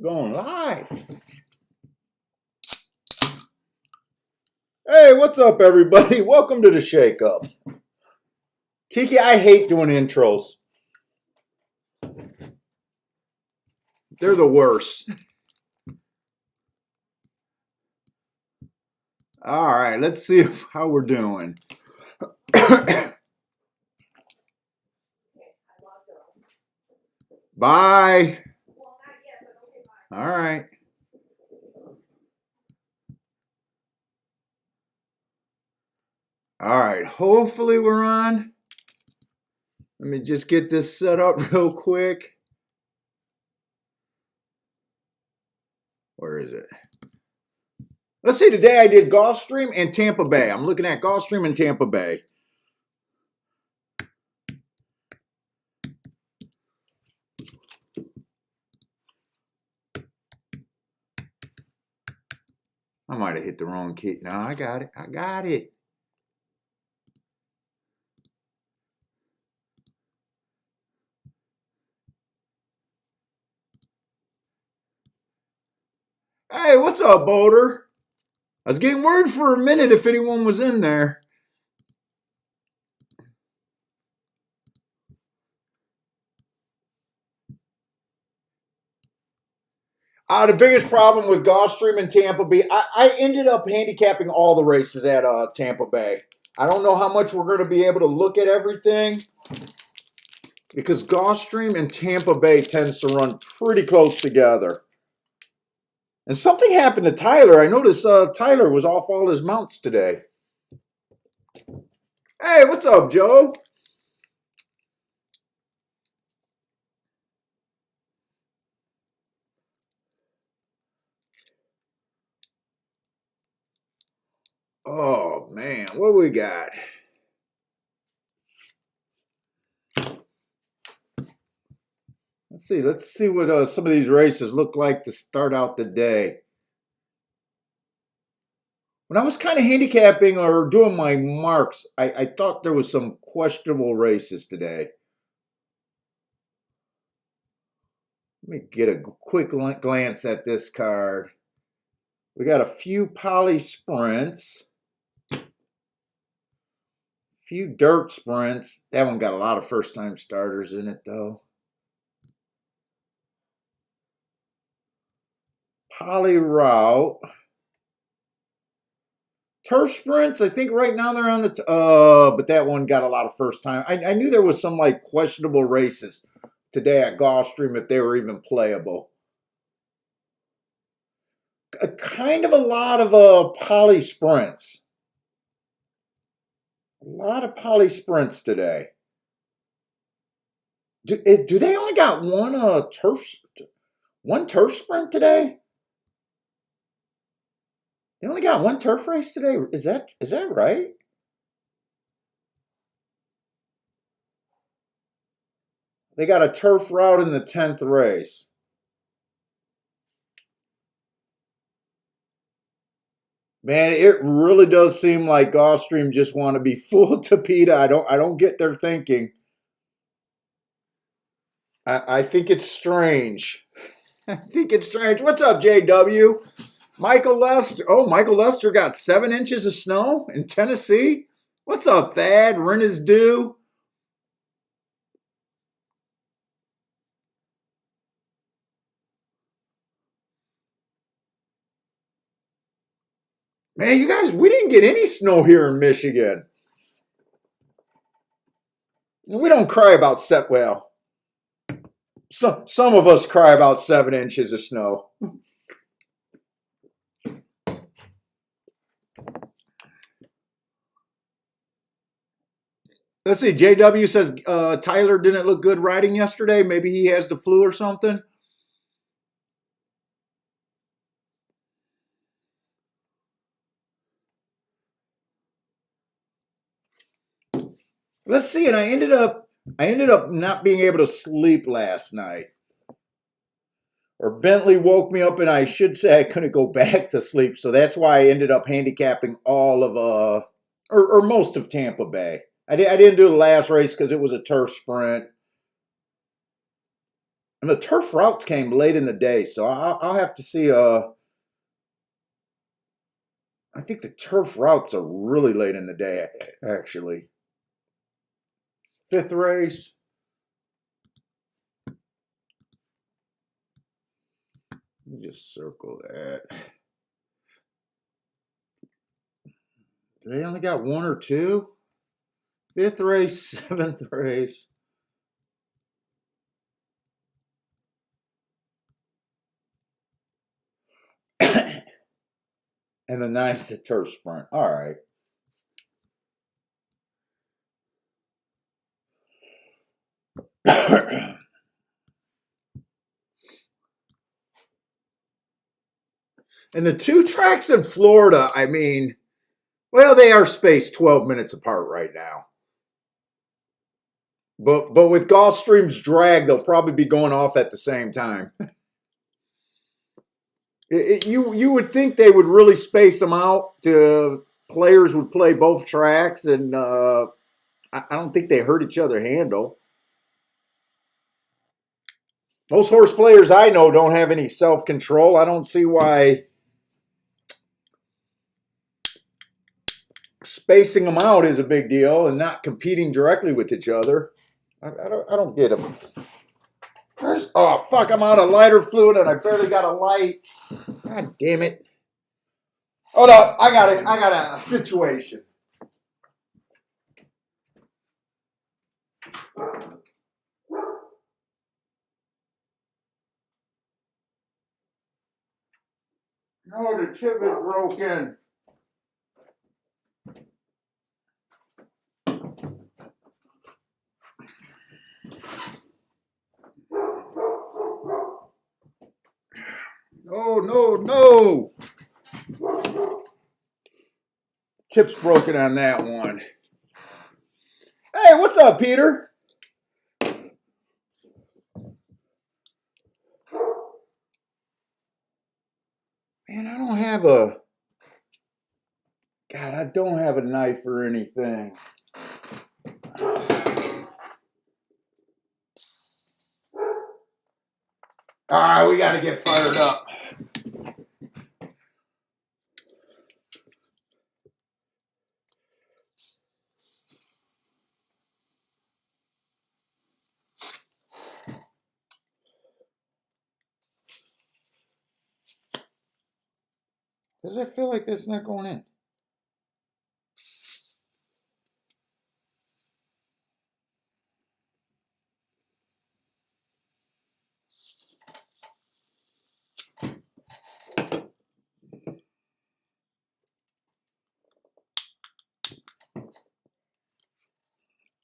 Going live. Hey, what's up, everybody? Welcome to the Shake Up. Kiki, I hate doing intros. They're the worst. All right, let's see how we're doing. Bye. All right. All right, hopefully we're on. Let me just get this set up real quick. Where is it? Let's see, today I did Gulfstream and Tampa Bay. I'm looking at Gulfstream and Tampa Bay. I might have hit the wrong key. No, I got it. I got it. Hey, what's up, Boulder? I was getting worried for a minute if anyone was in there. The biggest problem with Gulfstream and Tampa Bay, I ended up handicapping all the races at Tampa Bay. I don't know how much we're going to be able to look at everything because Gulfstream and Tampa Bay tends to run pretty close together. And something happened to Tyler. I noticed Tyler was off all his mounts today. Hey, what's up, Joe? Oh, man, what we got? Let's see what some of these races look like to start out the day. When I was kind of handicapping or doing my marks, I thought there was some questionable races today. Let me get a quick glance at this card. We got a few poly sprints. Few dirt sprints. That one got a lot of first-time starters in it, though. Poly route. Turf sprints, I think right now they're on the... but that one got a lot of first-time. I knew there was some, like, questionable races today at Gulfstream if they were even playable. Kind of a lot of poly sprints. A lot of poly sprints today. Do they only got one turf sprint today? They only got one turf race today. Is that right? They got a turf route in the 10th race. Man, it really does seem like Gulfstream just want to be full Tapeta. I don't get their thinking. I think it's strange. I think it's strange. What's up, JW? Michael Lester. Oh, Michael Lester got 7 inches of snow in Tennessee. What's up, Thad? Rent is due. Man, you guys, we didn't get any snow here in Michigan. We don't cry about well, some of us cry about 7 inches of snow. Let's see. JW says Tyler didn't look good riding yesterday. Maybe he has the flu or something. Let's see. And I ended up not being able to sleep last night. Or Bentley woke me up, and I should say I couldn't go back to sleep. So that's why I ended up handicapping all of or most of Tampa Bay. I didn't do the last race because it was a turf sprint. And the turf routes came late in the day, so I'll have to see. I think the turf routes are really late in the day, actually. Fifth race. Let me just circle that. Do they only got one or two? Fifth race, seventh race. And the ninth's a turf sprint. All right. And the two tracks in Florida, I mean, well, they are spaced 12 minutes apart right now. But with Gulfstream's drag, they'll probably be going off at the same time. You would think they would really space them out. Players would play both tracks, and I don't think they hurt each other handle. Most horse players I know don't have any self-control. I don't see why spacing them out is a big deal and not competing directly with each other. I don't get them. Oh, fuck, I'm out of lighter fluid and I barely got a light. God damn it. Hold up, I got a situation. Oh, the chip is broken. Oh, no. Tip's broken on that one. Hey, what's up, Peter? Man, I don't have a... God, I don't have a knife or anything. All right, we got to get fired up. Does it feel like that's not going in?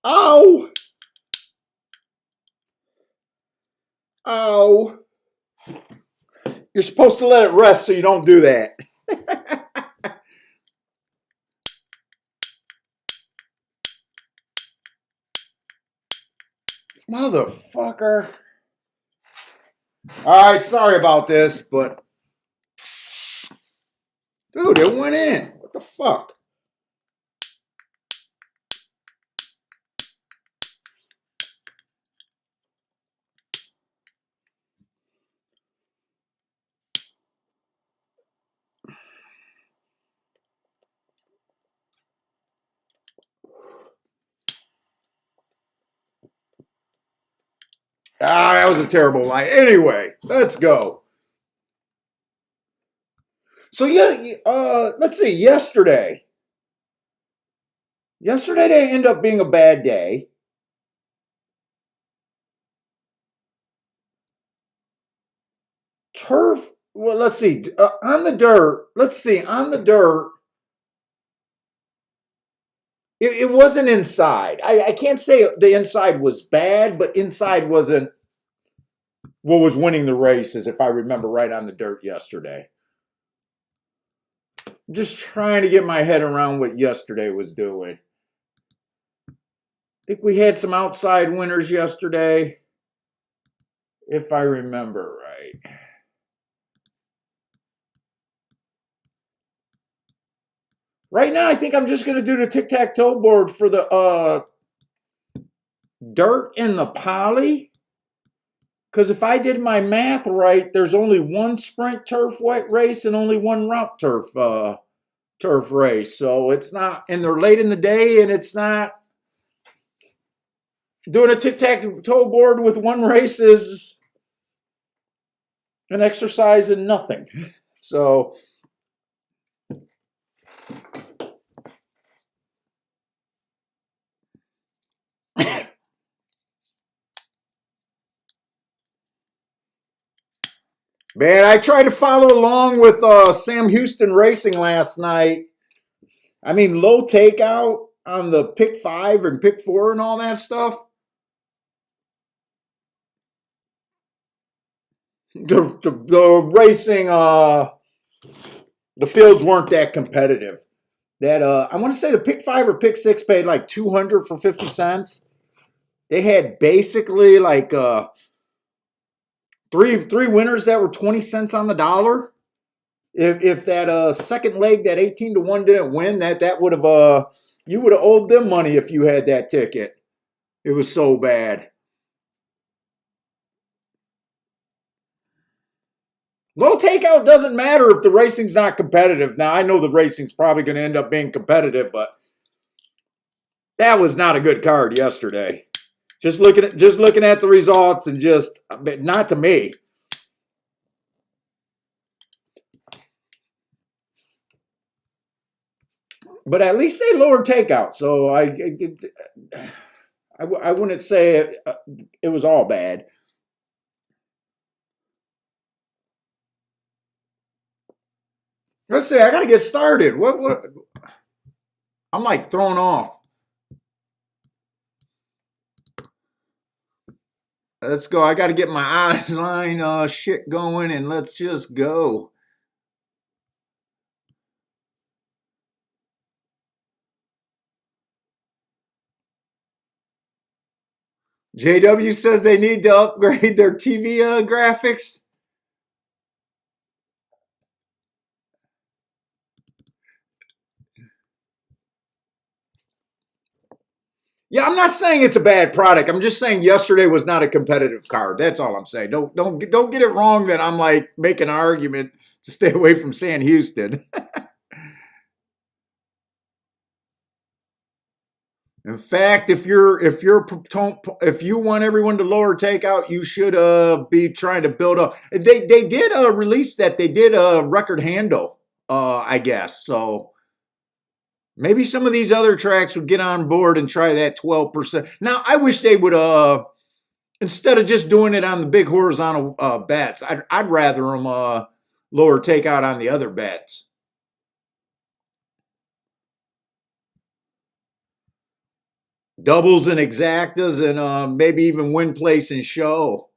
Ow! Ow! You're supposed to let it rest so you don't do that. Motherfucker. All right, sorry about this, but... Dude, it went in. What the fuck? Ah, that was a terrible line. Anyway, let's go. So yeah, let's see. Yesterday they ended up being a bad day. Turf. Well, let's see. On the dirt. Let's see. On the dirt, it wasn't inside. I can't say the inside was bad, but inside wasn't what was winning the races, if I remember right, on the dirt yesterday. I'm just trying to get my head around what yesterday was doing. I think we had some outside winners yesterday, if I remember right. Right now, I think I'm just going to do the tic-tac-toe board for the dirt and the poly. Because if I did my math right, there's only one sprint turf race and only one route turf race. So it's not, and they're late in the day, and it's not doing a tic-tac-toe board with one race is an exercise in nothing. So man, I tried to follow along with Sam Houston Racing last night. I mean, low takeout on the pick 5 and pick 4 and all that stuff. The racing, the fields weren't that competitive. That I want to say the pick 5 or pick 6 paid like 200 for 50 cents. They had basically like three winners that were 20 cents on the dollar. If that second leg, that 18-1 didn't win, that would have you would have owed them money if you had that ticket. It was so bad. Low takeout doesn't matter if the racing's not competitive. Now I know the racing's probably going to end up being competitive, but that was not a good card yesterday. Just looking at the results and just not to me. But at least they lowered takeout, so I wouldn't say it was all bad. Let's see. I got to get started. What? I'm like thrown off. Let's go. I got to get my eyes line shit going, and let's just go. JW says they need to upgrade their TV graphics. Yeah, I'm not saying it's a bad product. I'm just saying yesterday was not a competitive card. That's all I'm saying. Don't get it wrong that I'm like making an argument to stay away from Sam Houston. In fact, if you want everyone to lower takeout, you should be trying to build up. They did release that. They did a record handle, I guess. So maybe some of these other tracks would get on board and try that 12%. Now, I wish they would instead of just doing it on the big horizontal bets, I'd rather them lower takeout on the other bets. Doubles and exactas and maybe even win, place, and show.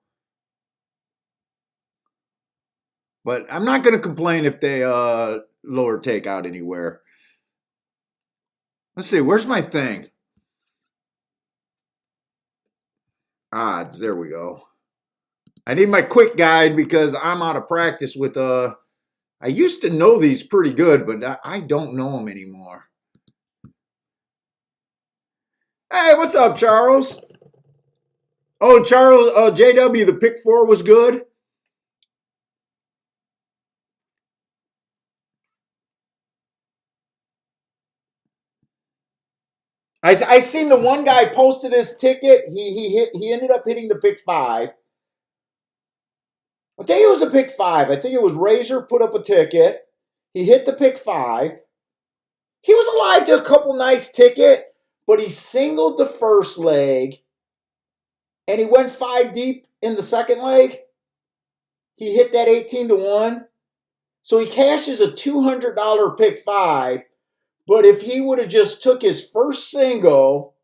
But I'm not going to complain if they lower takeout anywhere. Let's see. Where's my thing? Odds. There we go. I need my quick guide because I'm out of practice with I used to know these pretty good, but I don't know them anymore. Hey, what's up, Charles? Oh, Charles, JW, the pick 4 was good. I seen the one guy posted his ticket. He ended up hitting the pick 5. I think it was a pick 5. I think it was Razor put up a ticket. He hit the pick 5. He was alive to a couple nice ticket, but he singled the first leg, and he went 5 deep in the second leg. He hit that 18-1. So he cashes a $200 pick 5. But if he would have just took his first single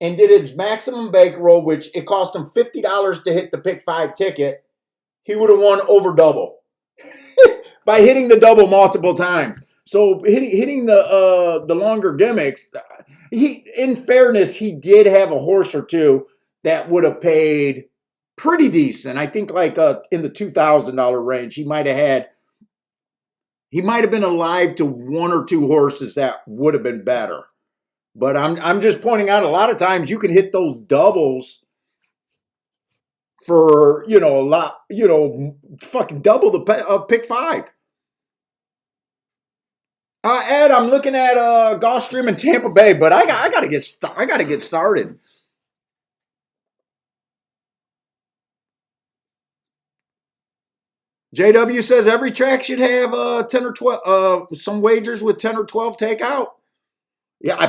and did his maximum bankroll, which it cost him $50 to hit the pick 5 ticket, he would have won over double by hitting the double multiple times. So hitting the longer gimmicks, in fairness, he did have a horse or two that would have paid pretty decent. I think like in the $2,000 range, he might have been alive to one or two horses that would have been better. But I'm just pointing out a lot of times you can hit those doubles for, you know, a lot, you know, fucking double the pick five. Ed, I'm looking at Gulfstream and Tampa Bay, but I gotta get started. JW says every track should have 10 or 12 some wagers with 10 or 12 takeout. Yeah, I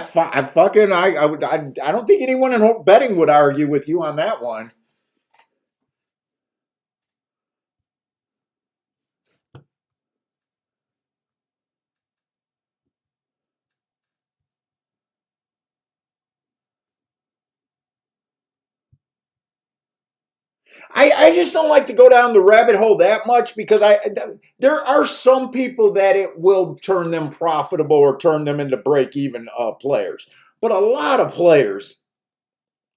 don't think anyone in betting would argue with you on that one. I just don't like to go down the rabbit hole that much because there are some people that it will turn them profitable or turn them into break even players, but a lot of players,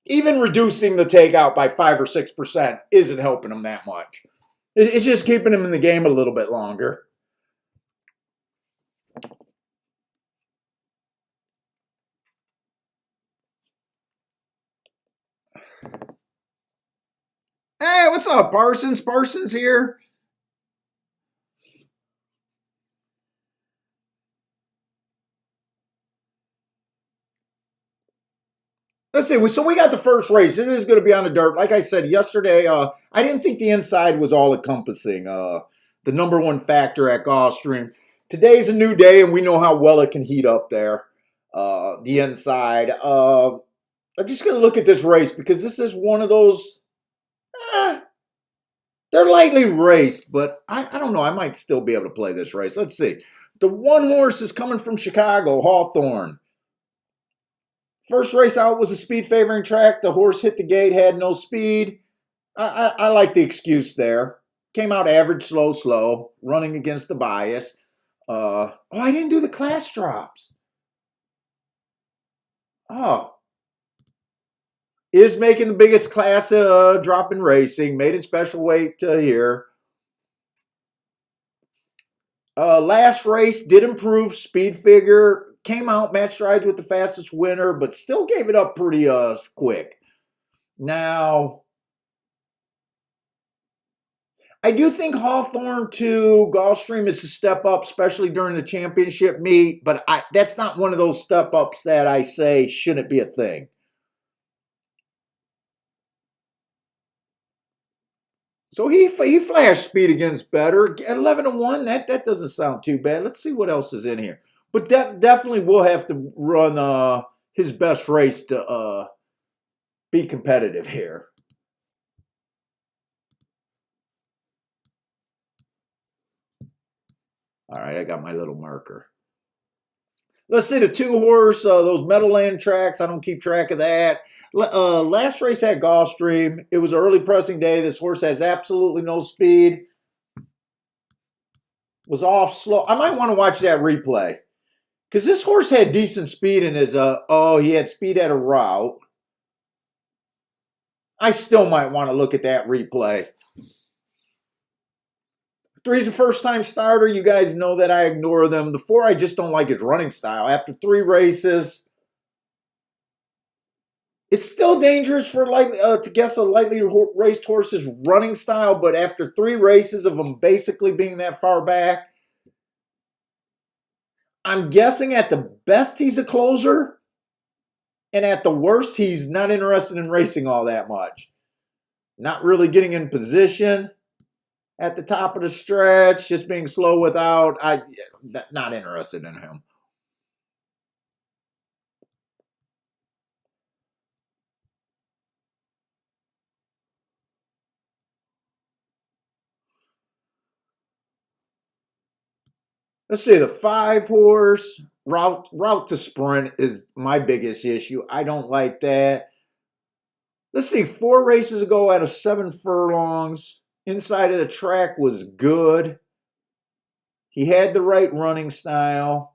even reducing the takeout by 5 or 6% isn't helping them that much. It's just keeping them in the game a little bit longer. Hey, what's up, Parsons? Parsons here. Let's see. So we got the first race. It is going to be on the dirt. Like I said yesterday, I didn't think the inside was all encompassing. The number one factor at Gulfstream. Today's a new day, and we know how well it can heat up there. The inside. I'm just going to look at this race because this is one of those. Eh, they're lightly raced, but I don't know. I might still be able to play this race. Let's see. The one horse is coming from Chicago, Hawthorne. First race out was a speed favoring track. The horse hit the gate, had no speed. I like the excuse there. Came out average, slow, running against the bias. I didn't do the class drops. Oh, is making the biggest class drop in racing. Made it special weight here. Last race did improve speed figure. Came out match strides with the fastest winner, but still gave it up pretty quick. Now, I do think Hawthorne to Gulfstream is a step up, especially during the championship meet, but that's not one of those step ups that I say shouldn't be a thing. So he flashed speed against better. 11-1, that doesn't sound too bad. Let's see what else is in here. But definitely will have to run his best race to be competitive here. All right, I got my little marker. Let's see the two horse, those Meadowland tracks. I don't keep track of that. Last race at Gulfstream. It was an early pressing day. This horse has absolutely no speed. Was off slow. I might want to watch that replay because this horse had decent speed in his. He had speed at a route. I still might want to look at that replay. Three's a first-time starter. You guys know that I ignore them. The four, I just don't like his running style. After 3 races, it's still dangerous for to guess a lightly raced horse's running style, but after 3 races of him basically being that far back, I'm guessing at the best he's a closer, and at the worst he's not interested in racing all that much. Not really getting in position at the top of the stretch, just being slow without. Not interested in him. Let's see, the 5 horse route to sprint is my biggest issue. I don't like that. Let's see, 4 races ago out of 7 furlongs, inside of the track was good. He had the right running style.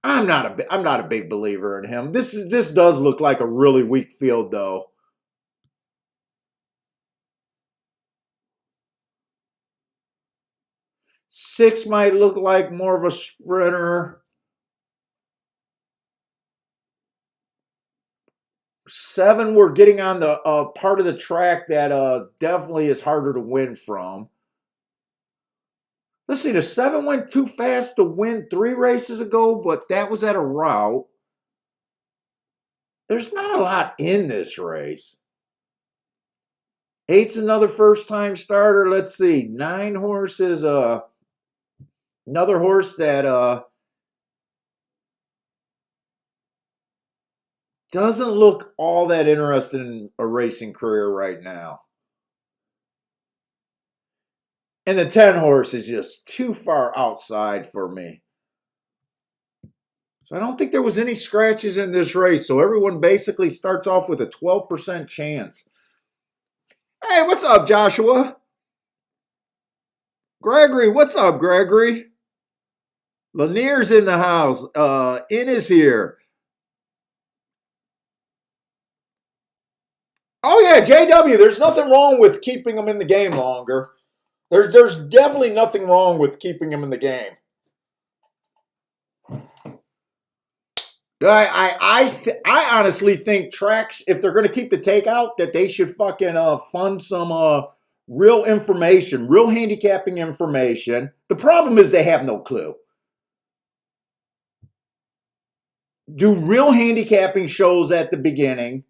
I'm not a big believer in him. This does look like a really weak field though. 6 might look like more of a sprinter. 7, we're getting on the part of the track that definitely is harder to win from. Let's see, the 7 went too fast to win 3 races ago, but that was at a route. There's not a lot in this race. 8's another first-time starter. Let's see, 9 horses, another horse that doesn't look all that interested in a racing career right now. And the 10 horse is just too far outside for me. So I don't think there was any scratches in this race. So everyone basically starts off with a 12% chance. Hey, what's up, Joshua? Gregory, what's up, Gregory? Lanier's in the house. In is here. Oh yeah, JW, there's nothing wrong with keeping them in the game longer. There's definitely nothing wrong with keeping them in the game. I honestly think tracks, if they're going to keep the takeout, that they should fucking fund some real information, real handicapping information. The problem is they have no clue. Do real handicapping shows at the beginning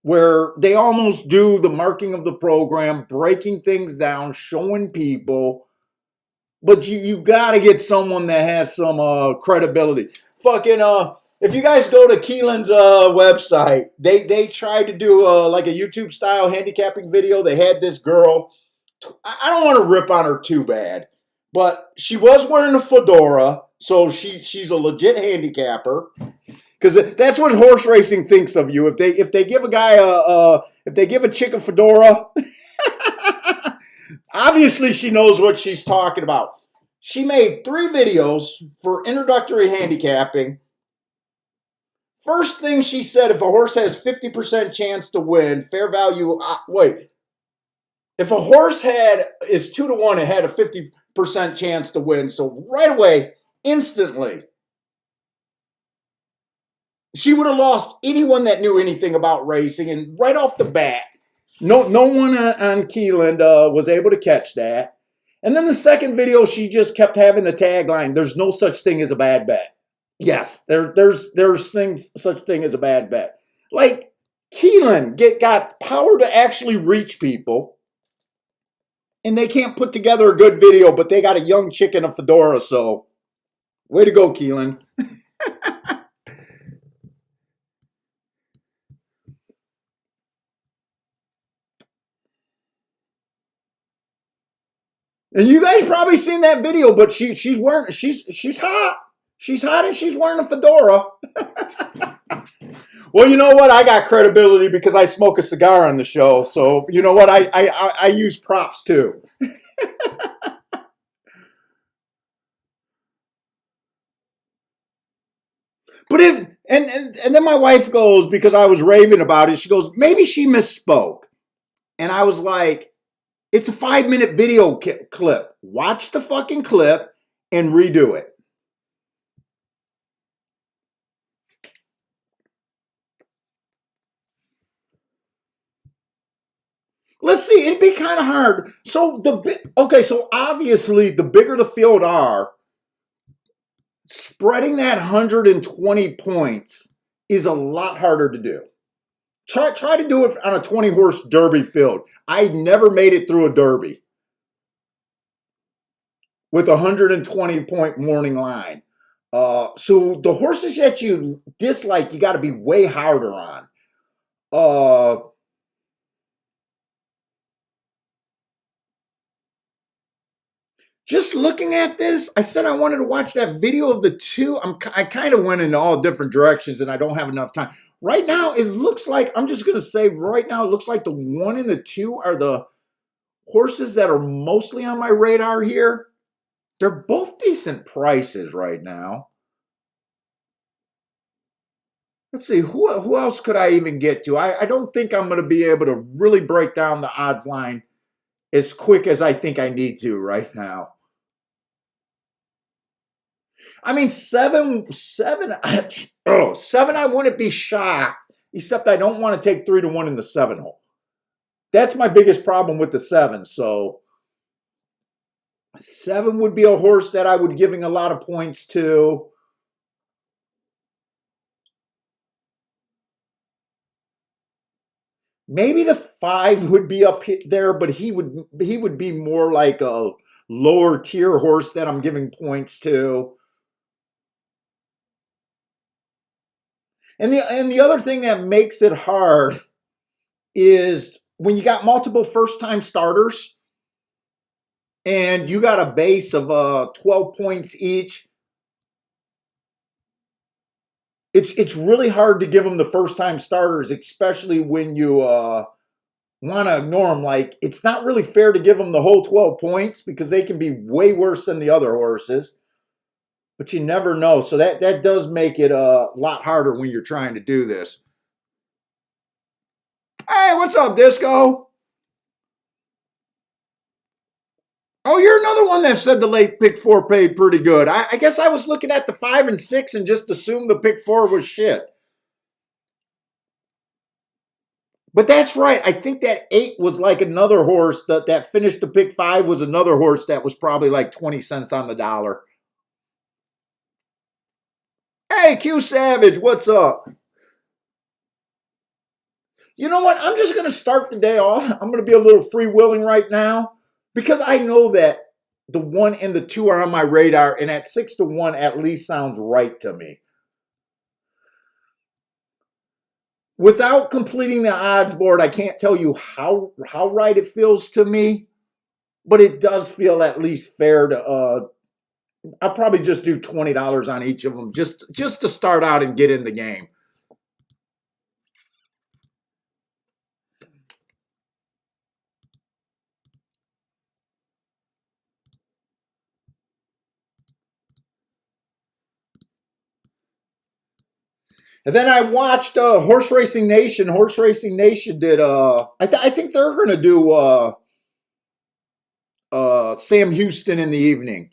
where they almost do the marking of the program, breaking things down, showing people. But you got to get someone that has some credibility. Fucking if you guys go to Keelan's website, they tried to do like a YouTube style handicapping video. They had this girl. I don't want to rip on her too bad, but she was wearing a fedora, so she's a legit handicapper. Because that's what horse racing thinks of you. If they give a guy if they give a chick a fedora, obviously she knows what she's talking about. She made 3 videos for introductory handicapping. First thing she said, if a horse has 50% chance to win, fair value. Wait, if a horse is 2 to 1, it had a 50% chance to win. So right away, instantly, she would have lost anyone that knew anything about racing. And right off the bat, no one on Keeland was able to catch that. And then the second video, she just kept having the tagline, "There's no such thing as a bad bet." Yes, there's such thing as a bad bet. Like, Keelan got power to actually reach people, and they can't put together a good video, but they got a young chick in a fedora, so way to go, Keelan. And you guys probably seen that video, but she's hot. She's hot and she's wearing a fedora. Well, you know what? I got credibility because I smoke a cigar on the show. So you know what? I use props too. But and then my wife goes, because I was raving about it, she goes, maybe she misspoke. And I was like, it's a 5-minute video clip. Watch the fucking clip and redo it. Let's see, it'd be kind of hard. So so obviously the bigger the field are, spreading that 120 points is a lot harder to do. Try to do it on a 20-horse derby field. I never made it through a derby with a 120-point morning line. So the horses that you dislike, you got to be way harder on. Just looking at this, I said I wanted to watch that video of the 2. I kind of went in all different directions, and I don't have enough time. Right now, it looks like, I'm just going to say right now, it looks like the 1 and the 2 are the horses that are mostly on my radar here. They're both decent prices right now. Let's see, who else could I even get to? I don't think I'm going to be able to really break down the odds line as quick as I think I need to right now. I mean, 7, I wouldn't be shocked except I don't want to take 3-1 in the 7 hole. That's my biggest problem with the 7. So 7 would be a horse that I would giving a lot of points to. Maybe the 5 would be up there, but he would be more like a lower tier horse that I'm giving points to. And the other thing that makes it hard is when you got multiple first time starters and you got a base of 12 points each. It's really hard to give them the first time starters, especially when you want to ignore them. Like, it's not really fair to give them the whole 12 points because they can be way worse than the other horses. But you never know. So that does make it a lot harder when you're trying to do this. Hey, what's up, Disco? Oh, you're another one that said the late pick 4 paid pretty good. I guess I was looking at the 5 and 6 and just assumed the pick 4 was shit. But that's right. I think that 8 was like another horse that finished the pick 5 was another horse that was probably like 20 cents on the dollar. Hey, Q Savage, what's up? You know what? I'm just going to start the day off. I'm going to be a little freewheeling right now because I know that the 1 and the 2 are on my radar, and at 6-1 at least sounds right to me. Without completing the odds board, I can't tell you how right it feels to me, but it does feel at least fair to. I'll probably just do $20 on each of them just to start out and get in the game. And then I watched Horse Racing Nation. Horse Racing Nation did. I think they're going to do Sam Houston in the evening.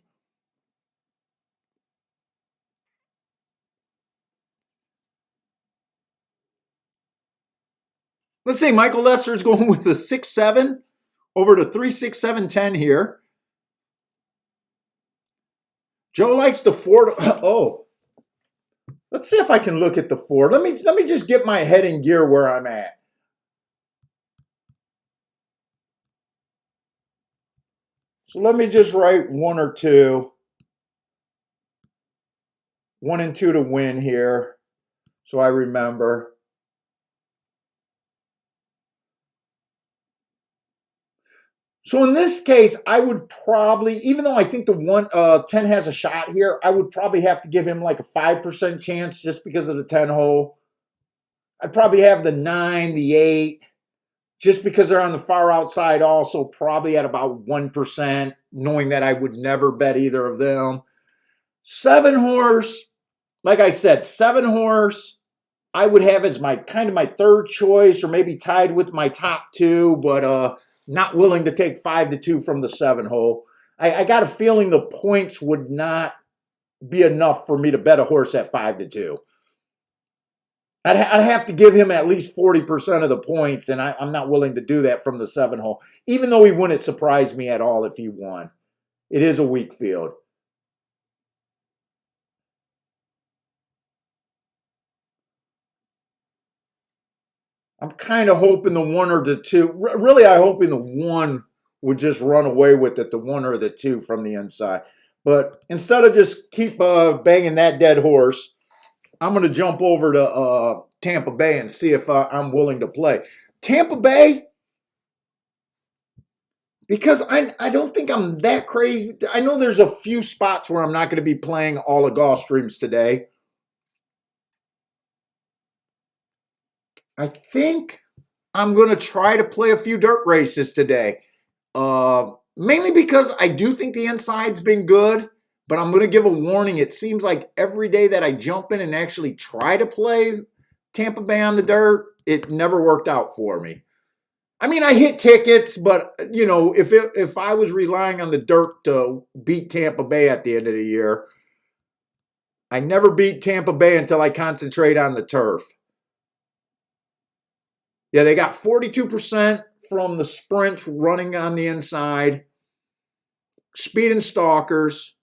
Let's see. Michael Lester is going with the 6-7 over to 3-6-7-10 here. Joe likes the 4. Oh, let's see if I can look at the 4. Let me just get my head in gear where I'm at. So let me just write 1 or 2. 1 and 2 to win here, so I remember. So in this case, I would probably, even though I think the 10 has a shot here, I would probably have to give him like a 5% chance just because of the 10 hole. I'd probably have the 9, the 8, just because they're on the far outside also, probably at about 1%, knowing that I would never bet either of them. 7 horse, like I said, 7 horse, I would have as my kind of my third choice, or maybe tied with my top 2, but not willing to take 5-2 from the 7 hole. I got a feeling the points would not be enough for me to bet a horse at 5-2. I'd have to give him at least 40% of the points, and I'm not willing to do that from the 7 hole, even though he wouldn't surprise me at all if he won. It is a weak field. I'm kind of hoping the 1 or the 2. Really, I'm hoping the 1 would just run away with it, the 1 or the 2 from the inside. But instead of just keep banging that dead horse, I'm going to jump over to Tampa Bay and see if I'm willing to play. Tampa Bay, because I don't think I'm that crazy. I know there's a few spots where I'm not going to be playing all of Gulfstreams today. I think I'm going to try to play a few dirt races today. Mainly because I do think the inside's been good, but I'm going to give a warning. It seems like every day that I jump in and actually try to play Tampa Bay on the dirt, it never worked out for me. I mean, I hit tickets, but, you know, if I was relying on the dirt to beat Tampa Bay at the end of the year, I never beat Tampa Bay until I concentrate on the turf. Yeah, they got 42% from the sprints running on the inside. Speed and stalkers.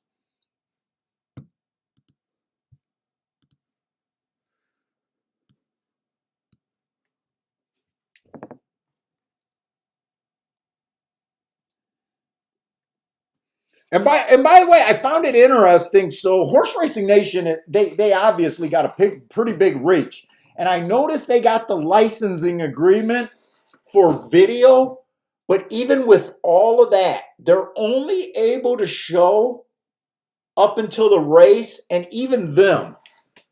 And by the way, I found it interesting. So Horse Racing Nation, they obviously got a pretty big reach, and I noticed they got the licensing agreement for video, but even with all of that, they're only able to show up until the race, and even them.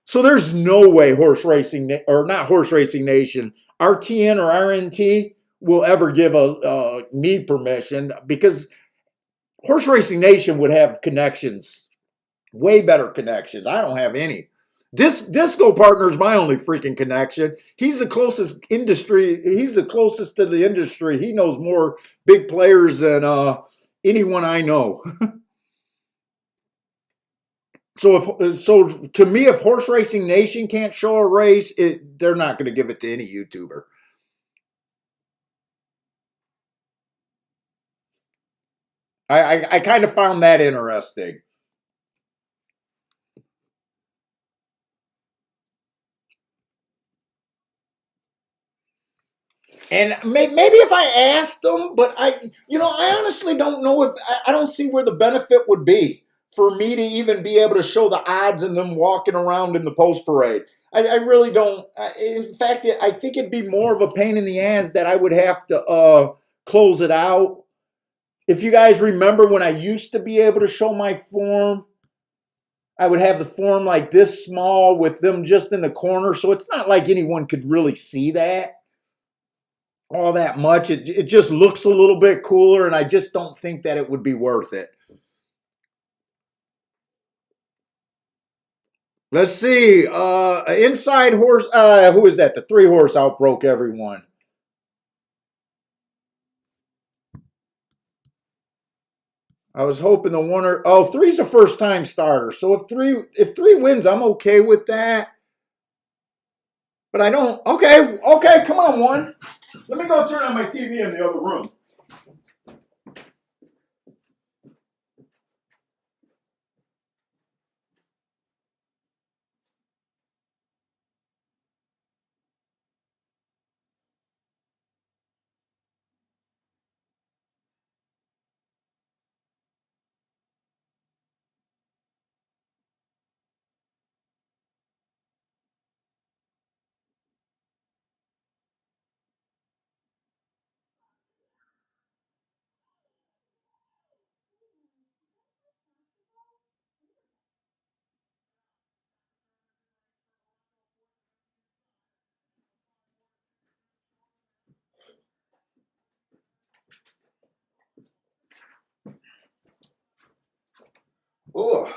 So there's no way Horse Racing or not Horse Racing Nation, RTN or RNT will ever give a need permission because Horse Racing Nation would have connections, way better connections. I don't have any. Disco Partner is my only freaking connection. He's the closest industry. He's the closest to the industry. He knows more big players than anyone I know. So to me, if Horse Racing Nation can't show a race, they're not going to give it to any YouTuber. I kind of found that interesting. And maybe if I asked them, but I honestly don't know if I don't see where the benefit would be for me to even be able to show the odds and them walking around in the post parade. I really don't. In fact, I think it'd be more of a pain in the ass that I would have to close it out. If you guys remember when I used to be able to show my form, I would have the form like this small with them just in the corner. So it's not like anyone could really see that all that much. It just looks a little bit cooler, and I just don't think that it would be worth it. Let's see. Inside horse. Who is that? The 3-horse outbroke everyone. I was hoping the one or three's a first time starter. So if three wins, I'm okay with that. But I don't. Okay, come on, one. Let me go turn on my TV in the other room. Oh.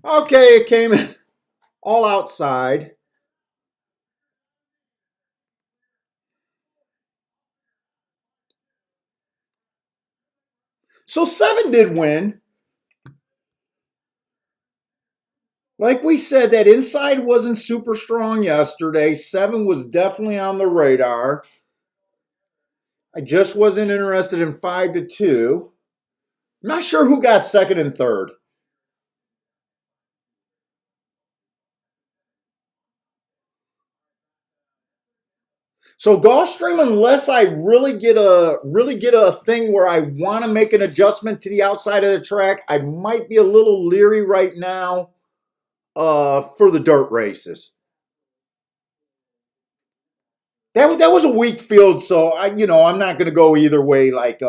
Okay, it came all outside. So 7 did win. Like we said, that inside wasn't super strong yesterday. 7 was definitely on the radar. I just wasn't interested in 5-2. Not sure who got second and third. So Gulfstream, unless I really get a thing where I want to make an adjustment to the outside of the track, I might be a little leery right now for the dirt races. That was a weak field, so I'm not going to go either way. Like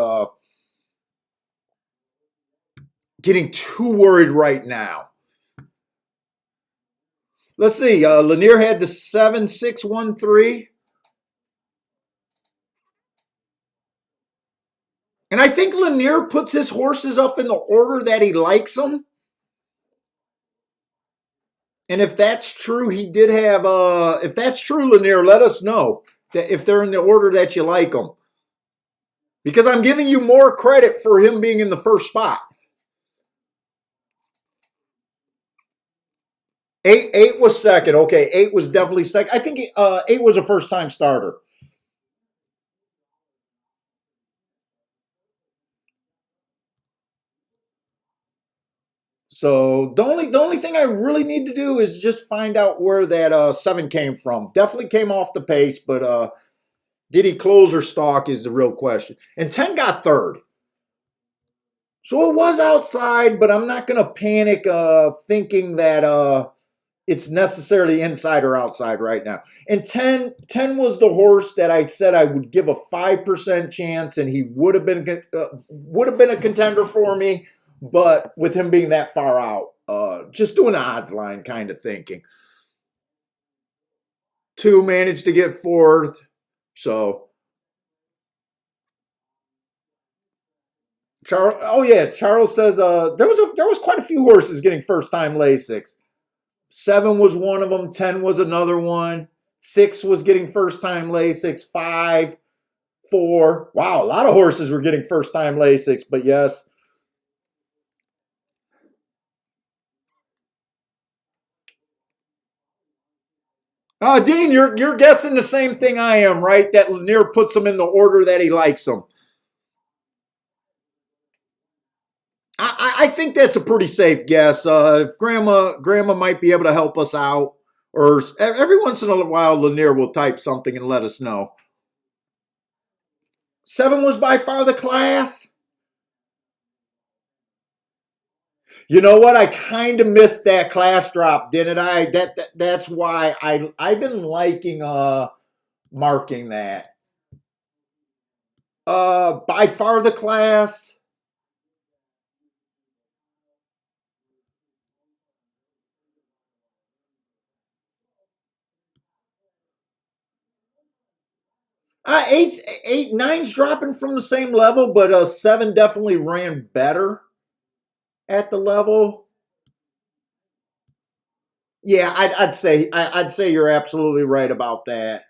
getting too worried right now. Let's see. Lanier had the 7-6-1-3. And I think Lanier puts his horses up in the order that he likes them. And if that's true, he did have. If that's true, Lanier, let us know that if they're in the order that you like them, because I'm giving you more credit for him being in the first spot. Eight was second. Okay, 8 was definitely second. I think 8 was a first time starter. So the only thing I really need to do is just find out where that 7 came from. Definitely came off the pace, but did he close or stalk is the real question. And 10 got third. So it was outside, but I'm not gonna panic thinking that it's necessarily inside or outside right now. And ten was the horse that I said I would give a 5% chance, and he would have been a contender for me. But with him being that far out, just doing the odds line kind of thinking. 2 managed to get fourth, so Charles. Oh yeah, Charles says there was quite a few horses getting first time Lasix. 7 was one of them. 10 was another one. 6 was getting first time Lasix. 5, 4. Wow, a lot of horses were getting first time Lasix, but yes. Dean, you're guessing the same thing I am, right? That Lanier puts them in the order that he likes them. I think that's a pretty safe guess. If Grandma might be able to help us out, or every once in a while, Lanier will type something and let us know. 7 was by far the class. You know what? I kind of missed that class drop, didn't I? That's why I've been liking marking that. By far the class. Eight, nine's dropping from the same level, but 7 definitely ran better at the level. Yeah, I'd say you're absolutely right about that.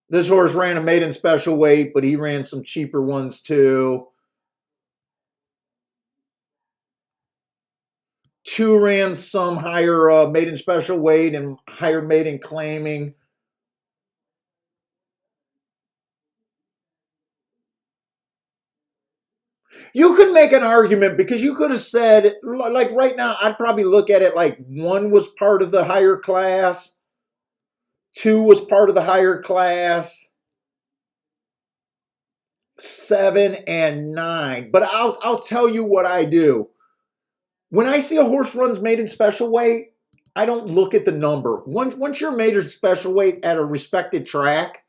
This horse ran a maiden special weight, but he ran some cheaper ones too. 2 ran some higher maiden special weight and higher maiden claiming. You could make an argument because you could have said, like right now, I'd probably look at it like 1 was part of the higher class, 2 was part of the higher class, 7 and 9. But I'll tell you what I do. When I see a horse runs maiden special weight, I don't look at the number. Once you're maiden special weight at a respected track,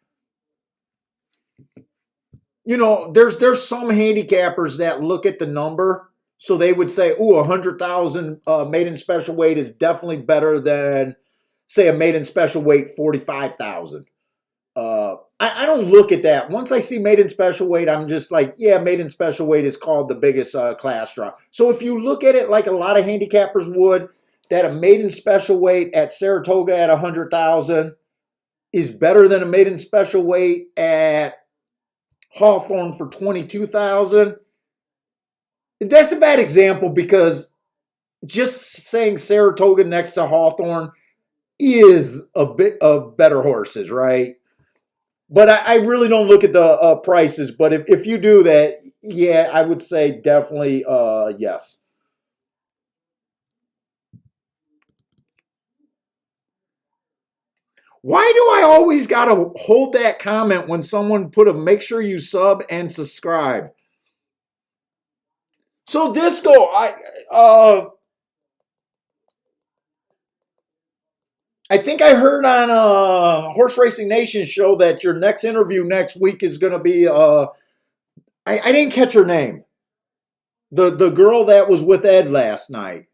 there's some handicappers that look at the number, so they would say, "Ooh, 100,000 maiden special weight is definitely better than, say, a maiden special weight 45,000." I don't look at that. Once I see maiden special weight, I'm just like, yeah, maiden special weight is called the biggest class drop. So if you look at it like a lot of handicappers would, that a maiden special weight at Saratoga at 100,000 is better than a maiden special weight at Hawthorne for 22,000. That's a bad example because just saying Saratoga next to Hawthorne is a bit of better horses, right? But I really don't look at the prices. But if you do that, yeah, I would say definitely yes. Why do I always gotta hold that comment when someone put a make sure you sub and subscribe? So Disco, I think I heard on Horse Racing Nation show that your next interview next week is going to be. I didn't catch her name. The girl that was with Ed last night.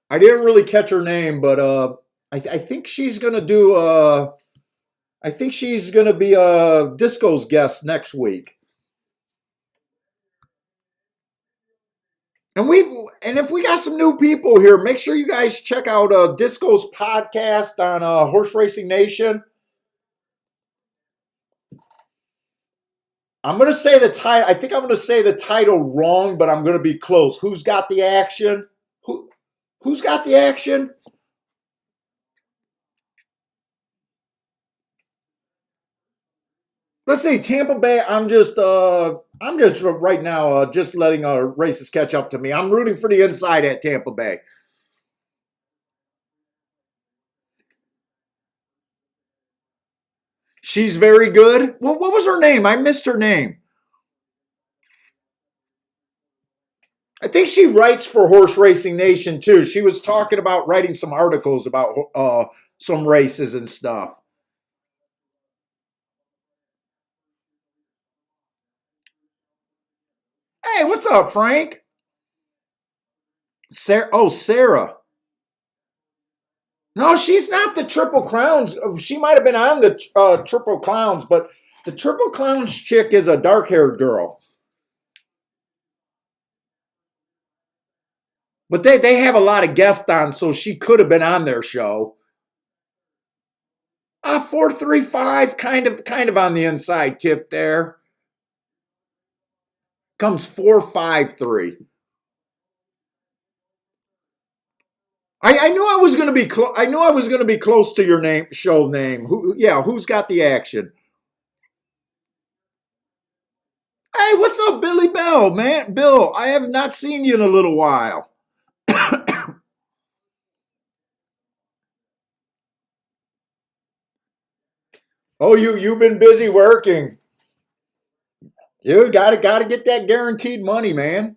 I didn't really catch her name, but I think she's going to do. I think she's going to be Disco's guest next week. And if we got some new people here, make sure you guys check out Disco's podcast on Horse Racing Nation. I'm going to say the title. I think I'm going to say the title wrong, but I'm going to be close. Who's got the action? Who who's got the action? Let's see, Tampa Bay. I'm just right now just letting races catch up to me. I'm rooting for the inside at Tampa Bay. She's very good. Well, what was her name? I missed her name. I think she writes for Horse Racing Nation too. She was talking about writing some articles about some races and stuff. Hey, what's up, Frank? Sarah. Oh, Sarah. No, she's not the Triple Crowns. She might have been on the Triple Clowns, but the Triple Clowns chick is a dark-haired girl. But they have a lot of guests on, so she could have been on their show. 435, kind of on the inside tip there. Comes 453. I knew I was going to be I knew I was going to be close to your name show name. Yeah, who's got the action? Hey, what's up, Billy Bell, man? Bill, I have not seen you in a little while. Oh, you've been busy working. You gotta get that guaranteed money, man.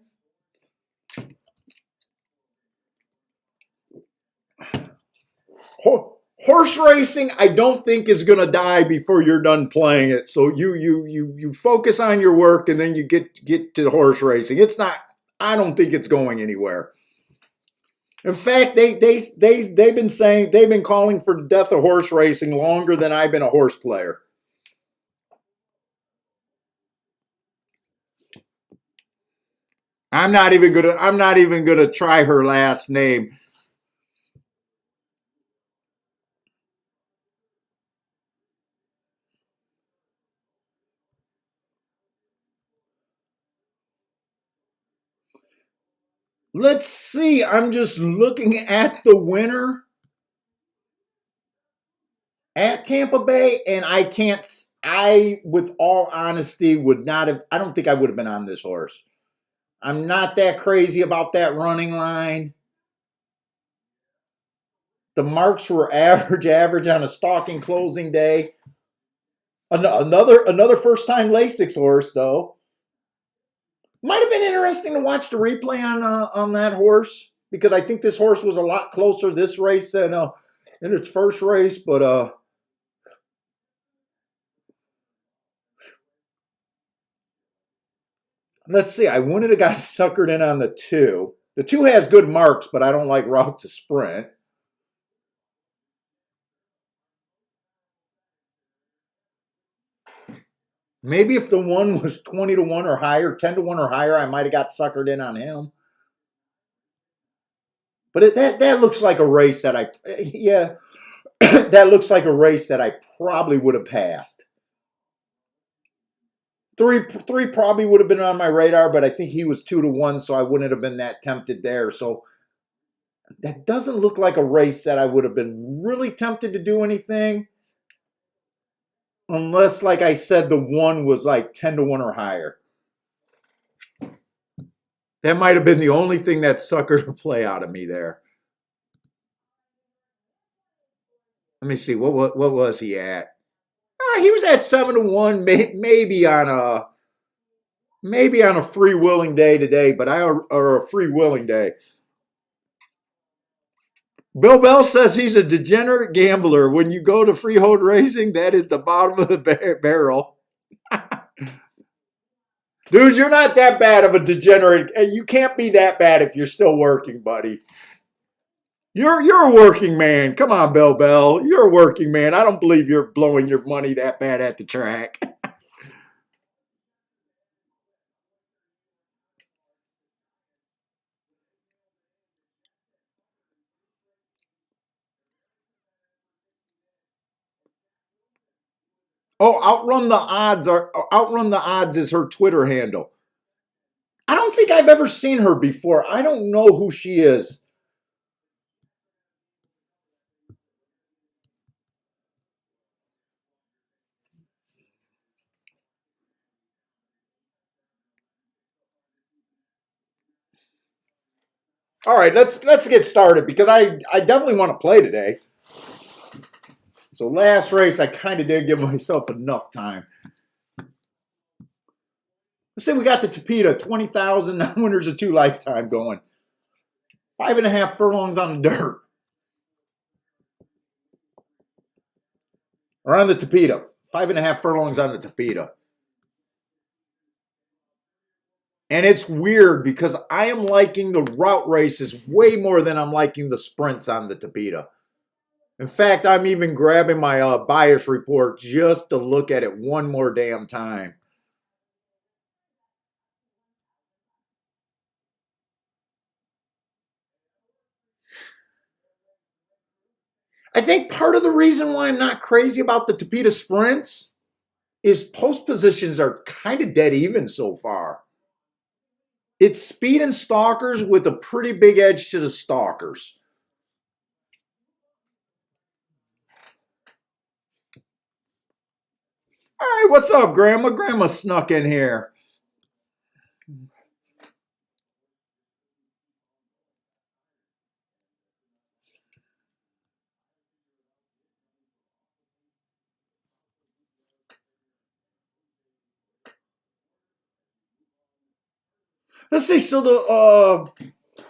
Horse racing, I don't think is gonna die before you're done playing it. So you focus on your work and then you get to horse racing. It's not. I don't think it's going anywhere. In fact, they've been saying they've been calling for the death of horse racing longer than I've been a horse player. I'm not even gonna try her last name. Let's see. I'm just looking at the winner at Tampa Bay, and I can't. I, with all honesty, would not have. I don't think I would have been on this horse. I'm not that crazy about that running line. The marks were average on a stalking closing day. Another first time Lasix horse though. Might have been interesting to watch the replay on that horse because I think this horse was a lot closer this race than in its first race. But let's see. I wouldn't have got suckered in on the two. The two has good marks, but I don't like route to sprint. Maybe if the one was 20 to 1 or higher, 10 to 1 or higher, I might have got suckered in on him. But that looks like a race that yeah, that looks like a race that I probably would have passed. Three probably would have been on my radar, but I think he was 2 to 1, so I wouldn't have been that tempted there. So that doesn't look like a race that I would have been really tempted to do anything. Unless, like I said, the one was like 10 to 1 or higher. That might have been the only thing that suckered a play out of me there. Let me see. What was he at? He was at 7 to 1, maybe on a free willing day today, but or a free willing day. Bill Bell says he's a degenerate gambler. When you go to freehold racing, that is the bottom of the barrel. Dude, you're not that bad of a degenerate. You can't be that bad if you're still working, buddy. You're a working man. Come on, Bill Bell. You're a working man. I don't believe you're blowing your money that bad at the track. Oh, outrun the odds is her Twitter handle. I don't think think I've ever seen her before. I don't know who she is. All right, let's get started because I definitely want to play today. So last race, I kind of did give myself enough time. Let's say we got the Tapeta, 20,000 winners of 2 lifetime going. 5.5 furlongs on the dirt. Or on the Tapeta. 5.5 furlongs on the Tapeta. And it's weird because I am liking the route races way more than I'm liking the sprints on the Tapeta. In fact, I'm even grabbing my bias report just to look at it one more damn time. I think part of the reason why I'm not crazy about the Tapeta sprints is post positions are kind of dead even so far. It's speed and stalkers with a pretty big edge to the stalkers. All right, what's up, Grandma? Grandma snuck in here. Let's see. So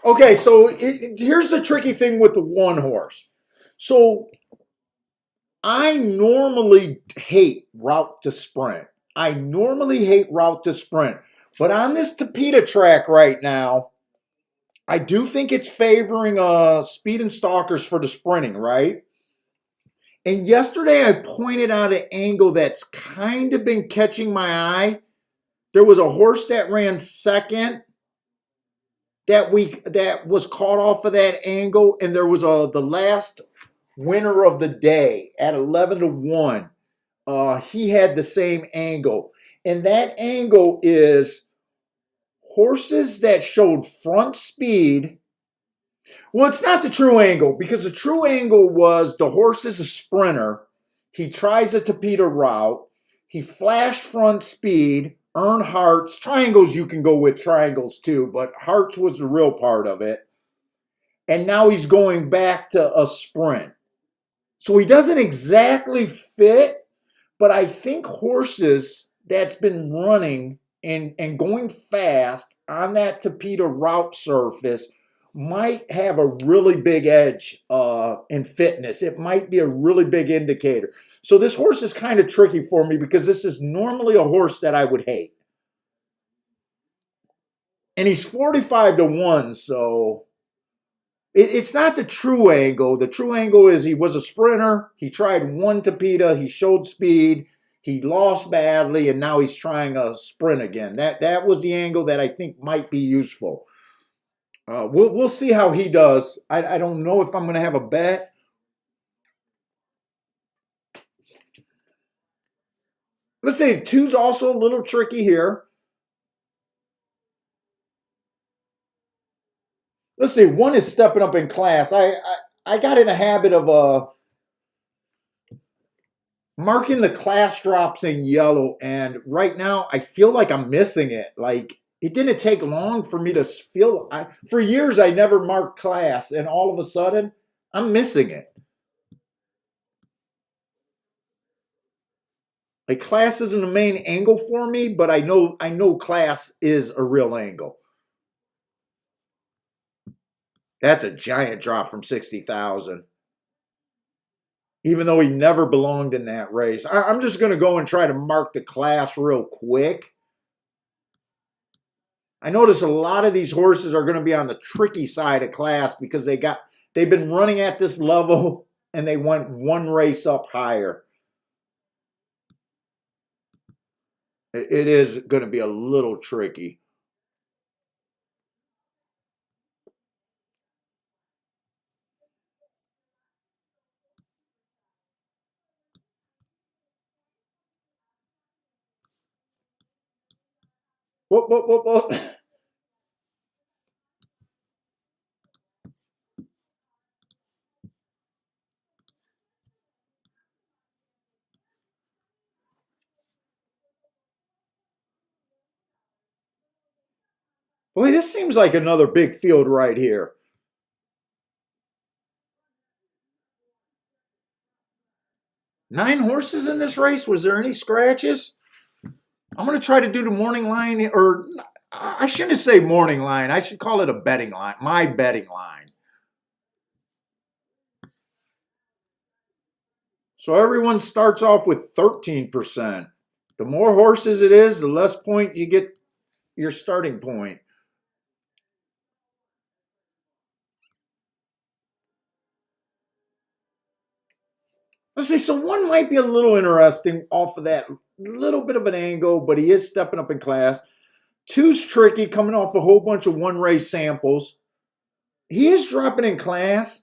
okay. So here's the tricky thing with the one horse. So I normally hate route to sprint. I normally hate route to sprint, but on this Tapeta track right now, I do think it's favoring speed and stalkers for the sprinting, right? And yesterday I pointed out an angle that's kind of been catching my eye. There was a horse that ran second that week that was caught off of that angle, and there was the last winner of the day at 11-1. He had the same angle, and that angle is horses that showed front speed. Well, it's not the true angle because the true angle was the horse is a sprinter. He tries a Tapeta route. He flashed front speed, earned hearts. Triangles, you can go with triangles too, but hearts was the real part of it. And now he's going back to a sprint. So he doesn't exactly fit, but I think horses that's been running and going fast on that Tapeta route surface might have a really big edge in fitness. It might be a really big indicator. So this horse is kind of tricky for me because this is normally a horse that I would hate. And he's 45-1, so it's not the true angle. The true angle is he was a sprinter. He tried one Tapeta. He showed speed. He lost badly, and now he's trying a sprint again. That was the angle that I think might be useful. We'll see how he does. I don't know if I'm going to have a bet. Let's see. Two's also a little tricky here. Let's see. One is stepping up in class. I got in a habit of marking the class drops in yellow, and right now I feel like I'm missing it. Like it didn't take long for me to feel. For years I never marked class, and all of a sudden I'm missing it. Like class isn't the main angle for me, but I know class is a real angle. That's a giant drop from 60,000. Even though he never belonged in that race. I'm just going to go and try to mark the class real quick. I notice a lot of these horses are going to be on the tricky side of class because they've been running at this level and they went one race up higher. It is going to be a little tricky. Whoop, whoop, whoop, whoop. Boy, this seems like another big field right here. Nine horses in this race. Was there any scratches? I'm going to try to do the morning line, or I shouldn't say morning line. I should call it a betting line, my betting line. So everyone starts off with 13%. The more horses it is, the less points you get your starting point. Let's see, so one might be a little interesting off of that little bit of an angle, but he is stepping up in class. Two's tricky, coming off a whole bunch of one race samples. He is dropping in class.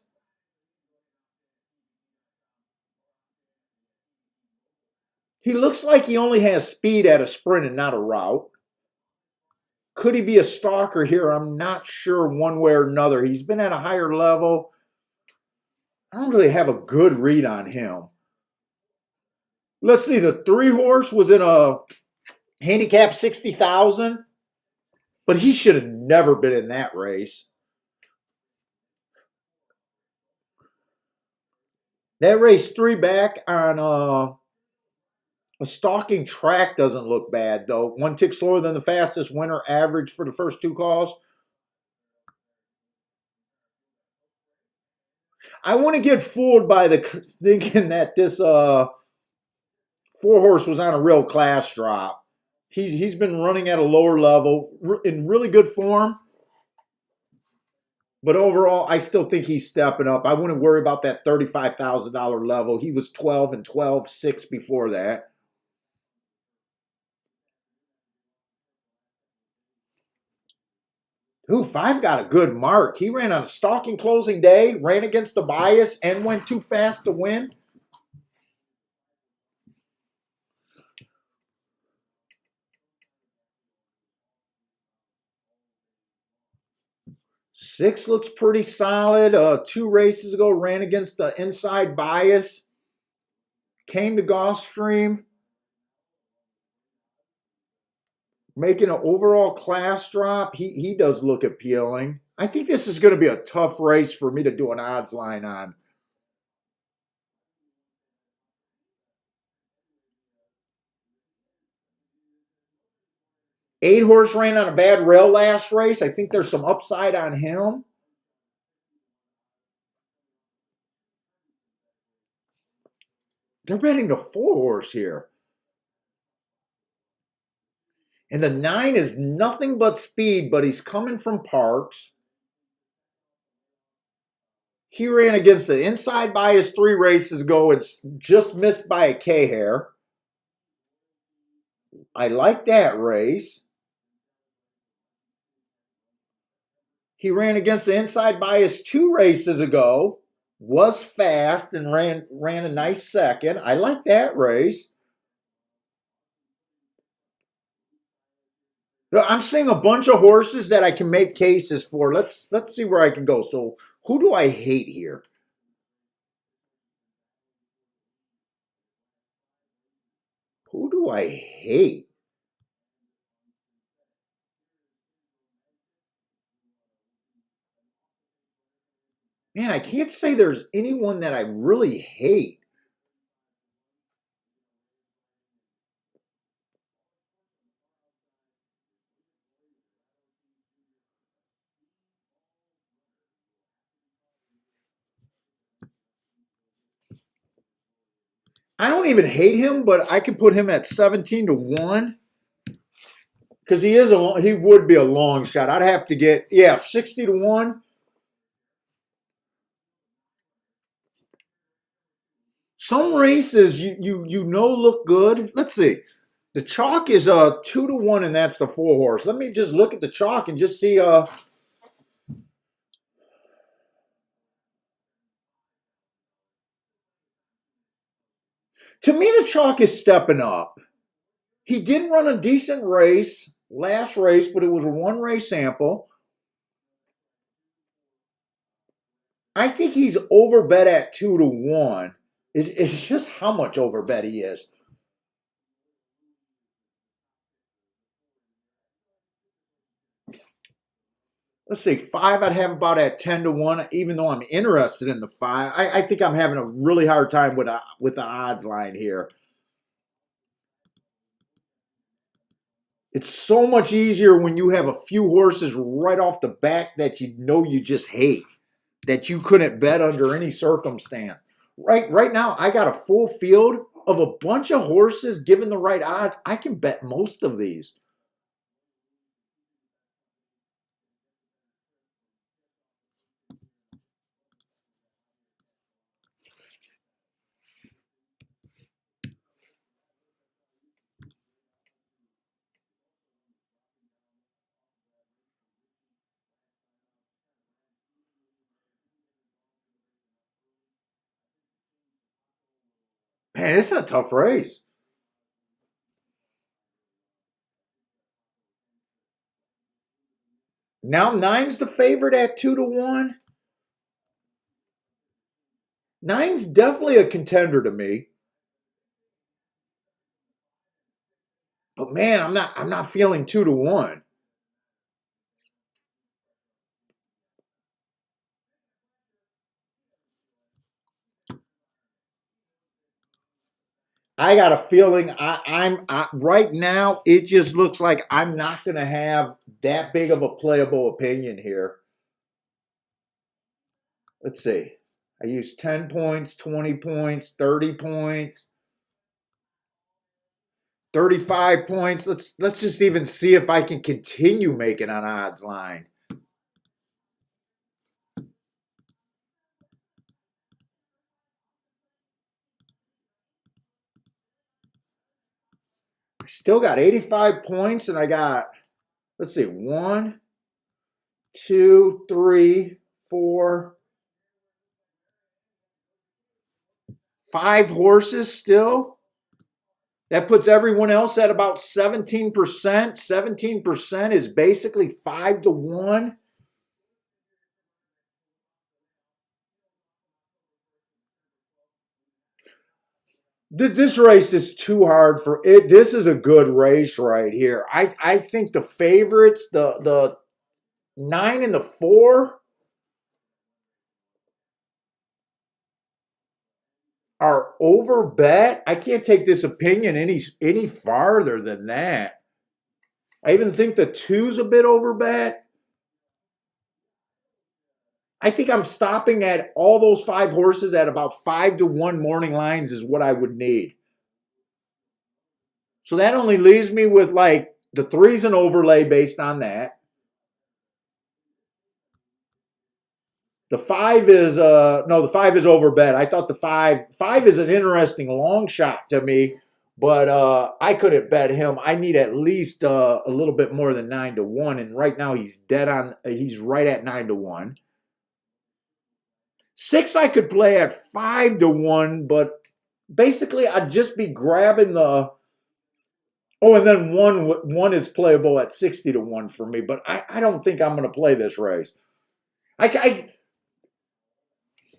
He looks like he only has speed at a sprint and not a route. Could he be a stalker here? I'm not sure one way or another. He's been at a higher level. I don't really have a good read on him. Let's see, the 3-horse was in a handicap 60,000, but he should have never been in that race. That race 3 back on a stalking track doesn't look bad, though. 1 tick slower than the fastest winner average for the first 2 calls. I want to get fooled by the thinking that this 4-horse was on a real class drop. He's been running at a lower level in really good form. But overall, I still think he's stepping up. I wouldn't worry about that $35,000 level. He was 12 and 12-6 before that. Ooh, 5 got a good mark. He ran on a stalking closing day, ran against the bias, and went too fast to win. Six looks pretty solid. 2 races ago, ran against the inside bias. Came to Gulfstream, making an overall class drop. He does look appealing. I think this is going to be a tough race for me to do an odds line on. 8-horse ran on a bad rail last race. I think there's some upside on him. They're betting the 4-horse here. And the 9 is nothing but speed, but he's coming from Parks. He ran against the inside bias 3 races ago. It's just missed by a K-hair. I like that race. He ran against the inside bias 2 races ago. Was fast and ran a nice second. I like that race. I'm seeing a bunch of horses that I can make cases for. Let's see where I can go. So who do I hate here? Who do I hate? Man, I can't say there's anyone that I really hate. I don't even hate him, but I could put him at 17-1 because he would be a long shot. I'd have to get 60-1. Some races you know look good. Let's see. The chalk is 2-1, and that's the 4-horse. Let me just look at the chalk and just see. To me, the chalk is stepping up. He did run a decent race last race, but it was a 1 race sample. I think he's overbet at 2-1. It's just how much overbet he is. let's see, 5 I'd have about at 10-1, even though I'm interested in the 5. I think I'm having a really hard time with an odds line here. It's so much easier when you have a few horses right off the back that you know you just hate, that you couldn't bet under any circumstance. Right now, I got a full field of a bunch of horses given the right odds. I can bet most of these. Man, it's a tough race. Now 9's the favorite at 2-1. 9's definitely a contender to me. But man, I'm not feeling 2-1. I got a feeling right now. It just looks like I'm not going to have that big of a playable opinion here. Let's see. I used 10 points, 20 points, 30 points, 35 points. Let's just even see if I can continue making an odds line. I still got 85 points, and I got, let's see, 1, 2, 3, 4, 5 horses still. That puts everyone else at about 17%. 17% is basically 5-1. This race is too hard for it. This is a good race right here. I think the favorites, the 9 and the 4, are over bet. I can't take this opinion any farther than that. I even think the 2's a bit over bet. I think I'm stopping at all those 5 horses at about 5-1 morning lines is what I would need. So that only leaves me with like the 3's an overlay based on that. The 5 is no, the 5 is over bet. I thought the 5 is an interesting long shot to me, but I couldn't bet him. I need at least a little bit more than 9-1, and right now he's dead on. He's right at 9-1. 6 I could play at 5-1, but basically I'd just be grabbing the. Oh, and then one is playable at 60-1 for me, but I don't think I'm going to play this race.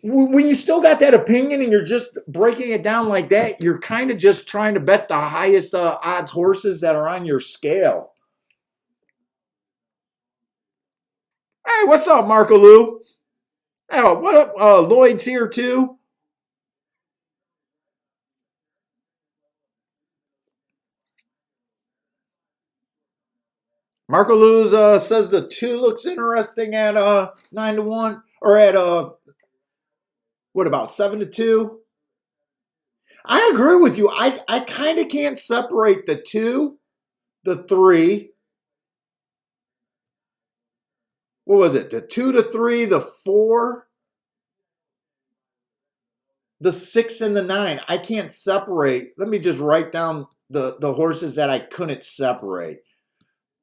When you still got that opinion and you're just breaking it down like that, you're kind of just trying to bet the highest odds horses that are on your scale. Hey, what's up, Marco Lou? Hey, what up? Lloyd's here too. Marco Lou says the 2 looks interesting at 9-1, or at what about 7-2? I agree with you. I kind of can't separate the 2, the 3. What was it? The 2 to 3, the 4, the 6, and the 9. I can't separate. Let me just write down the horses that I couldn't separate.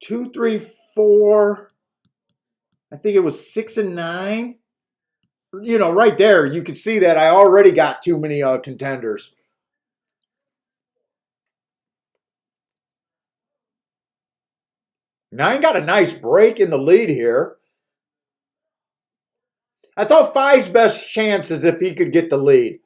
2, 3, 4. I think it was 6 and 9. You know, right there, you can see that I already got too many contenders. 9 got a nice break in the lead here. I thought 5's best chance is if he could get the lead.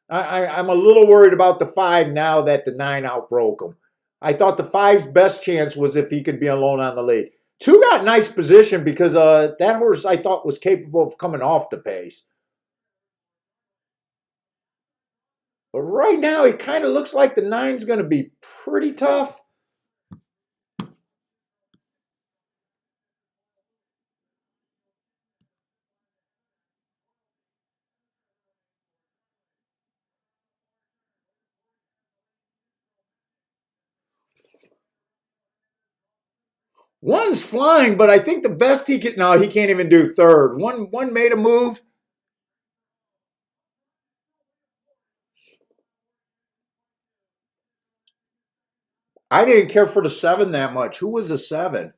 I'm a little worried about the 5 now that the 9 outbroke him. I thought the 5's best chance was if he could be alone on the lead. Two got nice position because that horse I thought was capable of coming off the pace. But right now, it kind of looks like the nine's going to be pretty tough. One's flying, but I think the best he could. No, he can't even do third. One made a move. I didn't care for the seven that much. Who was a seven?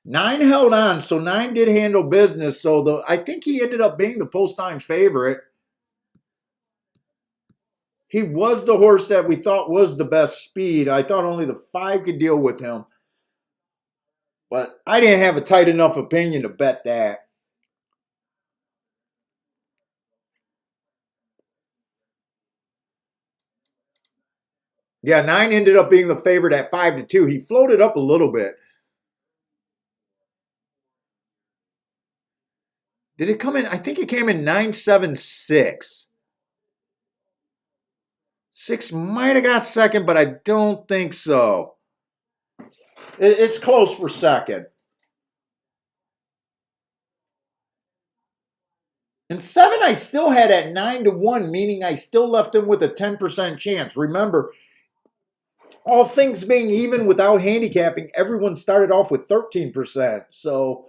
Nine held on, so nine did handle business. So I think he ended up being the post time favorite. He was the horse that we thought was the best speed. I thought only the five could deal with him. But I didn't have a tight enough opinion to bet that. Yeah, nine ended up being the favorite at 5-2. He floated up a little bit. Did it come in? I think it came in 9-7-6. Six might have got second, but I don't think so. It's close for second. And seven, I still had at 9-1, meaning I still left him with a 10% chance. Remember, all things being even without handicapping, everyone started off with 13%. So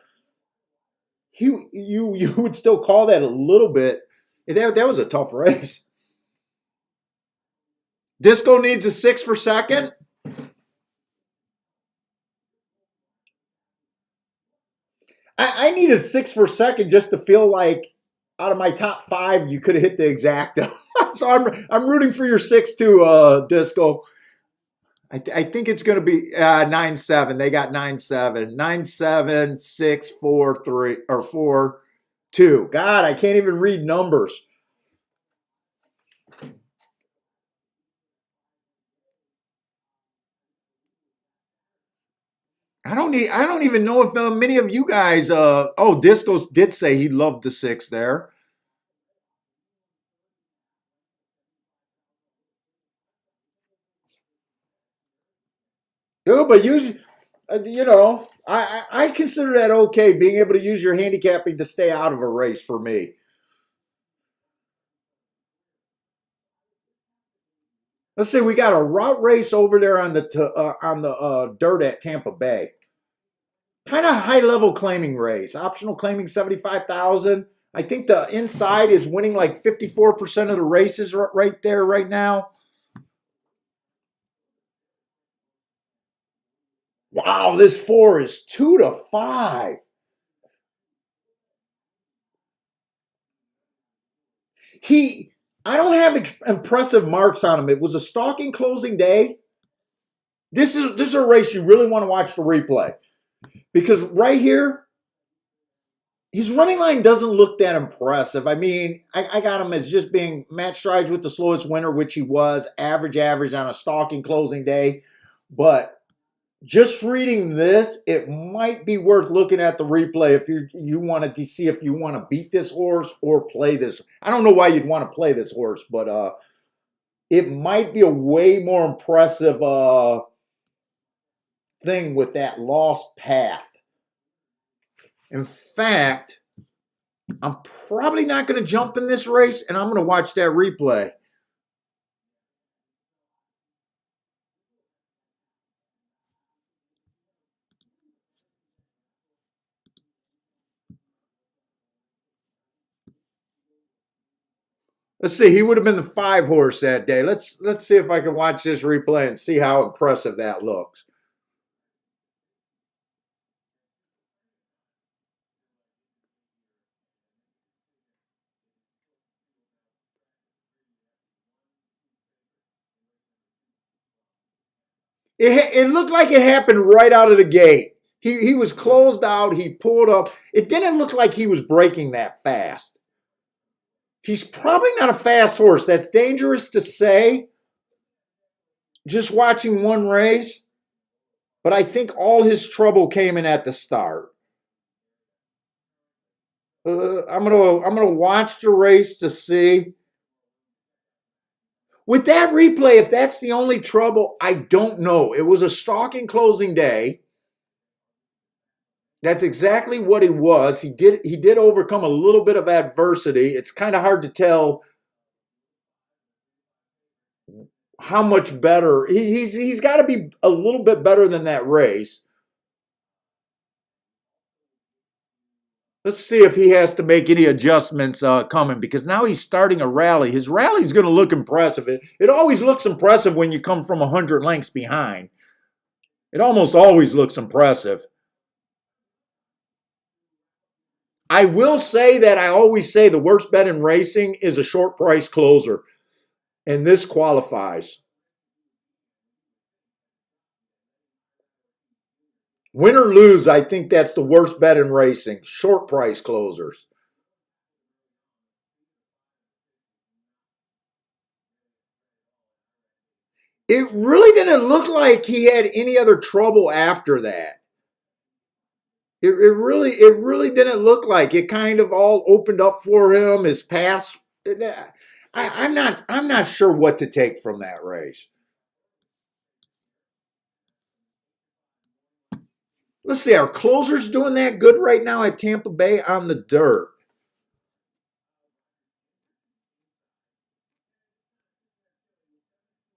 you would still call that a little bit. That was a tough race. Disco needs a 6 for second. I need a 6 for second just to feel like out of my top 5, you could have hit the exacta. So I'm rooting for your 6 too, Disco. I think it's going to be 9-7. They got 9-7. 9-7, 6, 4, 3, or 4, 2. God, I can't even read numbers. I don't even know if many of you guys. Discos did say he loved the 6 there. Yeah, but usually, I consider that okay. Being able to use your handicapping to stay out of a race for me. Let's say we got a route race over there on the dirt at Tampa Bay. Kind of high level claiming race. Optional claiming 75,000. I think the inside is winning like 54% of the races right there right now. Wow, this 4 is 2-5. I don't have impressive marks on him. It was a stalking closing day. This is a race you really want to watch the replay because right here, his running line doesn't look that impressive. I mean, I got him as just being match strides with the slowest winner, which he was, average on a stalking closing day. But just reading this, it might be worth looking at the replay if you wanted to see if you want to beat this horse or play this. I don't know why you'd want to play this horse, but it might be a way more impressive thing with that lost path. In fact, I'm probably not going to jump in this race, and I'm going to watch that replay. Let's see. He would have been the 5 horse that day. Let's see if I can watch this replay and see how impressive that looks. It looked like it happened right out of the gate. He was closed out. He pulled up. It didn't look like he was breaking that fast. He's probably not a fast horse. That's dangerous to say. just watching one race, but I think all his trouble came in at the start. I'm gonna watch the race to see. With that replay, if that's the only trouble, I don't know. It was a stalking closing day. That's exactly what he was. He did overcome a little bit of adversity. It's kind of hard to tell how much better. He's got to be a little bit better than that race. Let's see if he has to make any adjustments coming, because now he's starting a rally. His rally is going to look impressive. It always looks impressive when you come from 100 lengths behind. It almost always looks impressive. I will say that I always say the worst bet in racing is a short price closer, and this qualifies. Win or lose, I think that's the worst bet in racing, short price closers. It really didn't look like he had any other trouble after that. It really didn't look like it. Kind of all opened up for him. His pass. I'm not sure what to take from that race. Let's see, are closers doing that good right now at Tampa Bay on the dirt?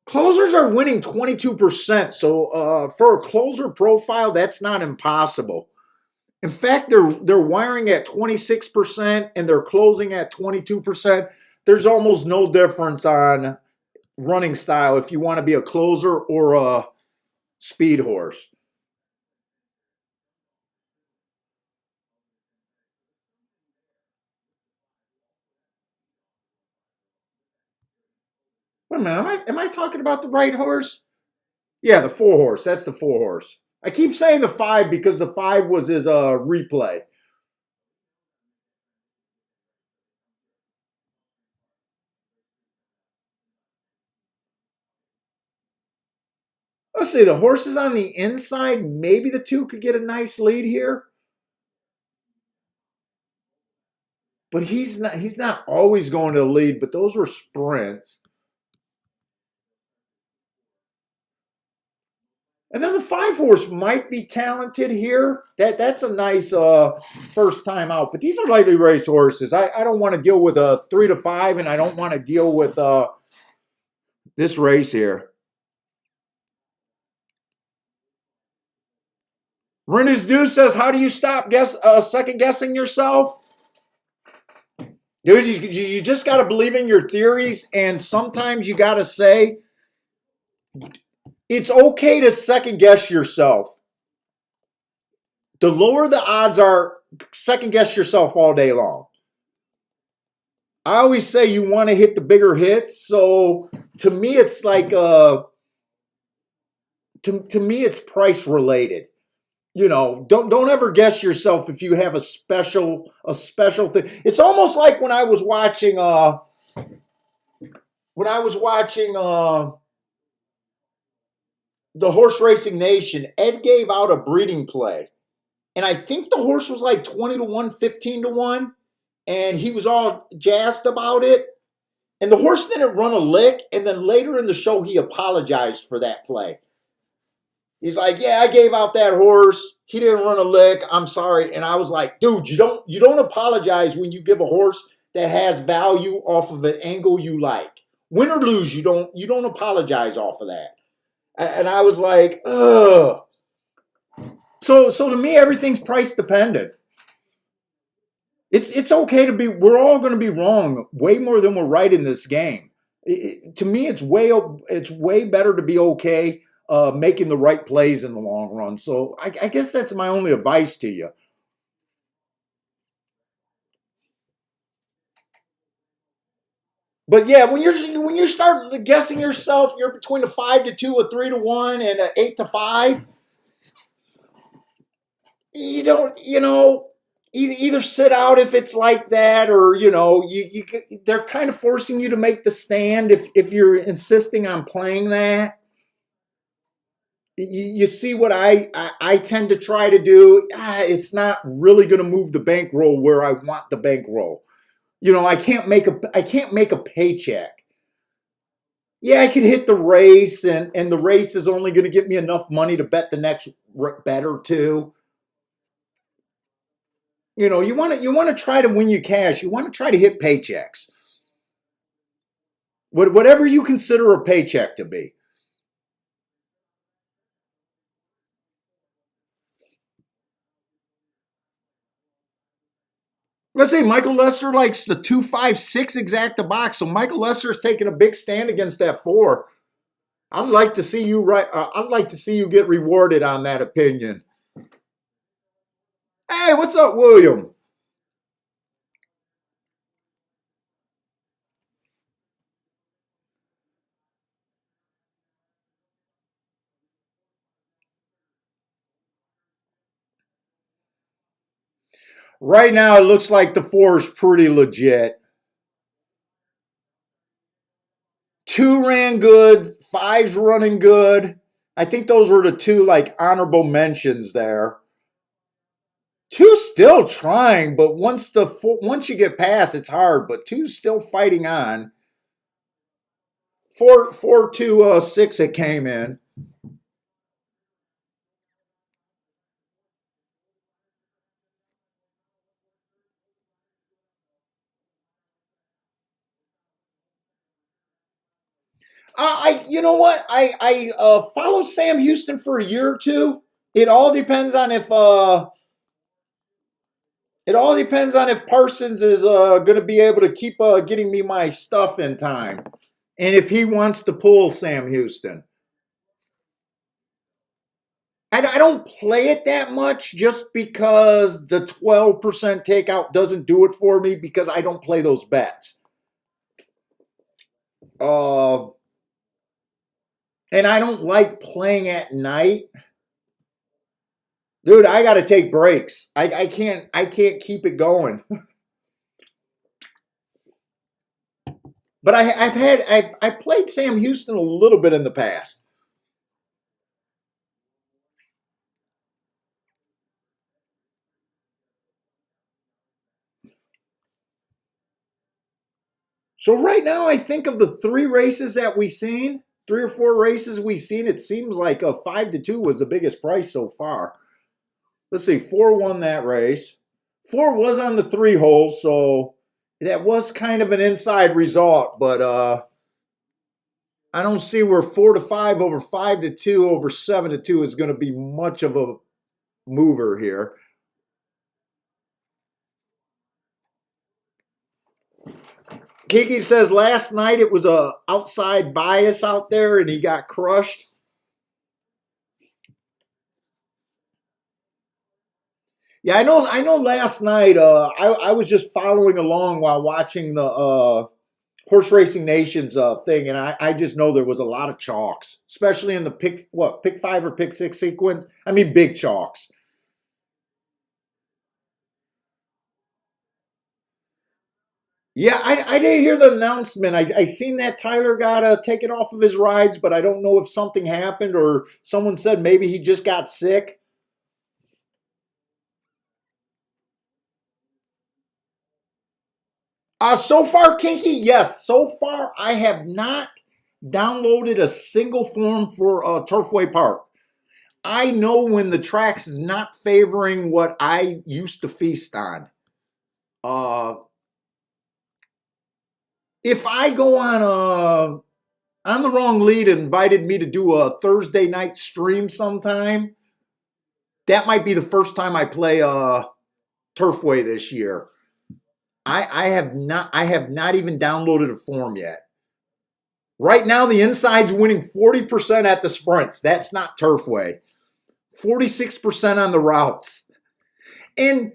Closers are winning 22%. So for a closer profile, that's not impossible. In fact, they're wiring at 26% and they're closing at 22%. There's almost no difference on running style if you want to be a closer or a speed horse. Wait a minute, am I talking about the right horse? Yeah, the four horse. That's the four horse. I keep saying the five because the five was his replay. Let's see, the horse is on the inside. Maybe the two could get a nice lead here. But he's not always going to the lead, but those were sprints. And then the five horse might be talented here. That's a nice first time out. But these are lightly raced horses. I don't want to deal with a 3 to 5, and I don't want to deal with this race here. Rennes Dew says, "How do you stop second guessing yourself?" Dude, you just got to believe in your theories, and sometimes you got to say it's okay to second guess yourself. The lower the odds are, second guess yourself all day long. I always say you want to hit the bigger hits. So to me, it's like to me, it's price related. Don't ever guess yourself if you have a special thing. It's almost like when I was watching the Horse Racing Nation. Ed gave out a breeding play, and I think the horse was like 20 to 1, 15 to 1, and he was all jazzed about it. And the horse didn't run a lick, and then later in the show, he apologized for that play. He's like, "Yeah, I gave out that horse. He didn't run a lick. I'm sorry." And I was like, "Dude, you don't apologize when you give a horse that has value off of an angle you like. Win or lose, you don't apologize off of that." And I was like, ugh. So to me, everything's price dependent. It's okay to be. We're all going to be wrong way more than we're right in this game. To me, it's way better to be okay making the right plays in the long run. So I guess that's my only advice to you. But yeah, when you start guessing yourself, you're between a 5 to 2, a 3 to 1, and an 8 to 5. You don't, either sit out if it's like that, or they're kind of forcing you to make the stand if you're insisting on playing that. you see what I tend to try to do. It's not really going to move the bankroll where I want the bankroll. I can't make a paycheck. Yeah, I could hit the race, and the race is only going to give me enough money to bet the next bet or two. You want to try to win your cash. You want to try to hit paychecks. Whatever you consider a paycheck to be. Let's say Michael Lester likes the 256 exacta box, so Michael Lester is taking a big stand against that 4. I'd like to see you I'd like to see you get rewarded on that opinion. Hey, what's up, William? Right now, it looks like the 4 is pretty legit. 2 ran good, 5's running good. I think those were the 2 like honorable mentions there. 2's still trying, but once you get past, it's hard. But 2's still fighting on. 4-2-6 it came in. You know what? I followed Sam Houston for a year or two. It all depends on if Parsons is going to be able to keep getting me my stuff in time, and if he wants to pull Sam Houston. I don't play it that much just because the 12% takeout doesn't do it for me because I don't play those bets. Uh, and I don't like playing at night. Dude, I got to take breaks. I can't keep it going. But I played Sam Houston a little bit in the past. So right now, I think of the 3 races that we seen, 3 or 4 races we seen, it seems like a 5-2 was the biggest price so far. Let's see, 4 won that race. 4 was on the 3 holes, so that was kind of an inside result, but I don't see where 4-5 over 5-2 over 7-2 is going to be much of a mover here. Kiki says last night it was a outside bias out there and he got crushed. Yeah, I know. I know. Last night, I was just following along while watching the Horse Racing Nations thing, and I just know there was a lot of chalks, especially in the pick 5 or pick 6 sequence. I mean, big chalks. Yeah, I didn't hear the announcement. I seen that Tyler got taken off of his rides, but I don't know if something happened or someone said maybe he just got sick. So far, Kinky, yes. So far, I have not downloaded a single form for Turfway Park. I know when the track's not favoring what I used to feast on. Uh, if I go on the wrong lead and invited me to do a Thursday night stream sometime, that might be the first time I play Turfway this year. I have not even downloaded a form yet. Right now, the inside's winning 40% at the sprints. That's not Turfway. 46% on the routes. And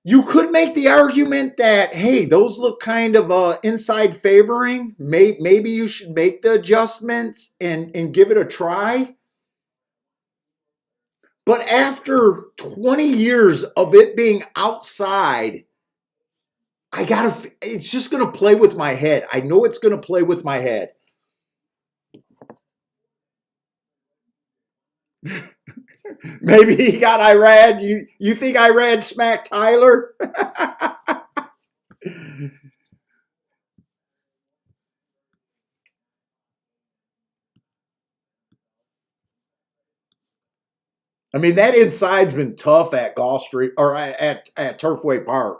you could make the argument that, hey, those look kind of inside favoring. Maybe you should make the adjustments and give it a try. But after 20 years of it being outside, it's just going to play with my head. I know it's going to play with my head. Maybe he got Irad. You think Irad smacked Tyler? I mean, that inside's been tough at Gulf Street or at Turfway Park.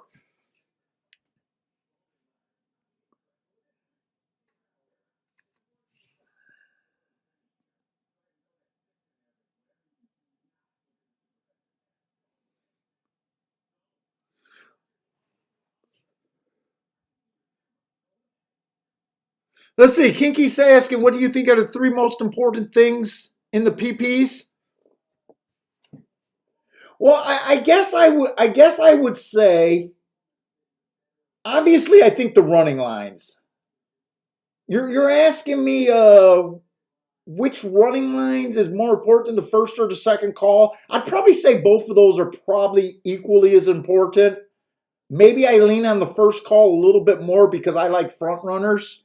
Let's see. Kinky's asking, what do you think are the three most important things in the PPs? Well, I guess I would. I guess I would say, obviously, I think the running lines. You're asking me which running lines is more important, the first or the second call? I'd probably say both of those are probably equally as important. Maybe I lean on the first call a little bit more because I like front runners.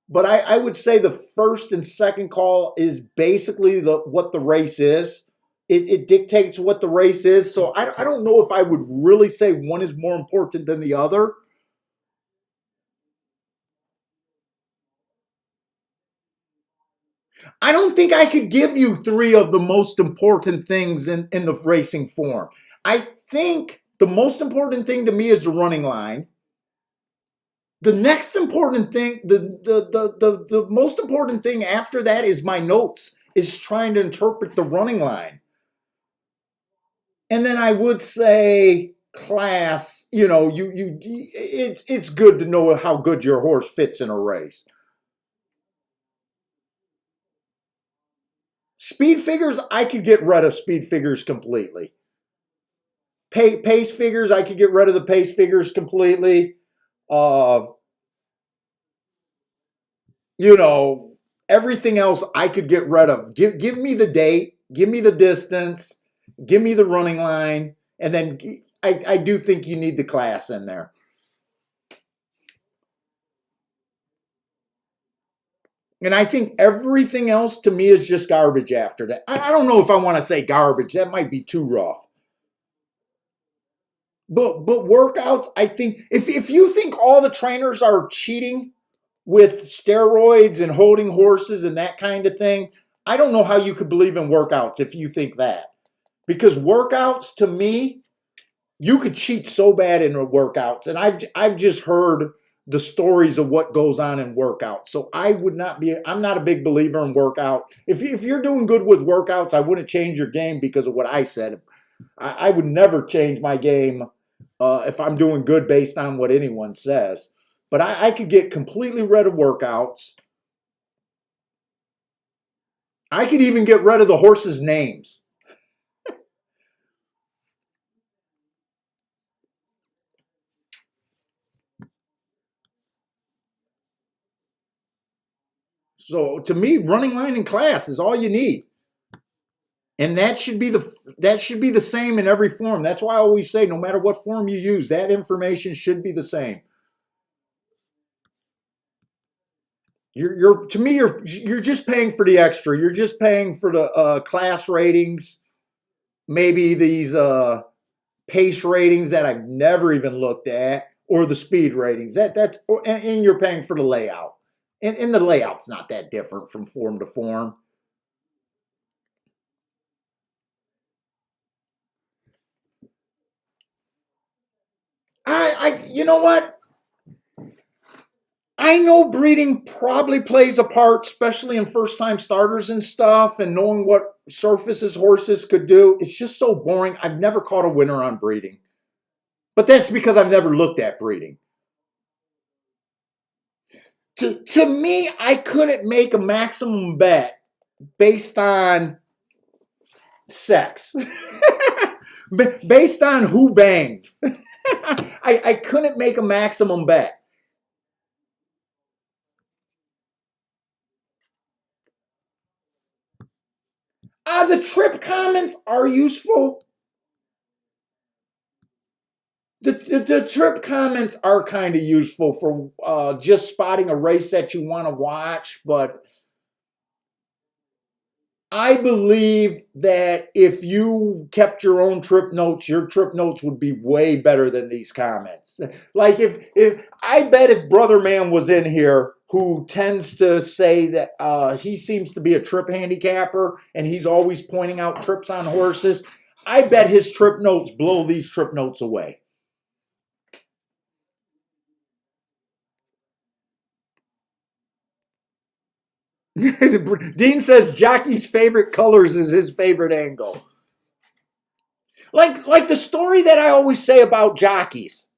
But I would say the first and second call is basically what the race is. It dictates what the race is. So I don't know if I would really say one is more important than the other. I don't think I could give you three of the most important things in the racing form. I think the most important thing to me is the running line. The next important thing, the most important thing after that is my notes, is trying to interpret the running line. And then I would say class, it's good to know how good your horse fits in a race. Speed figures, I could get rid of speed figures completely. Pace figures, I could get rid of the pace figures completely. Uh, you know, Everything else I could get rid of. Give me the date, give me the distance, give me the running line, and then I do think you need the class in there. And I think everything else to me is just garbage after that. I don't know if I want to say garbage. That might be too rough. But workouts, I think if you think all the trainers are cheating with steroids and holding horses and that kind of thing, I don't know how you could believe in workouts if you think that. Because workouts to me, you could cheat so bad in workouts. And I've just heard the stories of what goes on in workouts. So I'm not a big believer in workout. If you're doing good with workouts, I wouldn't change your game because of what I said. I would never change my game if I'm doing good based on what anyone says. But I could get completely rid of workouts. I could even get rid of the horses' names. So to me, running line and class is all you need. And that should be the same in every form. That's why I always say no matter what form you use, that information should be the same. To me you're just paying for the extra. You're just paying for the class ratings, maybe these pace ratings that I've never even looked at, or the speed ratings. And you're paying for the layout. And the layout's not that different from form to form. You know what? I know breeding probably plays a part, especially in first time starters and stuff, and knowing what surfaces horses could do. It's just so boring. I've never caught a winner on breeding. But that's because I've never looked at breeding. To me, I couldn't make a maximum bet based on sex, based on who banged. I couldn't make a maximum bet. The trip comments are useful. The trip comments are kind of useful for just spotting a race that you want to watch, but I believe that if you kept your own trip notes, your trip notes would be way better than these comments. Like if I bet if Brother Man was in here, who tends to say that he seems to be a trip handicapper and he's always pointing out trips on horses, I bet his trip notes blow these trip notes away. Dean says jockey's favorite colors is his favorite angle. Like the story that I always say about jockeys.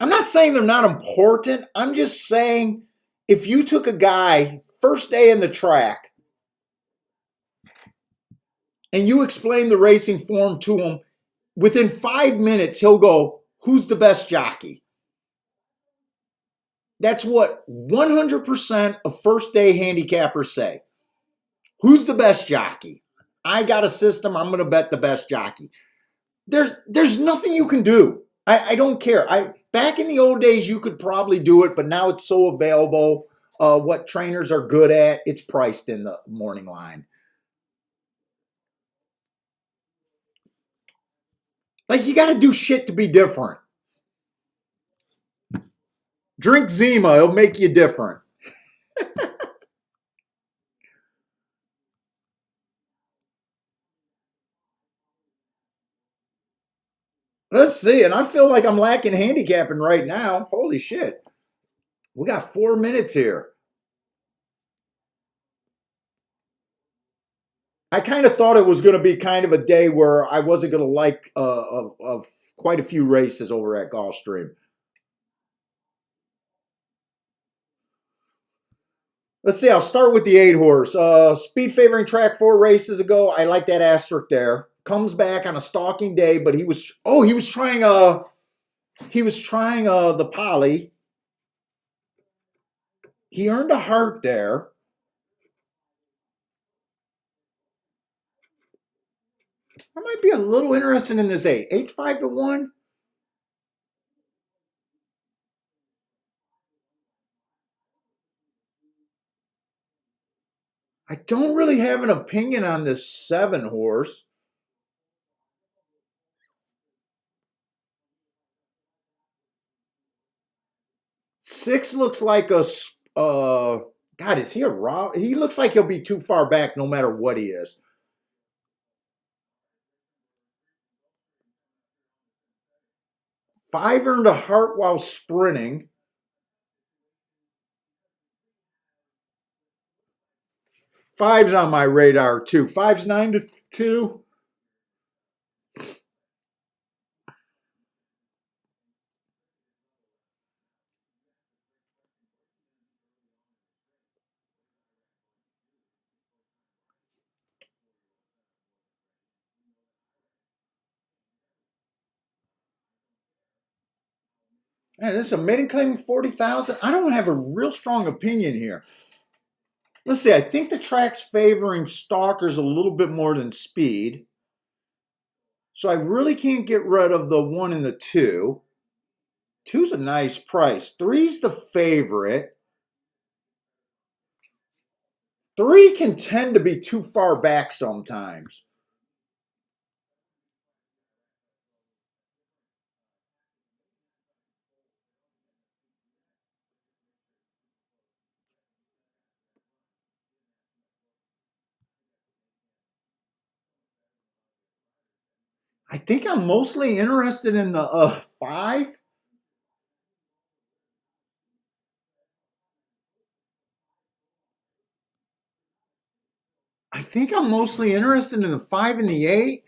I'm not saying they're not important. I'm just saying if you took a guy first day in the track and you explain the racing form to him, within 5 minutes he'll go, "Who's the best jockey?" That's what 100% of first day handicappers say. Who's the best jockey? I got a system. I'm going to bet the best jockey. There's nothing you can do. I don't care. Back in the old days you could probably do it, but now it's so available. What trainers are good at, it's priced in the morning line. Like you got to do shit to be different. Drink Zima, it'll make you different. Let's see, and I feel like I'm lacking handicapping right now. Holy shit. We got 4 minutes here. I kind of thought it was going to be kind of a day where I wasn't going to like of quite a few races over at Gulfstream. Let's see. I'll start with the 8 horse. Speed favoring track 4 races ago. I like that asterisk there. Comes back on a stalking day, but he was trying the poly. He earned a heart there. I might be a little interested in this 8. 8's 5-1. I don't really have an opinion on this 7 horse. 6 looks like a God, is he a raw? He looks like he'll be too far back no matter what he is. 5 earned a heart while sprinting. 5's on my radar too. 5's 9-2. Man, this is a maiden claiming 40,000. I don't have a real strong opinion here. Let's see. I think the track's favoring stalkers a little bit more than speed. So I really can't get rid of the 1 and the 2. 2's a nice price. 3's the favorite. 3 can tend to be too far back sometimes. I think I'm mostly interested in the 5. I think I'm mostly interested in the 5 and the 8.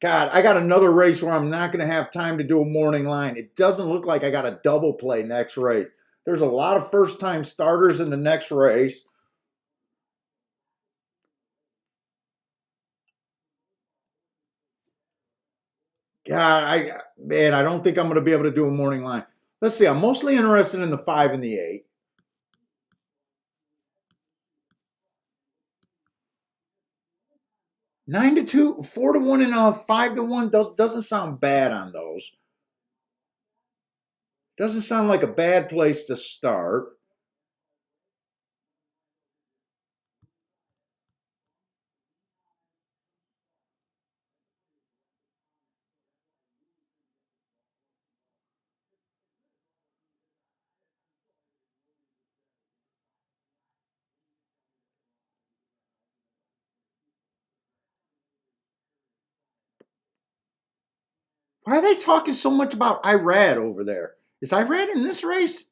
God, I got another race where I'm not going to have time to do a morning line. It doesn't look like I got a double play next race. There's a lot of first-time starters in the next race. God, I don't think I'm going to be able to do a morning line. Let's see. I'm mostly interested in the 5 and the 8. 9-2, 4-1, and 5-1 doesn't sound bad on those. Doesn't sound like a bad place to start. Why are they talking so much about Irad over there? Is Irad in this race?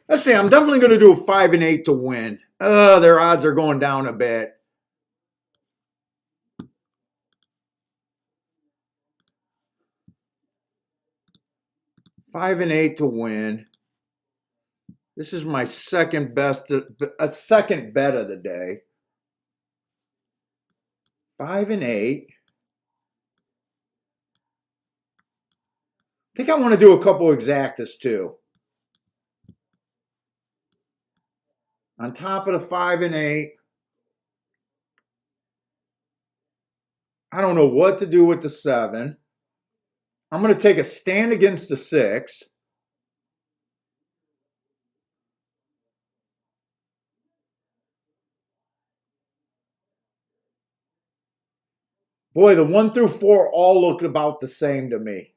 Let's see. I'm definitely going to do a 5 and 8 to win. Their odds are going down a bit. 5 and 8 to win. This is my second bet of the day. 5 and 8. I think I want to do a couple exactas too. On top of the 5 and 8. I don't know what to do with the 7. I'm going to take a stand against the 6. Boy, the 1 through 4 all look about the same to me.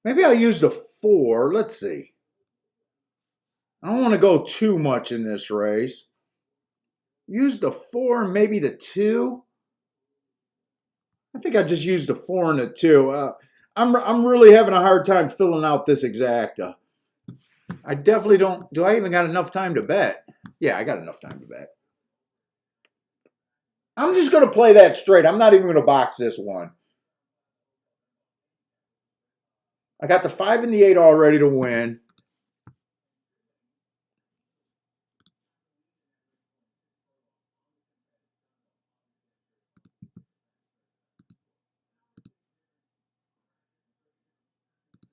Maybe I'll use the 4. Let's see. I don't want to go too much in this race. Use the 4, maybe the 2. I think I just used the 4 and the 2. I'm really having a hard time filling out this exacta. I definitely don't. Do I even got enough time to bet? Yeah, I got enough time to bet. I'm just going to play that straight. I'm not even going to box this one. I got the 5 and the 8 all ready to win.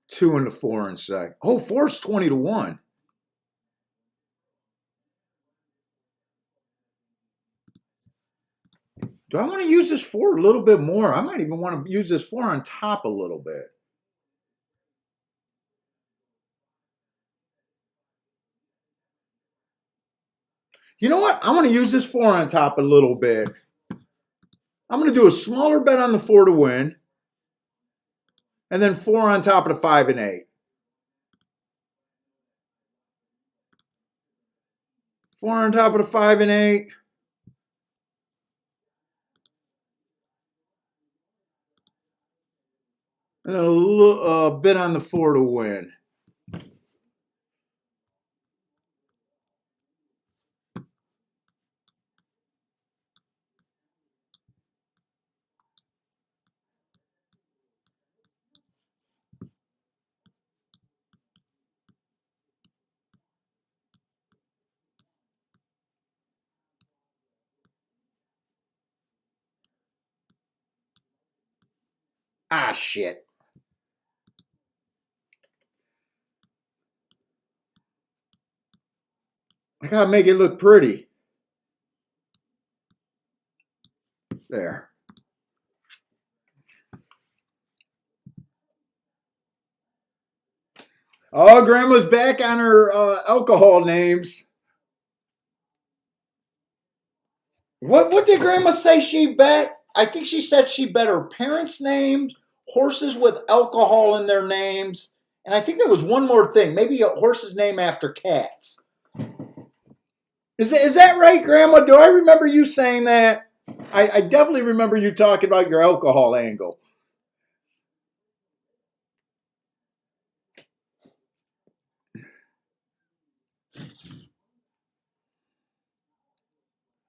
Two and the 4 in sec. Oh, 4's 20 to 1. Do I want to use this 4 a little bit more? I might even want to use this 4 on top a little bit. You know what? I want to use this 4 on top a little bit. I'm going to do a smaller bet on the 4 to win. And then 4 on top of the 5 and 8. 4 on top of the 5 and 8. And a bit on the 4 to win. Ah, shit. I gotta make it look pretty. There. Oh, Grandma's back on her alcohol names. What did Grandma say she bet? I think she said she bet her parents' names, horses with alcohol in their names, and I think there was one more thing. Maybe a horse's name after cats. Is that right, Grandma? Do I remember you saying that? I definitely remember you talking about your alcohol angle.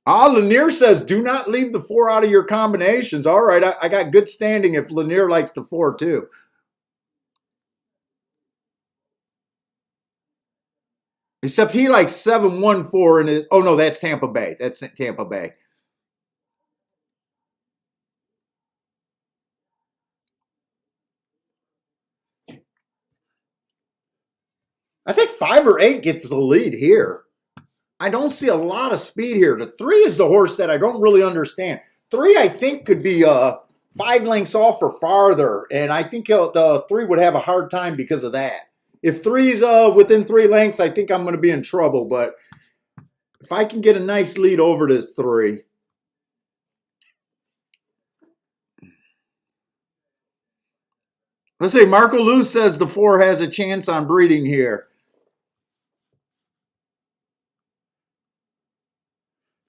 Lanier says, do not leave the 4 out of your combinations. All right, I got good standing if Lanier likes the 4 too. Except he likes 7-1-4 in his. Oh no, that's Tampa Bay. That's Tampa Bay. I think 5 or 8 gets the lead here. I don't see a lot of speed here. The 3 is the horse that I don't really understand. 3, I think, could be 5 lengths off or farther, and I think the 3 would have a hard time because of that. If 3's within 3 lengths, I think I'm going to be in trouble, but If I can get a nice lead over this 3. Let's see, Marco Luz says the 4 has a chance on breeding here.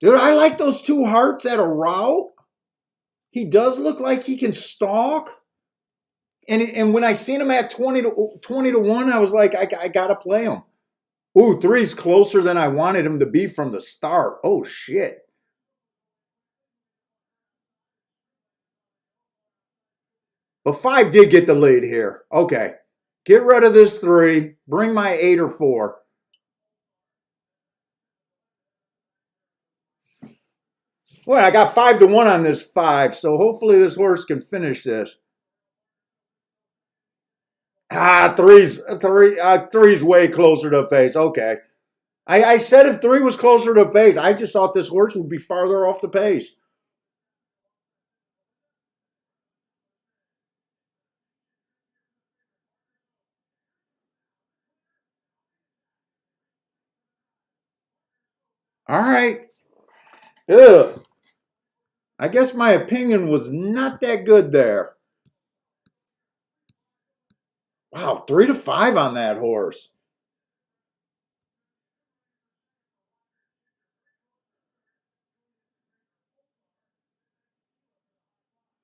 Dude, I like those 2 hearts at a route. He does look like he can stalk. And when I seen him at 20 to 1, I was like, I got to play him. Ooh, 3's closer than I wanted him to be from the start. Oh, shit. But 5 did get the lead here. Okay. Get rid of this 3. Bring my 8 or 4. Well, I got 5 to 1 on this 5, so hopefully this horse can finish this. Ah, three's way closer to pace. Okay. I said if 3 was closer to pace, I just thought this horse would be farther off the pace. All right. Ugh. I guess my opinion was not that good there. Wow, 3 to 5 on that horse.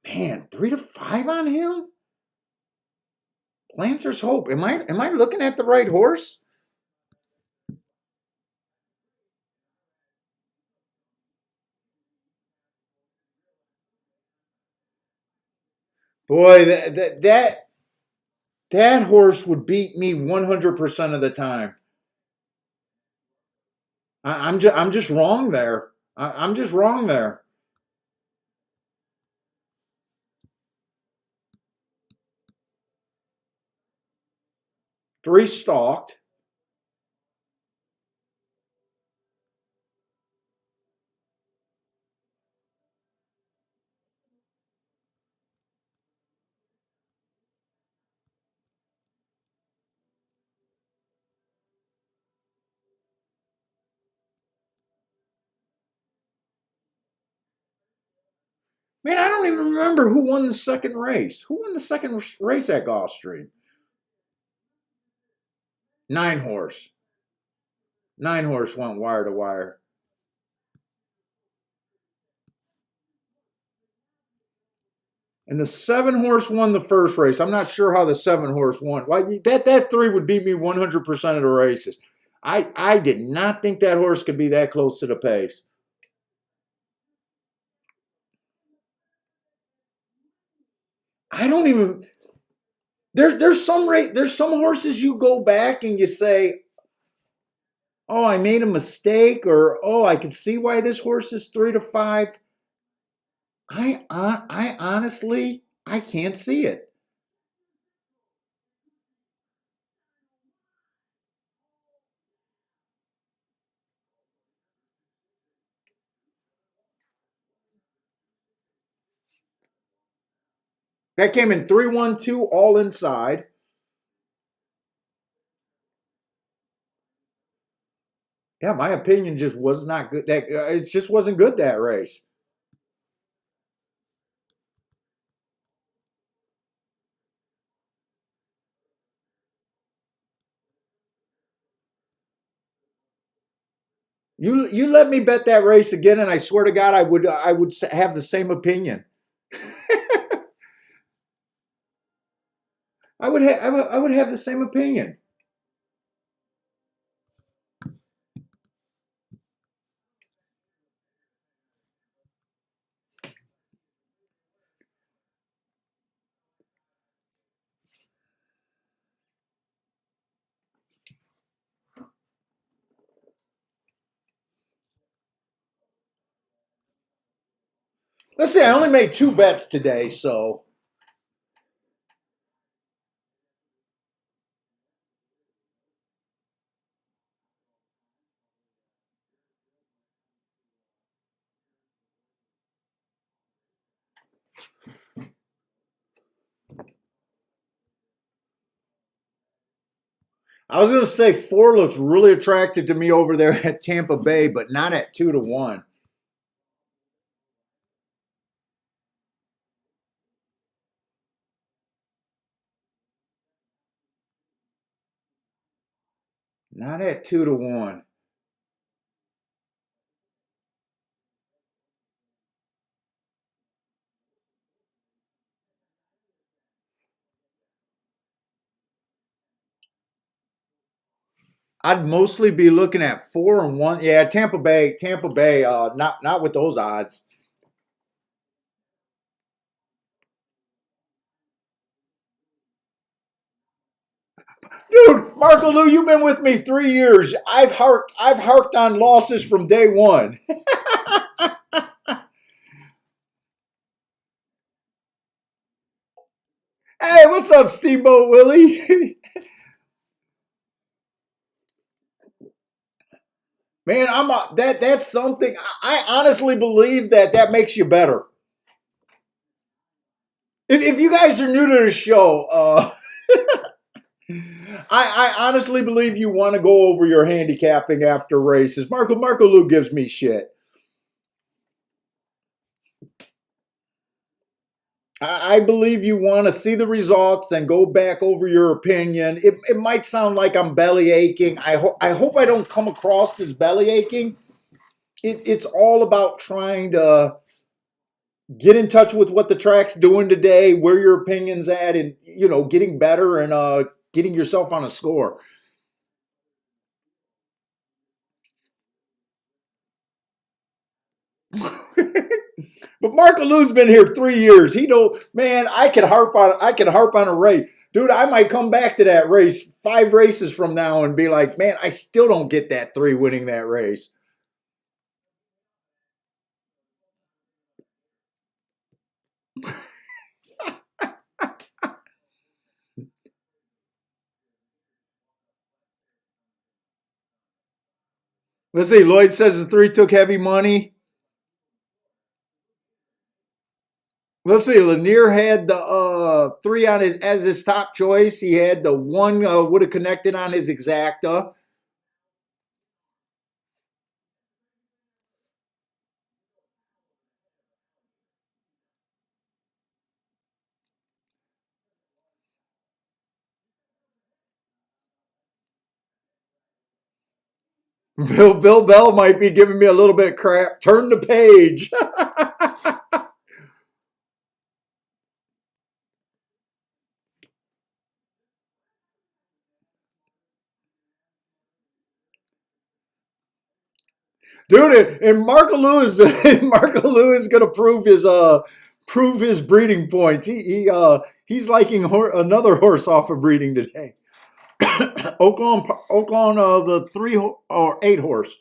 Man, 3 to 5 on him? Planter's Hope. Am I looking at the right horse? Boy, that horse would beat me 100% of the time. I'm just wrong there. I'm just wrong there. 3 stalked. Man, I don't even remember who won the second race. Who won the second race at Gulfstream? 9 horse. 9 horse went wire to wire. And the 7 horse won the first race. I'm not sure how the 7 horse won. Why that 3 would beat me 100% of the races. I did not think that horse could be that close to the pace. I don't even. There's some horses you go back and you say, oh, I made a mistake, or oh, I can see why this horse is 3 to 5. I honestly I can't see it. That came in 3-1-2 all inside. Yeah, my opinion just was not good. That it just wasn't good that race. You let me bet that race again, and I swear to God, I would have the same opinion. I would have the same opinion. Let's see, I only made 2 bets today, so I was going to say 4 looks really attractive to me over there at Tampa Bay, but not at 2-1. Not at 2-1. I'd mostly be looking at 4-1. Yeah, Tampa Bay. Tampa Bay. Not with those odds. Dude, Marco Lou, you've been with me 3 years. I've harked on losses from day one. Hey, what's up, Steamboat Willie? Man, that's something. I honestly believe that makes you better. If you guys are new to the show, I honestly believe you want to go over your handicapping after races. Marco Lou gives me shit. I believe you want to see the results and go back over your opinion. It might sound like I'm belly aching. I hope I don't come across as belly aching. It's all about trying to get in touch with what the track's doing today, where your opinion's at, and getting better and getting yourself on a score. But Marco Lou's been here 3 years. He know, man. I can harp on a race, dude. I might come back to that race 5 races from now and be like, man, I still don't get that 3 winning that race. Let's see. Lloyd says the 3 took heavy money. Let's see. Lanier had the 3 on his as his top choice. He had the 1 would have connected on his exacta. Bill Bell might be giving me a little bit of crap. Turn the page. Dude, and Marco Lewis Marco Lewis gonna prove his breeding points. He's liking another horse off of breeding today. Oaklawn, the 3 or 8 horse.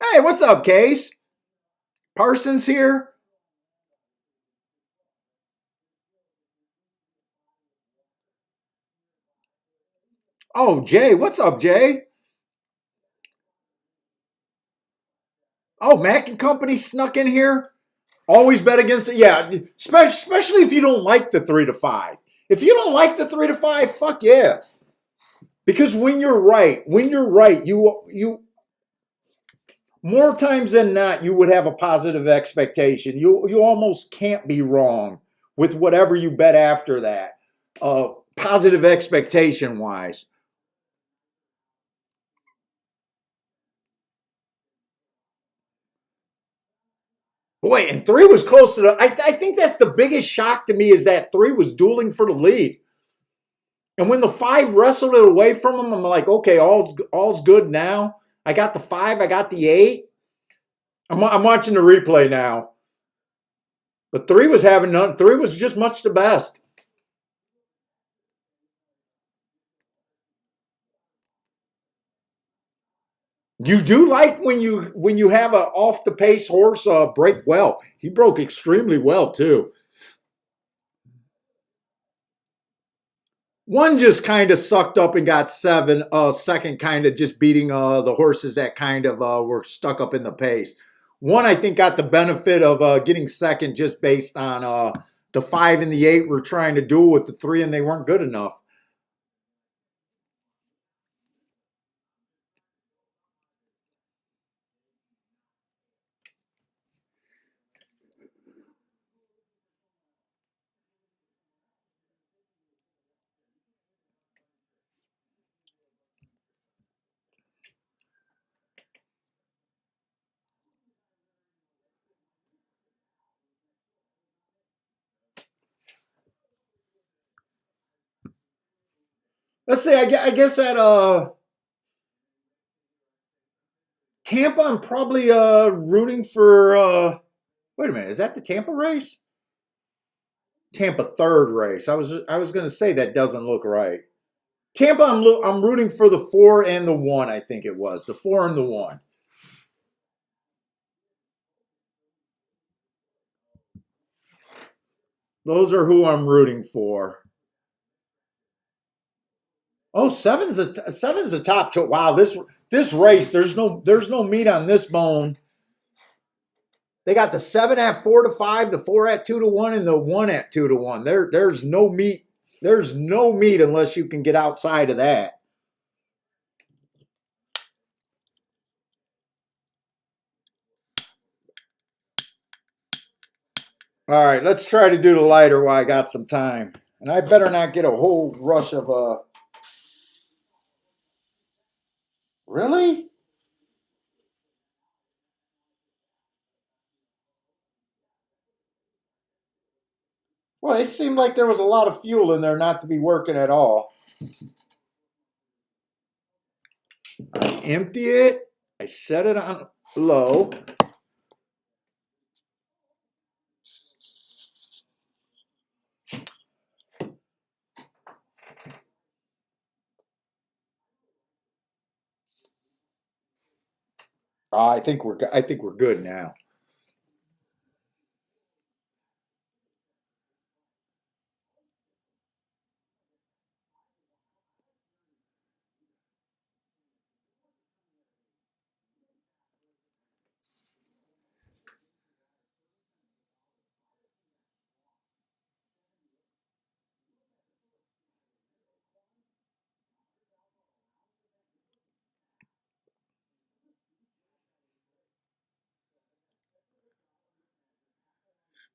Hey, what's up, Case? Parsons here. Oh, Jay, what's up, Jay? Oh, Mac and Company snuck in here. Always bet against it. Yeah, especially if you don't like the 3-5. If you don't like the 3-5, fuck yeah. Because when you're right, you more times than not you would have a positive expectation. You almost can't be wrong with whatever you bet after that. Positive expectation wise. Boy, and 3 was close to the. I think that's the biggest shock to me is that 3 was dueling for the lead. And when the 5 wrestled it away from him, I'm like, okay, all's good now. I got the 5, I got the 8. I'm watching the replay now. But 3 was having none. 3 was just much the best. You do like when you have an off the pace horse break well. He broke extremely well too. One just kind of sucked up and got 7. Second kind of just beating the horses that kind of were stuck up in the pace. One, I think, got the benefit of getting second just based on the 5 and the 8 were trying to duel with the 3 and they weren't good enough. Let's say I guess at Tampa, I'm probably rooting for. Wait a minute, is that the Tampa race? Tampa third race. I was going to say that doesn't look right. Tampa, I'm rooting for the 4 and the 1. I think it was the 4 and the 1. Those are who I'm rooting for. Oh, seven's a top choice. Wow, this race, there's no meat on this bone. They got the 7 at 4-5, the 4 at 2-1, and the 1 at 2-1. There's no meat. There's no meat unless you can get outside of that. All right, let's try to do the lighter while I got some time. And I better not get a whole rush of Really? Well, it seemed like there was a lot of fuel in there not to be working at all. I empty it. I set it on low. I think we're good now.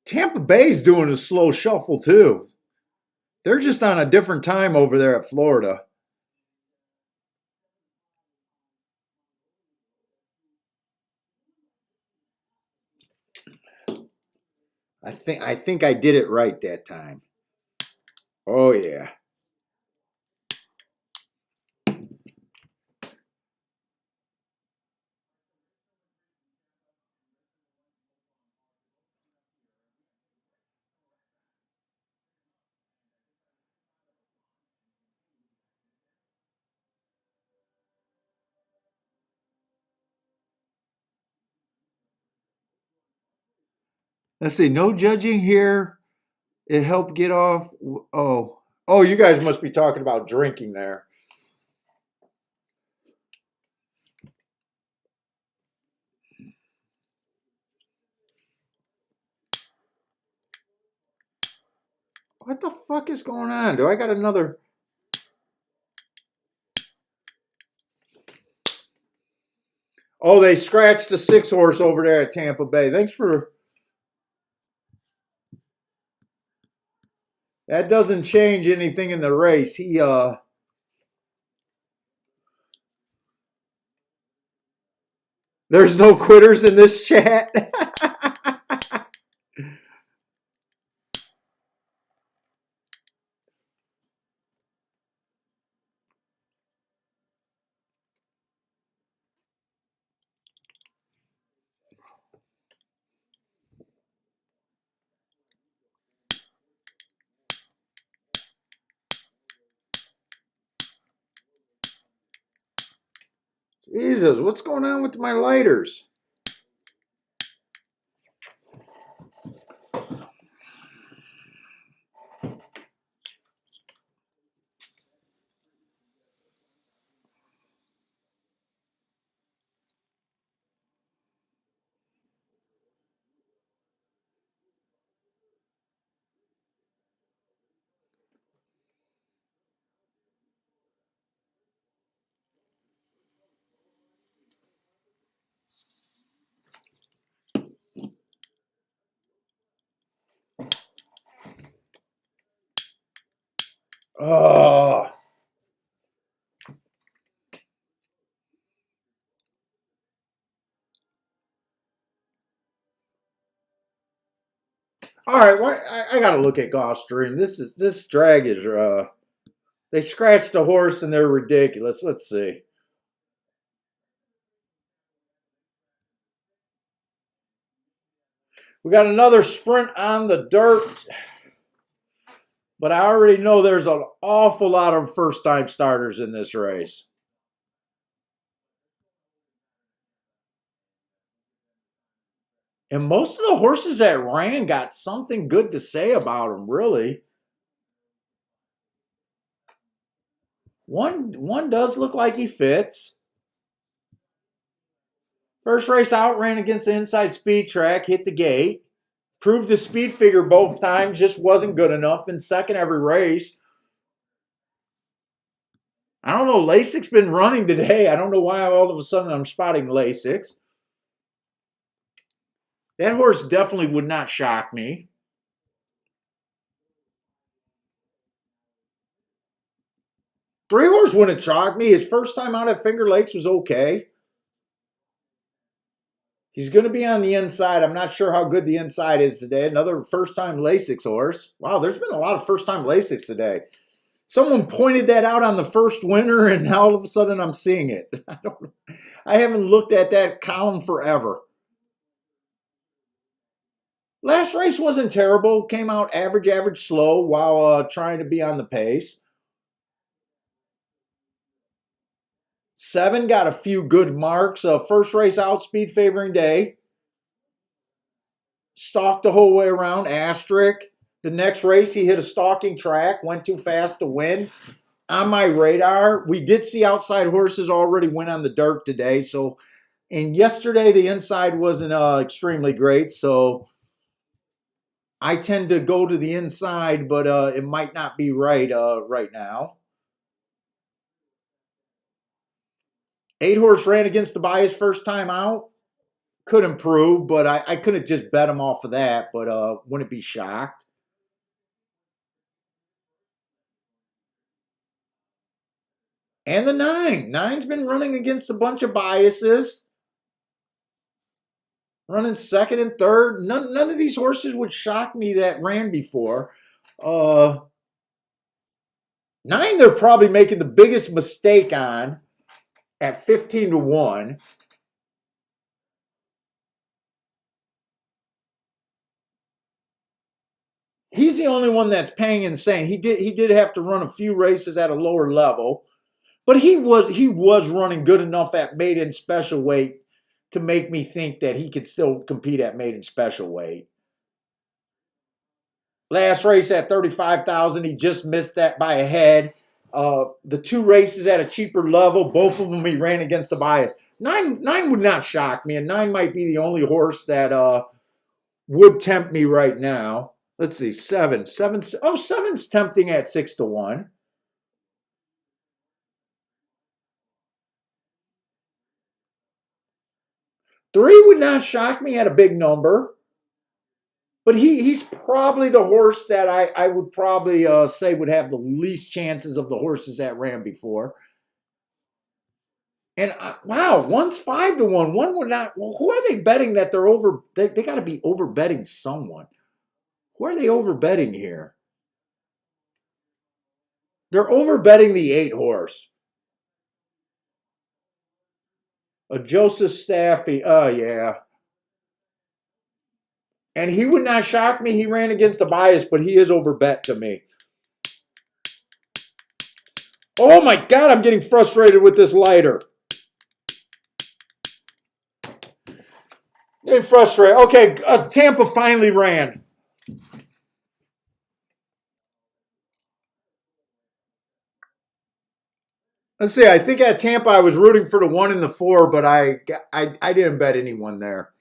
Tampa Bay's doing a slow shuffle too. They're just on a different time over there at Florida. I think I did it right that time. Oh yeah. Let's see. No judging here. It helped get off. Oh, you guys must be talking about drinking there. What the fuck is going on? Do I got another? Oh, they scratched the 6 horse over there at Tampa Bay. Thanks for. That doesn't change anything in the race. There's no quitters in this chat. Jesus, what's going on with my lighters? Oh. All right, I got to look at Gulfstream. This drag is they scratched a horse and they're ridiculous. Let's see. We got another sprint on the dirt, but I already know there's an awful lot of first time starters in this race. And most of the horses that ran got something good to say about them, really. One does look like he fits. First race out, ran against the inside speed track, hit the gate. Proved his speed figure both times, just wasn't good enough. Been second every race. I don't know, Lasix been running today. I don't know why all of a sudden I'm spotting Lasix. That horse definitely would not shock me. Three Horse wouldn't shock me. His first time out at Finger Lakes was okay. He's going to be on the inside. I'm not sure how good the inside is today. Another first-time Lasix horse. Wow, there's been a lot of first-time Lasix today. Someone pointed that out on the first winner, and now all of a sudden I'm seeing it. I haven't looked at that column forever. Last race wasn't terrible. Came out average, slow while trying to be on the pace. 7 got a few good marks. First race out, speed favoring day. Stalked the whole way around, asterisk. The next race, he hit a stalking track, went too fast to win. On my radar, we did see outside horses already win on the dirt today. So, and yesterday the inside wasn't extremely great. So I tend to go to the inside, but it might not be right right now. 8 Horse ran against the bias first time out. Could improve, but I couldn't just bet him off of that. But wouldn't be shocked. And the 9. 9's been running against a bunch of biases. Running second and third. None of these horses would shock me that ran before. 9, they're probably making the biggest mistake on at 15 to 1. He's the only one that's paying insane. He did have to run a few races at a lower level, but he was running good enough at maiden special weight to make me think that he could still compete at maiden special weight. Last race at 35,000, he just missed that by a head. The 2 races at a cheaper level, both of them he ran against a bias. Nine would not shock me, and 9 might be the only horse that would tempt me right now. Let's see, 7. 7's tempting at 6 to 1. 3 would not shock me at a big number. But he's probably the horse that I would probably say would have the least chances of the horses that ran before. And wow, one's 5 to 1. One would not. Well, who are they betting that they're over? They got to be over betting someone. Who are they over betting here? They're over betting the 8 horse. A Joseph Staffy. Oh yeah. And he would not shock me. He ran against a bias, but he is over bet to me. Oh my God, I'm getting frustrated with this lighter. Getting frustrated. Okay, Tampa finally ran. Let's see. I think at Tampa I was rooting for the 1 and the 4, but I didn't bet anyone there.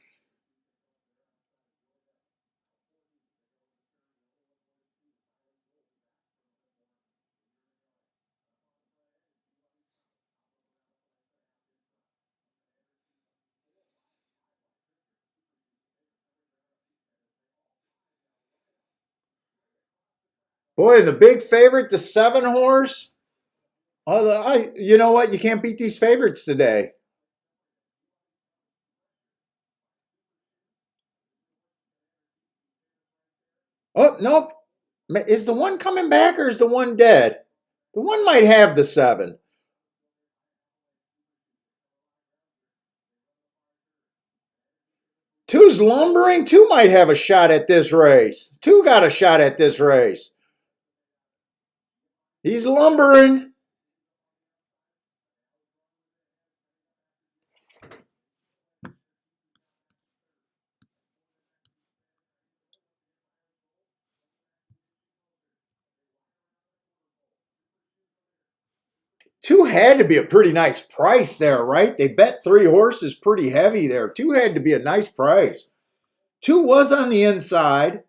Boy, the big favorite, the 7 horse. You know what? You can't beat these favorites today. Oh, nope. Is the one coming back or is the one dead? The one might have the 7. Two's lumbering. Two might have a shot at this race. Two got a shot at this race. He's lumbering. Two had to be a pretty nice price there, right? They bet 3 horses pretty heavy there. Two had to be a nice price. Two was on the inside.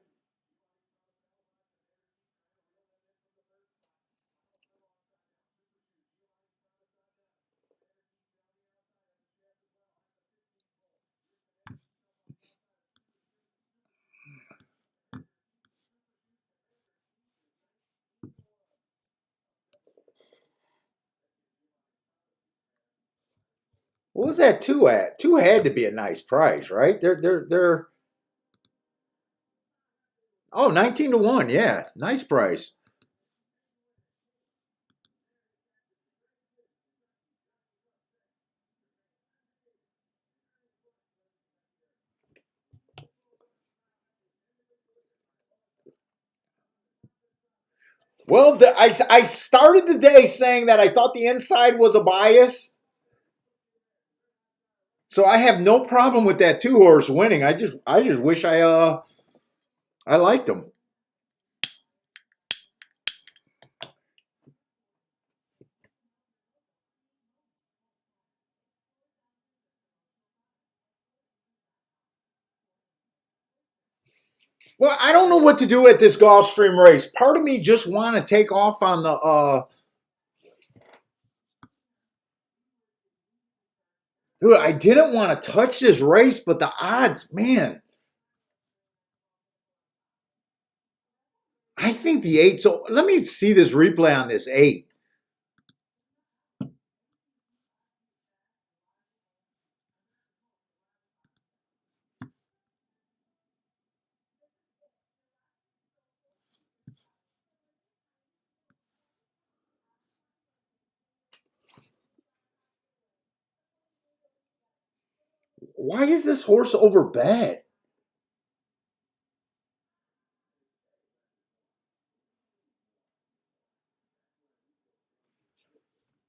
What was that two at? Two had to be a nice price, right? They're oh, 19 to 1, yeah. Nice price. Well, I started the day saying that I thought the inside was a bias. So I have no problem with that 2 horse winning. I just wish I liked them. Well, I don't know what to do at this Gulfstream race. Part of me just want to take off on the dude, I didn't want to touch this race, but the odds, man. I think the 8. So let me see this replay on this 8. Why is this horse overbet?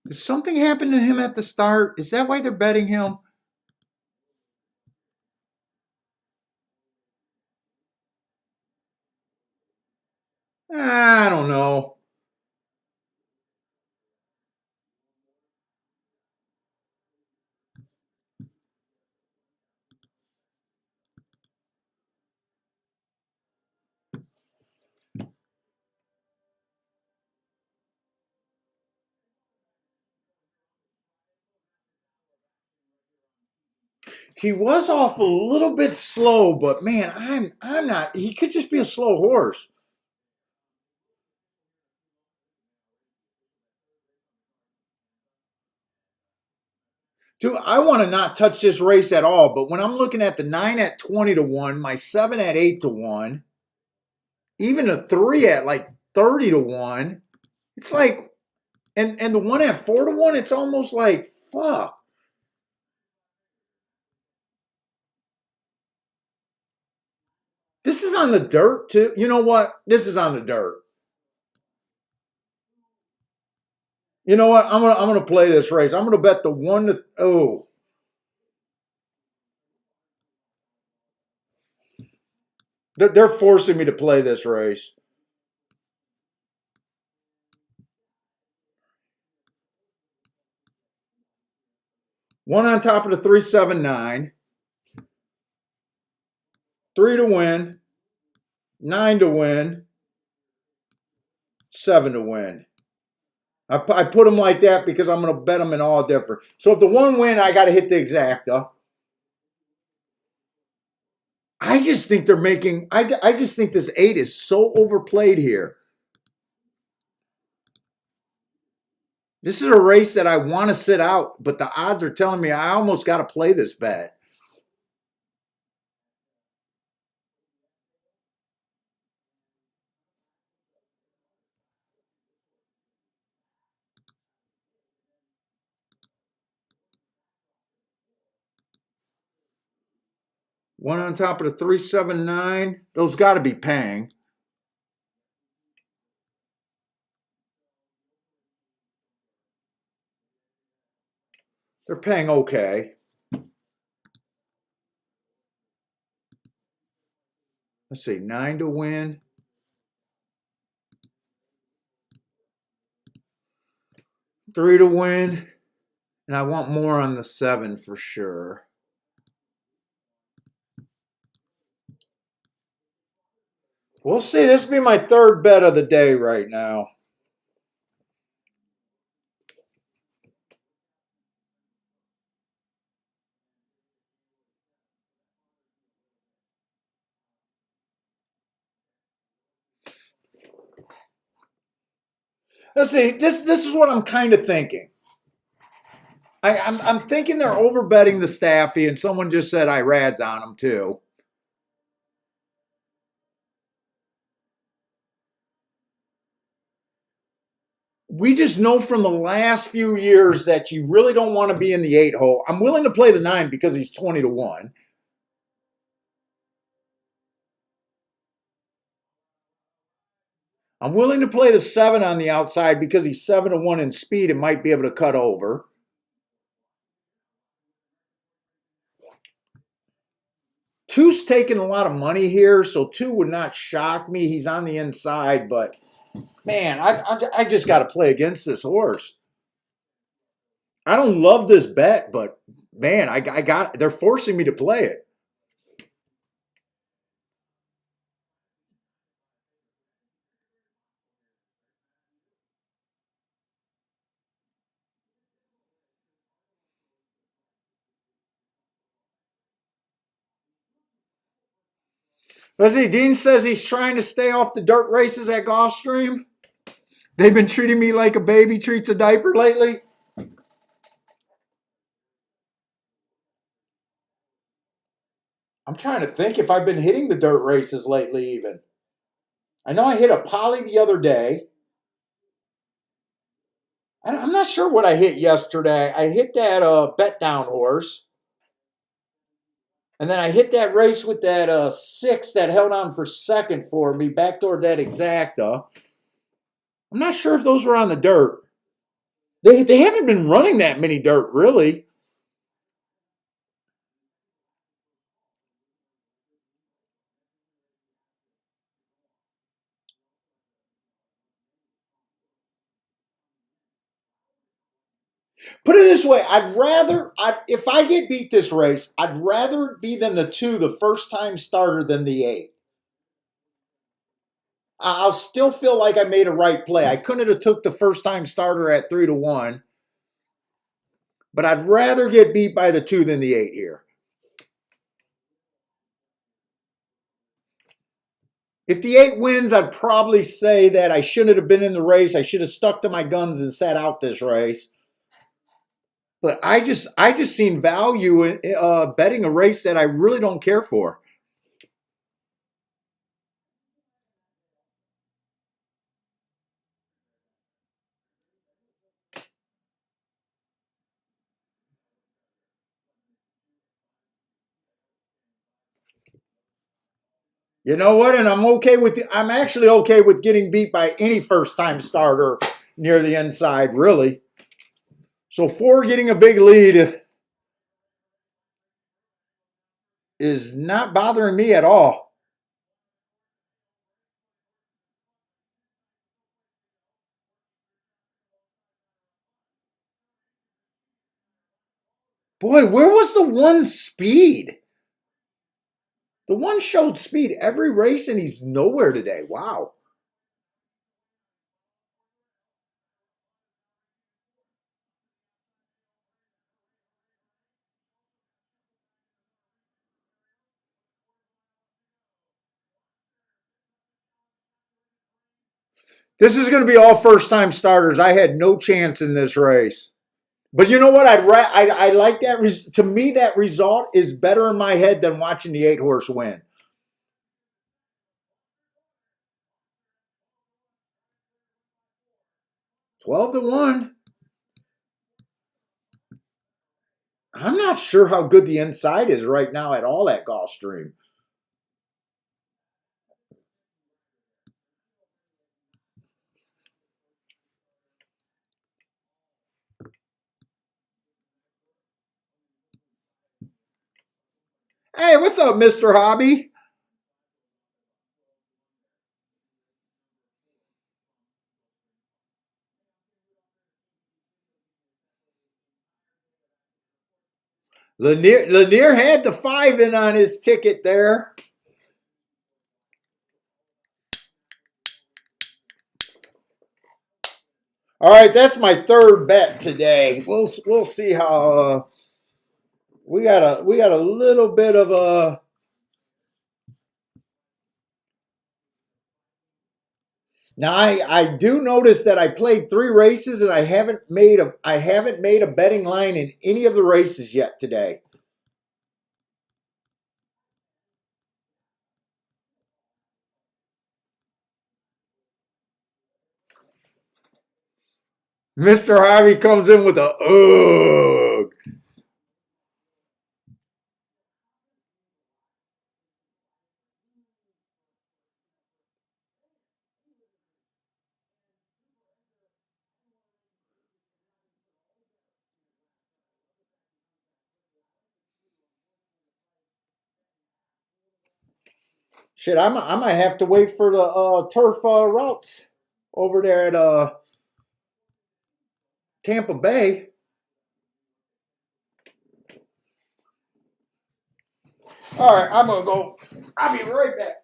Did something happen to him at the start? Is that why they're betting him? I don't know. He was off a little bit slow, but man, I'm not. He could just be a slow horse. Dude, I want to not touch this race at all. But when I'm looking at the 9 at 20 to 1, my 7 at 8 to 1, even the 3 at like 30 to 1, it's like, and the 1 at 4 to 1, it's almost like, fuck. This is on the dirt too. You know what? This is on the dirt. You know what? I'm gonna play this race. I'm gonna bet the 1 to oh. They're forcing me to play this race. One on top of the 379. 3 to win. 9 to win. 7 to win. I put them like that because I'm going to bet them in all different. So if the 1 win, I got to hit the exacta. I just think they're making. I just think this 8 is so overplayed here. This is a race that I want to sit out, but the odds are telling me I almost got to play this bet. One on top of the 379. Those got to be paying. They're paying okay. Let's see, 9 to win. 3 to win. And I want more on the 7 for sure. We'll see. This will be my third bet of the day right now. Let's see. This is what I'm kind of thinking. I'm thinking they're overbetting the Staffy, and someone just said Irad's on them too. We just know from the last few years that you really don't want to be in the 8 hole. I'm willing to play the 9 because he's 20 to 1. I'm willing to play the 7 on the outside because he's 7 to 1 in speed and might be able to cut over. Two's taking a lot of money here, so 2 would not shock me. He's on the inside, but man, I just got to play against this horse. I don't love this bet, but man, I got. They're forcing me to play it. Let's see. Dean says he's trying to stay off the dirt races at Gulfstream. They've been treating me like a baby treats a diaper lately. I'm trying to think if I've been hitting the dirt races lately, even. I know I hit a poly the other day. I'm not sure what I hit yesterday. I hit that bet down horse. And then I hit that race with that 6 that held on for second for me, backdoor that exacta. I'm not sure if those were on the dirt. They haven't been running that many dirt, really. Put it this way, if I get beat this race, I'd rather it be than the 2, the first time starter, than the 8. I'll still feel like I made a right play. I couldn't have took the first time starter at 3 to 1, but I'd rather get beat by the 2 than the 8 here. If the 8 wins, I'd probably say that I shouldn't have been in the race. I should have stuck to my guns and sat out this race. But I just seen value in betting a race that I really don't care for. You know what? And I'm actually okay with getting beat by any first time starter near the inside, really. So 4 getting a big lead is not bothering me at all. Boy, where was the 1 speed? The 1 showed speed every race and he's nowhere today. Wow. This is going to be all first time starters. I had no chance in this race. But you know what? I like that. To me, that result is better in my head than watching the 8-horse win. 12-1. I'm not sure how good the inside is right now at all at Gulfstream. Hey, what's up, Mr. Hobby? Lanier had the 5 in on his ticket there. All right, that's my third bet today. We'll see how we got a little bit of a. Now I do notice that I played 3 races and I haven't made a betting line in any of the races yet today. Mr. Harvey comes in with a ugh. Shit, I might have to wait for the turf routes over there at Tampa Bay. All right, I'm gonna go. I'll be right back.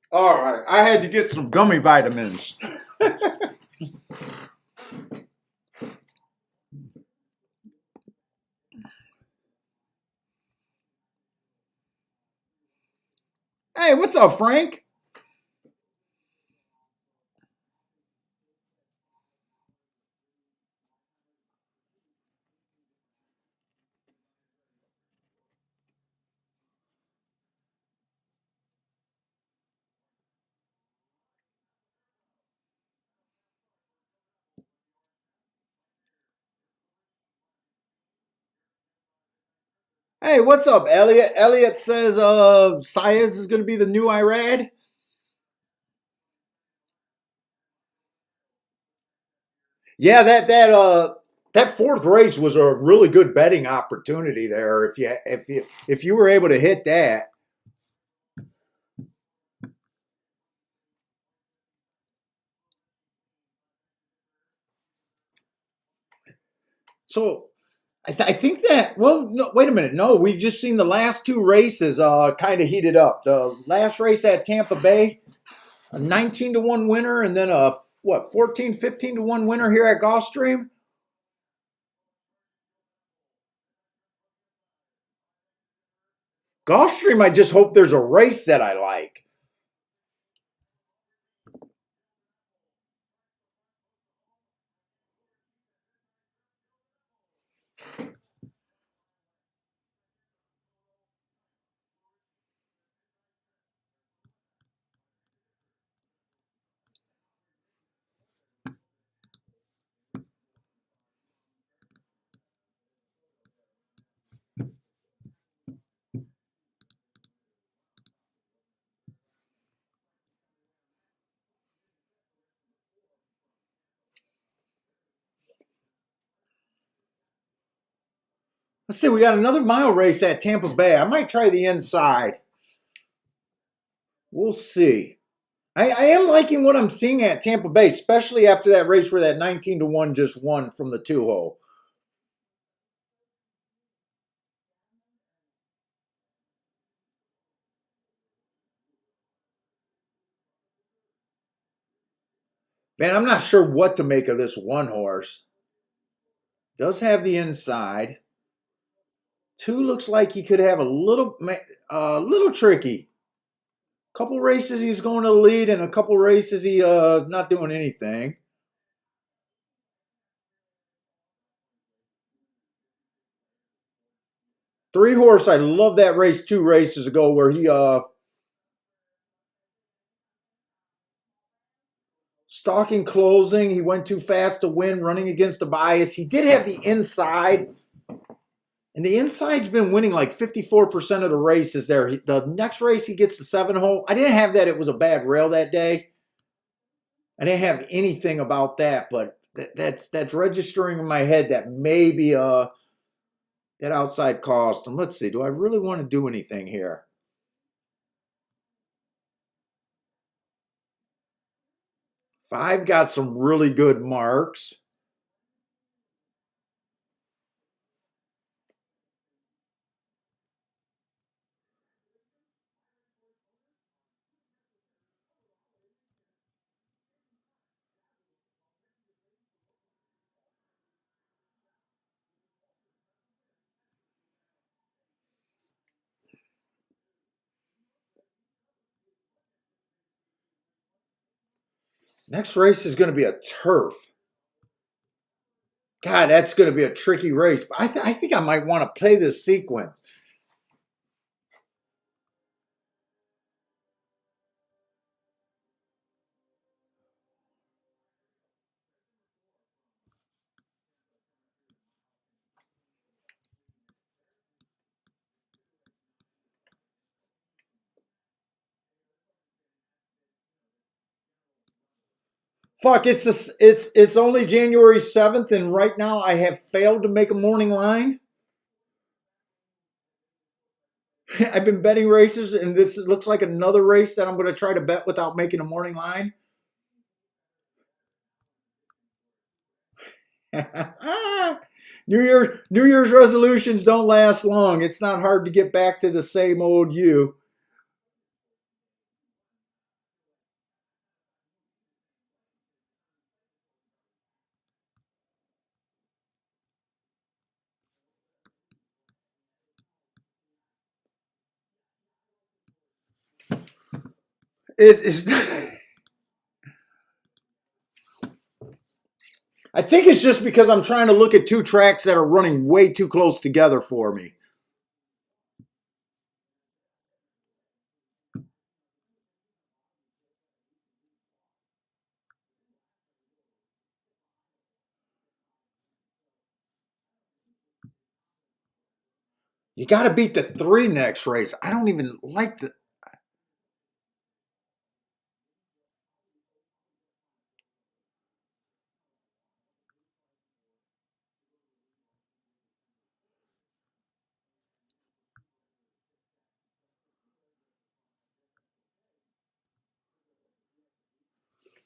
All right, I had to get some gummy vitamins. Hey, what's up, Frank? Hey, what's up, Elliot? Elliot says Saez is going to be the new Irad. Yeah, that fourth race was a really good betting opportunity there. If you were able to hit that. So I think that. Well, no, wait a minute. No, we've just seen the last 2 races kind of heated up. The last race at Tampa Bay, a 19-1 winner, and then a what 14, 15-1 winner here at Gulfstream. Gulfstream, I just hope there's a race that I like. Let's see, we got another mile race at Tampa Bay. I might try the inside. We'll see. I am liking what I'm seeing at Tampa Bay, especially after that race where that 19-1 just won from the 2-hole. Man, I'm not sure what to make of this one horse. Does have the inside. 2 looks like he could have a little tricky. Couple races he's going to the lead, and a couple races he not doing anything. 3 horse, I love that race 2 races ago where he stalking closing. He went too fast to win, running against the bias. He did have the inside, and the inside's been winning like 54% of the races there. The next race he gets the 7-hole. I didn't have that. It was a bad rail that day. I didn't have anything about that, but that's registering in my head that maybe that outside cost him. Let's see. Do I really want to do anything here? 5 got some really good marks. Next race is going to be a turf. God, that's going to be a tricky race. But I think I might want to play this sequence. Fuck, it's only January 7th, and right now I have failed to make a morning line. I've been betting races, and this looks like another race that I'm going to try to bet without making a morning line. New Year's resolutions don't last long. It's not hard to get back to the same old you. It's I think it's just because I'm trying to look at 2 tracks that are running way too close together for me. You got to beat the 3 next race. I don't even like the.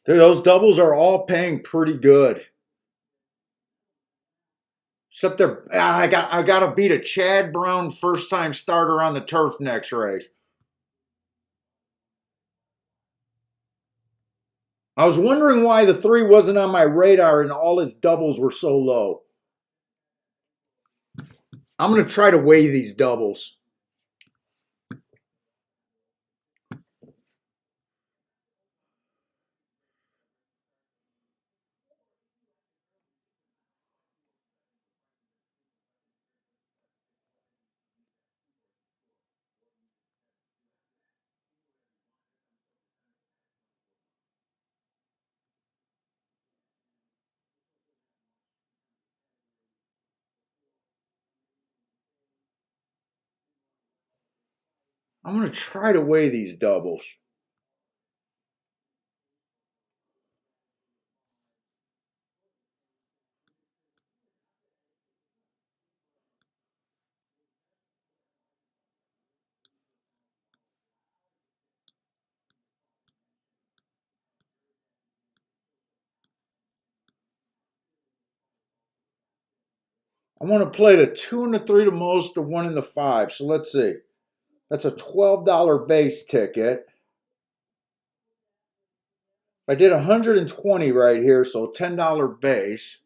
Dude, those doubles are all paying pretty good. Except I got to beat a Chad Brown first time starter on the turf next race. I was wondering why the 3 wasn't on my radar and all his doubles were so low. I'm going to try to weigh these doubles. I'm going to try to weigh these doubles. I want to play the 2 and the 3 the most, the 1 and the 5. So let's see. That's a $12 base ticket. I did 120 right here, so $10 base.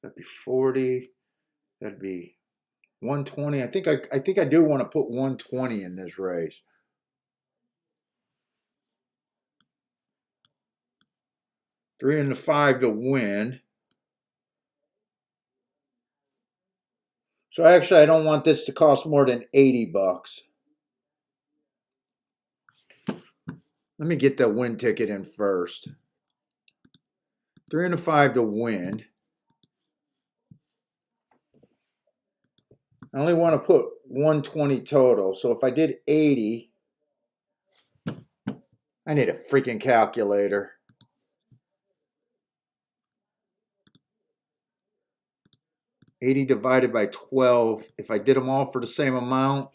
That'd be 40. That'd be 120. I think I do want to put 120 in this race. 3 and the 5 to win. So actually, I don't want this to cost more than 80 bucks. Let me get the win ticket in first. 3 and the 5 to win. I only want to put 120 total. So if I did 80, I need a freaking calculator. 80 divided by 12. If I did them all for the same amount,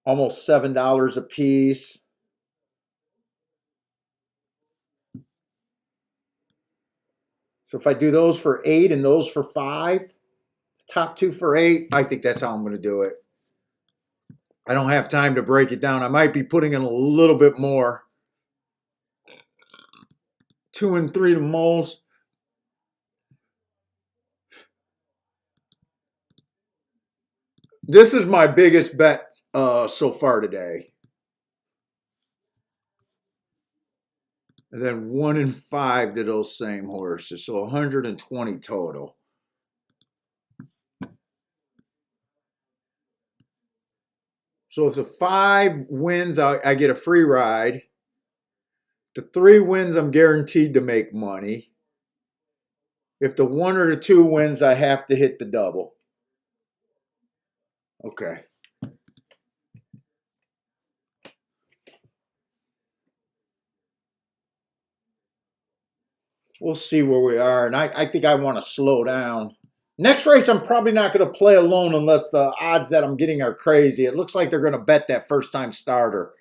almost $7 a piece. So if I do those for 8 and those for 5, top 2 for 8, I think that's how I'm going to do it. I don't have time to break it down. I might be putting in a little bit more. 2 and 3 the most. This is my biggest bet so far today. And then 1 and 5 to those same horses. So 120 total. So if the 5 wins, I get a free ride. The 3 wins, I'm guaranteed to make money. If the 1 or the 2 wins, I have to hit the double. Okay. We'll see where we are. And I think I want to slow down. Next race, I'm probably not going to play alone unless the odds that I'm getting are crazy. It looks like they're going to bet that first-time starter.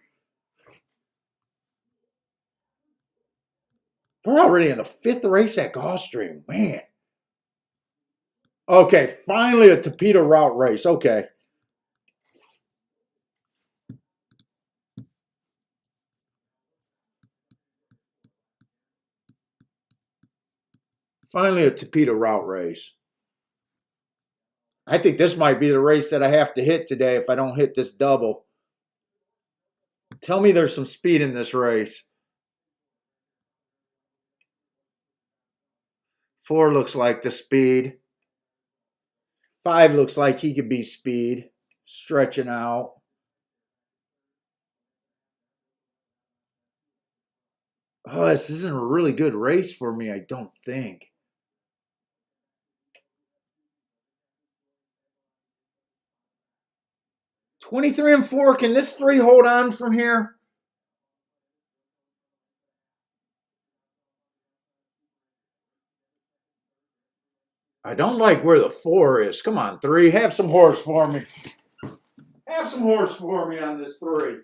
We're already in the 5th race at Gulfstream. Man. Okay, finally a Tapeta route race. Okay. Finally a Tapeta route race. I think this might be the race that I have to hit today if I don't hit this double. Tell me there's some speed in this race. 4 looks like the speed. 5 looks like he could be speed. Stretching out. Oh, this isn't a really good race for me, I don't think. $23 and 4. Can this 3 hold on from here? I don't like where the 4 is. Come on, 3. Have some horse for me. Have some horse for me on this 3.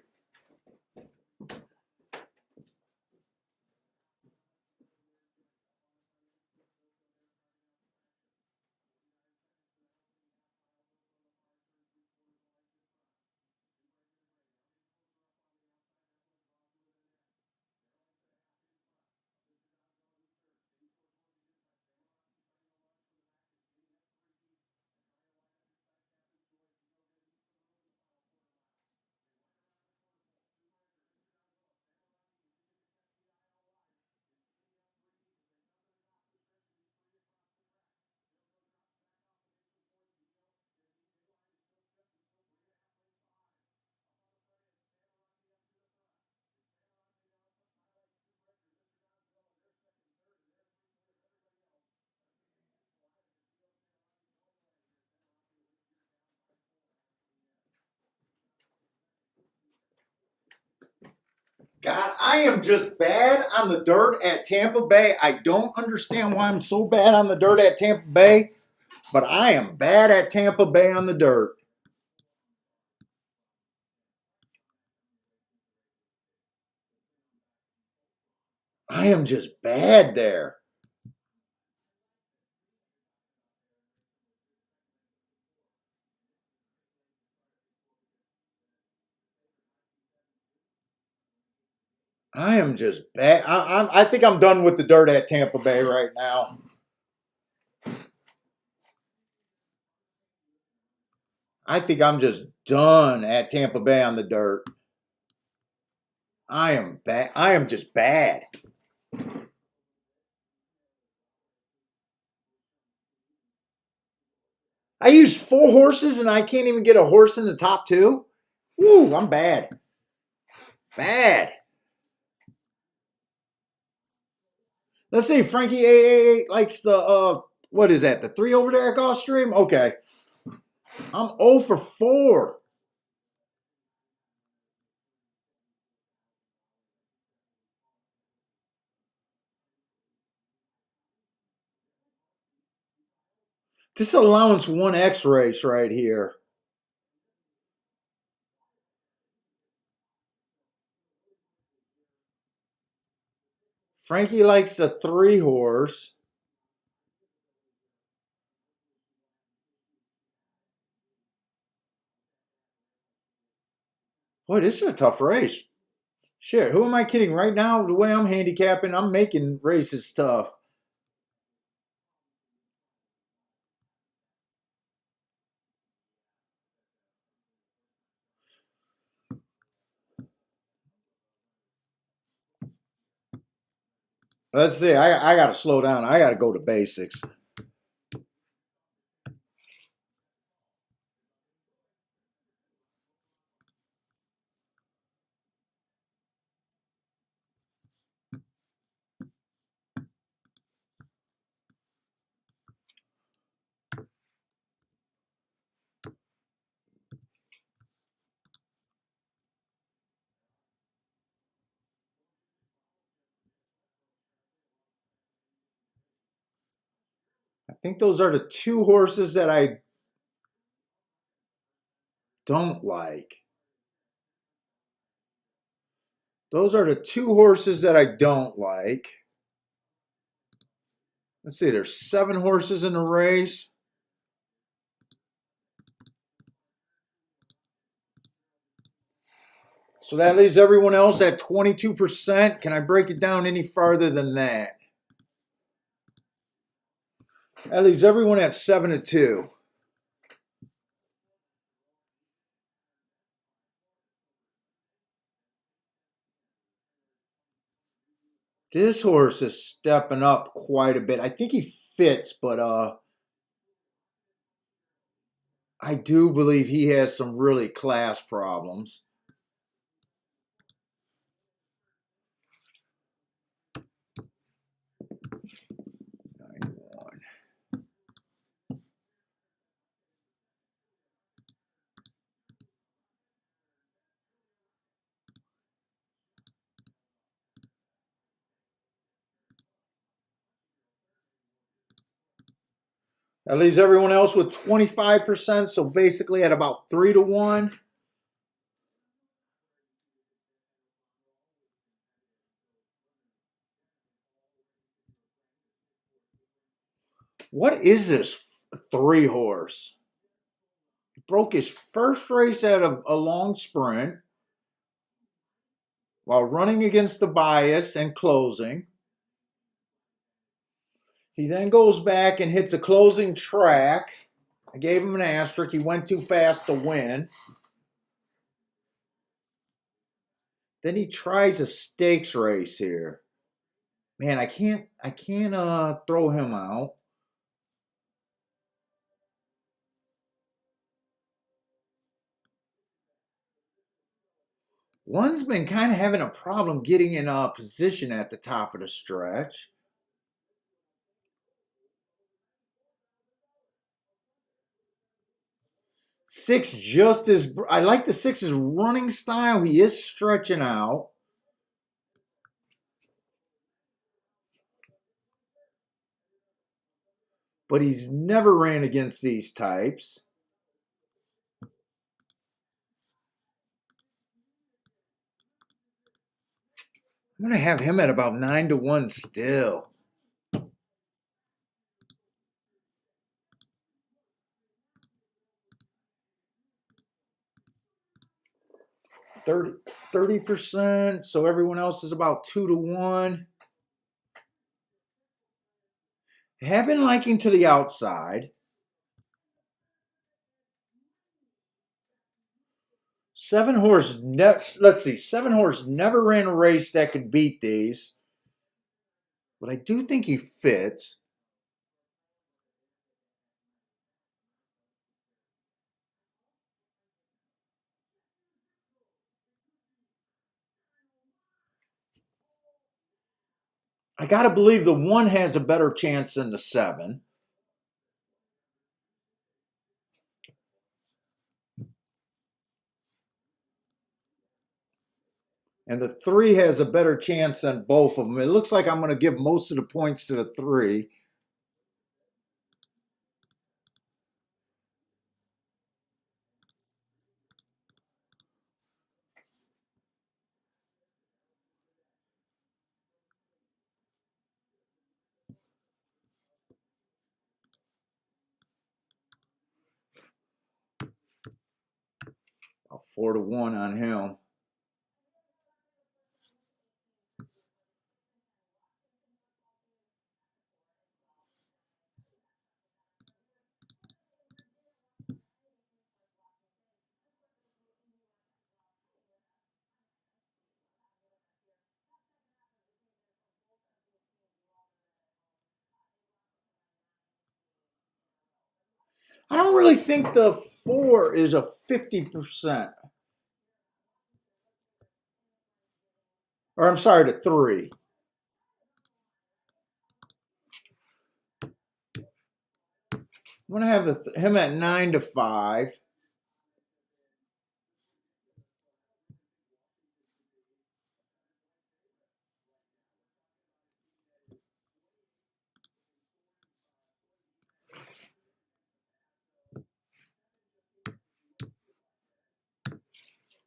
God, I am just bad on the dirt at Tampa Bay. I don't understand why I'm so bad on the dirt at Tampa Bay, but I am bad at Tampa Bay on the dirt. I am just bad there. I am just bad. I think I'm done with the dirt at Tampa Bay right now. I think I'm just done at Tampa Bay on the dirt. I am bad. I am just bad. I used 4 horses and I can't even get a horse in the top 2. Woo, I'm bad. Bad. Let's see. Frankie 888 likes the what is that? The 3 over there at Gulfstream? Okay. I'm 0 for 4. This allowance 1X race right here. Frankie likes the 3 horse. Boy, this is a tough race. Shit, who am I kidding? Right now, the way I'm handicapping, I'm making races tough. Let's see. I got to slow down. I got to go to basics. I think those are the 2 horses that I don't like. Those are the 2 horses that I don't like. Let's see, there's 7 horses in the race. So that leaves everyone else at 22%. Can I break it down any farther than that? That leaves everyone at 7-2. This horse is stepping up quite a bit. I think he fits, but I do believe he has some really class problems. That leaves everyone else with 25%, so basically at about 3-1. What is this 3 horse? He broke his first race at a long sprint while running against the bias and closing. He then goes back and hits a closing track. I gave him an asterisk. He went too fast to win. Then he tries a stakes race here. Man, I can't throw him out. One's been kind of having a problem getting in a position at the top of the stretch. 6 just as I like the 6's running style. He is stretching out. But he's never ran against these types. I'm going to have him at about 9-1 still. 30%. So everyone else is about 2-1. Have been liking to the outside. 7-horse. Let's see. 7-horse never ran a race that could beat these, but I do think he fits. I got to believe the 1 has a better chance than the 7. And the 3 has a better chance than both of them. It looks like I'm going to give most of the points to the 3. About 4-1 on him. I don't really think the 4 is a 50%. Or I'm sorry, the 3. I'm going to have him at 9-5.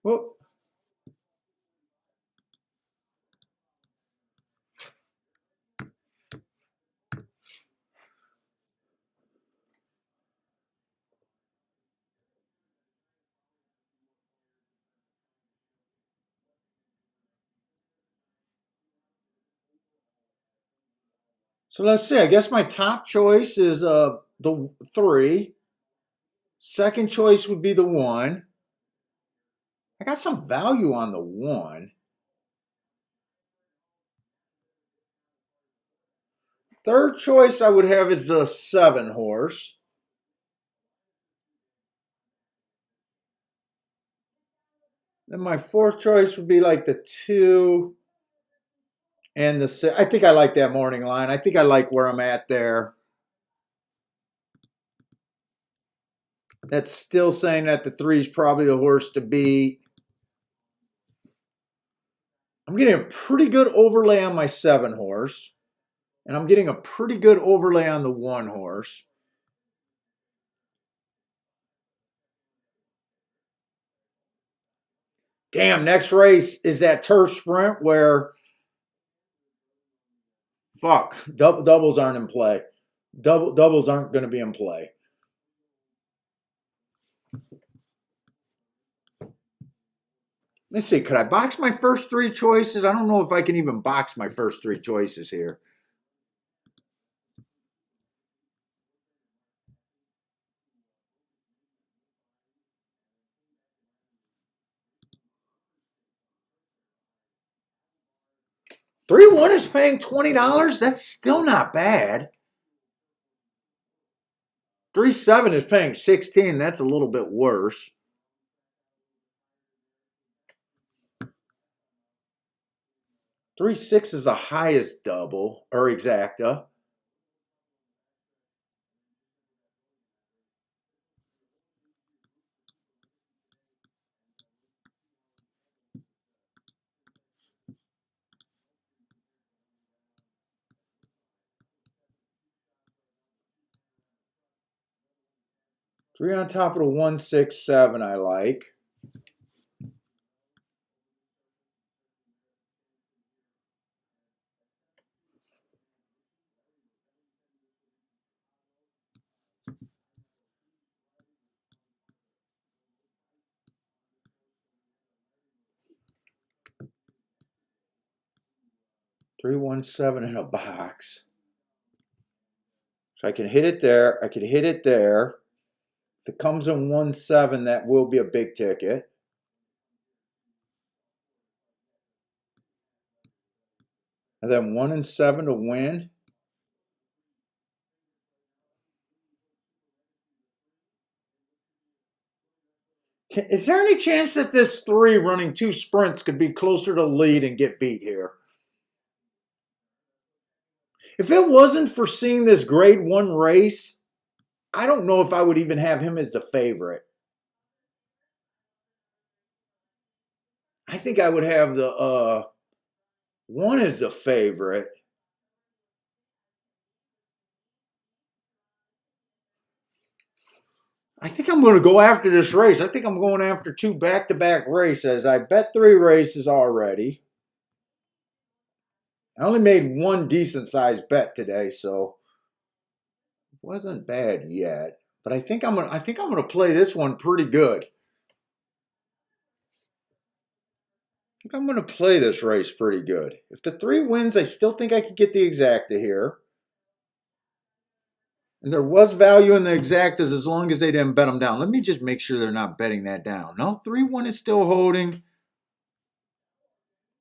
Whoop. So let's see. I guess my top choice is the 3. Second choice would be the 1. I got some value on the 1. Third choice I would have is the 7-horse. Then my fourth choice would be like the 2 and the 6. I think I like that morning line. I think I like where I'm at there. That's still saying that the 3 is probably the horse to beat. I'm getting a pretty good overlay on my 7-horse. And I'm getting a pretty good overlay on the 1-horse. Damn, next race is that turf sprint where, fuck, doubles aren't in play. Doubles aren't going to be in play. Let's see, could I box my first 3 choices? I don't know if I can even box my first 3 choices here. $3-1 is paying $20. That's still not bad. 3-7 is paying $16. That's a little bit worse. 3-6 is the highest double or exacta. Three on top of the 1-6-7 I like. 317 in a box. So I can hit it there. I can hit it there. If it comes in 1-7, that will be a big ticket. And then 1 and 7 to win. Is there any chance that this 3 running 2 sprints could be closer to lead and get beat here? If it wasn't for seeing this grade 1 race, I don't know if I would even have him as the favorite. I think I would have the 1 as the favorite. I think I'm going to go after this race. I think I'm going after 2 back-to-back races. I bet 3 races already. I only made 1 decent-sized bet today, so it wasn't bad yet. But I think I'm gonna play this one pretty good. I think I'm gonna play this race pretty good. If the 3 wins, I still think I could get the exacta here. And there was value in the exactas as long as they didn't bet them down. Let me just make sure they're not betting that down. No, 3-1 is still holding.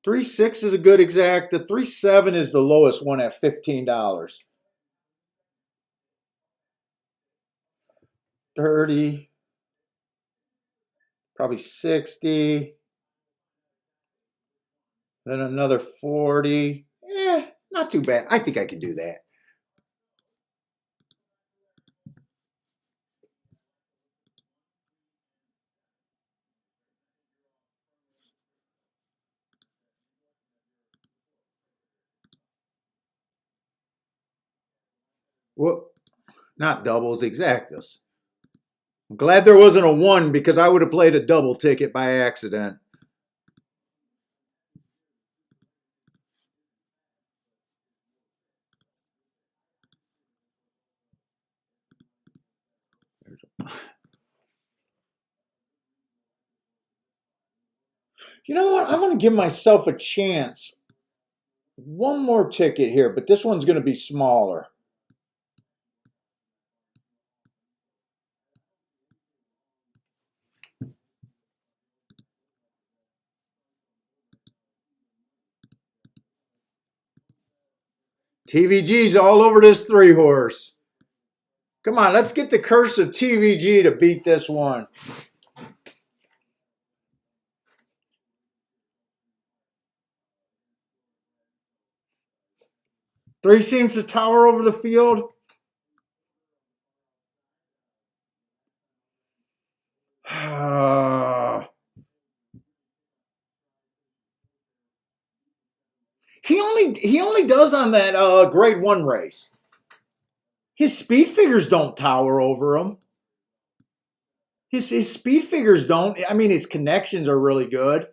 3-6 is a good exacta. 3-7 is the lowest one at $15. 30, probably 60. Then another 40. Not too bad. I think I can do that. Well, not doubles, exactas. I'm glad there wasn't a 1 because I would have played a double ticket by accident. You know what? I'm going to give myself a chance. 1 more ticket here, but this one's going to be smaller. TVG's all over this 3 horse. Come on, let's get the curse of TVG to beat this one. Three seems to tower over the field. He only does on that grade 1 race. His speed figures don't tower over him. His speed figures don't. I mean, his connections are really good,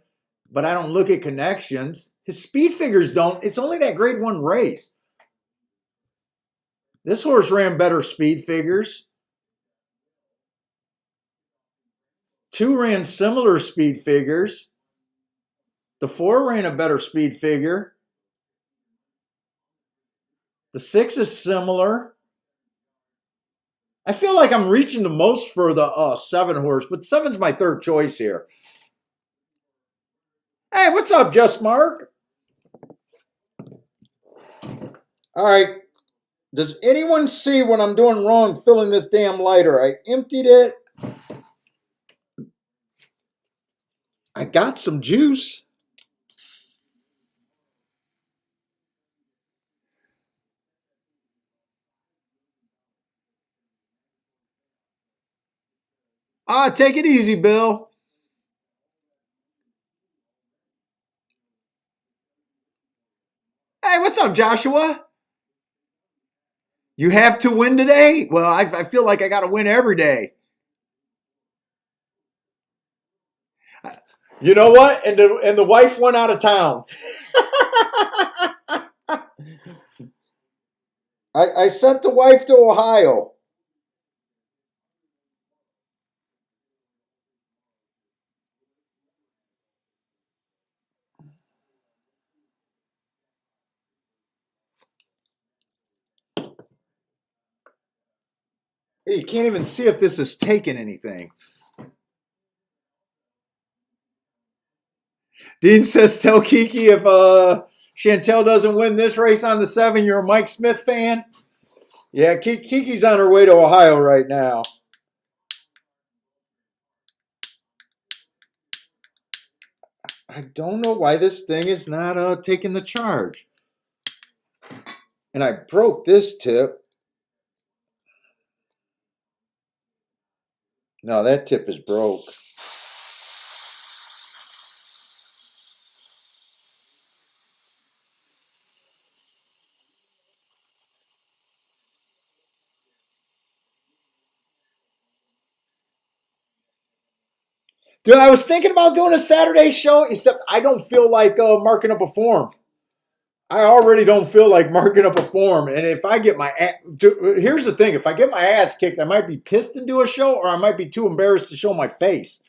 but I don't look at connections. His speed figures don't. It's only that grade 1 race. This horse ran better speed figures. 2 ran similar speed figures. The 4 ran a better speed figure. The 6 is similar. I feel like I'm reaching the most for the 7 horse, but 7's my 3rd choice here. Hey, what's up, Just Mark? All right. Does anyone see what I'm doing wrong filling this damn lighter? I emptied it. I got some juice. Take it easy, Bill. Hey, what's up, Joshua? You have to win today? Well, I feel like I got to win every day. You know what? And the wife went out of town. I sent the wife to Ohio. You can't even see if this is taking anything. Dean says, tell Kiki if Chantel doesn't win this race on the 7, you're a Mike Smith fan. Yeah, Kiki's on her way to Ohio right now. I don't know why this thing is not taking the charge. And I broke this tip. No, that tip is broke. Dude, I was thinking about doing a Saturday show, except I don't feel like marking up a form. I already don't feel like marking up a form. And if I get here's the thing, if I get my ass kicked, I might be pissed and do a show, or I might be too embarrassed to show my face.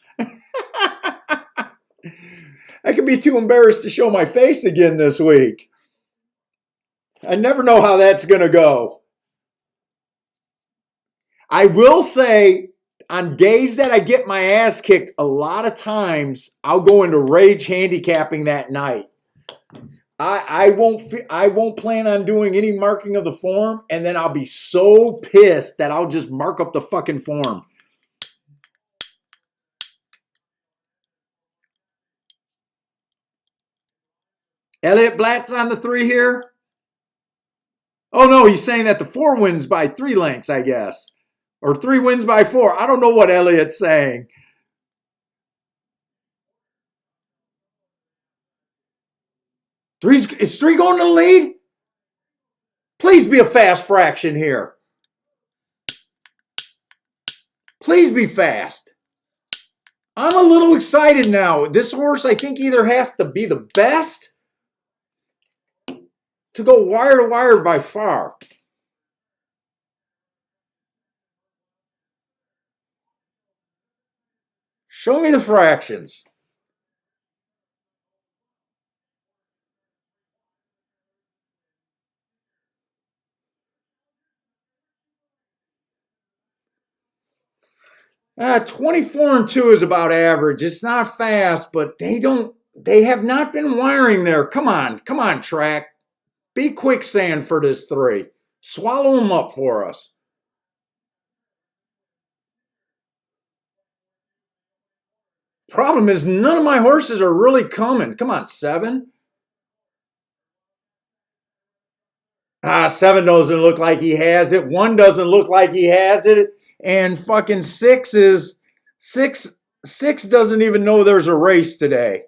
I could be too embarrassed to show my face again this week. I never know how that's going to go. I will say, on days that I get my ass kicked, a lot of times I'll go into rage handicapping that night. I won't plan on doing any marking of the form, and then I'll be so pissed that I'll just mark up the fucking form. Elliot Blatt's on the 3 here. Oh no, he's saying that the 4 wins by 3 lengths, I guess. Or 3 wins by 4. I don't know what Elliot's saying. Is 3 going to the lead? Please be a fast fraction here. Please be fast. I'm a little excited now. This horse, I think, either has to be the best to go wire to wire by far. Show me the fractions. Ah, 24-2 is about average. It's not fast, but they have not been wiring there. Come on, track. Be quicksand for this 3. Swallow them up for us. Problem is, none of my horses are really coming. Come on, 7. 7 doesn't look like he has it. 1 doesn't look like he has it. And fucking 6 doesn't even know there's a race today.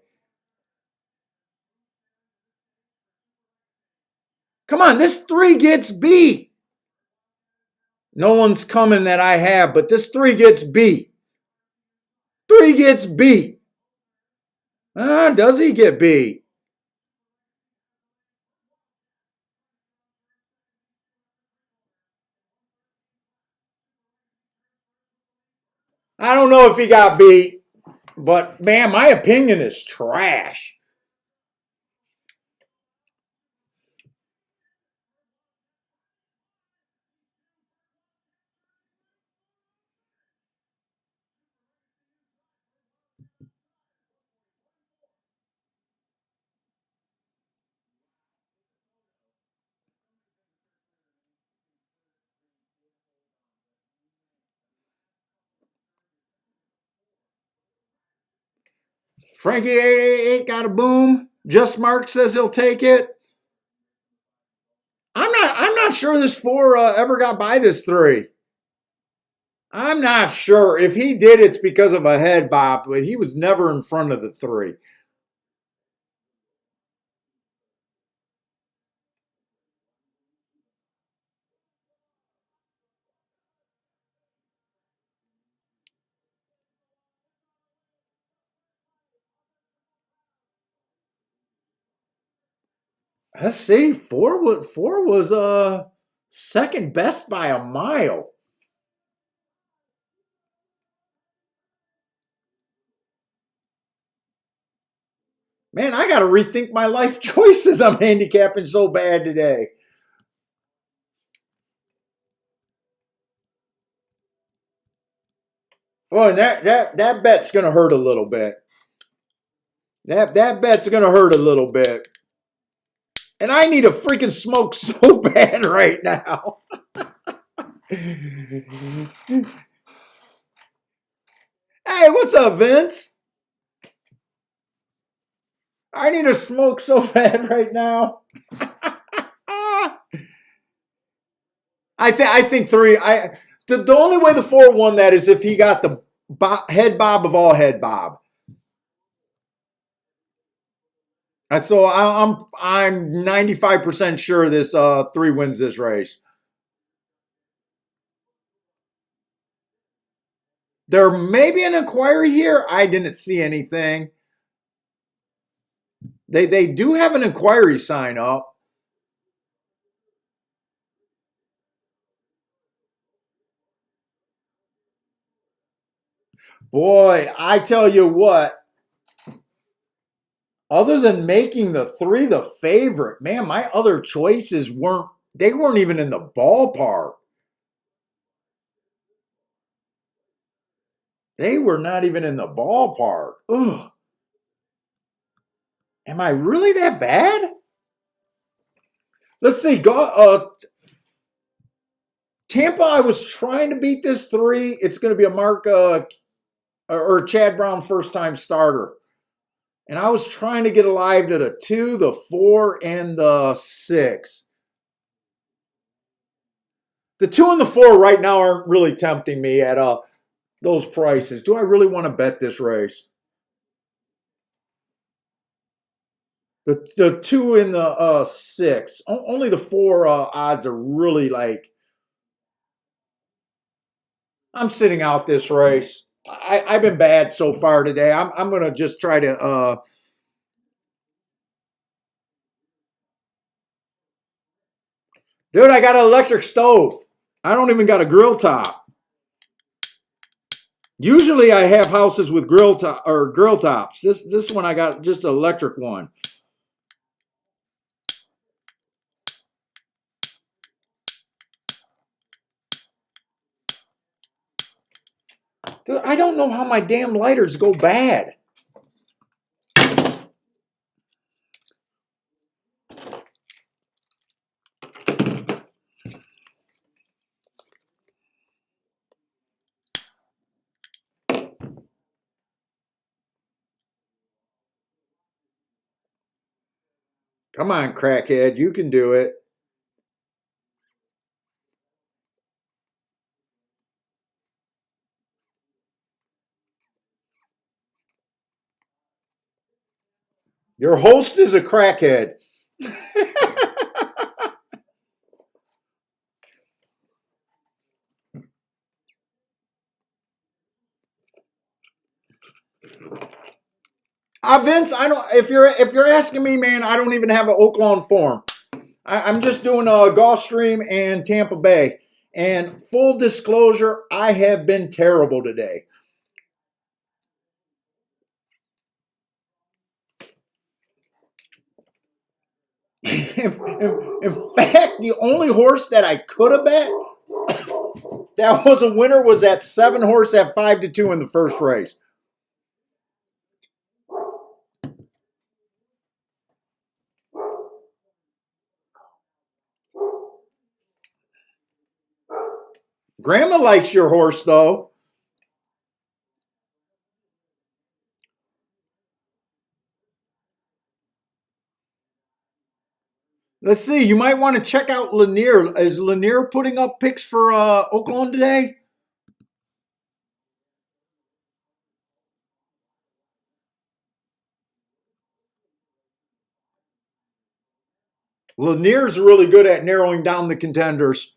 Come on, this 3 gets beat. No one's coming that I have, but this 3 gets beat. 3 gets beat. Does he get beat? I don't know if he got beat, but man, my opinion is trash. Frankie 888 got a boom. Just Mark says he'll take it. I'm not sure this 4 ever got by this 3. I'm not sure. If he did, it's because of a head bop, but he was never in front of the 3. Let's see. 4 was second best by a mile. Man, I got to rethink my life choices. I'm handicapping so bad today. Oh, and that bet's gonna hurt a little bit. That bet's gonna hurt a little bit. And I need a freaking smoke so bad right now. Hey, what's up, Vince? I need a smoke so bad right now. I think three. The only way the four won that is if he got the head bob of all head bob. And so I'm 95% sure this three wins this race. There may be an inquiry here. I didn't see anything. They do have an inquiry sign up. Boy, I tell you what, other than making the three the favorite, man, my other choices weren't even in the ballpark. They were not even in the ballpark. Ugh. Am I really that bad? Let's see. Tampa, I was trying to beat this three. It's going to be a Mark or Chad Brown first time starter. And I was trying to get alive to the 2, the 4, and the 6. The 2 and the 4 right now aren't really tempting me at those prices. Do I really want to bet this race? The 2 and the 6. Only the 4 odds are really like. I'm sitting out this race. I've been bad so far today. I'm going to just try to. Dude, I got an electric stove. I don't even got a grill top. Usually I have houses with grill tops. This one I got just an electric one. Dude, I don't know how my damn lighters go bad. Come on, crackhead, you can do it. Your host is a crackhead. Vince, I don't. If you're asking me, man, I don't even have an Oaklawn form. I'm just doing a Gulfstream and Tampa Bay. And full disclosure, I have been terrible today. In fact, the only horse that I could have bet that was a winner was that 7 horse at 5-2 in the first race. Grandma likes your horse, though. Let's see. You might want to check out Lanier. Is Lanier putting up picks for Oakland today? Lanier's really good at narrowing down the contenders.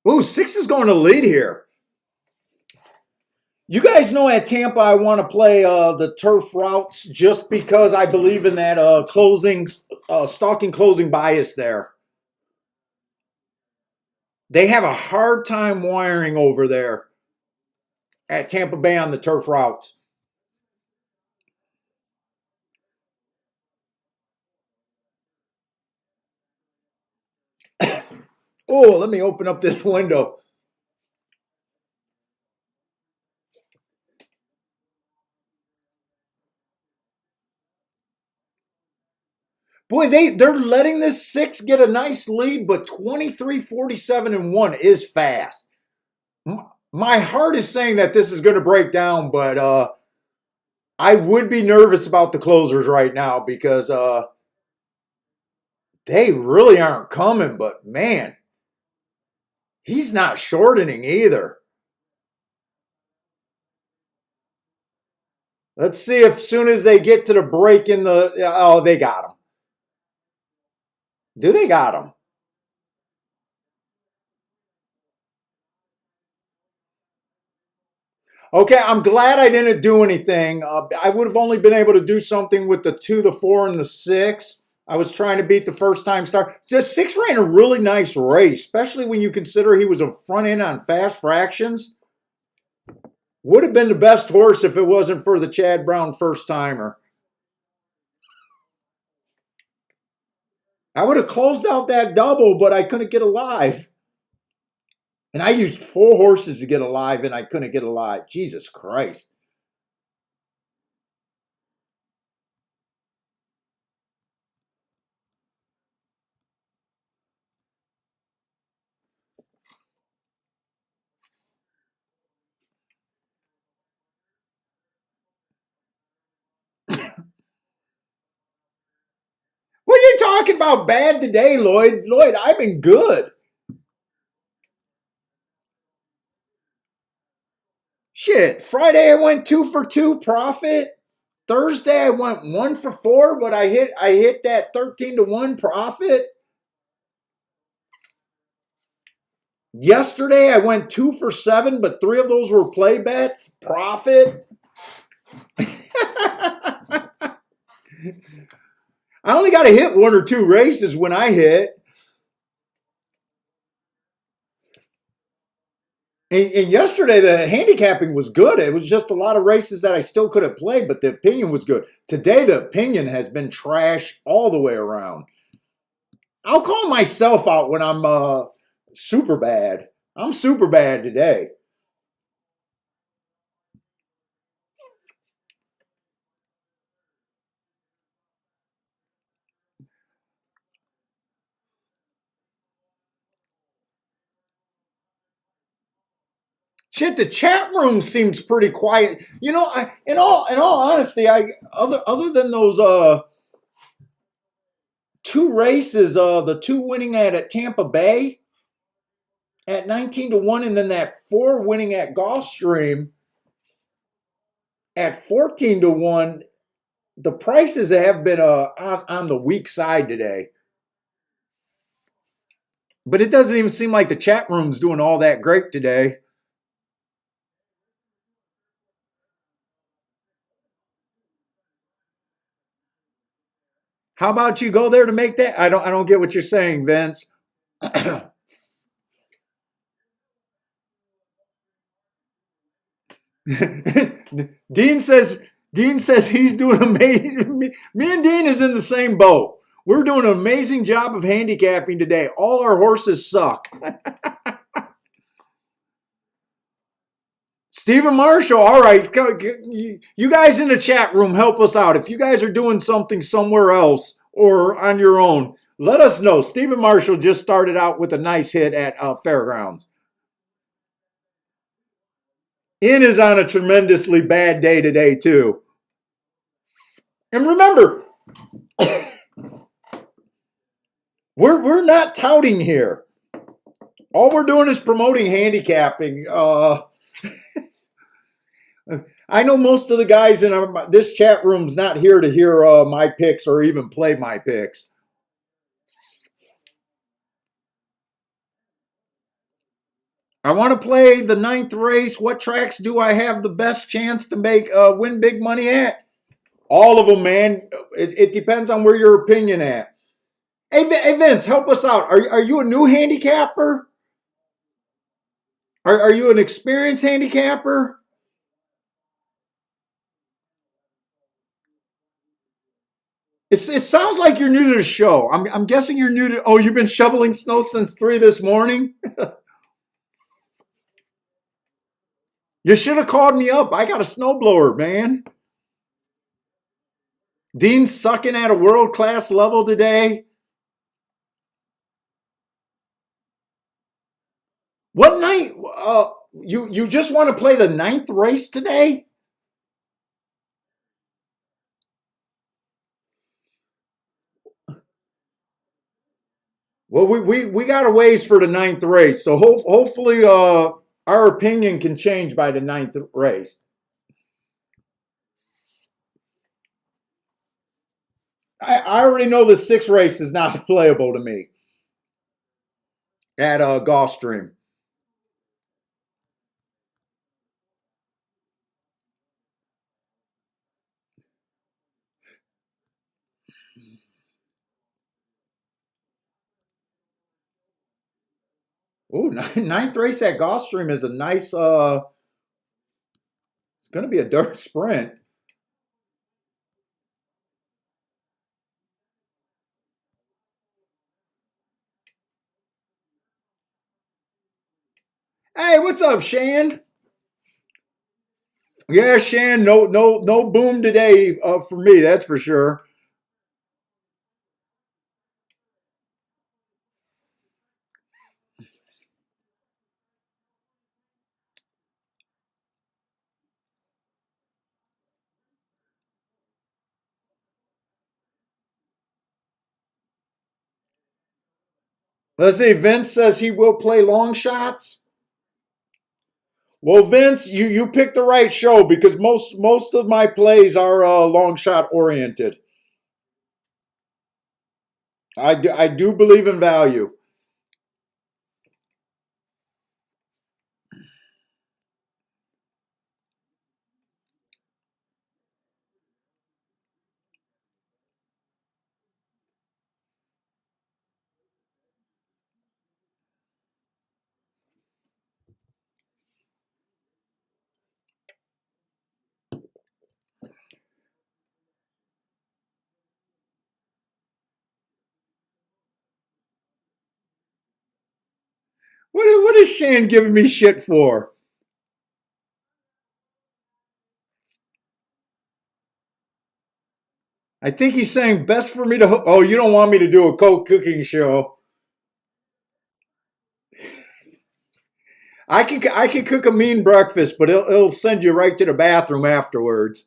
Ooh, 6 is going to lead here. You guys know at Tampa I want to play the turf routes just because I believe in that stalking closing bias there. They have a hard time wiring over there at Tampa Bay on the turf routes. Oh, let me open up this window. Boy, they're letting this 6 get a nice lead, but 23-47-1 is fast. My heart is saying that this is going to break down, but I would be nervous about the closers right now because they really aren't coming. But man, he's not shortening either. Let's see if soon as they get to the break in the oh, they got him. Do they got him? Okay, I'm glad I didn't do anything. I would have only been able to do something with the 2, the 4, and the 6. I was trying to beat the first time start. Just 6 ran a really nice race, especially when you consider he was a front end on fast fractions. Would have been the best horse if it wasn't for the Chad Brown first timer. I would have closed out that double, but I couldn't get alive. And I used 4 horses to get alive, and I couldn't get alive. Jesus Christ. What are you talking about bad today, Lloyd? Lloyd, I've been good. Shit, Friday I went 2 for 2 profit. Thursday I went 1 for 4, but I hit that 13-1 profit. Yesterday I went 2 for 7, but 3 of those were play bets. Profit. I only got to hit 1 or 2 races when I hit. And yesterday the handicapping was good. It was just a lot of races that I still couldn't play, but the opinion was good. Today the opinion has been trash all the way around. I'll call myself out when I'm super bad. I'm super bad today. Shit, the chat room seems pretty quiet. You know, in all honesty, I other than those 2 races, the 2 winning at Tampa Bay at 19-1, and then that 4 winning at Gulfstream at 14-1. The prices have been on the weak side today. But it doesn't even seem like the chat room's doing all that great today. How about you go there to make that? I don't get what you're saying, Vince. Dean says he's doing amazing. Me and Dean is in the same boat. We're doing an amazing job of handicapping today. All our horses suck. Stephen Marshall, all right. You guys in the chat room, help us out. If you guys are doing something somewhere else or on your own, let us know. Stephen Marshall just started out with a nice hit at Fairgrounds. In is on a tremendously bad day today, too. And remember, we're not touting here. All we're doing is promoting handicapping. I know most of the guys in this chat room's not here to hear my picks or even play my picks. I want to play the 9th race. What tracks do I have the best chance to make win big money at? All of them, man. It depends on where your opinion at. Hey, Vince, help us out. Are you a new handicapper? Are you an experienced handicapper? It sounds like you're new to the show. I'm guessing you're new to. Oh, you've been shoveling snow since 3 this morning. You should have called me up. I got a snowblower, man. Dean's sucking at a world class level today. What night? You just want to play the ninth race today? Well, we got a ways for the ninth race, so hopefully our opinion can change by the ninth race. I already know the sixth race is not playable to me at Gulfstream. Ooh, ninth race at Gulfstream is a nice. It's going to be a dirt sprint. Hey, what's up, Shan? Yeah, Shan. No boom today for me. That's for sure. Let's see. Vince says he will play long shots. Well, Vince, you picked the right show because most of my plays are long shot oriented. I do believe in value. What is Shane giving me shit for? I think he's saying best for me to. Oh, you don't want me to do a cold cooking show. I can cook a mean breakfast, but it'll send you right to the bathroom afterwards.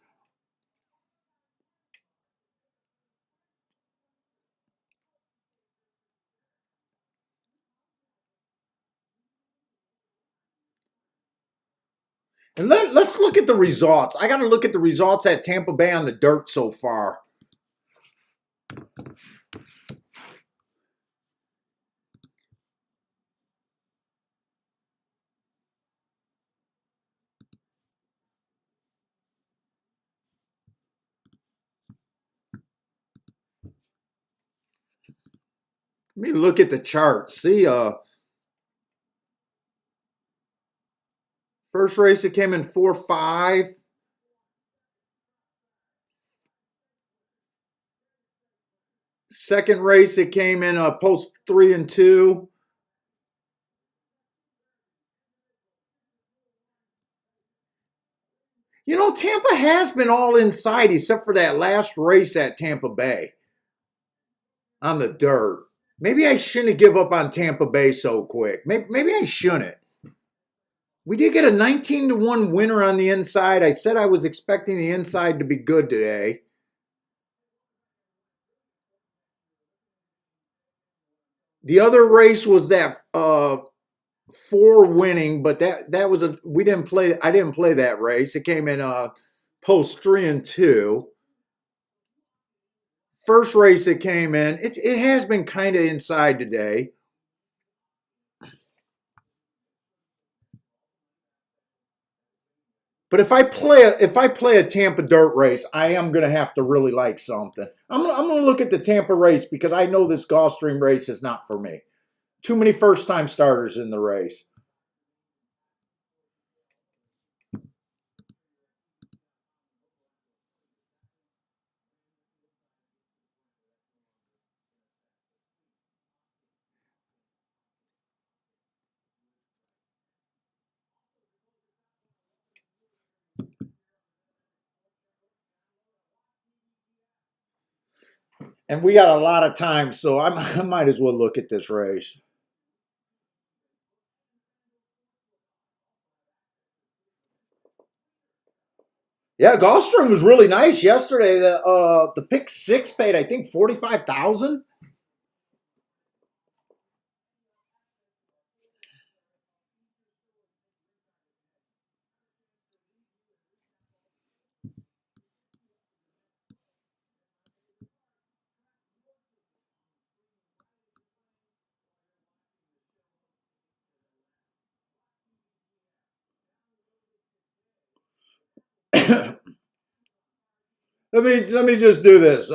And let's look at the results. I got to look at the results at Tampa Bay on the dirt so far. Let me look at the charts. See, first race it came in 4-5. Second race it came in post 3-2. You know, Tampa has been all inside except for that last race at Tampa Bay on the dirt. Maybe I shouldn't give up on Tampa Bay so quick. Maybe I shouldn't. We did get a 19-1 winner on the inside. I said I was expecting the inside to be good today. The other race was that 4 winning, but that was a we didn't play. I didn't play that race. It came in post 3-2. First race it came in. It has been kind of inside today. But if I play a Tampa dirt race, I am gonna have to really like something. I'm gonna look at the Tampa race because I know this Gulfstream race is not for me. Too many first time starters in the race. And we got a lot of time, so I might as well look at this race. Yeah, Gulfstream was really nice yesterday. The pick six paid, I think, 45,000. Let me just do this.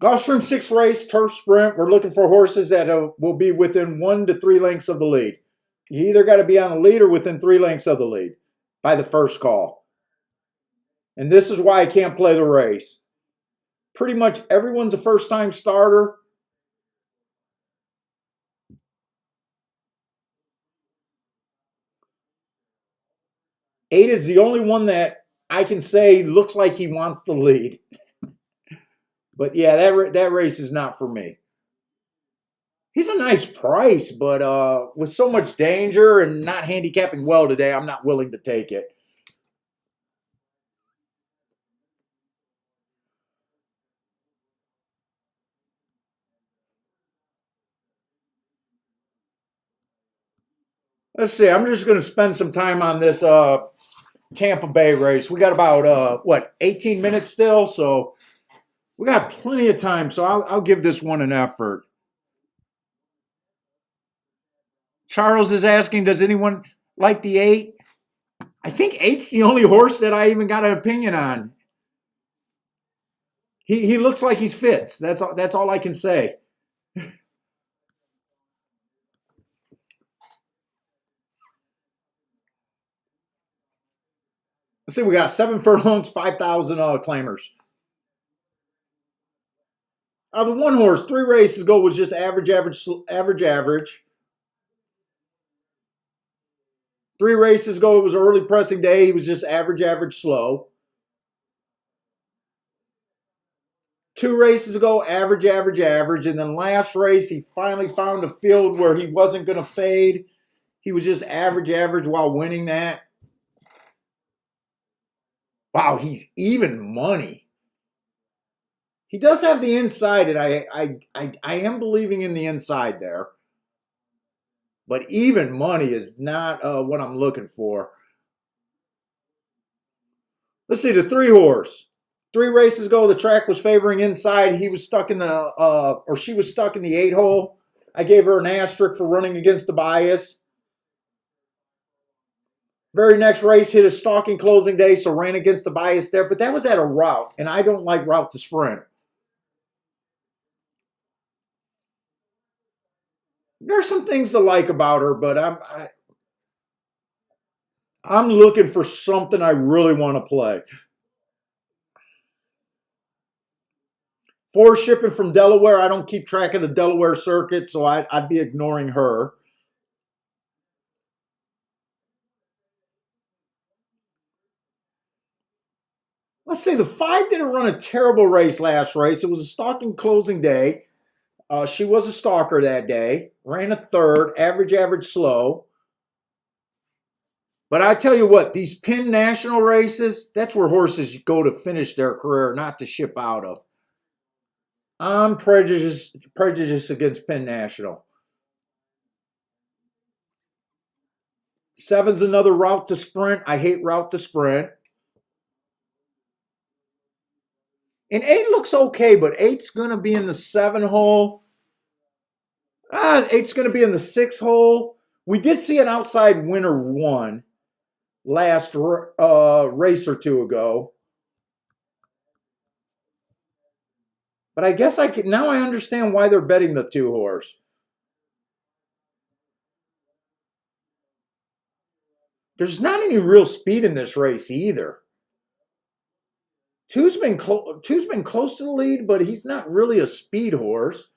Gulfstream six race turf sprint. We're looking for horses that will be within 1 to 3 lengths of the lead. You either got to be on the lead or within 3 lengths of the lead by the first call. And this is why I can't play the race. Pretty much everyone's a first time starter. Eight is the only one that I can say looks like he wants the lead. But yeah, that race is not for me. He's a nice price, but with so much danger and not handicapping well today, I'm not willing to take it. Let's see. I'm just going to spend some time on this Tampa Bay race. We got about 18 minutes still, so we got plenty of time. So I'll give this one an effort. Charles is asking, does anyone like the eight? I think eight's the only horse that I even got an opinion on. He looks like he's fits. That's all I can say. Let's see. We got 7 furlongs, 5,000 claimers. The one horse, 3 races ago was just average, average, average, average. 3 races ago, it was early pressing day. He was just average, average, slow. 2 races ago, average, average, average. And then last race, he finally found a field where he wasn't going to fade. He was just average, average while winning that. Wow, he's even money. He does have the inside, and I am believing in the inside there. But even money is not what I'm looking for. Let's see, the 3 horse. 3 races ago, the track was favoring inside. He was stuck in the, or she was stuck in the 8 hole. I gave her an asterisk for running against the bias. Very next race, hit a stalking closing day, so ran against the bias there. But that was at a route, and I don't like route to sprint. There's some things to like about her, but I'm looking for something I really want to play. 4 shipping from Delaware. I don't keep track of the Delaware circuit, so I'd be ignoring her. Let's say the 5 didn't run a terrible race last race. It was a stalking closing day. She was a stalker that day. Ran a third, average, average, slow. But I tell you what, these Penn National races, that's where horses go to finish their career, not to ship out of. I'm prejudiced against Penn National. 7's another route to sprint. I hate route to sprint. And 8 looks okay, but 8's going to be in the 7 hole. 8's going to be in the 6 hole. We did see an outside winner one last race or two ago. But I guess now I understand why they're betting the 2 horse. There's not any real speed in this race either. Two's been close to the lead, but he's not really a speed horse.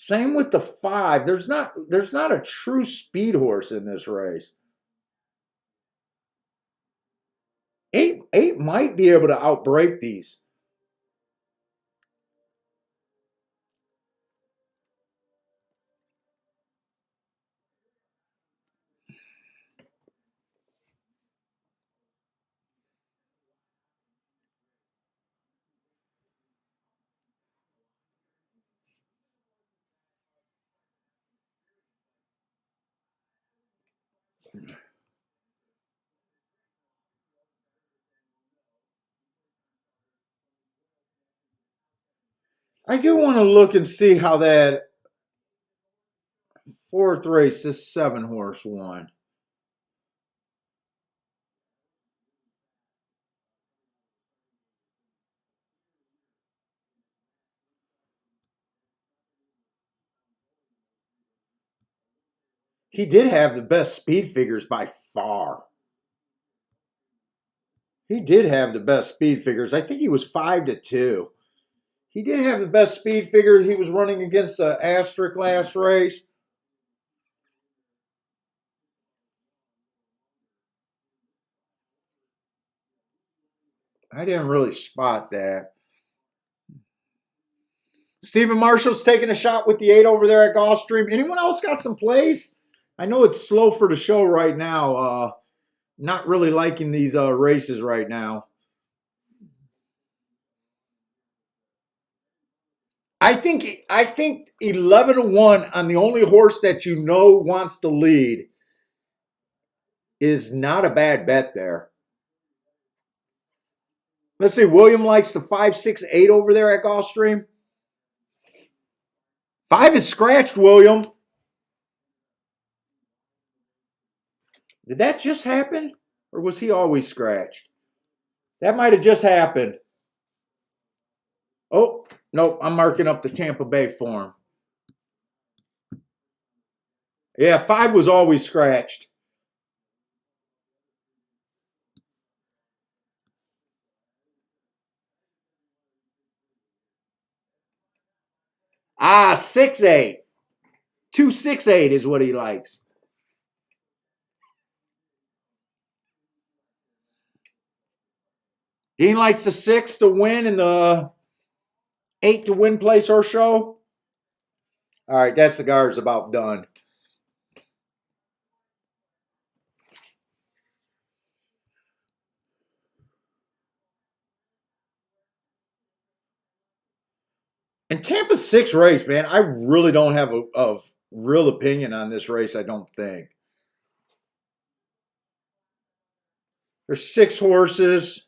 Same with the 5. There's not a true speed horse in this race. 8 might be able to outbreak these. I do want to look and see how that 4th race, this 7 horse won. He did have the best speed figures by far. He did have the best speed figures. I think he was 5-2. He did have the best speed figure. He was running against the asterisk last race. I didn't really spot that. Stephen Marshall's taking a shot with the 8 over there at Gulfstream. Anyone else got some plays? I know it's slow for the show right now. Not really liking these races right now. I think 11-1 on the only horse that you know wants to lead is not a bad bet there. Let's see. William likes the 5, 6, 8 over there at Gulfstream. 5 is scratched, William. Did that just happen? Or was he always scratched? That might have just happened. Oh, no, I'm marking up the Tampa Bay form. Yeah, 5 was always scratched. Ah, 6, 8. 2, 6, 8 is what he likes. Dean likes the 6 to win and the 8 to win place or show. All right, that cigar is about done. And Tampa's 6 race, man, I really don't have a real opinion on this race, I don't think. There's 6 horses.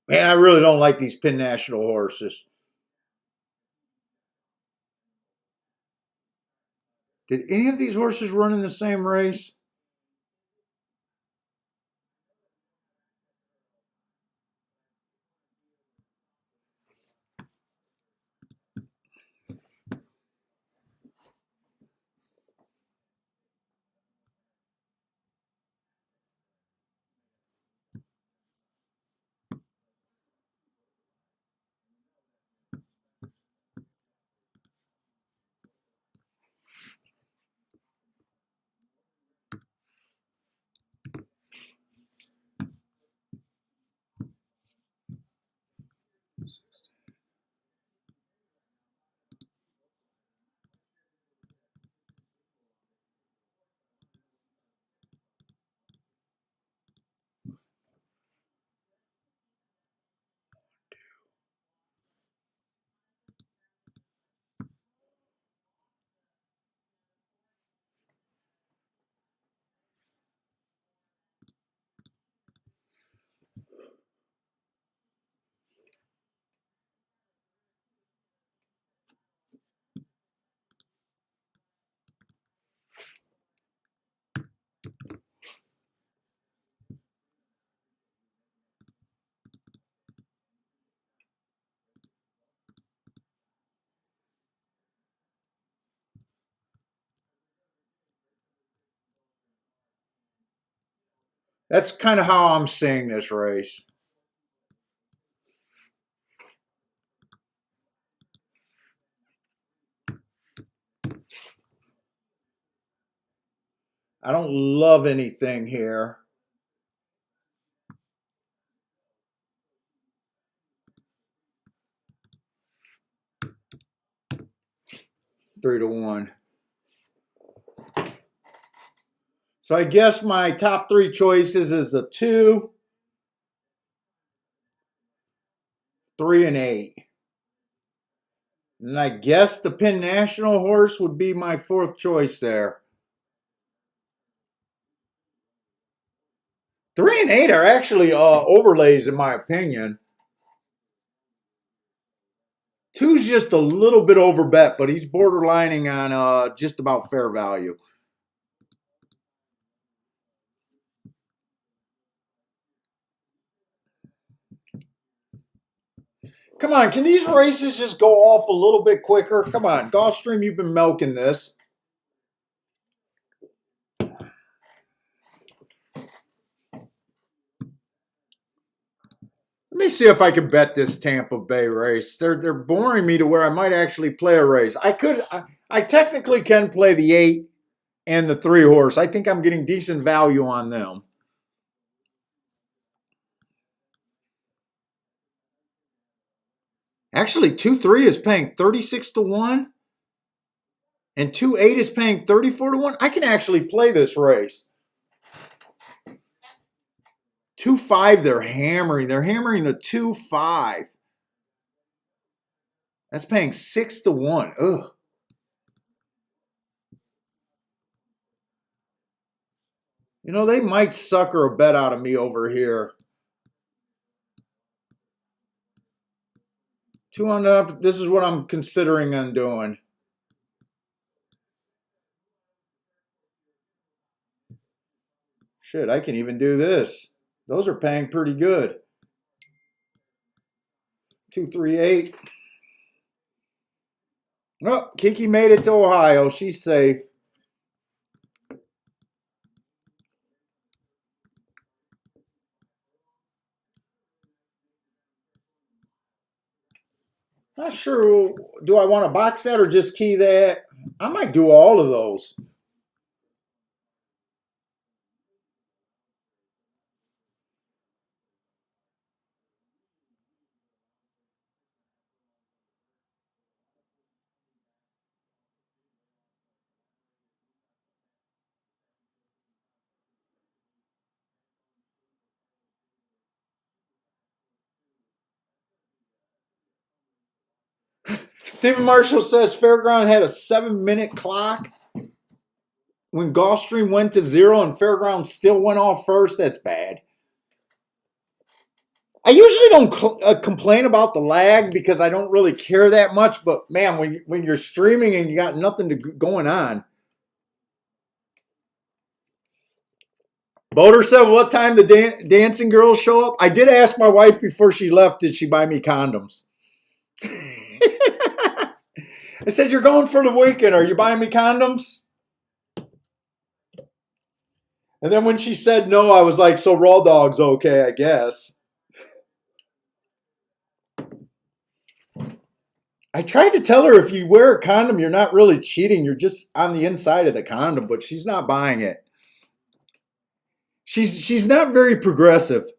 Man, I really don't like these Penn National horses. Did any of these horses run in the same race? That's kind of how I'm seeing this race. I don't love anything here. Three to one. So I guess my top three choices is a 2, 3, and 8. And I guess the Penn National horse would be my fourth choice there. 3 and 8 are actually overlays in my opinion. 2's just a little bit over bet, but he's borderlining on just about fair value. Come on, can these races just go off a little bit quicker? Come on, Gulfstream, you've been milking this. Let me see if I can bet this Tampa Bay race. They're boring me to where I might actually play a race. I technically can play the 8 and the 3 horse. I think I'm getting decent value on them. Actually, 2-3 is paying 36 to 1. And 2-8 is paying 34 to 1. I can actually play this race. 2-5, they're hammering. They're hammering the 2-5. That's paying 6 to 1. Ugh. You know, they might sucker a bet out of me over here. 2 on up. This is what I'm considering on doing. Shit, I can even do this. Those are paying pretty good. 2-3-8. Oh, Kiki made it to Ohio. She's safe. Not sure. Do I want to box that or just key that? I might do all of those. Stephen Marshall says Fairground had a 7-minute clock when Gulfstream went to 0 and Fairground still went off first. That's bad. I usually don't complain about the lag because I don't really care that much. But man, when you're streaming and you got nothing going on. Boater said, "What time the dancing girls show up?" I did ask my wife before she left, did she buy me condoms? I said, "You're going for the weekend. Are you buying me condoms?" And then when she said no, I was like, "So Raw Dog's okay, I guess." I tried to tell her if you wear a condom, you're not really cheating. You're just on the inside of the condom, but she's not buying it. She's not very progressive.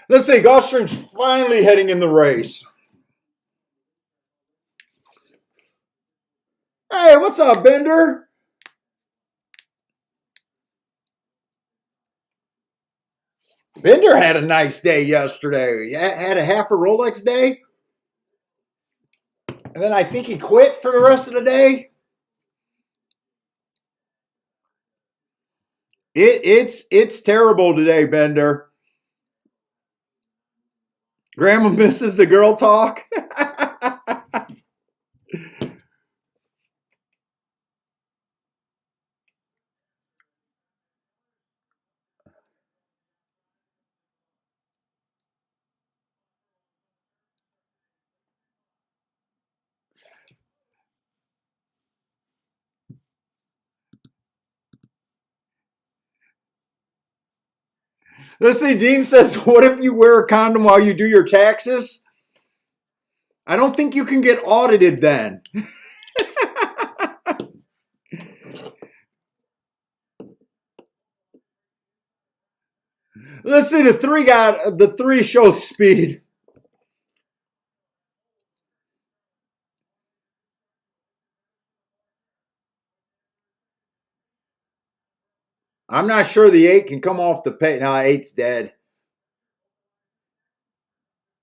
Let's say Gulfstream's finally heading in the race. Hey, what's up, Bender? Bender had a nice day yesterday. He had a half a Rolex day. And then I think he quit for the rest of the day. It's terrible today, Bender. Grandma misses the girl talk. Let's see, Dean says, what if you wear a condom while you do your taxes? I don't think you can get audited then. Let's see, the three showed speed. I'm not sure the 8 can come off the pay. No, 8's dead.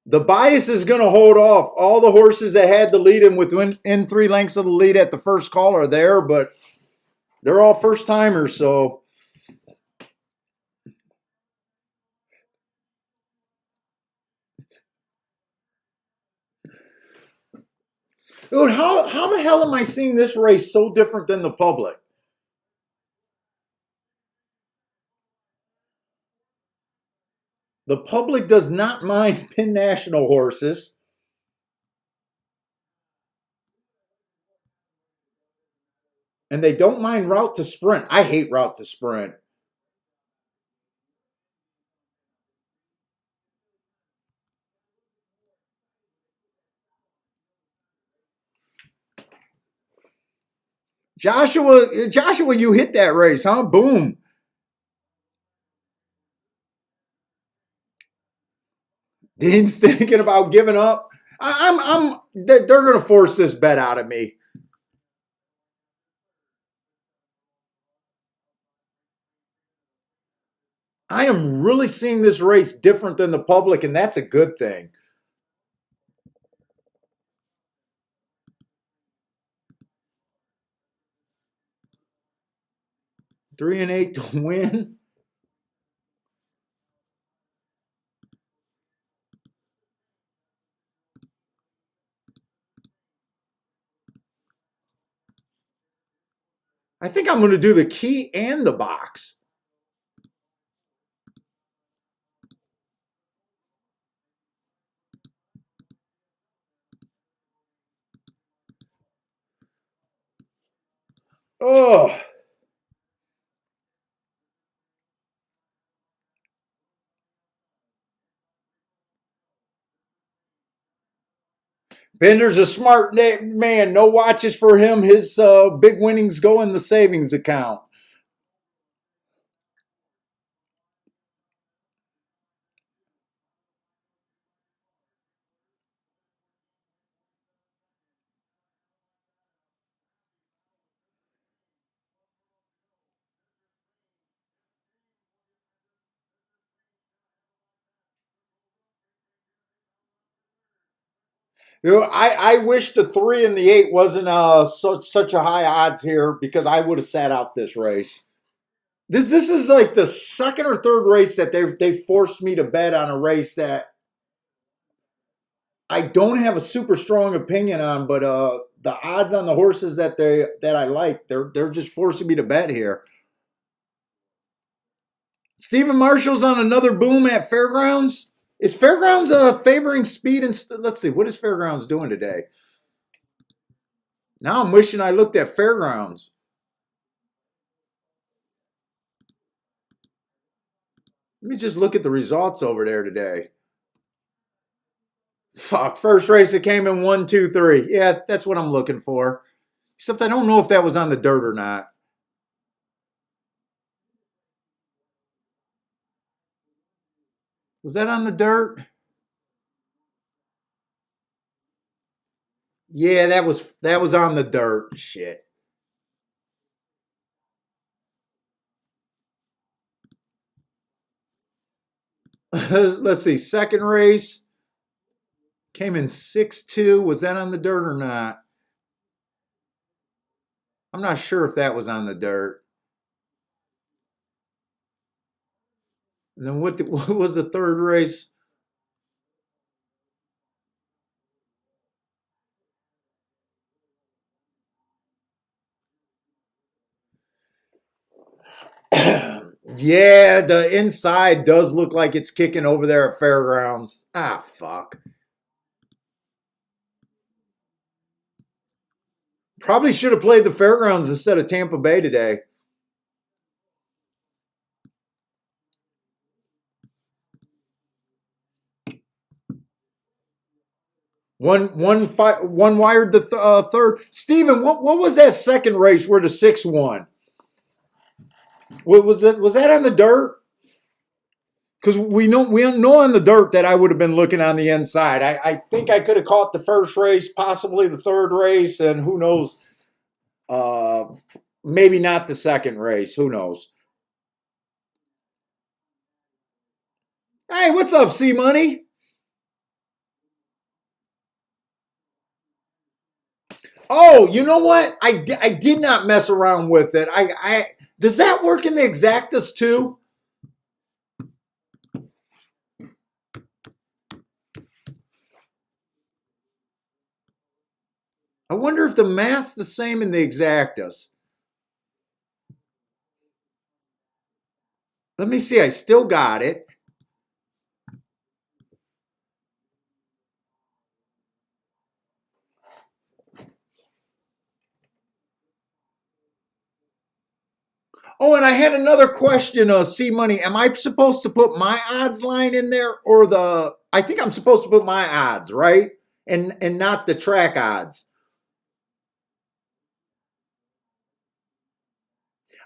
The bias is going to hold off. All the horses that had the lead in 3 lengths of the lead at the first call are there, but they're all first timers, so. Dude, how the hell am I seeing this race so different than the public? The public does not mind Pin National horses. And they don't mind route to sprint. I hate route to sprint. Joshua, you hit that race, huh? Boom. Dean's thinking about giving up. They're going to force this bet out of me. I am really seeing this race different than the public, and that's a good thing. Three and 8 to win. I think I'm going to do the key and the box. Oh. Bender's a smart man. No watches for him. His big winnings go in the savings account. You know, I wish the 3 and the 8 wasn't such a high odds here because I would have sat out this race. This is like the second or third race that they forced me to bet on a race that I don't have a super strong opinion on, but the odds on the horses that I like, they're just forcing me to bet here. Stephen Marshall's on another boom at Fairgrounds. Is Fairgrounds favoring speed and let's see, what is Fairgrounds doing today? Now I'm wishing I looked at Fairgrounds. Let me just look at the results over there today. Fuck, first race it came in 1, 2, 3. Yeah, that's what I'm looking for. Except I don't know if that was on the dirt or not. Was that on the dirt? Yeah, that was on the dirt. Shit. Let's see. Second race came in 6-2. Was that on the dirt or not? I'm not sure if that was on the dirt. And then what was the third race? Yeah, the inside does look like it's kicking over there at Fairgrounds. Ah, fuck. Probably should have played the Fairgrounds instead of Tampa Bay today. One wired the third. Steven, what was that second race where the 6 won? Was that on the dirt? Because we know on the dirt that I would have been looking on the inside. I think I could have caught the first race, possibly the third race, and who knows? Uh, Maybe not the second race. Who knows? Hey, what's up, C Money? Oh, you know what? I did not mess around with it. I does that work in the exactas too? I wonder if the math's the same in the exactas. Let me see. I still got it. Oh, and I had another question, C Money. Am I supposed to put my odds line in there or the I think I'm supposed to put my odds, right? And not the track odds.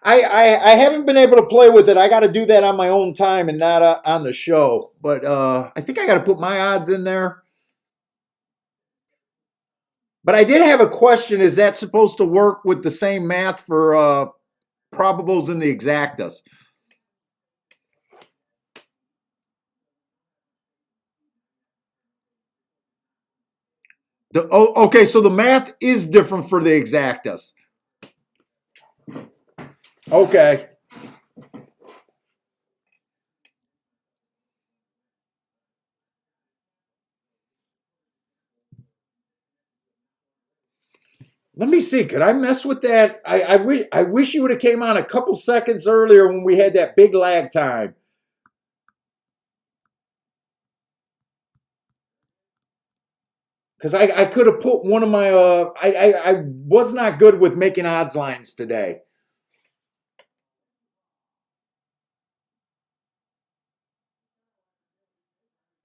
I haven't been able to play with it. I got to do that on my own time and not on the show. But I think I got to put my odds in there. But I did have a question. Is that supposed to work with the same math for probables and the exactas? Okay, so the math is different for the exactas. Okay. Let me see. Could I mess with that? I wish you would have came on a couple seconds earlier when we had that big lag time. Because I could have put one of my I was not good with making odds lines today.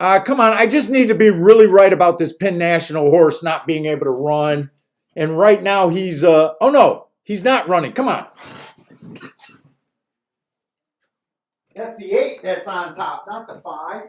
Come on, I just need to be really right about this Penn National horse not being able to run. And right now he's oh no, he's not running. Come on. That's the 8 that's on top, not the 5.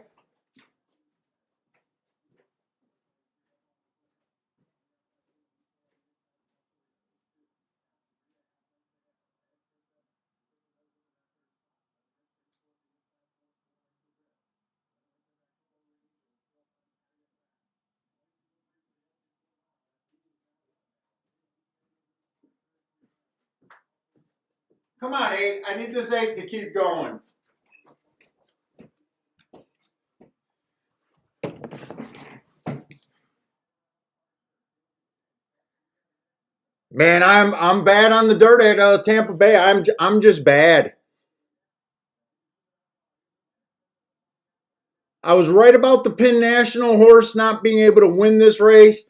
Come on, 8. I need this 8 to keep going. Man, I'm bad on the dirt at Tampa Bay. I'm just bad. I was right about the Penn National horse not being able to win this race.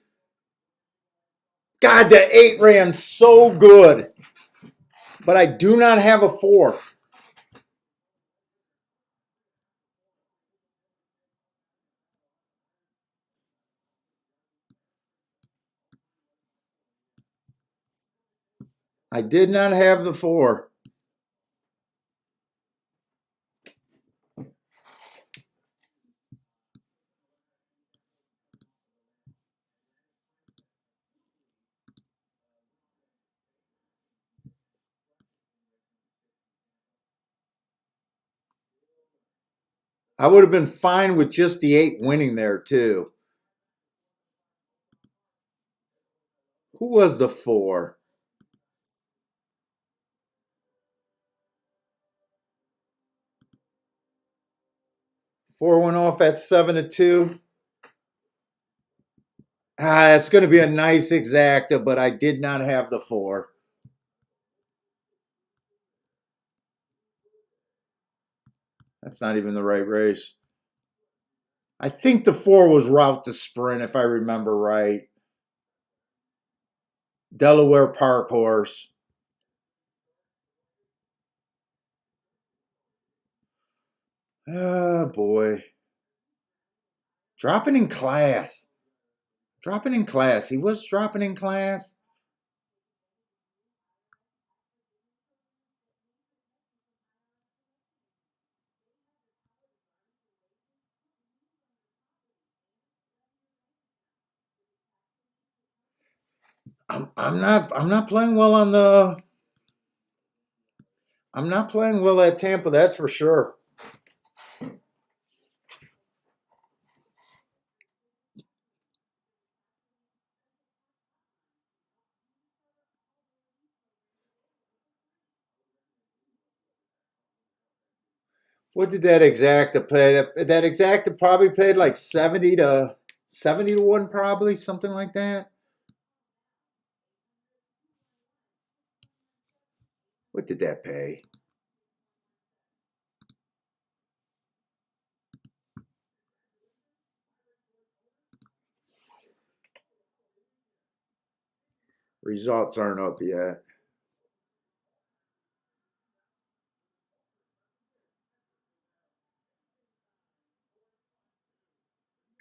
God, the 8 ran so good. But I do not have a 4. I did not have the 4. I would have been fine with just the 8 winning there, too. Who was the 4? 4 went off at 7-2. It's going to be a nice exacta, but I did not have the 4. That's not even the right race. I think the 4 was route to sprint, if I remember right. Delaware Park horse. Oh, boy. Dropping in class. Dropping in class. He was dropping in class. I'm not playing well on the. I'm not playing well at Tampa. That's for sure. What did that exacta pay? That exacta probably paid like 70 to 1, probably something like that. What did that pay? Results aren't up yet.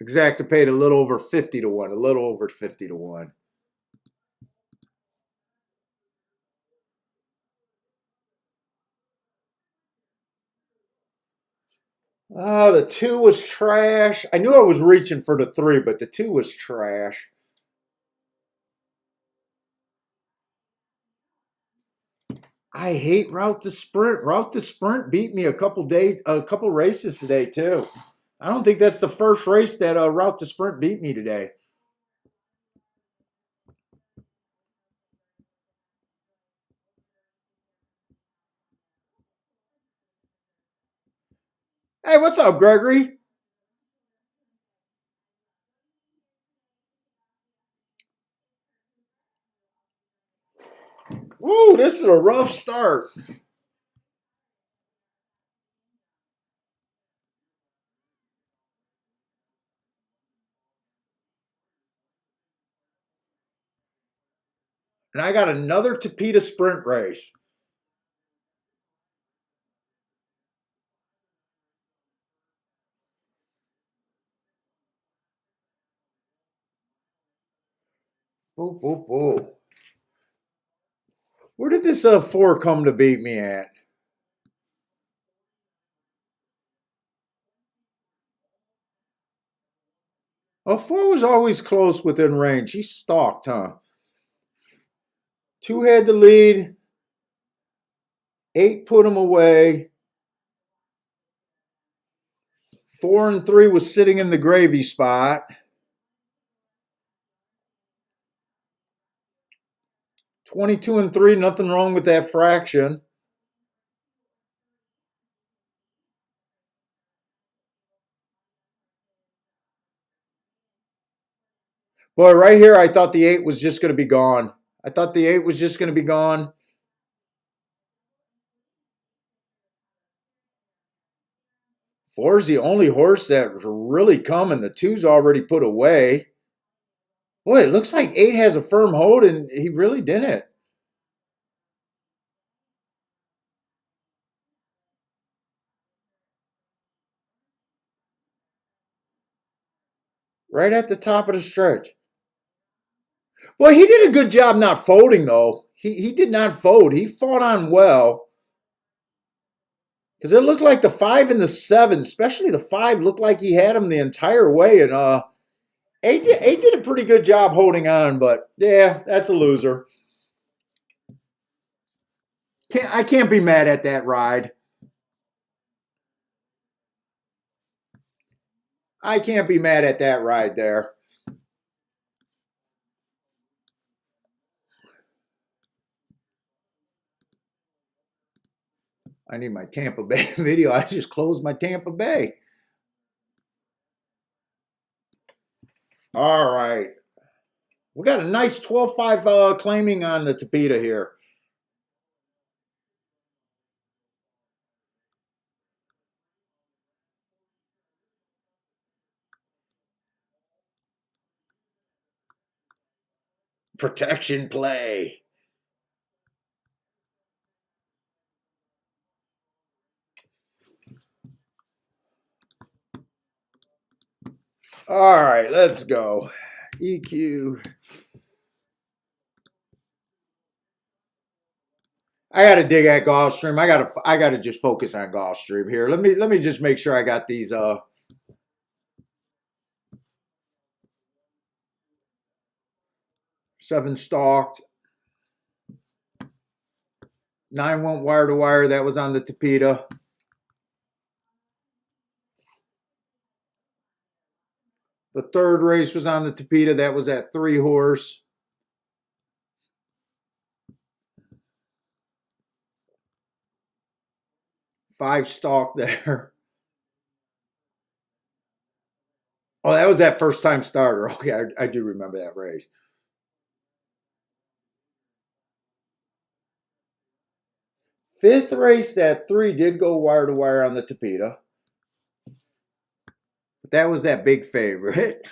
Exacta paid a little over 50 to 1, a little over 50 to 1. Oh, the 2 was trash. I knew I was reaching for the 3, but the 2 was trash. I hate route to sprint. Route to sprint beat me a couple races today too. I don't think that's the first race that route to sprint beat me today. Hey, what's up, Gregory? Woo, this is a rough start. And I got another Tapeta sprint race. Boo, boo, boo. Where did this 4 come to beat me at? Oh, 4 was always close within range. He stalked, huh? 2 had the lead. 8 put him away. 4 and 3 was sitting in the gravy spot. 22 and 3, nothing wrong with that fraction. Boy, right here, I thought the 8 was just going to be gone. I thought the 8 was just going to be gone. Four is the only horse that's really coming. The two's already put away. Boy, it looks like 8 has a firm hold, and he really didn't. Right at the top of the stretch. Well, he did a good job not folding, though. He did not fold. He fought on well. Because it looked like the 5 and the 7, especially the 5, looked like he had him the entire way. And 8 did a pretty good job holding on, but yeah, that's a loser. I can't be mad at that ride. I can't be mad at that ride there. I need my Tampa Bay video. I just closed my Tampa Bay. All right. We got a nice 12-5 claiming on the Tapeta here. Protection play. All right, let's go. EQ. I gotta dig at Gulfstream. I gotta just focus on Gulfstream here. Let me just make sure I got these 7 stalked. 9 went wire to wire. That was on the Tapeta. The third race was on the Tapeta. That was at 3 horse. Five stalk there. Oh, that was that first time starter. Okay, I do remember that race. Fifth race, that 3 did go wire to wire on the Tapeta. But that was that big favorite.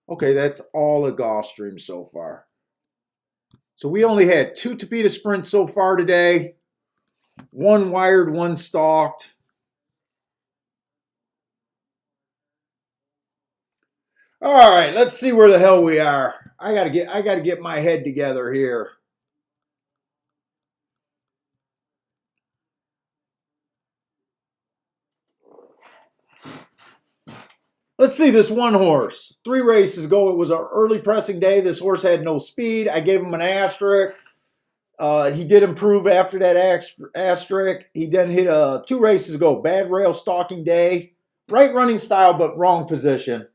Okay, that's all of Gulfstream so far. So we only had 2 Tapeta sprints so far today. 1 wired, 1 stalked. All right, let's see where the hell we are. I gotta get my head together here. Let's see this one horse. 3 races ago, it was an early pressing day. This horse had no speed. I gave him an asterisk. He did improve after that asterisk. He then hit 2 races ago. Bad rail stalking day. Right running style, but wrong position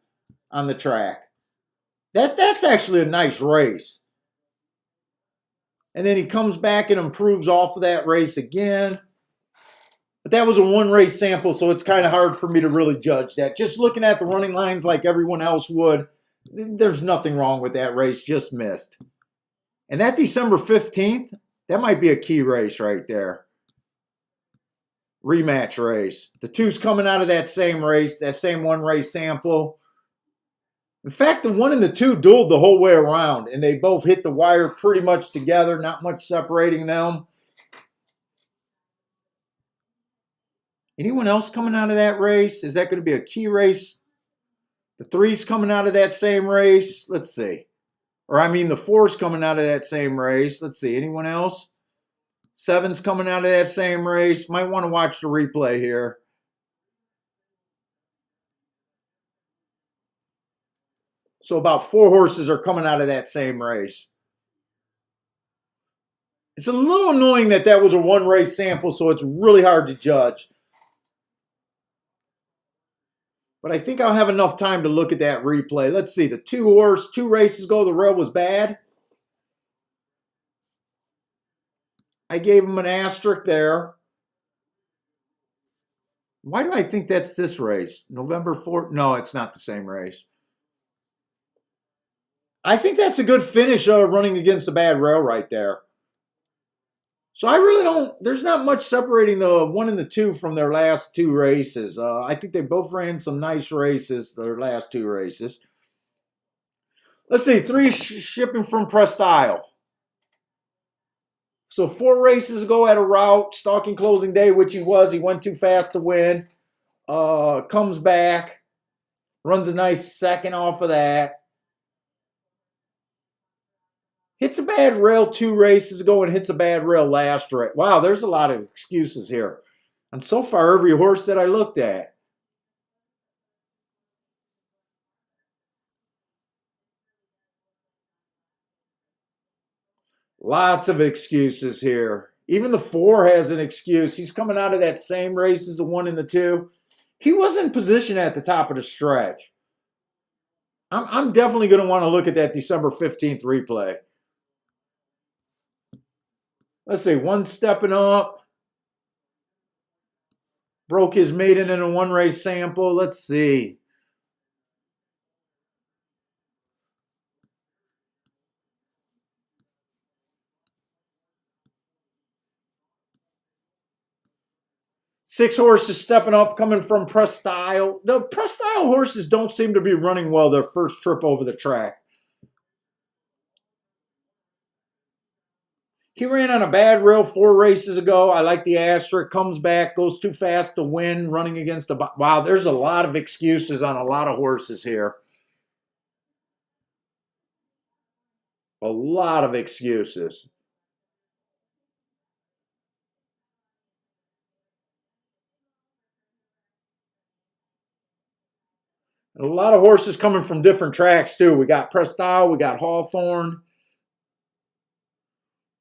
on the track. That's actually a nice race. And then he comes back and improves off of that race again. But that was a 1 race sample, so it's kind of hard for me to really judge that. Just looking at the running lines like everyone else would, there's nothing wrong with that race, just missed. And that December 15th, that might be a key race right there. Rematch race. The 2's coming out of that same race, that same 1 race sample. In fact, the 1 and the 2 dueled the whole way around, and they both hit the wire pretty much together, not much separating them. Anyone else coming out of that race? Is that going to be a key race? The 3's coming out of that same race. Let's see. Or I mean the 4's coming out of that same race. Let's see. Anyone else? 7's coming out of that same race. Might want to watch the replay here. So about 4 horses are coming out of that same race. It's a little annoying that that was a 1 race sample, so it's really hard to judge. But I think I'll have enough time to look at that replay. Let's see. The 2 horse, 2 races ago, the rail was bad. I gave him an asterisk there. Why do I think that's this race? November 4th? No, it's not the same race. I think that's a good finish running against a bad rail right there. So I really don't, there's not much separating the 1 and the 2 from their last 2 races. I think they both ran some nice races, their last 2 races. Let's see, 3 shipping from Pressed Isle. So 4 races ago at a route, stalking closing day, which he went too fast to win. Comes back, runs a nice second off of that. Hits a bad rail 2 races ago and hits a bad rail last race. Wow, there's a lot of excuses here. And so far, every horse that I looked at. Lots of excuses here. Even the 4 has an excuse. He's coming out of that same race as the 1 and the 2. He was in position at the top of the stretch. I'm definitely going to want to look at that December 15th replay. Let's see, 1 stepping up. Broke his maiden in a 1 race sample. Let's see. Six horses stepping up, coming from Pressed Isle. The Pressed Isle horses don't seem to be running well their first trip over the track. He ran on a bad rail 4 races ago. I like the asterisk. Comes back, goes too fast to win, running against a... Wow, there's a lot of excuses on a lot of horses here. A lot of excuses. And a lot of horses coming from different tracks too. We got Prestal, we got Hawthorne.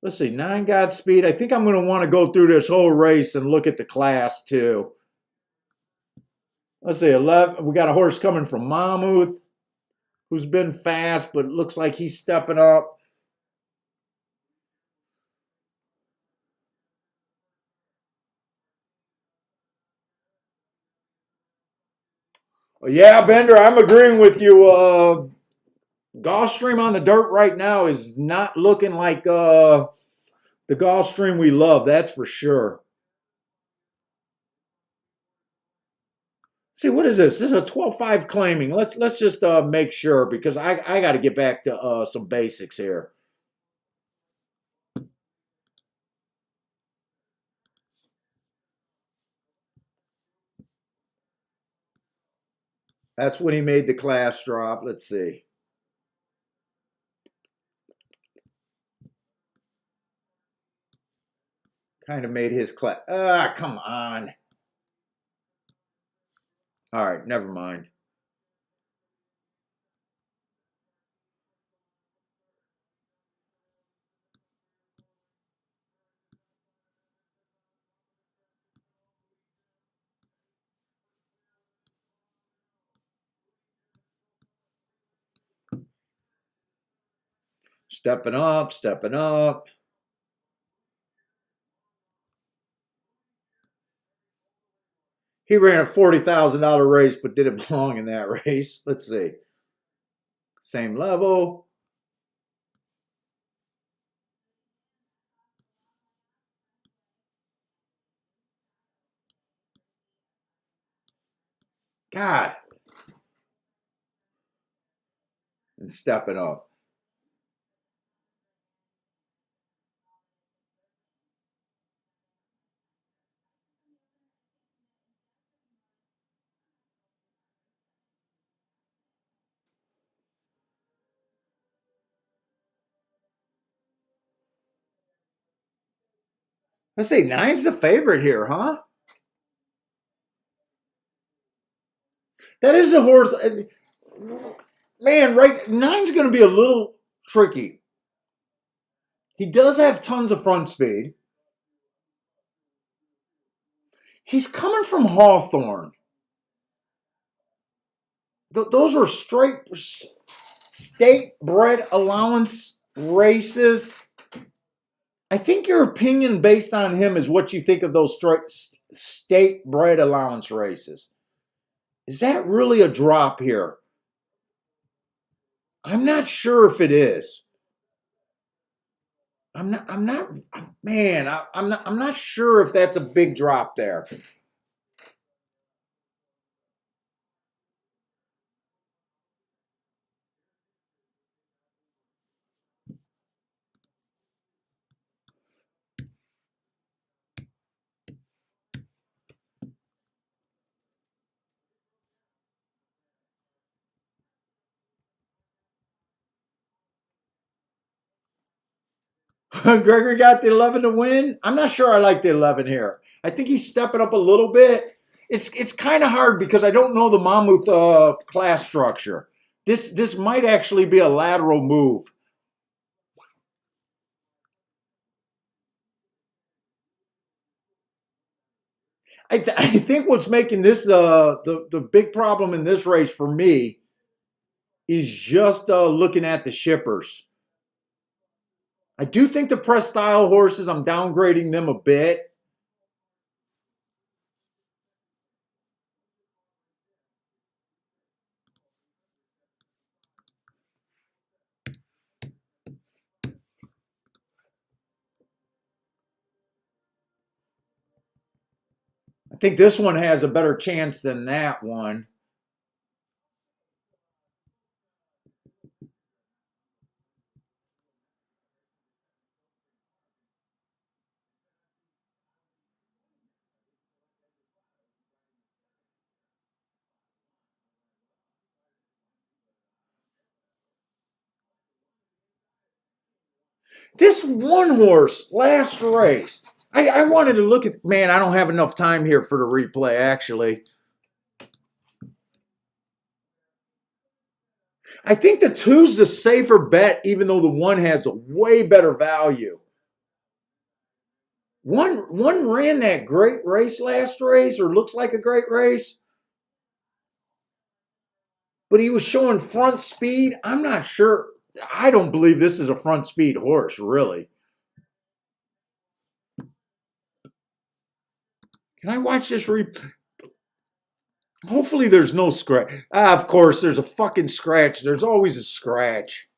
Let's see, 9 Godspeed. I think I'm going to want to go through this whole race and look at the class too. Let's see, 11. We got a horse coming from Monmouth who's been fast, but looks like he's stepping up. Yeah, Bender, I'm agreeing with you. Gulfstream on the dirt right now is not looking like the Gulfstream we love. That's for sure. See, what is this? This is a 12.5 claiming. Let's just make sure because I got to get back to some basics here. That's when he made the class drop. Let's see. Kind of made his class. Come on. All right, never mind. Stepping up, stepping up. He ran a $40,000 race, but didn't belong in that race. Let's see. Same level. God. And stepping up. Let's see. 9's the favorite here, huh? That is a horse. Man, right? 9's going to be a little tricky. He does have tons of front speed. He's coming from Hawthorne. Those are straight state bred allowance races. I think your opinion based on him is what you think of those straight state bred allowance races. Is that really a drop here? I'm not sure if it is. Man, I'm not sure if that's a big drop there. Gregory got the 11 to win. I'm not sure I like the 11 here. I think he's stepping up a little bit. It's kind of hard because I don't know the Monmouth class structure. This might actually be a lateral move. I think what's making this the big problem in this race for me is just looking at the shippers. I do think the press style horses, I'm downgrading them a bit. I think this one has a better chance than that one. This one horse, last race. I wanted to look at, man, I don't have enough time here for the replay, actually. I think the two's the safer bet, even though the one has a way better value. One ran that great race last race, or looks like a great race, but he was showing front speed. I'm not sure. I don't believe this is a front speed horse, really. Can I watch this Hopefully there's no scratch. Of course, there's a fucking scratch. There's always a scratch.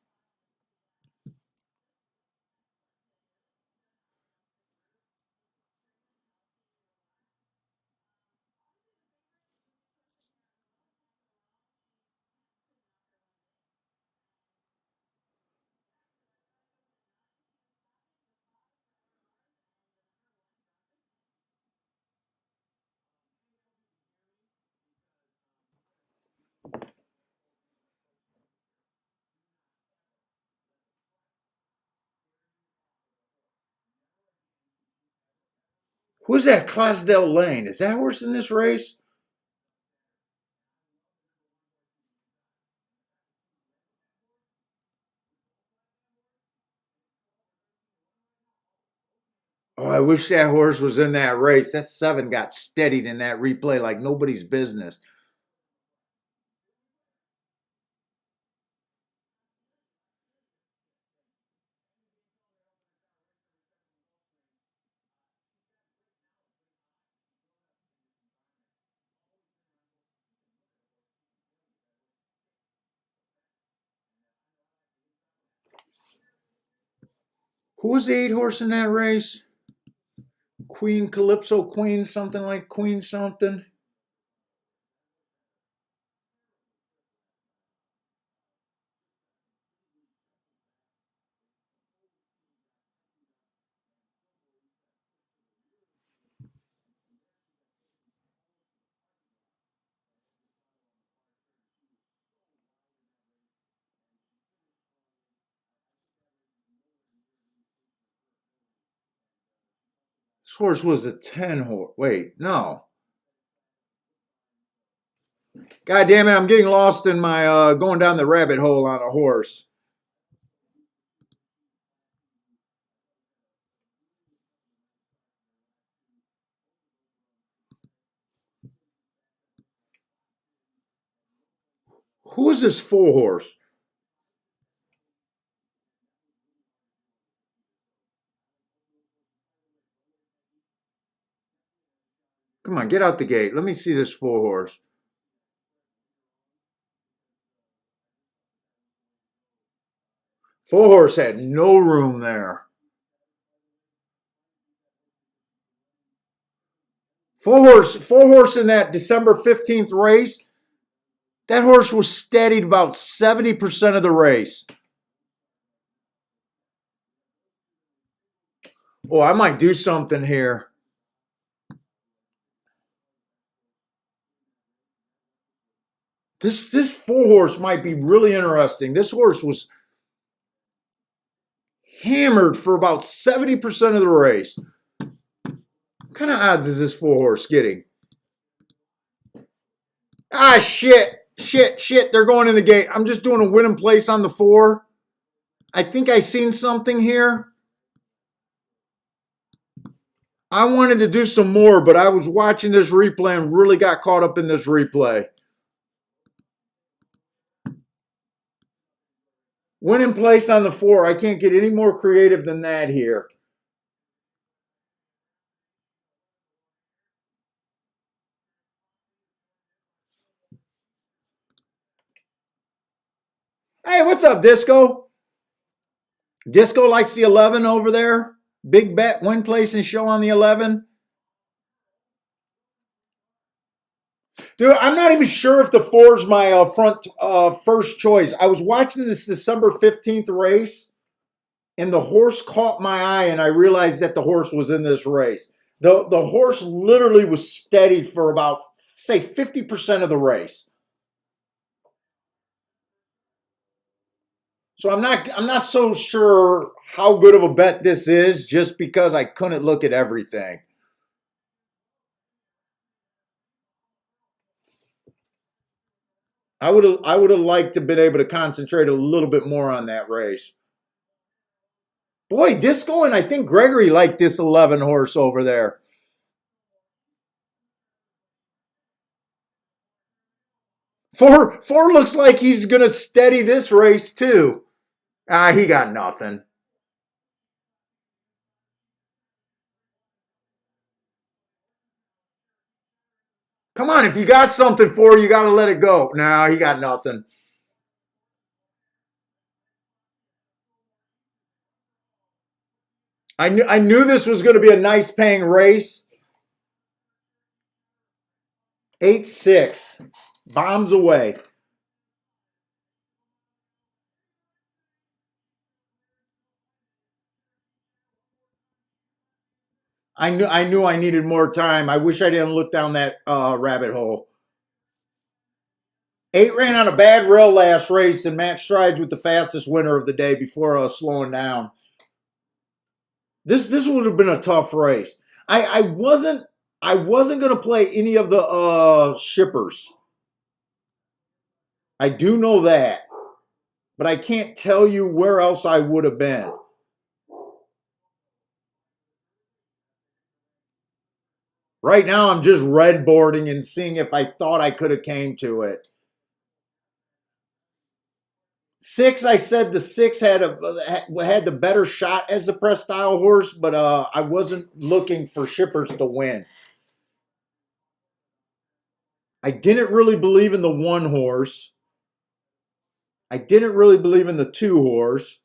Who's that Clydesdale Lane? Is that horse in this race? Oh, I wish that horse was in that race. That 7 got steadied in that replay like nobody's business. Who was the 8 horse in that race? Queen Calypso, Queen something like Queen something. This horse was a 10 horse. Wait, no. God damn it, I'm getting lost in my going down the rabbit hole on a horse. Who is this 4 horse? Come on, get out the gate. Let me see this 4 horse. Four horse had no room there. Four horse in that December 15th race. That horse was steadied about 70% of the race. Oh, I might do something here. This 4 horse might be really interesting. This horse was hammered for about 70% of the race. What kind of odds is this 4 horse getting? Ah, shit. They're going in the gate. I'm just doing a win and place on the 4. I think I seen something here. I wanted to do some more, but I was watching this replay and really got caught up in this replay. Win and place on the 4. I can't get any more creative than that here. Hey, what's up, Disco? Disco likes the 11 over there. Big bet, win, place, and show on the 11. Dude, I'm not even sure if the 4 is my first choice. I was watching this December 15th race, and the horse caught my eye, and I realized that the horse was in this race. The horse literally was steadied for about, say, 50% of the race. So I'm not so sure how good of a bet this is just because I couldn't look at everything. I would have liked to been able to concentrate a little bit more on that race. Boy, Disco and I think Gregory liked this 11 horse over there. Four looks like he's gonna steady this race too. Ah, he got nothing. Come on, if you got something for, you got to let it go. No, he got nothing. I knew this was going to be a nice paying race. 8-6, bombs away. I knew I needed more time. I wish I didn't look down that rabbit hole. 8 ran on a bad rail last race, and Matt Strides with the fastest winner of the day before slowing down. This would have been a tough race. I wasn't going to play any of the shippers. I do know that, but I can't tell you where else I would have been. Right now, I'm just red boarding and seeing if I thought I could have came to it. 6, I said the 6 had the better shot as the press style horse, but I wasn't looking for shippers to win. I didn't really believe in the 1 horse. I didn't really believe in the 2 horse.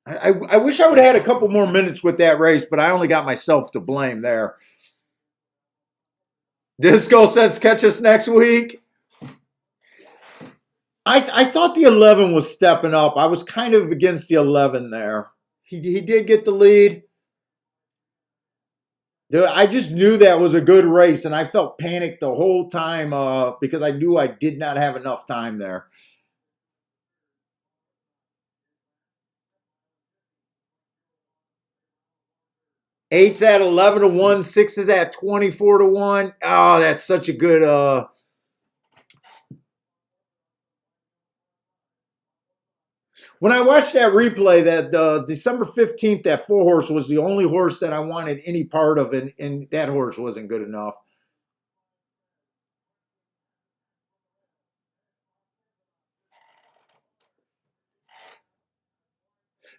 I wish I would have had a couple more minutes with that race, but I only got myself to blame there. Disco says catch us next week. I thought the 11 was stepping up. I was kind of against the 11 there. He did get the lead. Dude, I just knew that was a good race, and I felt panicked the whole time because I knew I did not have enough time there. Eight's at 11-1, 6 is at 24-1. Oh, that's such a good when I watched that replay, that December 15th, that 4 horse was the only horse that I wanted any part of, and that horse wasn't good enough.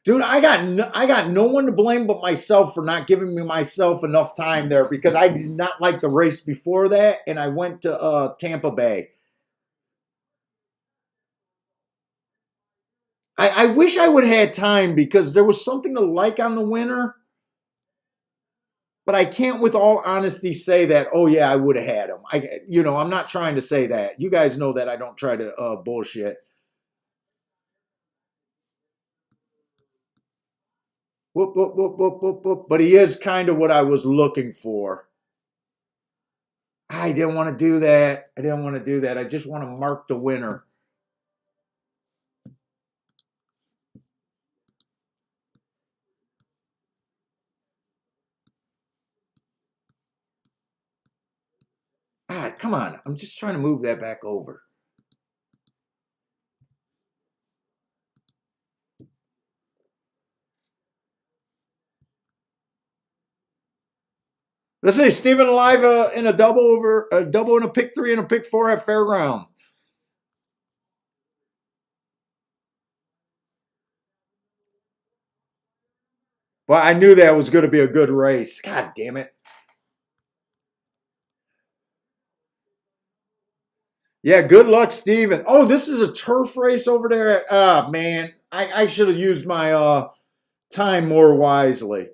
Dude, I got no one to blame but myself for not giving me myself enough time there because I did not like the race before that, and I went to Tampa Bay. I wish I would have had time because there was something to like on the winner, but I can't, with all honesty, say that. Oh yeah, I would have had him. I'm not trying to say that. You guys know that I don't try to bullshit. Whoop, whoop, whoop, whoop, whoop, whoop. But he is kind of what I was looking for. I didn't want to do that. I didn't want to do that. I just want to mark the winner. Ah, come on. I'm just trying to move that back over. Let's say Stephen Alive in a double and a pick 3 and a pick 4 at Fairgrounds. Well, I knew that was going to be a good race. God damn it. Yeah, good luck, Steven. Oh, this is a turf race over there. Ah, man. I should have used my time more wisely.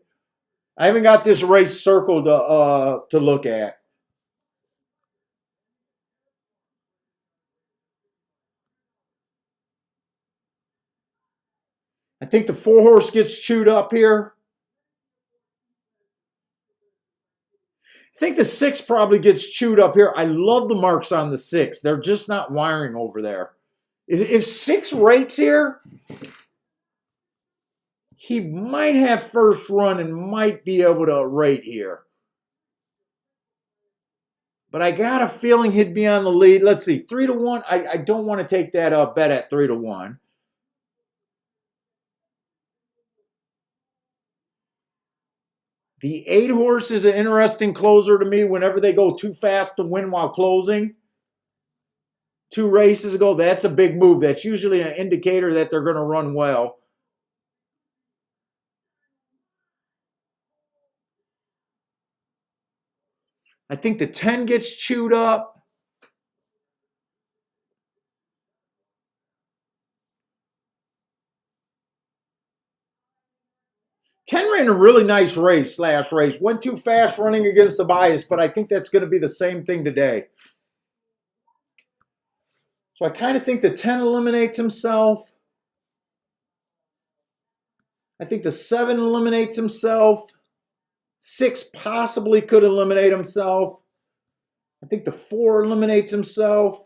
I haven't got this race circled to look at. I think the 4 horse gets chewed up here. I think the 6 probably gets chewed up here. I love the marks on the 6. They're just not wiring over there. If 6 rates here, he might have first run and might be able to rate here. But I got a feeling he'd be on the lead. Let's see, 3-1. I don't want to take that bet at 3-1. The 8 horse is an interesting closer to me whenever they go too fast to win while closing. 2 races ago, that's a big move. That's usually an indicator that they're going to run well. I think the 10 gets chewed up. Ten ran a really nice race last race. Went too fast running against the bias, but I think that's going to be the same thing today. So I kind of think the 10 eliminates himself. I think the 7 eliminates himself. 6 possibly could eliminate himself. I think the 4 eliminates himself.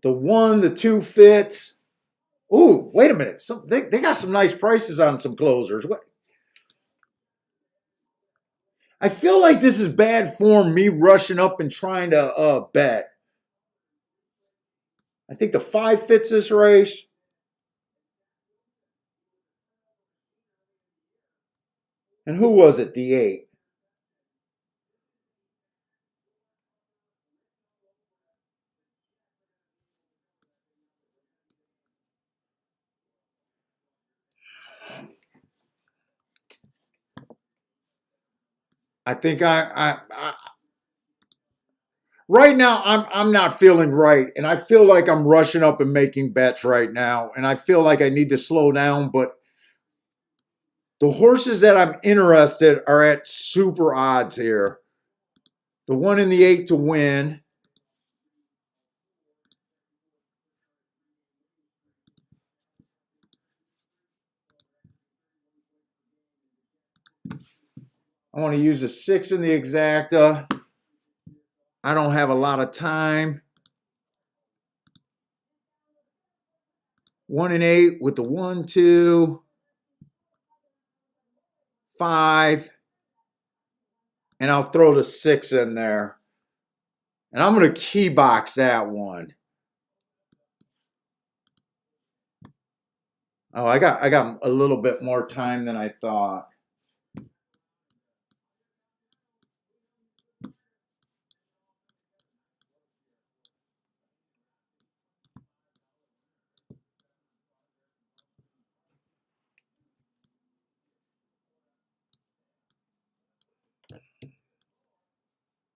The 1, the 2 fits. Ooh, wait a minute. They got some nice prices on some closers. I feel like this is bad form, me rushing up and trying to bet. I think the 5 fits this race. And who was it? The 8. I think right now I'm not feeling right, and I feel like I'm rushing up and making bets right now, and I feel like I need to slow down. But the horses that I'm interested are at super odds here. The 1 and the 8 to win. I want to use the 6 in the exacta. I don't have a lot of time. 1 and 8 with the 1, 2, 5. And I'll throw the 6 in there. And I'm going to key box that one. Oh, I got a little bit more time than I thought.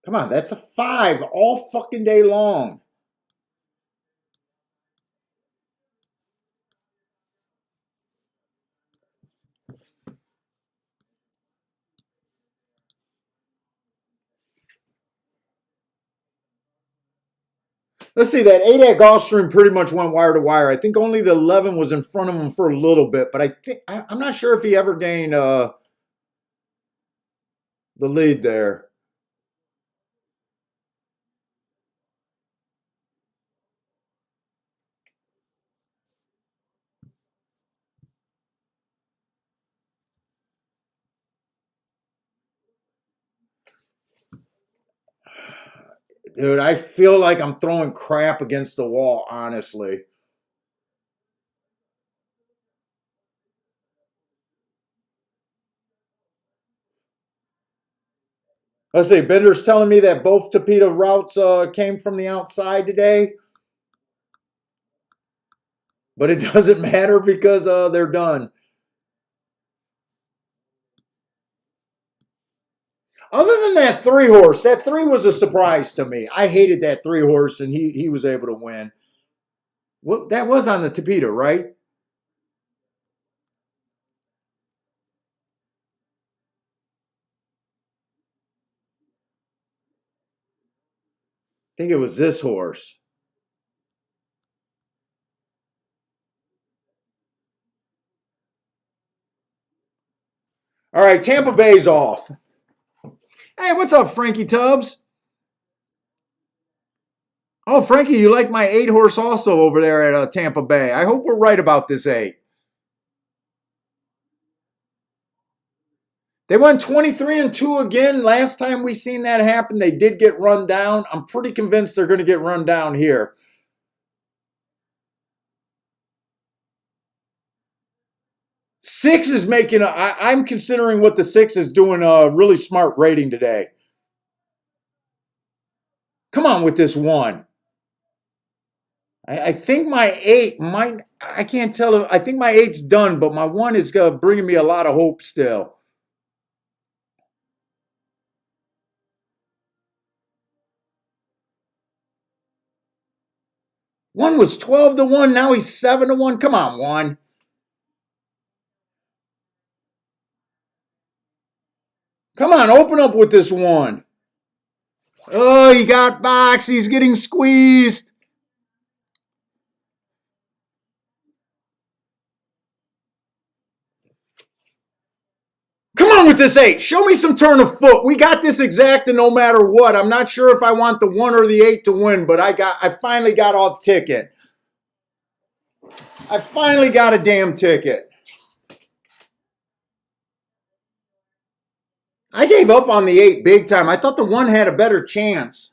Come on, that's a 5 all fucking day long. Let's see, that 8 at Gulfstream pretty much went wire to wire. I think only the 11 was in front of him for a little bit, but I'm not sure if he ever gained the lead there. Dude, I feel like I'm throwing crap against the wall, honestly. Let's see, Bender's telling me that both Tapeta routes came from the outside today. But it doesn't matter because they're done. Other than that 3 horse, that 3 was a surprise to me. I hated that 3 horse, and he was able to win. Well, that was on the Tapeta, right? I think it was this horse. All right, Tampa Bay's off. Hey, what's up, Frankie Tubbs? Oh, Frankie, you like my 8 horse also over there at Tampa Bay. I hope we're right about this 8. They won 23-2 again. Last time we seen that happen, they did get run down. I'm pretty convinced they're going to get run down here. 6 is making I'm considering what the 6 is doing a really smart rating today. Come on with this 1. I think my 8 might, I can't tell. I think my 8's done, but my 1 is bringing me a lot of hope still. One was 12-1. Now he's 7-1. Come on, 1. Come on, open up with this 1. Oh, he got boxed. He's getting squeezed. Come on with this 8. Show me some turn of foot. We got this exacta no matter what. I'm not sure if I want the 1 or the 8 to win, but I finally got off ticket. I finally got a damn ticket. I gave up on the 8 big time. I thought the 1 had a better chance.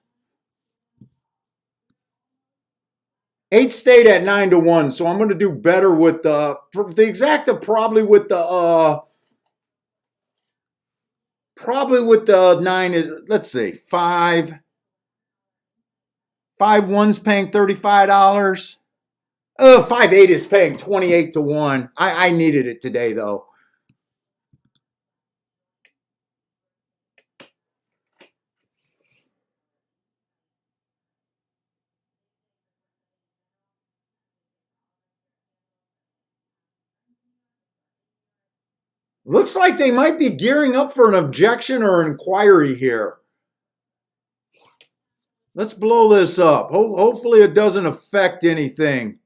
8 stayed at 9-1, so I'm going to do better with the exacta, probably with the 9. Let's see, 5 5-1's paying $35. 5-8 is paying 28-1. I needed it today though. Looks like they might be gearing up for an objection or inquiry here. Let's blow this up. Hopefully it doesn't affect anything.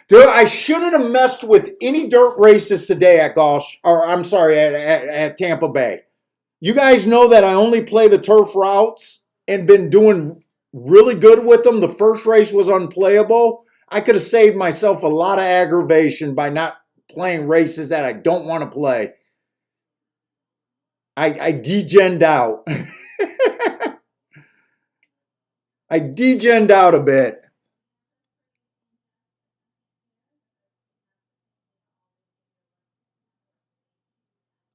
Dude, I shouldn't have messed with any dirt races today at at Tampa Bay. You guys know that I only play the turf routes and been doing really good with them. The first race was unplayable. I could have saved myself a lot of aggravation by not playing races that I don't want to play. I degened out. I degened out a bit.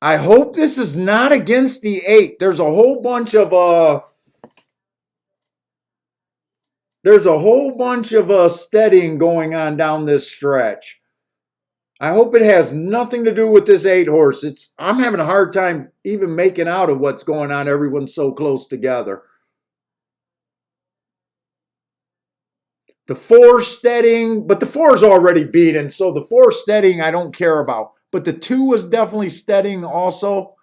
I hope this is not against the 8. There's a whole bunch of steadying going on down this stretch. I hope it has nothing to do with this 8 horse. I'm having a hard time even making out of what's going on. Everyone's so close together. The 4 steadying, but the 4 is already beaten, so the 4 steadying I don't care about. But the 2 was definitely steadying also.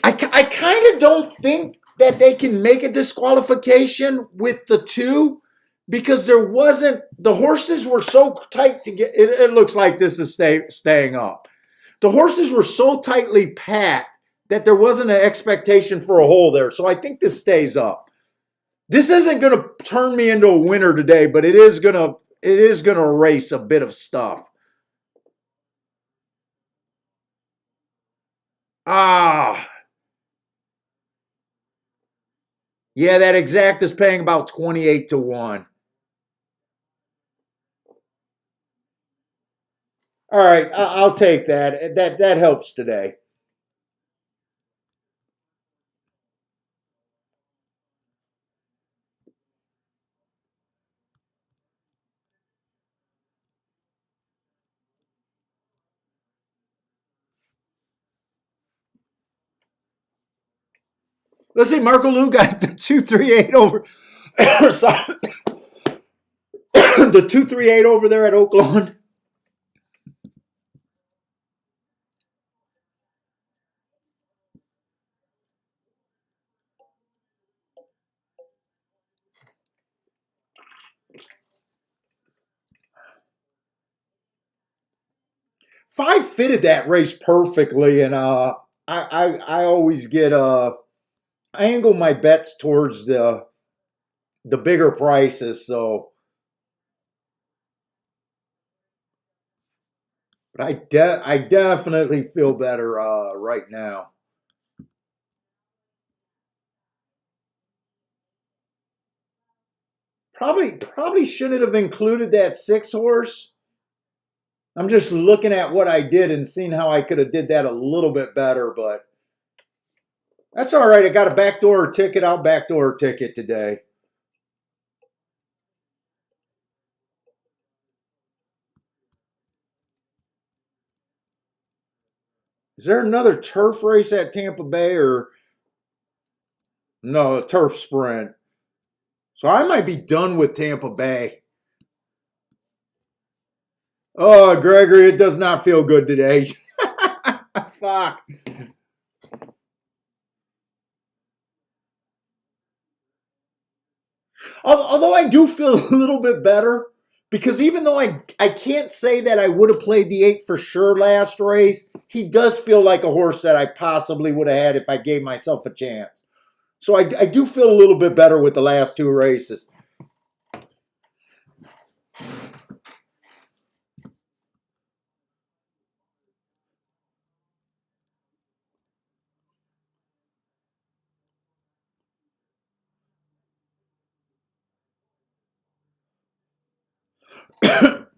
I kind of don't think that they can make a disqualification with the 2 because the horses were so tight to get. It looks like this is staying up. The horses were so tightly packed that there wasn't an expectation for a hole there. So I think this stays up. This isn't going to turn me into a winner today, but it is going to erase a bit of stuff. Ah. Yeah, that exact is paying about 28-1. All right, I'll take that. That helps today. Let's see, Marco Lou got the 238 over. Sorry. The 238 over there at Oakland. 5 fitted that race perfectly, and I always get I angle my bets towards the bigger prices. So, but I definitely feel better right now. Probably shouldn't have included that 6 horse. I'm just looking at what I did and seeing how I could have did that a little bit better, but that's all right. I got a backdoor ticket. I'll backdoor ticket today. Is there another turf race at Tampa Bay or no, a turf sprint? So I might be done with Tampa Bay. Oh, Gregory, it does not feel good today. Fuck. Although I do feel a little bit better because even though I can't say that I would have played the 8 for sure last race, he does feel like a horse that I possibly would have had if I gave myself a chance. So I do feel a little bit better with the last 2 races.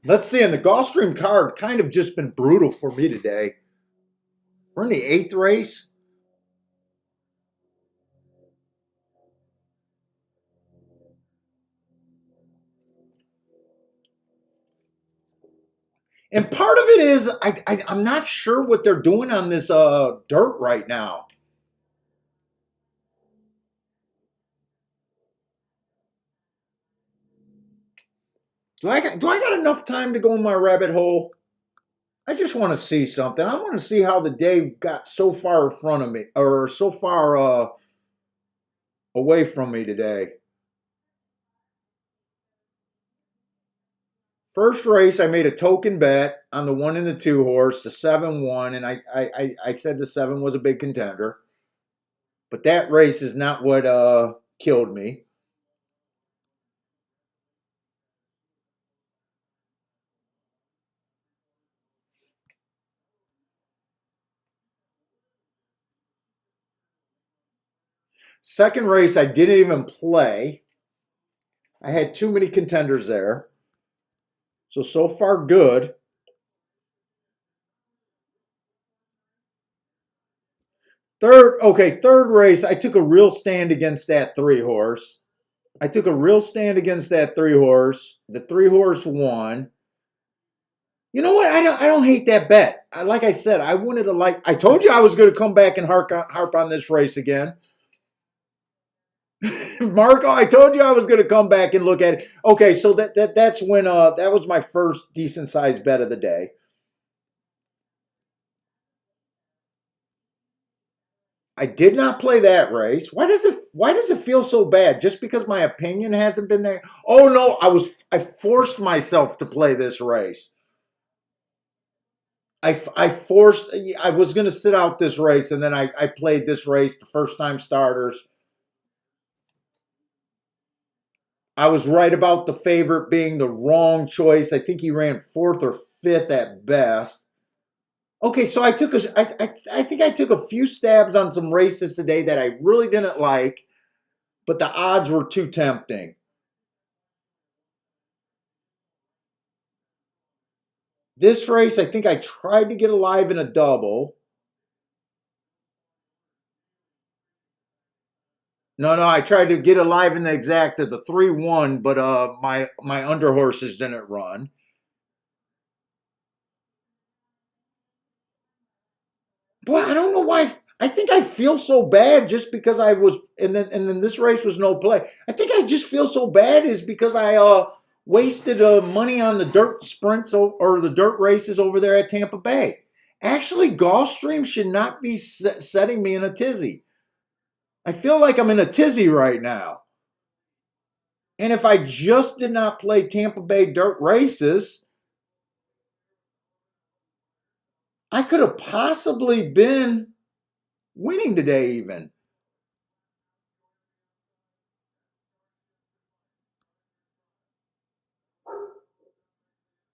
Let's see, and the Gulfstream card kind of just been brutal for me today. We're in the 8th race. And part of it is I'm not sure what they're doing on this dirt right now. Do I got enough time to go in my rabbit hole? I just want to see something. I want to see how the day got so far in front of me or so far away from me today. First race, I made a token bet on the 1 and the 2 horse. The 7 won, and I said the 7 was a big contender. But that race is not what killed me. Second race, I didn't even play. I had too many contenders there. So far good. Third race, I took a real stand against that 3 horse. I took a real stand against that 3 horse. The 3 horse won. You know what? I don't hate that bet. Like I said, I wanted to like. I told you I was going to come back and harp on this race again. Marco, I told you I was going to come back and look at it. Okay, so that's when that was my first decent sized bet of the day. I did not play that race. Why does it feel so bad? Just because my opinion hasn't been there? Oh no, I forced myself to play this race. I was going to sit out this race, and then I played this race, the first time starters. I was right about the favorite being the wrong choice. I think he ran 4th or 5th at best. Okay, so I think I took a few stabs on some races today that I really didn't like, but the odds were too tempting. This race, I think I tried to get alive in a double. No, I tried to get alive in the exact of the 3-1, but my under horses didn't run. Boy, I don't know why. I think I feel so bad just because I was, and then this race was no play. I think I just feel so bad is because I wasted money on the dirt sprints or the dirt races over there at Tampa Bay. Actually, Gulfstream should not be setting me in a tizzy. I feel like I'm in a tizzy right now. And if I just did not play Tampa Bay dirt races, I could have possibly been winning today even.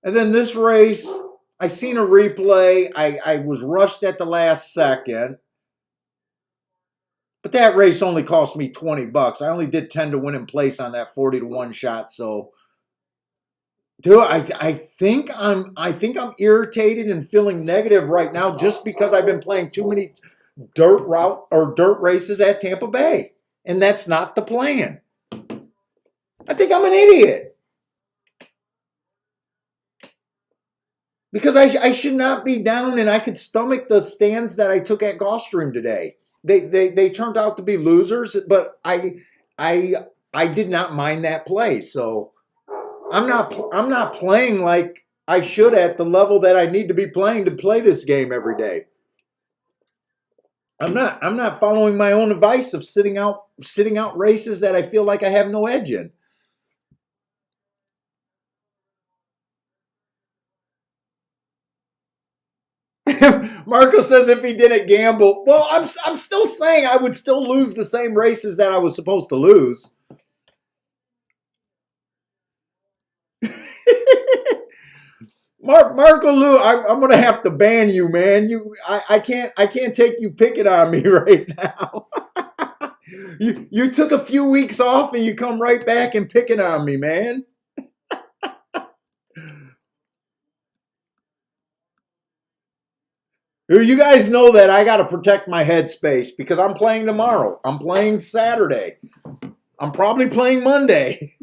And then this race, I seen a replay. I was rushed at the last second. But that race only cost me $20. I only did 10 to win in place on that 40 to 1 shot. So dude, I think I'm irritated and feeling negative right now just because I've been playing too many dirt races at Tampa Bay. And that's not the plan. I think I'm an idiot. Because I should not be down and I could stomach the stands that I took at Gulfstream today. They turned out to be losers, but I I did not mind that play. So I'm not playing like I should at the level that I need to be playing to play this game every day. I'm not following my own advice of sitting out races that I feel like I have no edge in. Marco says if he didn't gamble, well, I'm still saying I would still lose the same races that I was supposed to lose. Marco Lou, I'm gonna have to ban you, man. I can't take you picking on me right now. You took a few weeks off and you come right back and picking on me, man. You guys know that I got to protect my headspace because I'm playing tomorrow. I'm playing Saturday. I'm probably playing Monday.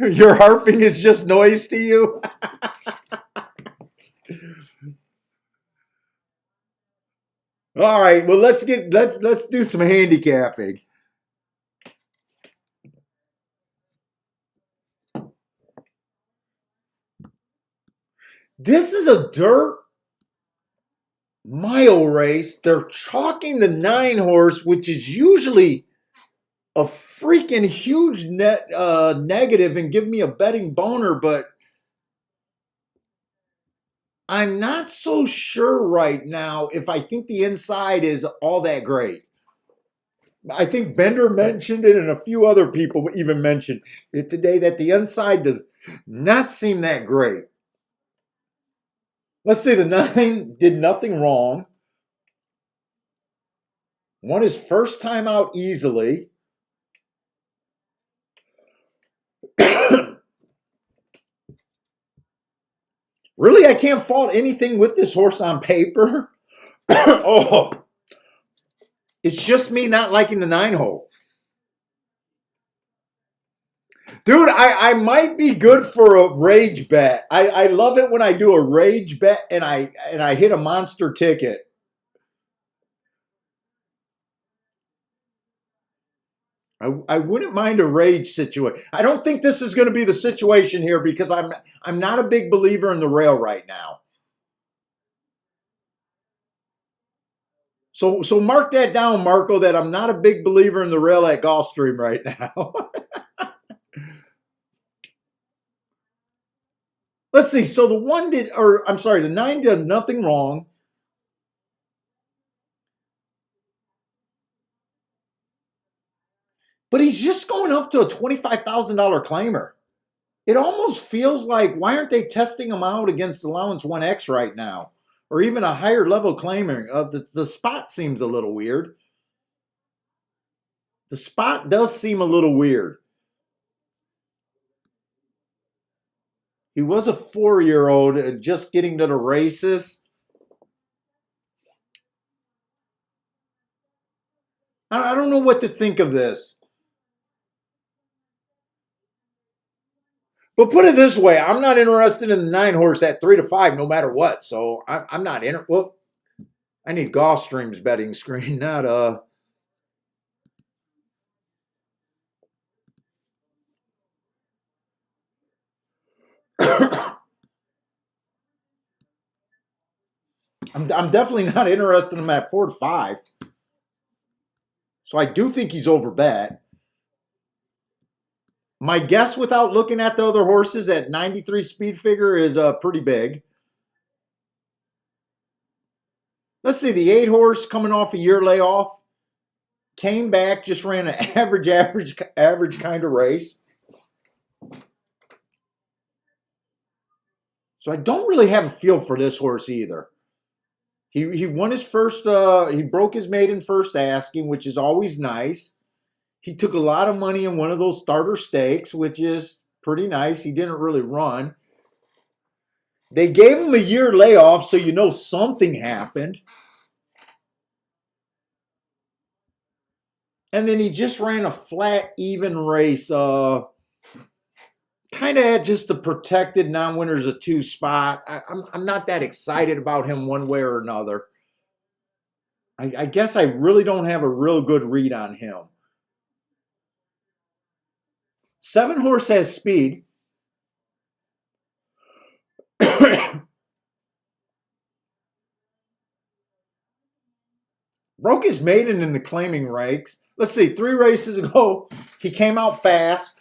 Your harping is just noise to you. All right, well let's do some handicapping. This is a dirt mile race. They're chalking the 9 horse, which is usually a freaking huge negative and give me a betting boner, but I'm not so sure right now if I think the inside is all that great. I think Bender mentioned it, and a few other people even mentioned it today that the inside does not seem that great. Let's say the 9 did nothing wrong. Won his first time out easily. Really, I can't fault anything with this horse on paper. Oh, it's just me not liking the 9 hole. Dude, I might be good for a rage bet. I love it when I do a rage bet and I hit a monster ticket. I wouldn't mind a rage situation. I don't think this is going to be the situation here because I'm not a big believer in the rail right now. So mark that down, Marco, that I'm not a big believer in the rail at Gulfstream right now. Let's see. So the 9 did nothing wrong. But he's just going up to a $25,000 claimer. It almost feels like, why aren't they testing him out against allowance 1X right now? Or even a higher level claimer? The spot seems a little weird. The spot does seem a little weird. He was a 4-year-old just getting to the races. I don't know what to think of this. But put it this way, I'm not interested in the 9 horse at 3 to 5 no matter what. So I'm not in it. Well, I need Gulfstream's betting screen, not I'm definitely not interested in him at 4 to 5. So I do think he's over bet. My guess without looking at the other horses at 93 speed figure is pretty big. Let's see, the 8 horse coming off a year layoff. Came back, just ran an average kind of race. So I don't really have a feel for this horse either. He won his first, he broke his maiden first asking, which is always nice. He took a lot of money in one of those starter stakes, which is pretty nice. He didn't really run. They gave him a year layoff, so you know something happened. And then he just ran a flat, even race. Kind of had just a protected non-winners of 2 spot. I'm not that excited about him one way or another. I guess I really don't have a real good read on him. 7 horse has speed. Broke his maiden in the claiming ranks. Let's see, 3 races ago, he came out fast,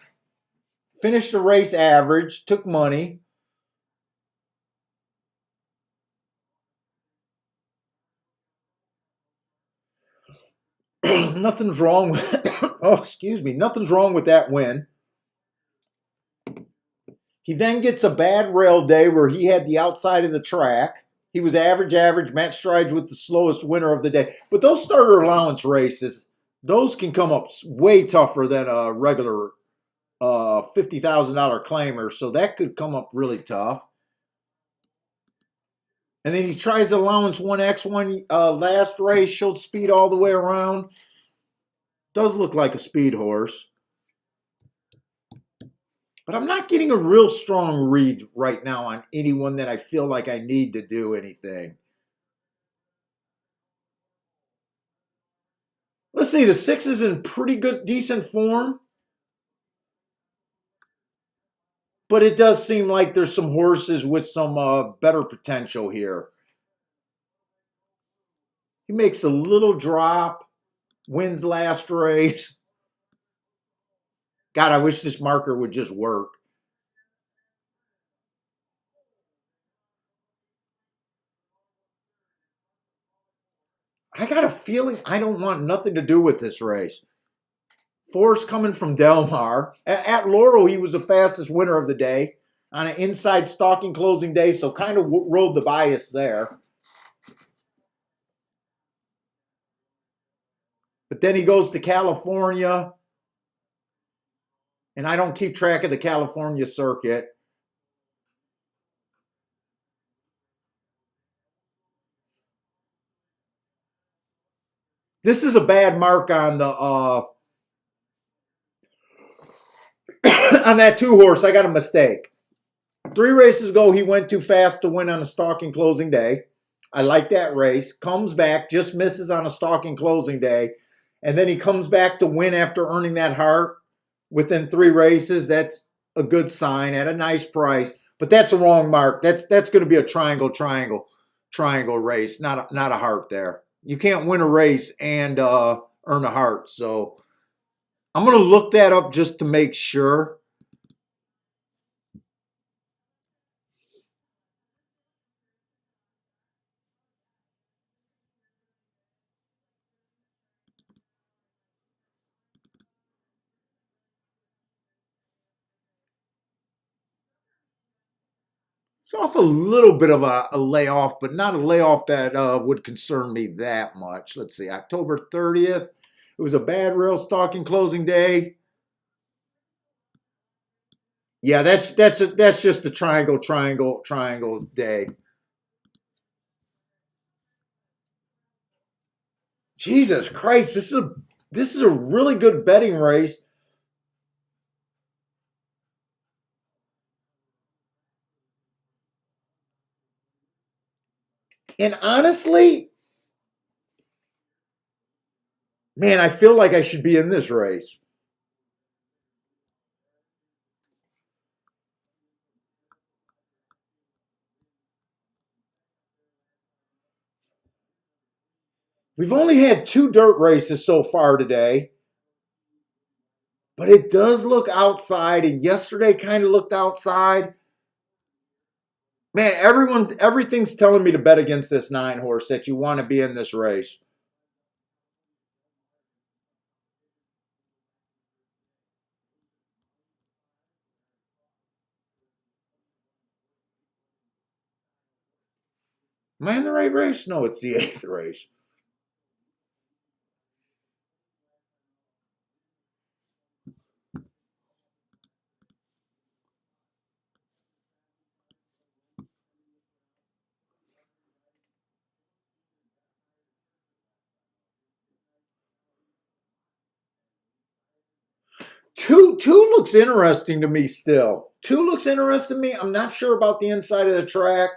finished the race average, took money. Nothing's wrong with nothing's wrong with that win. He then gets a bad rail day where he had the outside of the track. He was average, match strides with the slowest winner of the day. But those starter allowance races, those can come up way tougher than a regular $50,000 claimer. So that could come up really tough. And then he tries allowance 1X1 last race, showed speed all the way around. Does look like a speed horse. But I'm not getting a real strong read right now on anyone that I feel like I need to do anything. Let's see, the 6 is in pretty good, decent form. But it does seem like there's some horses with some better potential here. He makes a little drop, wins last race. God, I wish this marker would just work. I got a feeling I don't want nothing to do with this race. Force coming from Del Mar. At Laurel, he was the fastest winner of the day on an inside stalking closing day, so kind of rode the bias there. But then he goes to California, and I don't keep track of the California circuit. This is a bad mark on the on that 2 horse. I got a mistake. 3 races ago, he went too fast to win on a stalking closing day. I like that race. Comes back, just misses on a stalking closing day. And then he comes back to win after earning that heart within 3 races. That's a good sign at a nice price. But that's a wrong mark. That's going to be a triangle race, not a heart there. You can't win a race and earn a heart. So I'm going to look that up just to make sure. It's off a little bit of a layoff, but not a layoff that would concern me that much. Let's see, October 30th. It was a bad rail stalking closing day. Yeah, that's just a triangle day. Jesus Christ, this is a really good betting race. And honestly, man, I feel like I should be in this race. We've only had 2 dirt races so far today. But it does look outside, and yesterday kind of looked outside. Man, everything's telling me to bet against this 9 horse, that you want to be in this race. Am I in the right race? No, it's the 8th race. Two looks interesting to me still. Two looks interesting to me. I'm not sure about the inside of the track.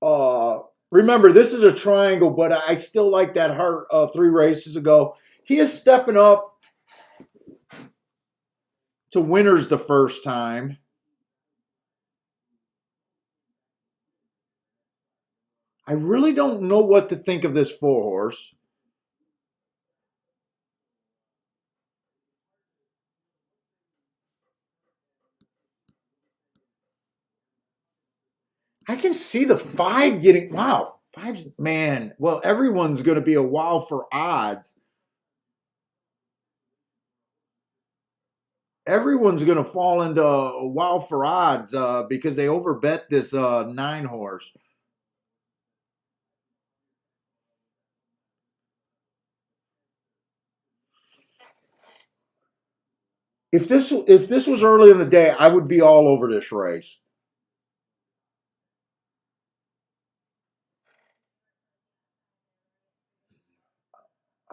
Uh, Remember, this is a triangle, but I still like that heart 3 races ago. He is stepping up to winners the first time. I really don't know what to think of this 4 horse. I can see the 5 getting, wow, 5's, man, well, everyone's going to be a wow for odds. Everyone's going to fall into a wow for odds because they overbet this 9 horse. If this was early in the day, I would be all over this race.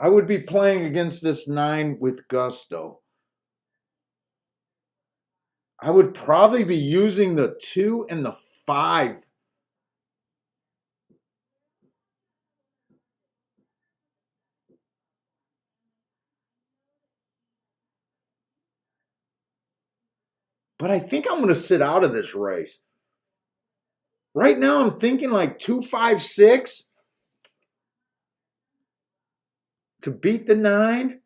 I would be playing against this 9 with gusto. I would probably be using the 2 and the 5. But I think I'm going to sit out of this race. Right now, I'm thinking like 2, 5, 6 to beat the 9.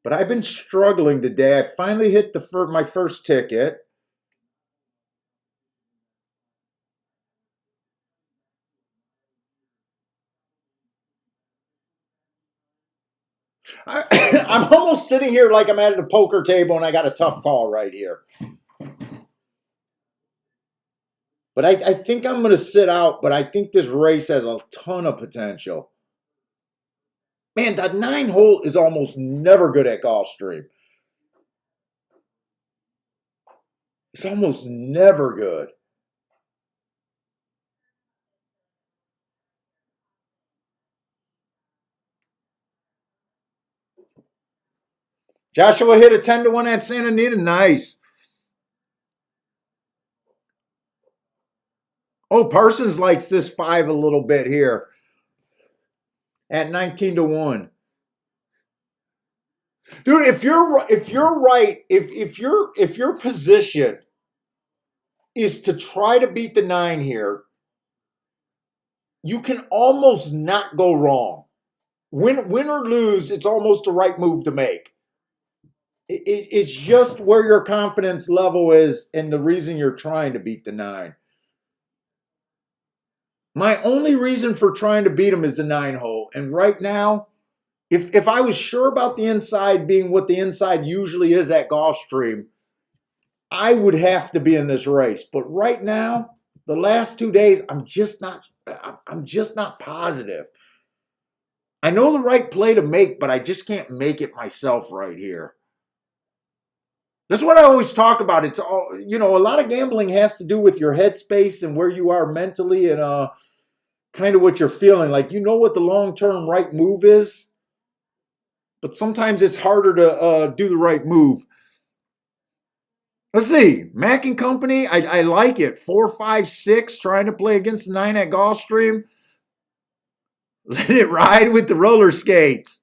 But I've been struggling today. I finally hit my first ticket. I'm almost sitting here like I'm at a poker table and I got a tough call right here. But I think I'm going to sit out, but I think this race has a ton of potential. Man, that 9 hole is almost never good at Gulfstream. It's almost never good. Joshua hit a 10-1 at Santa Anita. Nice. Oh, Parsons likes this 5 a little bit here at 19-1. Dude, if you're right, if your position is to try to beat the 9 here, you can almost not go wrong. Win or lose, it's almost the right move to make. It's just where your confidence level is and the reason you're trying to beat the 9. My only reason for trying to beat him is the 9 hole. And right now, if I was sure about the inside being what the inside usually is at Gulfstream, I would have to be in this race. But right now, the last 2 days, I'm just not positive. I know the right play to make, but I just can't make it myself right here. That's what I always talk about. It's all, a lot of gambling has to do with your headspace and where you are mentally and kind of what you're feeling. Like, what the long-term right move is, but sometimes it's harder to do the right move. Let's see. Mac and Company, I like it. 4, 5, 6, trying to play against the 9 at Gulfstream. Let it ride with the roller skates.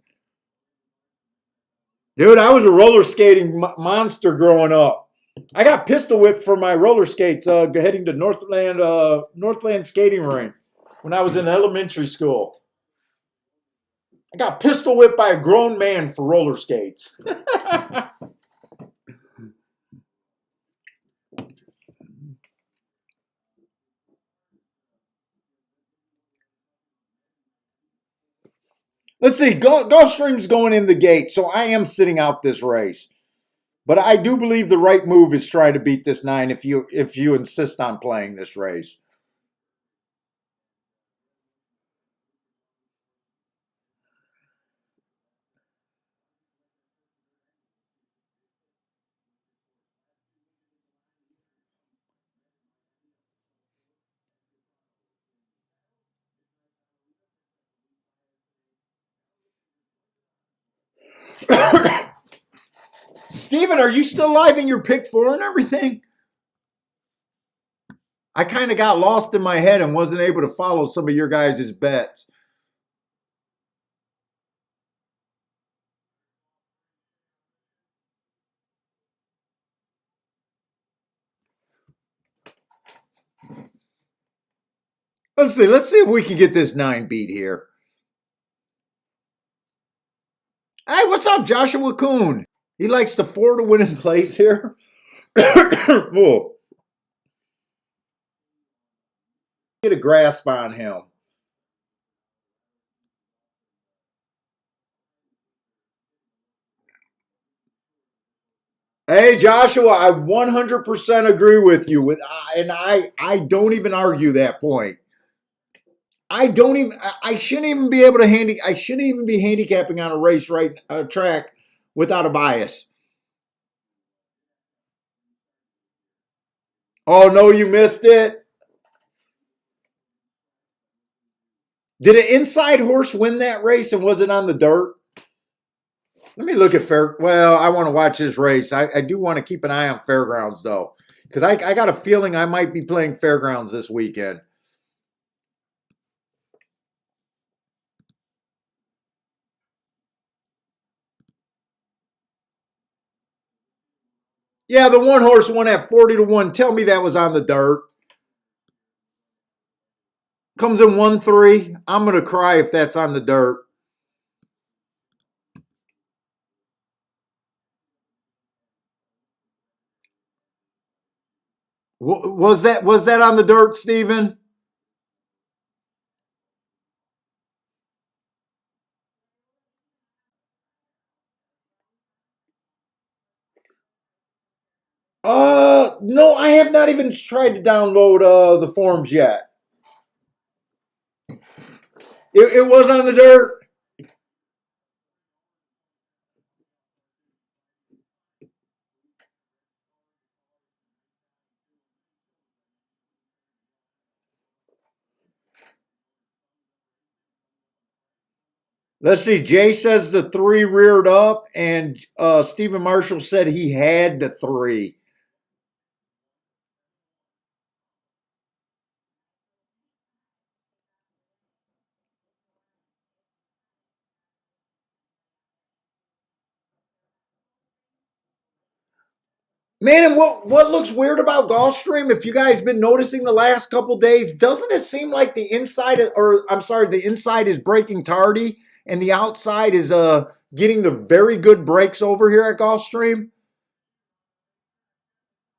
Dude, I was a roller skating monster growing up. I got pistol whipped for my roller skates heading to Northland skating rink when I was in elementary school. I got pistol whipped by a grown man for roller skates. Let's see. Gulfstream's going in the gate, so I am sitting out this race. But I do believe the right move is try to beat this 9 if you insist on playing this race. Steven, are you still live in your pick 4 and everything? I kind of got lost in my head and wasn't able to follow some of your guys' bets. Let's see. Let's see if we can get this 9 beat here. Hey, what's up, Joshua Kuhn? He likes the 4 to win in place here. Whoa. Get a grasp on him. Hey, Joshua, I 100% agree with you. And I don't even argue that point. I shouldn't even be able to I shouldn't even be handicapping on a race track without a bias. Oh no, you missed it. Did an inside horse win that race and was it on the dirt? Let me look at Well, I want to watch this race. I do want to keep an eye on Fairgrounds though, because I got a feeling I might be playing Fairgrounds this weekend. Yeah, the 1 horse won at 40 to 1. Tell me that was on the dirt. Comes in 1-3. I'm going to cry if that's on the dirt. Was that on the dirt, Steven? No, I have not even tried to download the forms yet. It was on the dirt. Let's see. Jay says the 3 reared up, and Stephen Marshall said he had the 3. Man, and what looks weird about Gulfstream, if you guys been noticing the last couple days, doesn't it seem like the inside, or I'm sorry, the inside is breaking tardy, and the outside is getting the very good breaks over here at Gulfstream?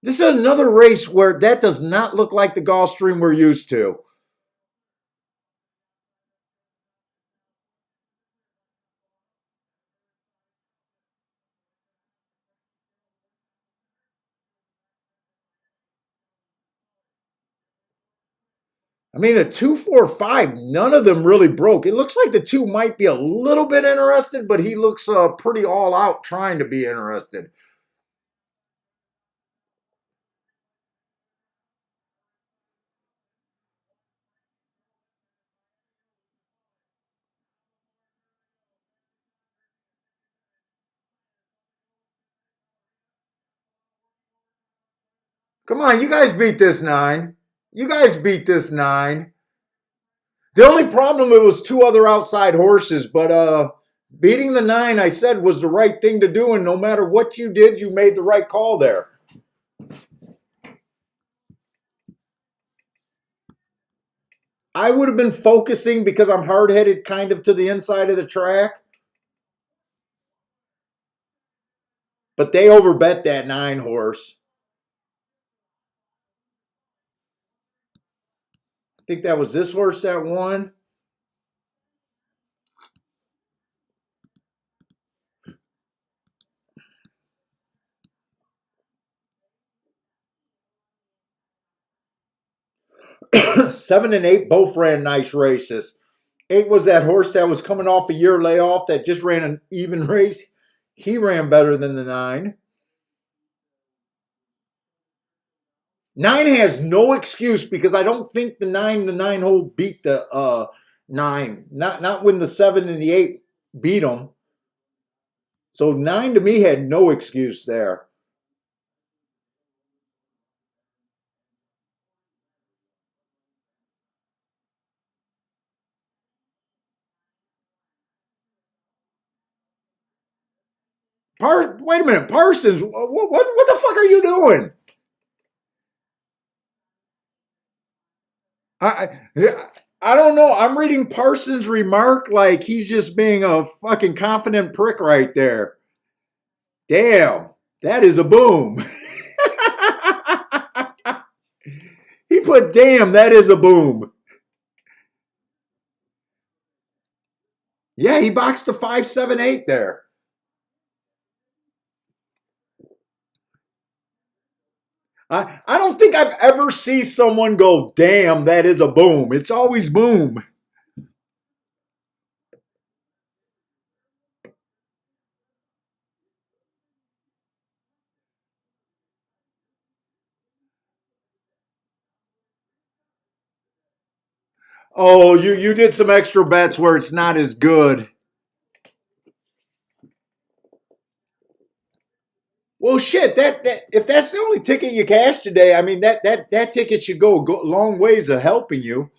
This is another race where that does not look like the Gulfstream we're used to. I mean, the 2-4-5, none of them really broke. It looks like the 2 might be a little bit interested, but he looks pretty all out trying to be interested. Come on, you guys beat this 9. You guys beat this 9. The only problem, it was 2 other outside horses, but beating the 9, I said, was the right thing to do, and no matter what you did, you made the right call there. I would have been focusing because I'm hard-headed kind of to the inside of the track. But they overbet that 9 horse. I think that was this horse that won. Seven and 8 both ran nice races. 8 was that horse that was coming off a year layoff that just ran an even race. He ran better than the 9. 9 has no excuse because I don't think the 9 hole beat the 9. Not when the 7 and the 8 beat them. So 9 to me had no excuse there. Wait a minute, Parsons, what the fuck are you doing? I I don't know. I'm reading Parsons' remark like he's just being a fucking confident prick right there. Damn, that is a boom. He put, damn, that is a boom. Yeah, he boxed a 5.78 there. I don't think I've ever seen someone go, damn, that is a boom. It's always boom. Oh, you did some extra bets where it's not as good. Well, shit. That if that's the only ticket you cashed today, I mean that ticket should go long ways of helping you.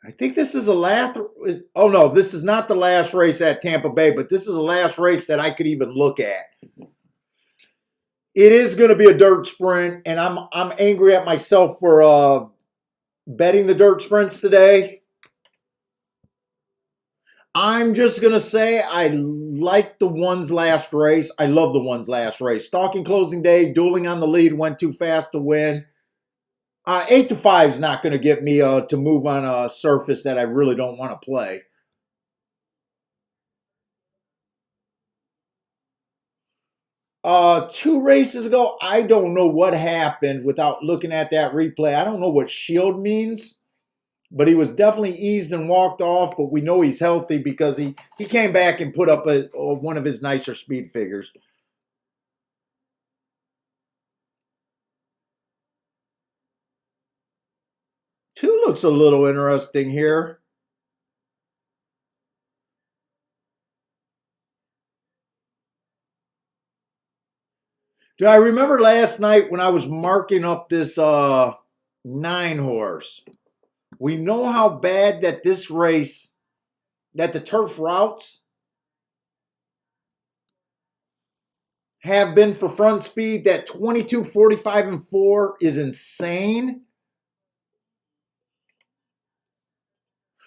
I think this is the last. Oh no, this is not the last race at Tampa Bay, but this is the last race that I could even look at. It is going to be a dirt sprint, and I'm angry at myself for betting the dirt sprints today. I'm just going to say I like the one's last race. I love the one's last race. Stalking closing day, dueling on the lead, went too fast to win. 8 to 5 is not going to get me to move on a surface that I really don't want to play. Two races ago, I don't know what happened without looking at that replay. I don't know what shield means, but he was definitely eased and walked off. But we know he's healthy because he came back and put up one of his nicer speed figures. Two looks a little interesting here. Do I remember last night when I was marking up this 9 horse? We know how bad that this race, that the turf routes have been for front speed. That 22, 45, and 4 is insane.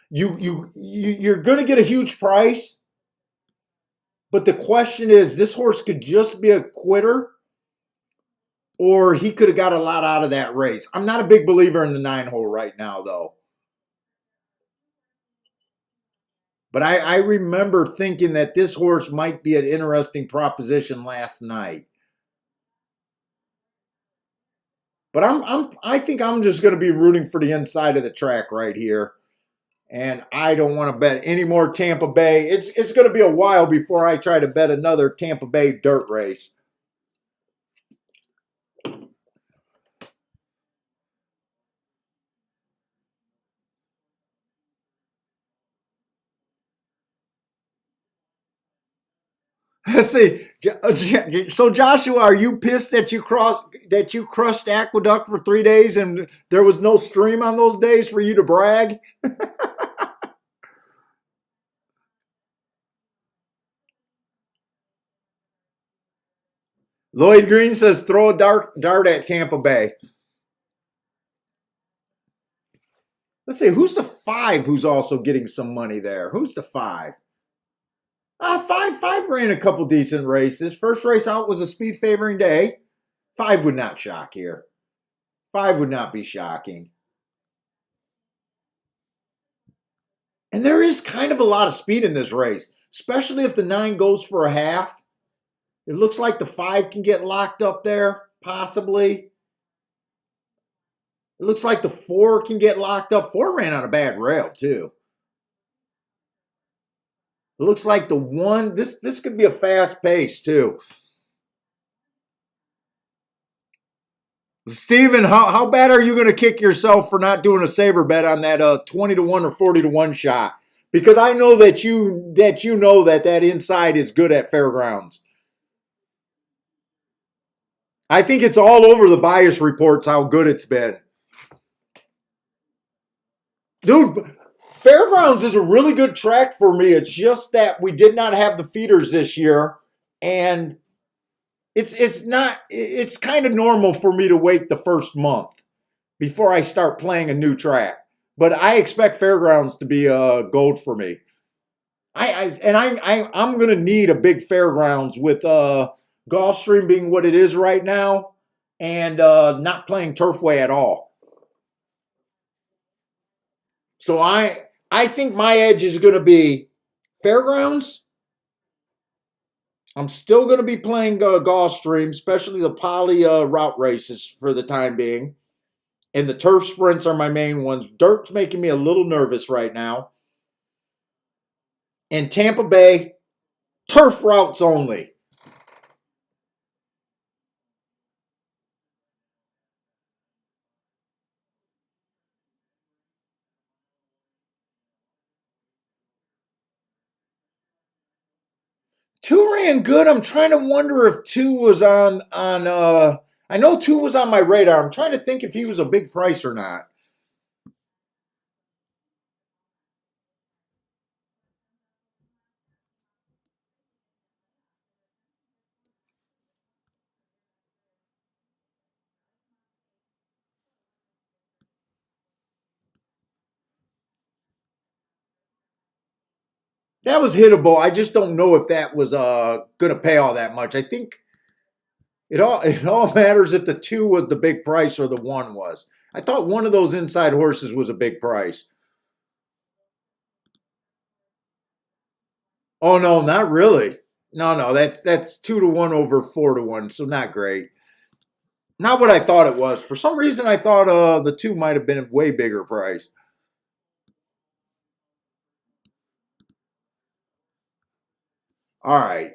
You're going to get a huge price, but the question is, this horse could just be a quitter, or he could have got a lot out of that race. I'm not a big believer in the 9 hole right now, though. But I remember thinking that this horse might be an interesting proposition last night. But I think I'm just going to be rooting for the inside of the track right here. And I don't want to bet any more Tampa Bay. It's going to be a while before I try to bet another Tampa Bay dirt race. Let's see. So Joshua, are you pissed that you crushed Aqueduct for 3 days and there was no stream on those days for you to brag? Lloyd Green says throw a dart at Tampa Bay. Let's see, who's the 5 who's also getting some money there? Who's the 5? Five ran a couple decent races. First race out was a speed favoring day. 5 would not shock here. 5 would not be shocking. And there is kind of a lot of speed in this race, especially if the 9 goes for a half. It looks like the 5 can get locked up there, possibly. It looks like the 4 can get locked up. 4 ran on a bad rail, too. It looks like the 1, this could be a fast pace, too. Steven, how bad are you going to kick yourself for not doing a saver bet on that 20-1 or 40-1 shot? Because I know that you know that inside is good at fairgrounds. I think it's all over the bias reports how good it's been. Dude, fairgrounds is a really good track for me. It's just that we did not have the feeders this year, and it's kind of normal for me to wait the first month before I start playing a new track. But I expect fairgrounds to be gold for me. I'm going to need a big fairgrounds with Gulfstream being what it is right now and not playing Turfway at all. So I think my edge is going to be fairgrounds. I'm still going to be playing Gulfstream, especially the poly route races for the time being. And the turf sprints are my main ones. Dirt's making me a little nervous right now. And Tampa Bay, turf routes only. Two ran good. I'm trying to wonder if 2 was on I know 2 was on my radar. I'm trying to think if he was a big price or not. That was hittable. I just don't know if that was going to pay all that much. I think it all matters if the 2 was the big price or the 1 was. I thought one of those inside horses was a big price. Oh no, not really. No, that's 2-1 over 4-1, so not great. Not what I thought it was. For some reason, I thought the 2 might have been a way bigger price. All right.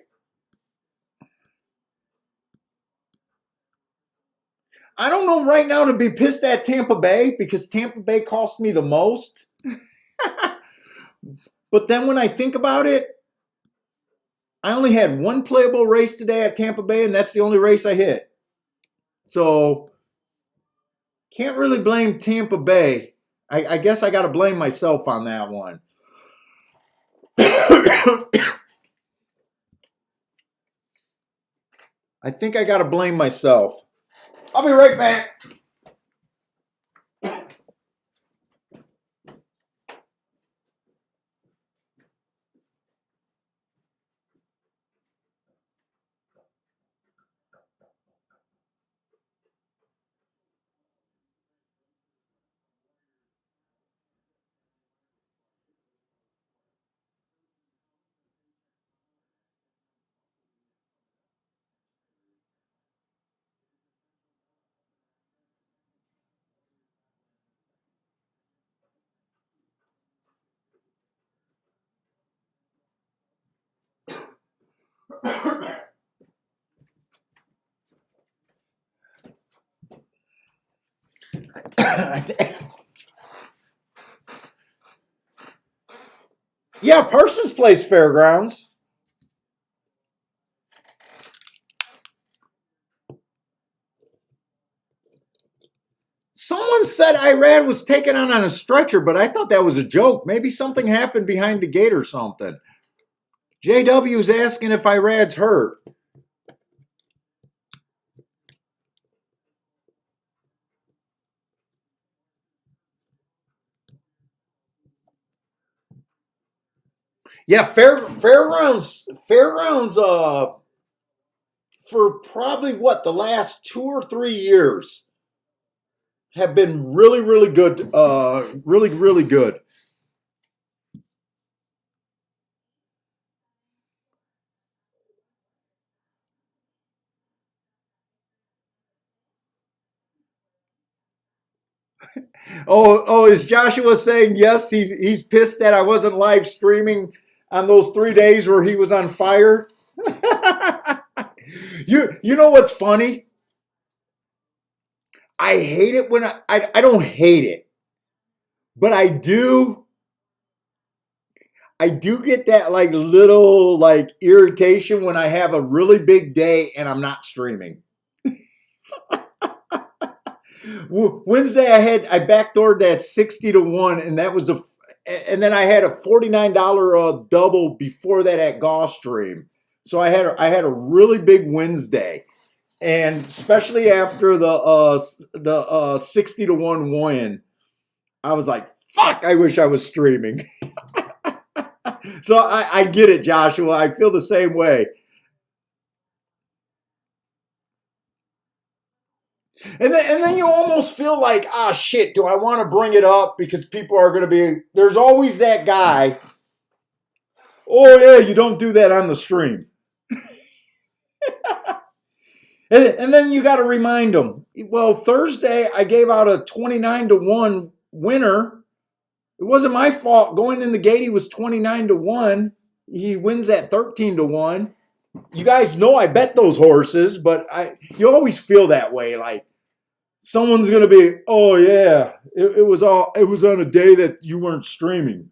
I don't know right now to be pissed at Tampa Bay because Tampa Bay cost me the most. But then when I think about it, I only had one playable race today at Tampa Bay, and that's the only race I hit. So can't really blame Tampa Bay. I guess I got to blame myself on that one. I think I got to blame myself. I'll be right back. Yeah, Parsons plays Fairgrounds. Someone said Irad was taken on a stretcher, but I thought that was a joke. Maybe something happened behind the gate or something. JW's asking if Irad's hurt. Yeah, fair rounds. For probably what the last 2 or 3 years have been really, really good. Really, really good. Oh, is Joshua saying yes? He's pissed that I wasn't live streaming on those 3 days where he was on fire. You know what's funny? I hate it when I don't hate it, but I do get that like little like irritation when I have a really big day and I'm not streaming. Wednesday I backdoored that 60 to 1, and that was and then I had a $49 double before that at Gulfstream. So I had a really big Wednesday, and especially after the 60 to 1 win, I was like, fuck, I wish I was streaming. So I get it, Joshua. I feel the same way. And then you almost feel like, ah, shit, do I want to bring it up? Because people are going to be, there's always that guy. Oh, yeah, you don't do that on the stream. And then you got to remind them, well, Thursday I gave out a 29 to 1 winner. It wasn't my fault. Going in the gate, he was 29 to 1. He wins at 13 to 1. You guys know I bet those horses, but you always feel that way. Like, someone's gonna be, oh yeah, it was on a day that you weren't streaming.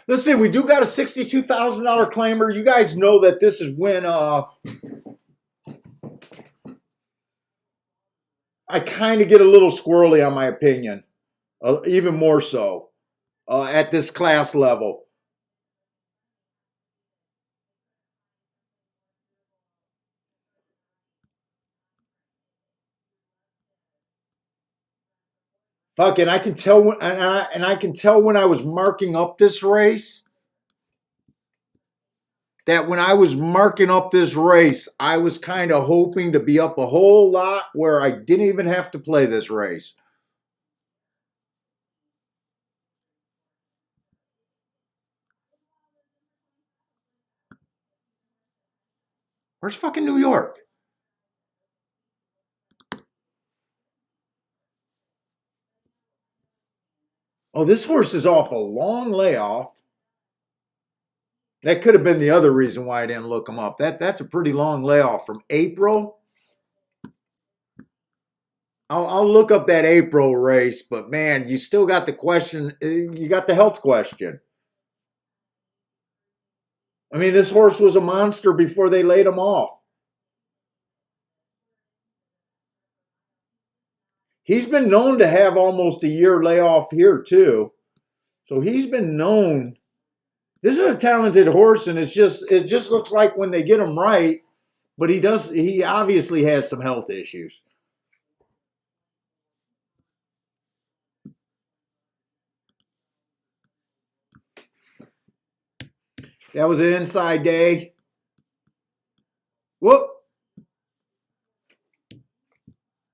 Let's see, we do got a $62,000 claimer. You guys know that this is when I kind of get a little squirrely on my opinion, even more so at this class level. Fucking, I can tell when, and I can tell when I was marking up this race that when I was marking up this race, I was kind of hoping to be up a whole lot where I didn't even have to play this race. Where's fucking New York? Oh, this horse is off a long layoff. That could have been the other reason why I didn't look him up. That's a pretty long layoff from April. I'll look up that April race, but man, you still got the question. You got the health question. I mean, this horse was a monster before they laid him off. He's been known to have almost a year layoff here too. So he's been known. This is a talented horse, and it just looks like when they get him right, but he obviously has some health issues. That was an inside day. Whoop.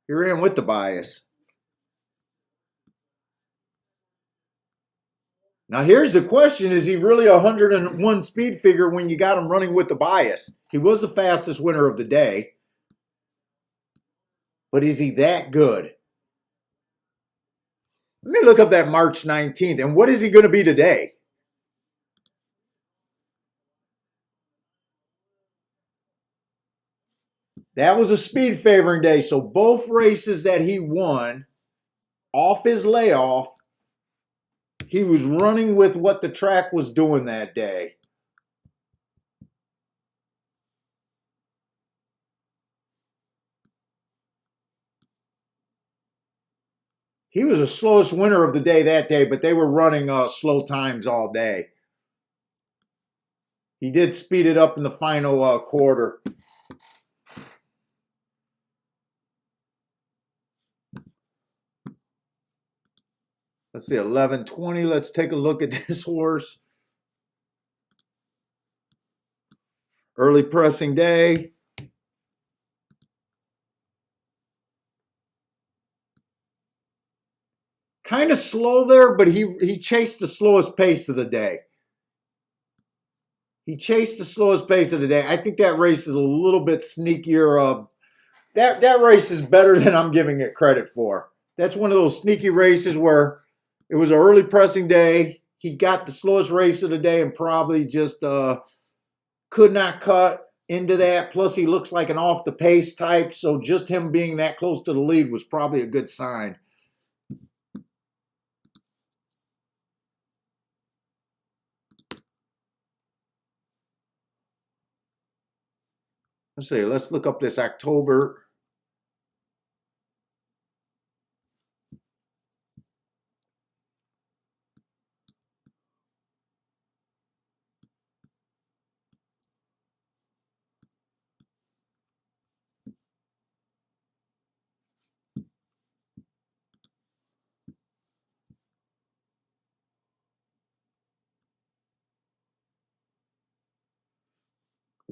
You're in with the bias. Now here's the question: is he really a 101 speed figure when you got him running with the bias? He was the fastest winner of the day, but is he that good? Let me look up that March 19th, and what is he going to be today? That was a speed favoring day, so both races that he won off his layoff, he was running with what the track was doing that day. He was the slowest winner of the day that day, but they were running slow times all day. He did speed it up in the final quarter. Let's see, 11:20. Let's take a look at this horse. Early pressing day. Kind of slow there, but he chased the slowest pace of the day. He chased the slowest pace of the day. I think that race is a little bit sneakier. That race is better than I'm giving it credit for. That's one of those sneaky races where it was an early pressing day. He got the slowest race of the day and probably just could not cut into that. Plus, he looks like an off-the-pace type, so just him being that close to the lead was probably a good sign. Let's see. Let's look up this October.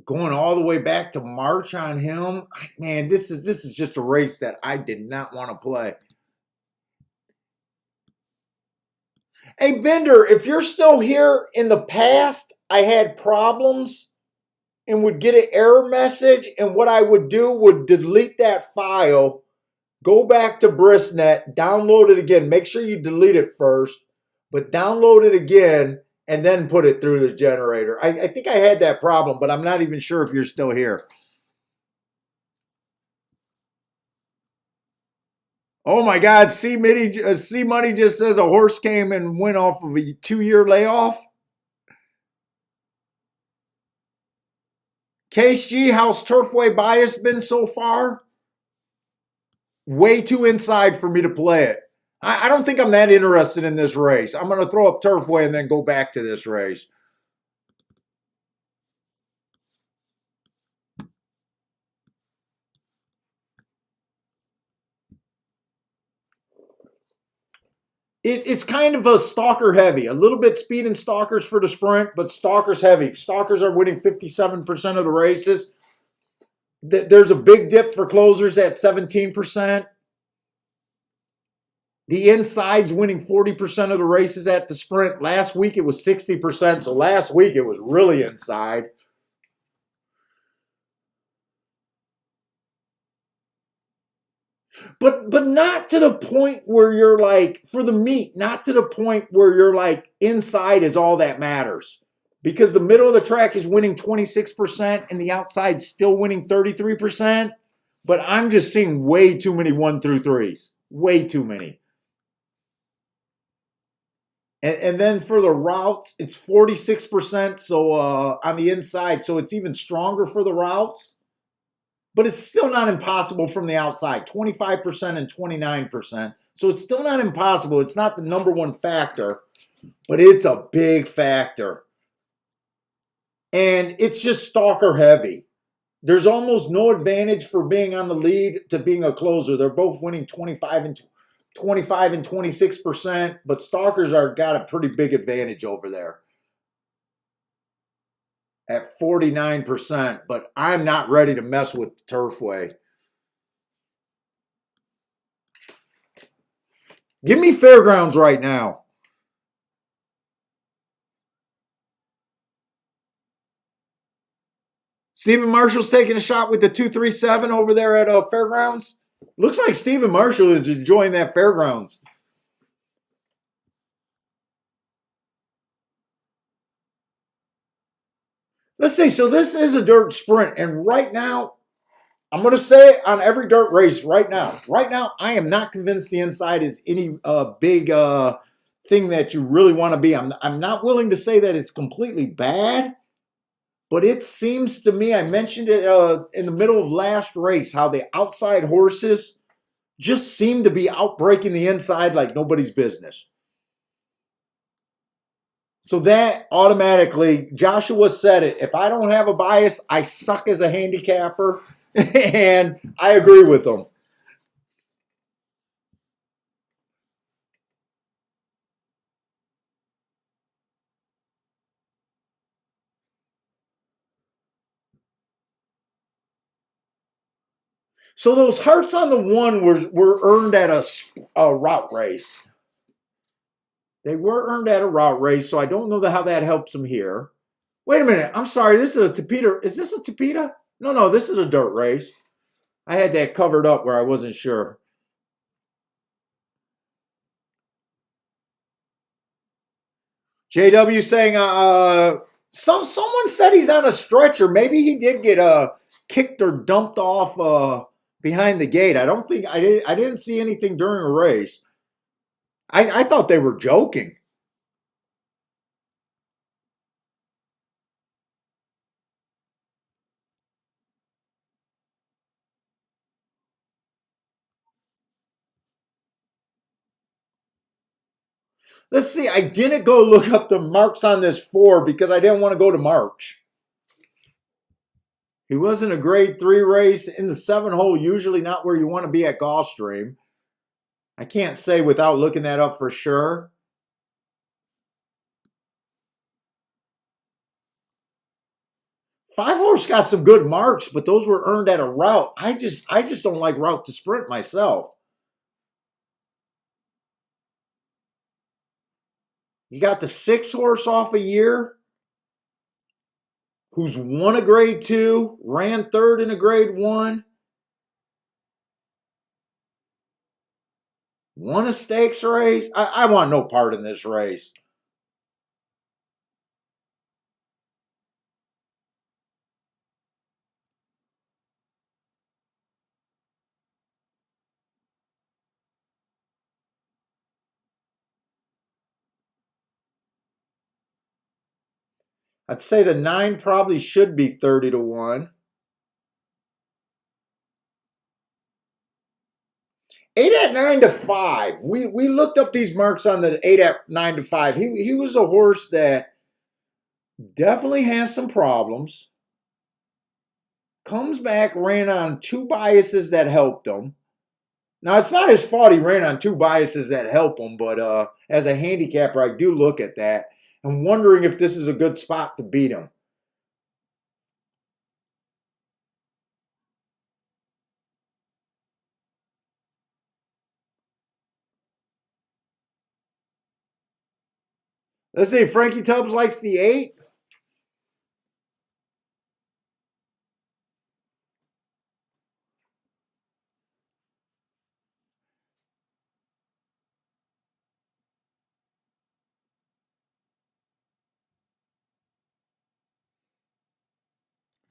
Going all the way back to March on him, man, this is just a race that I did not want to play. Hey, Bender, if you're still here, in the past, I had problems and would get an error message, and what I would do would delete that file, go back to Brisnet, download it again. Make sure you delete it first, but download it again, and then put it through the generator. I think I had that problem, but I'm not even sure if you're still here. Oh my God, C Money just says a horse came and went off of a 2-year layoff. Case G, how's Turfway bias been so far? Way too inside for me to play it. I don't think I'm that interested in this race. I'm going to throw up Turfway and then go back to this race. It's kind of a stalker heavy. A little bit speed and stalkers for the sprint, but stalkers heavy. Stalkers are winning 57% of the races. There's a big dip for closers at 17%. The inside's winning 40% of the races at the sprint. Last week it was 60%, so last week it was really inside. But not to the point where you're like, for the meat, not to the point where you're like, inside is all that matters. Because the middle of the track is winning 26% and the outside's still winning 33%. But I'm just seeing way too many 1 through 3s. Way too many. And then for the routes, it's 46%. So on the inside, so it's even stronger for the routes. But it's still not impossible from the outside, 25% and 29%. So it's still not impossible. It's not the number one factor, but it's a big factor. And it's just stalker heavy. There's almost no advantage for being on the lead to being a closer. They're both winning 25 and 26%, but stalkers are got a pretty big advantage over there at 49%, but I'm not ready to mess with the Turfway. Give me Fairgrounds right now. Stephen Marshall's taking a shot with the 237 over there at Fairgrounds. Looks like Stephen Marshall is enjoying that Fairgrounds. Let's see. So this is a dirt sprint, and right now, I'm going to say on every dirt race right now, I am not convinced the inside is any big thing that you really want to be. I'm not willing to say that it's completely bad, but it seems to me, I mentioned it in the middle of last race, how the outside horses just seemed to be outbreaking the inside like nobody's business. So that automatically, Joshua said it. If I don't have a bias, I suck as a handicapper. And I agree with him. So those hearts on the one were earned at a route race. They were earned at a route race, so I don't know how that helps them here. Wait a minute. I'm sorry. This is a Tapeta. Is this a Tapeta? No, this is a dirt race. I had that covered up where I wasn't sure. JW saying, someone said he's on a stretcher. Maybe he did get kicked or dumped off behind the gate. I didn't see anything during a race. I thought they were joking. Let's see. I didn't go look up the marks on this 4 because I didn't want to go to March. He was in a grade 3 race in the 7 hole, usually not where you want to be at Gulfstream. I can't say without looking that up for sure. Five horse got some good marks, but those were earned at a route. I just don't like route to sprint myself. You got the 6 horse off a year, who's won a grade 2, ran 3rd in a grade 1, won a stakes race. I want no part in this race. I'd say the 9 probably should be 30 to 1. 8 at 9 to 5. We looked up these marks on the 8 at 9 to 5. He was a horse that definitely has some problems. Comes back, ran on 2 biases that helped him. Now, it's not his fault he ran on 2 biases that help him, but as a handicapper, I do look at that and wondering if this is a good spot to beat him. Let's see, Frankie Tubbs likes the 8.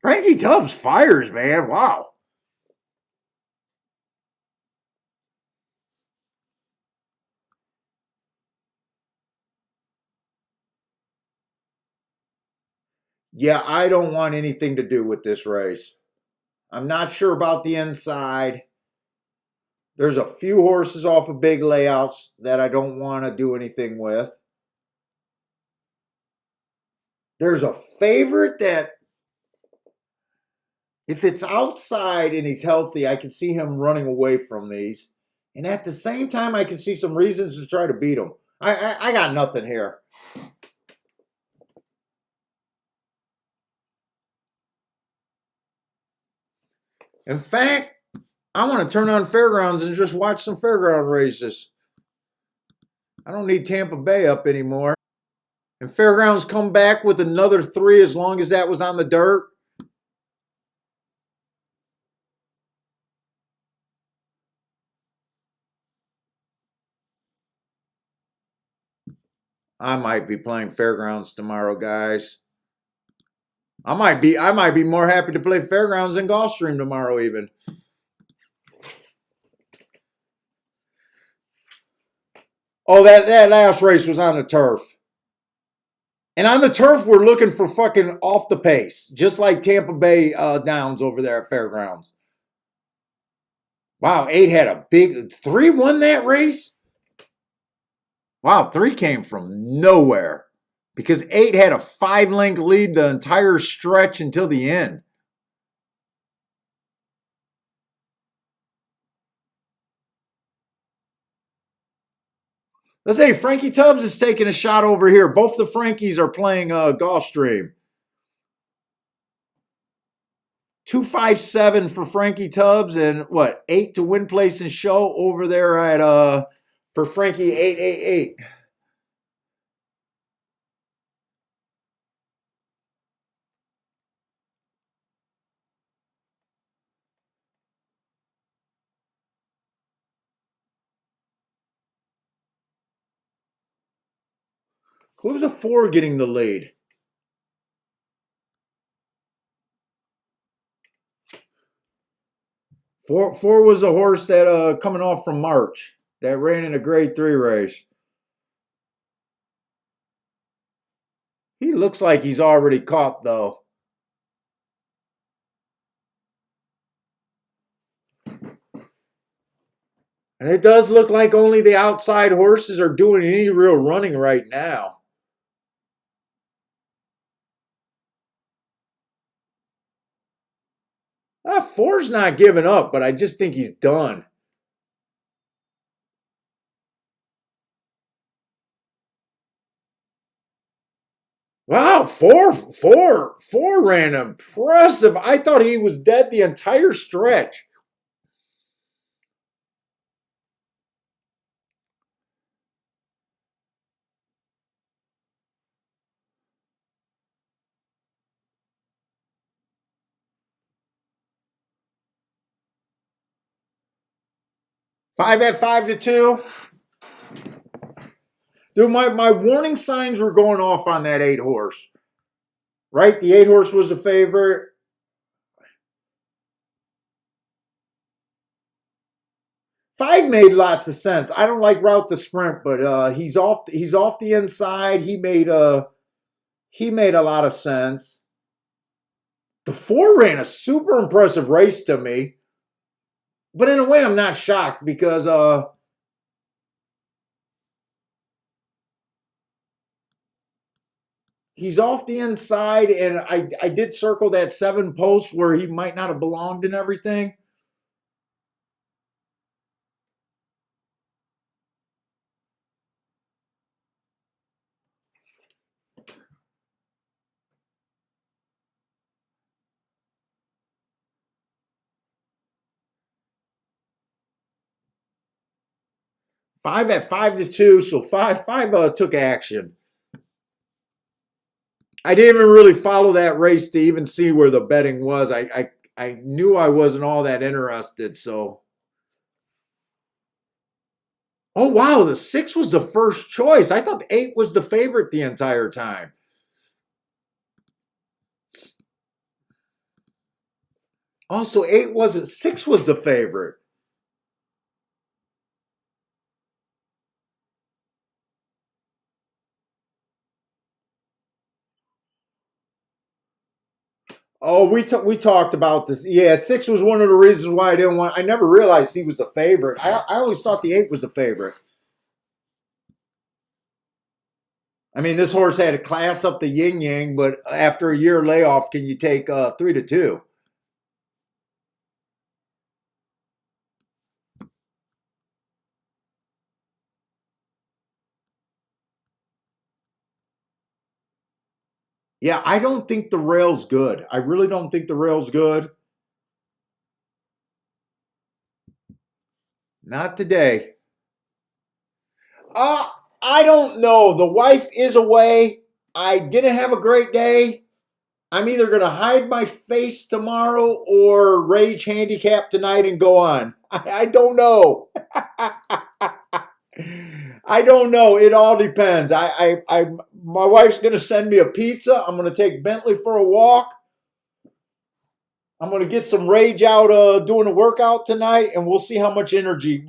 Frankie Tubbs fires, man. Wow. Yeah, I don't want anything to do with this race. I'm not sure about the inside. There's a few horses off of big layouts that I don't want to do anything with. There's a favorite that, if it's outside and he's healthy, I can see him running away from these. And at the same time, I can see some reasons to try to beat him. I got nothing here. In fact, I want to turn on Fairgrounds and just watch some fairground races. I don't need Tampa Bay up anymore. And Fairgrounds come back with another 3 as long as that was on the dirt. I might be playing Fairgrounds tomorrow, guys. I might be more happy to play Fairgrounds than Gulfstream tomorrow even. Oh, that last race was on the turf. And on the turf, we're looking for fucking off the pace, just like Tampa Bay Downs over there at Fairgrounds. Wow, 8 had a big 3 won that race? Wow, 3 came from nowhere because 8 had a 5-length lead the entire stretch until the end. Let's say Frankie Tubbs is taking a shot over here. Both the Frankies are playing Gulfstream. 257 for Frankie Tubbs and what 8 to win place and show over there at for Frankie 888. Who's the 4 getting the lead? Four was a horse that coming off from March that ran in a grade 3 race. He looks like he's already caught though. And it does look like only the outside horses are doing any real running right now. Four's not giving up, but I just think he's done. Wow, four ran impressive. I thought he was dead the entire stretch. Five at 5-2. Dude, my warning signs were going off on that 8 horse. Right? The 8 horse was the favorite. 5 made lots of sense. I don't like route to sprint, but he's off the inside. He made a lot of sense. The 4 ran a super impressive race to me. But in a way, I'm not shocked because he's off the inside, and I did circle that 7 post where he might not have belonged and everything. Five at 5-2, so five took action. I didn't even really follow that race to even see where the betting was. I knew I wasn't all that interested, so. Oh wow, the 6 was the first choice. I thought the 8 was the favorite the entire time. Also, 8 wasn't, 6 was the favorite. Oh, we talked about this. Yeah, 6 was one of the reasons why I didn't want. I never realized he was the favorite. I always thought the 8 was the favorite. I mean, this horse had a class up the yin yang, but after a year layoff, can you take 3-2? Yeah, I don't think the rail's good. I really don't think the rail's good. Not today. Uh, I don't know. The wife is away. I didn't have a great day. I'm either going to hide my face tomorrow or rage handicap tonight and go on. I don't know. I don't know. It all depends. My wife's going to send me a pizza. I'm going to take Bentley for a walk. I'm going to get some rage out doing a workout tonight, and we'll see how much energy.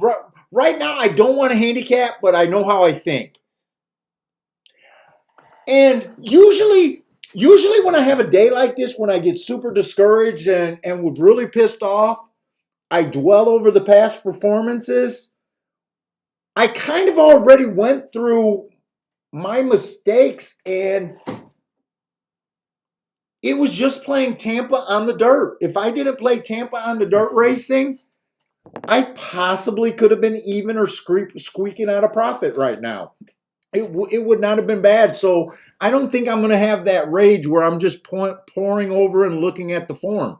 Right now, I don't want to handicap, but I know how I think. And usually when I have a day like this, when I get super discouraged and was really pissed off, I dwell over the past performances, I kind of already went through my mistakes, and it was just playing Tampa on the dirt. If I didn't play Tampa on the dirt racing, I possibly could have been even or squeaking out a profit right now. It would not have been bad. So I don't think I'm going to have that rage where I'm just pouring over and looking at the form.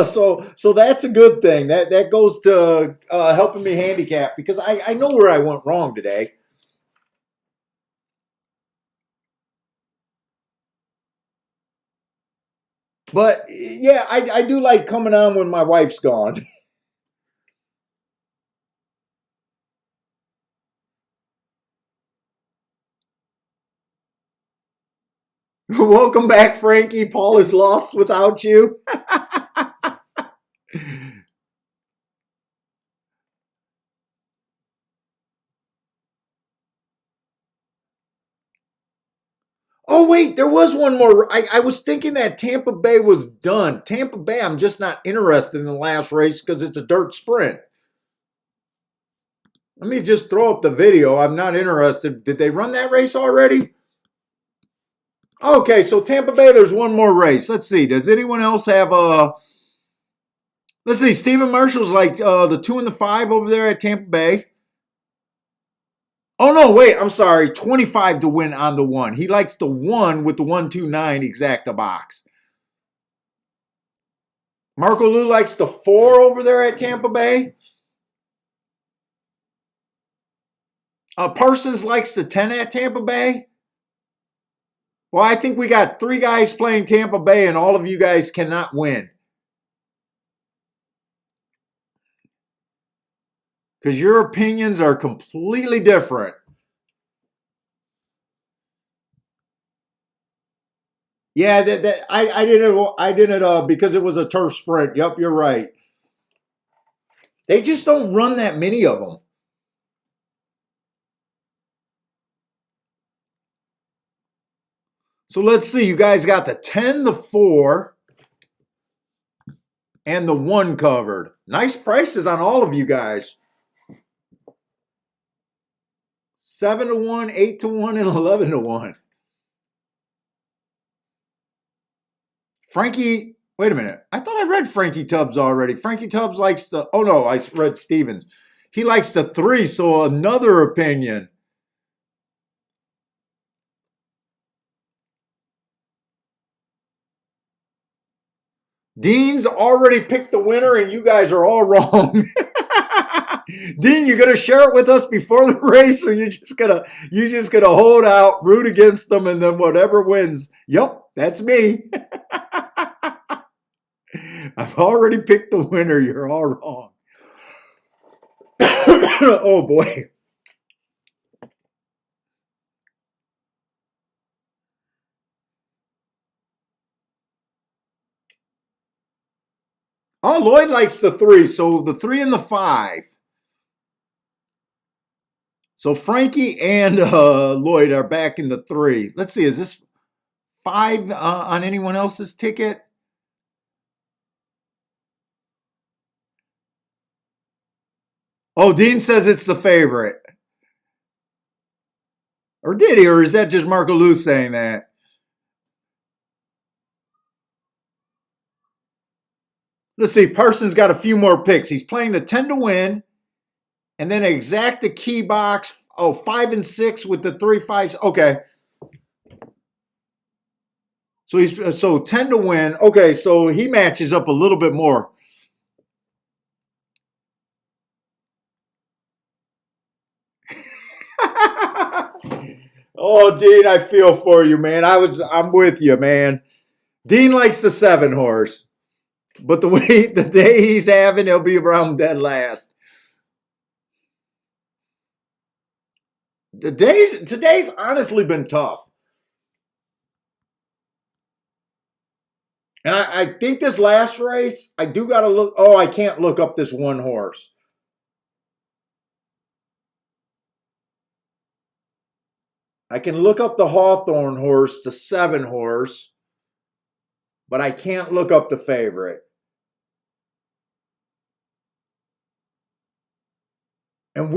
So that's a good thing. That goes to helping me handicap, because I know where I went wrong today. But yeah, I do like coming on when my wife's gone. Welcome back, Frankie. Paul is lost without you. Oh, wait, there was one more. I was thinking that Tampa Bay was done. Tampa Bay, I'm just not interested in the last race because it's a dirt sprint. Let me just throw up the video. I'm not interested. Did they run that race already? Okay, so Tampa Bay, there's one more race. Let's see. Does anyone else have a... Let's see. Stephen Marshall's like the 2 and the 5 over there at Tampa Bay. Oh, no, wait. I'm sorry. 25 to win on the 1. He likes the 1 with the 129 exacta box. Marco Lou likes the 4 over there at Tampa Bay. Parsons likes the 10 at Tampa Bay. Well, I think we got 3 guys playing Tampa Bay, and all of you guys cannot win. Because your opinions are completely different. Yeah, I didn't because it was a turf sprint. Yep, you're right. They just don't run that many of them. So let's see. You guys got the 10, the 4, and the 1 covered. Nice prices on all of you guys. 7 to 1, 8 to 1, and 11 to 1. Frankie, wait a minute. I thought I read Frankie Tubbs already. Frankie Tubbs likes the, oh no, I read Stevens. He likes the 3, so another opinion. Dean's already picked the winner, and you guys are all wrong. Dean, you gonna share it with us before the race, or you just gonna hold out, root against them, and then whatever wins? Yep, that's me. I've already picked the winner. You're all wrong. Oh boy. Oh, Lloyd likes the 3, so the 3 and the 5. So Frankie and Lloyd are back in the 3. Let's see, is this 5 on anyone else's ticket? Oh, Dean says it's the favorite. Or did he? Or is that just Marco Lou saying that? Let's see. Parsons got a few more picks. He's playing the 10 to win. And then exacta key box. Oh, 5 and 6 with the 3 5s. Okay. So 10 to win. Okay, so he matches up a little bit more. Oh, Dean, I feel for you, man. I'm with you, man. Dean likes the 7 horse. But the day he's having, he'll be around dead last. Today's honestly been tough. And I think this last race, I do got to look. Oh, I can't look up this 1 horse. I can look up the Hawthorne horse, the 7 horse, but I can't look up the favorite. And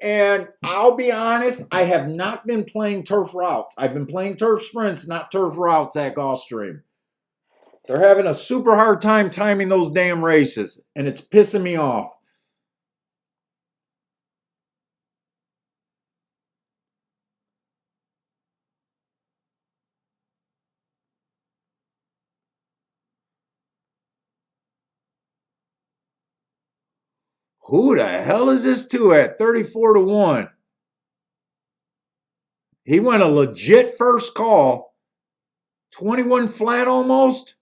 and I'll be honest, I have not been playing turf routes. I've been playing turf sprints, not turf routes at Gulfstream. They're having a super hard time timing those damn races, and it's pissing me off. Who the hell is this to at 34 to 1? He went a legit first call. 21 flat almost.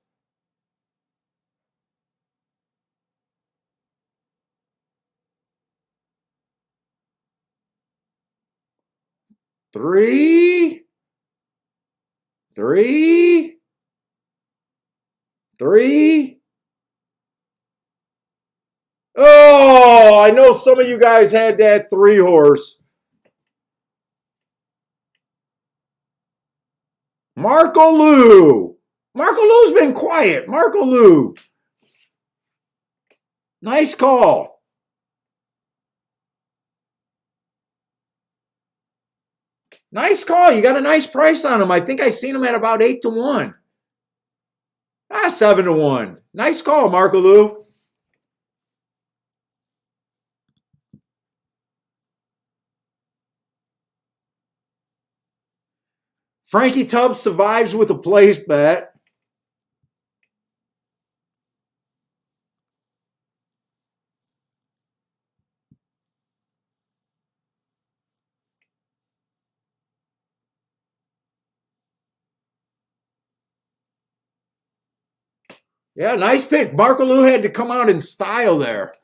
Three. Oh, I know some of you guys had that 3-horse. Marco Lou. Marco Lou's been quiet. Marco Lou. Nice call. Nice call. You got a nice price on him. I think I seen him at about 8 to 1. 7 to 1. Nice call, Marco Lou. Frankie Tubbs survives with a place bet. Yeah, nice pick. Marco Lou had to come out in style there.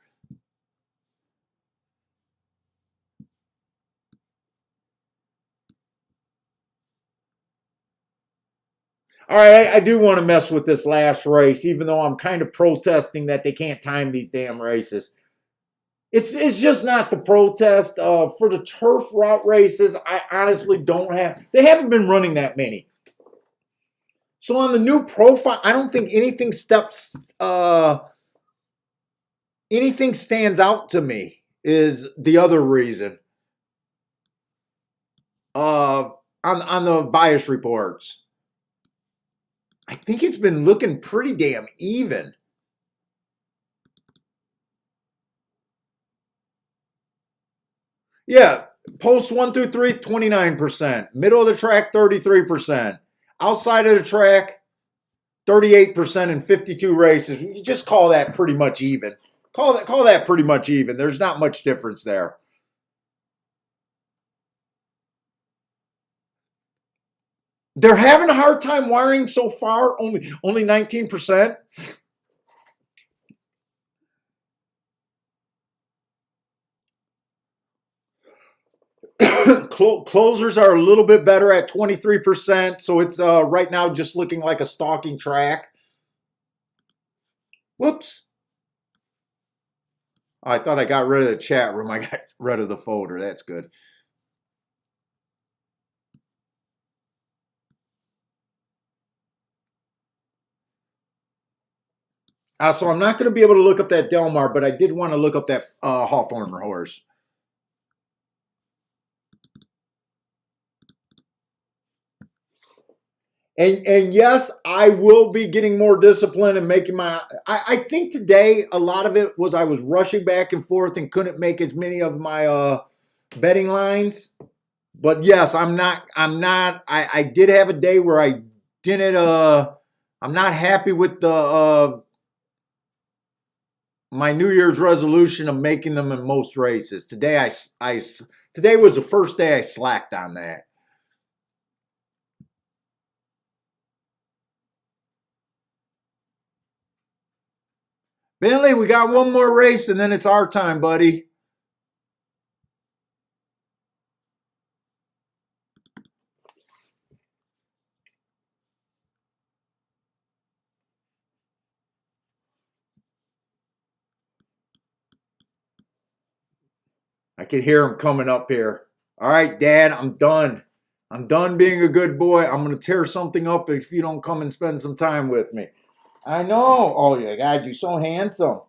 All right, I do want to mess with this last race, even though I'm kind of protesting that they can't time these damn races. It's just not the protest. For the turf route races, I honestly don't have. They haven't been running that many. So on the new profile, I don't think anything anything stands out to me. Is the other reason. On the bias reports, I think it's been looking pretty damn even. Yeah, posts 1 through 3, 29%. Middle of the track, 33%. Outside of the track, 38% in 52 races. You just call that pretty much even. Call that pretty much even. There's not much difference there. They're having a hard time wiring so far. Only 19%. Closers are a little bit better at 23%. So it's right now just looking like a stalking track. Whoops. I thought I got rid of the chat room. I got rid of the folder. That's good. So I'm not going to be able to look up that Delmar, but I did want to look up that Hawthorne horse. And yes, I will be getting more discipline and making my. I think today a lot of it was I was rushing back and forth and couldn't make as many of my betting lines. But yes, I'm not. I did have a day where I didn't. I'm not happy with the my New Year's resolution of making them in most races. Today today was the first day I slacked on that. Bentley, we got one more race and then it's our time, buddy. I can hear him coming up here. All right, Dad, I'm done. I'm done being a good boy. I'm going to tear something up if you don't come and spend some time with me. I know. Oh, yeah, God, you're so handsome.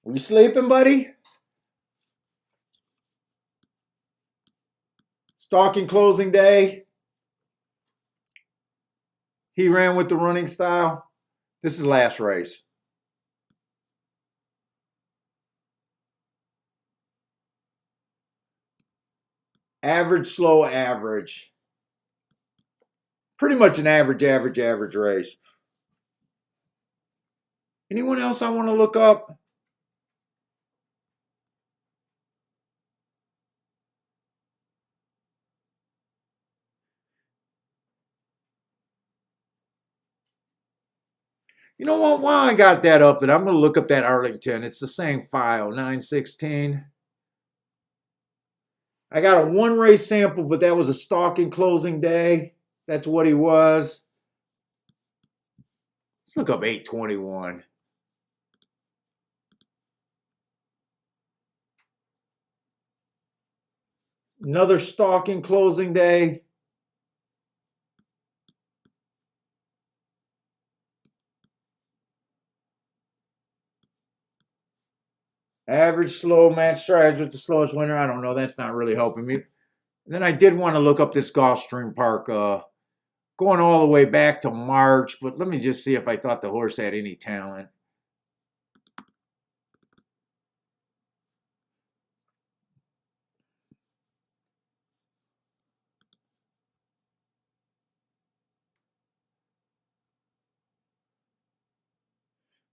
Are you sleeping, buddy? Stalking closing day. He ran with the running style. This is last race. Average, slow, average. Pretty much an average race. Anyone else I want to look up? You know what? While I got that up, and I'm going to look up that Arlington. It's the same file, 916. I got a one race sample, but that was a stalking closing day. That's what he was. Let's look up 821. Another stalking closing day. Average slow match strides with the slowest winner. I don't know. That's not really helping me. And then I did want to look up this Gulfstream Park going all the way back to March. But let me just see if I thought the horse had any talent.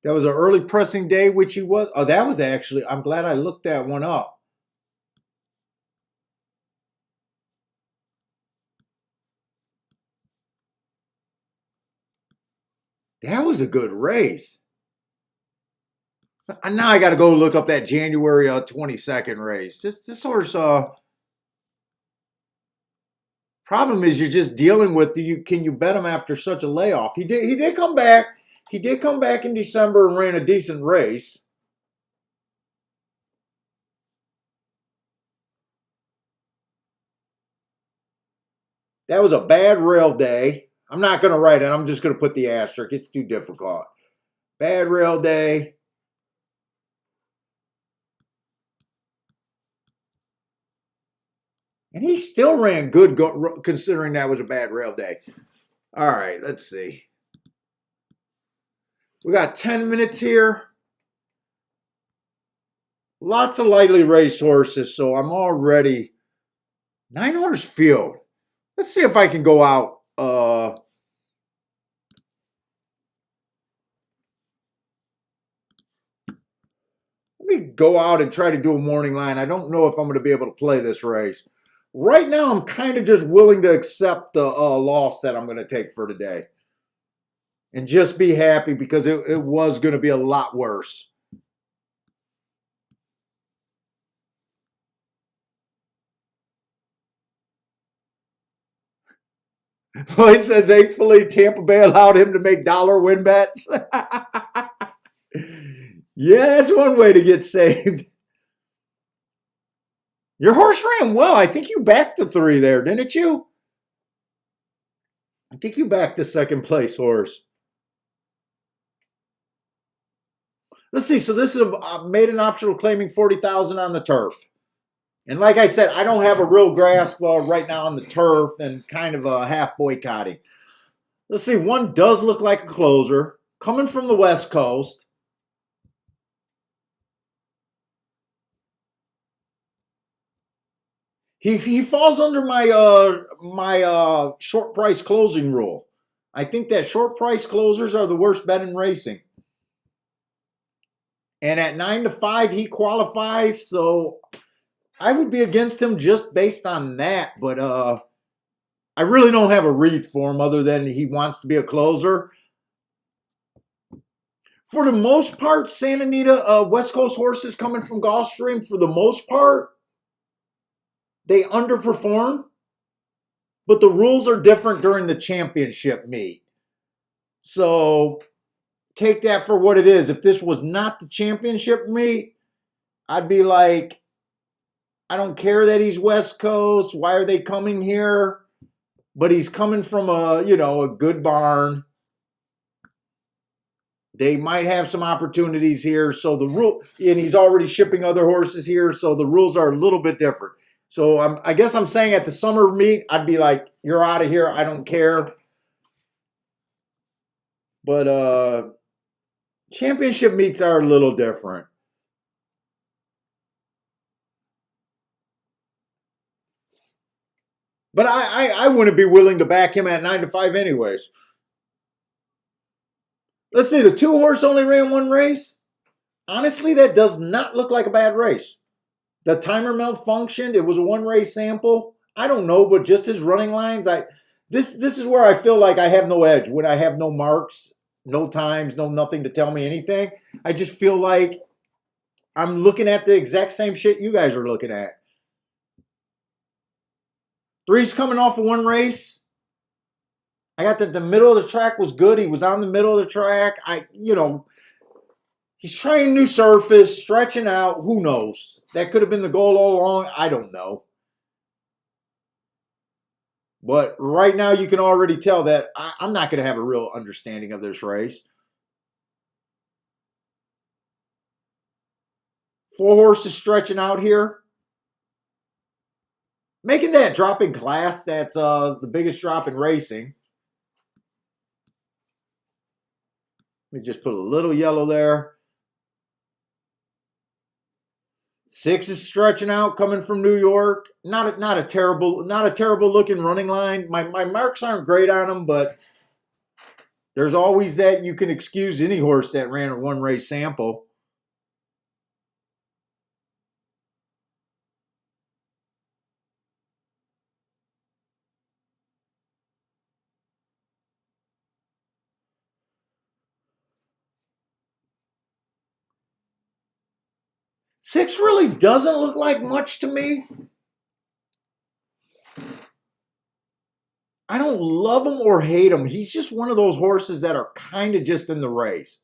That was an early pressing day, which he was. Oh, that was actually, I'm glad I looked that one up. That was a good race. Now I got to go look up that January 22nd race. This horse, problem is you're just dealing with can you bet him after such a layoff? He did come back. He did come back in December and ran a decent race. That was a bad rail day. I'm not going to write it. I'm just going to put the asterisk. It's too difficult. Bad rail day. And he still ran good considering that was a bad rail day. All right, let's see. We got 10 minutes here. Lots of lightly raced horses, so I'm already 9-horse field. Let's see if I can go out. Let me go out and try to do a morning line. I don't know if I'm going to be able to play this race. Right now, I'm kind of just willing to accept the loss that I'm going to take for today. And just be happy because it was going to be a lot worse. Well, he said, thankfully, Tampa Bay allowed him to make dollar win bets. Yeah, that's one way to get saved. Your horse ran well. I think you backed the 3 there, didn't you? I think you backed the second place horse. Let's see. So this is made an optional claiming 40,000 on the turf. And like I said, I don't have a real grasp right now on the turf and kind of half boycotting. Let's see. One does look like a closer coming from the West Coast. He falls under my short price closing rule. I think that short price closers are the worst bet in racing. And at 9-5, he qualifies. So I would be against him just based on that. But I really don't have a read for him other than he wants to be a closer. For the most part, Santa Anita West Coast horses coming from Gulfstream, for the most part, they underperform. But the rules are different during the championship meet. So take that for what it is. If this was not the championship meet, I'd be like, I don't care that he's West Coast. Why are they coming here? But he's coming from a good barn. They might have some opportunities here. So the rule, and he's already shipping other horses here. So the rules are a little bit different. So I guess I'm saying at the summer meet, I'd be like, you're out of here. I don't care. But championship meets are a little different. But I wouldn't be willing to back him at 9-5 anyways. Let's see, the 2 horse only ran 1 race. Honestly, that does not look like a bad race. The timer malfunctioned. It was a 1 race sample. I don't know, but just his running lines, this is where I feel like I have no edge. When I have no marks, no times, no nothing to tell me anything. I just feel like I'm looking at the exact same shit you guys are looking at. 3's coming off of 1 race. I got that the middle of the track was good. He was on the middle of the track. He's trying new surface, stretching out. Who knows? That could have been the goal all along. I don't know. But right now, you can already tell that I'm not going to have a real understanding of this race. 4 horses stretching out here. Making that drop in class, that's the biggest drop in racing. Let me just put a little yellow there. 6 is stretching out, coming from New York. Not a terrible looking running line. My marks aren't great on them, but there's always that. You can excuse any horse that ran a 1 race sample. Six really doesn't look like much to me. I don't love him or hate him. He's just one of those horses that are kind of just in the race.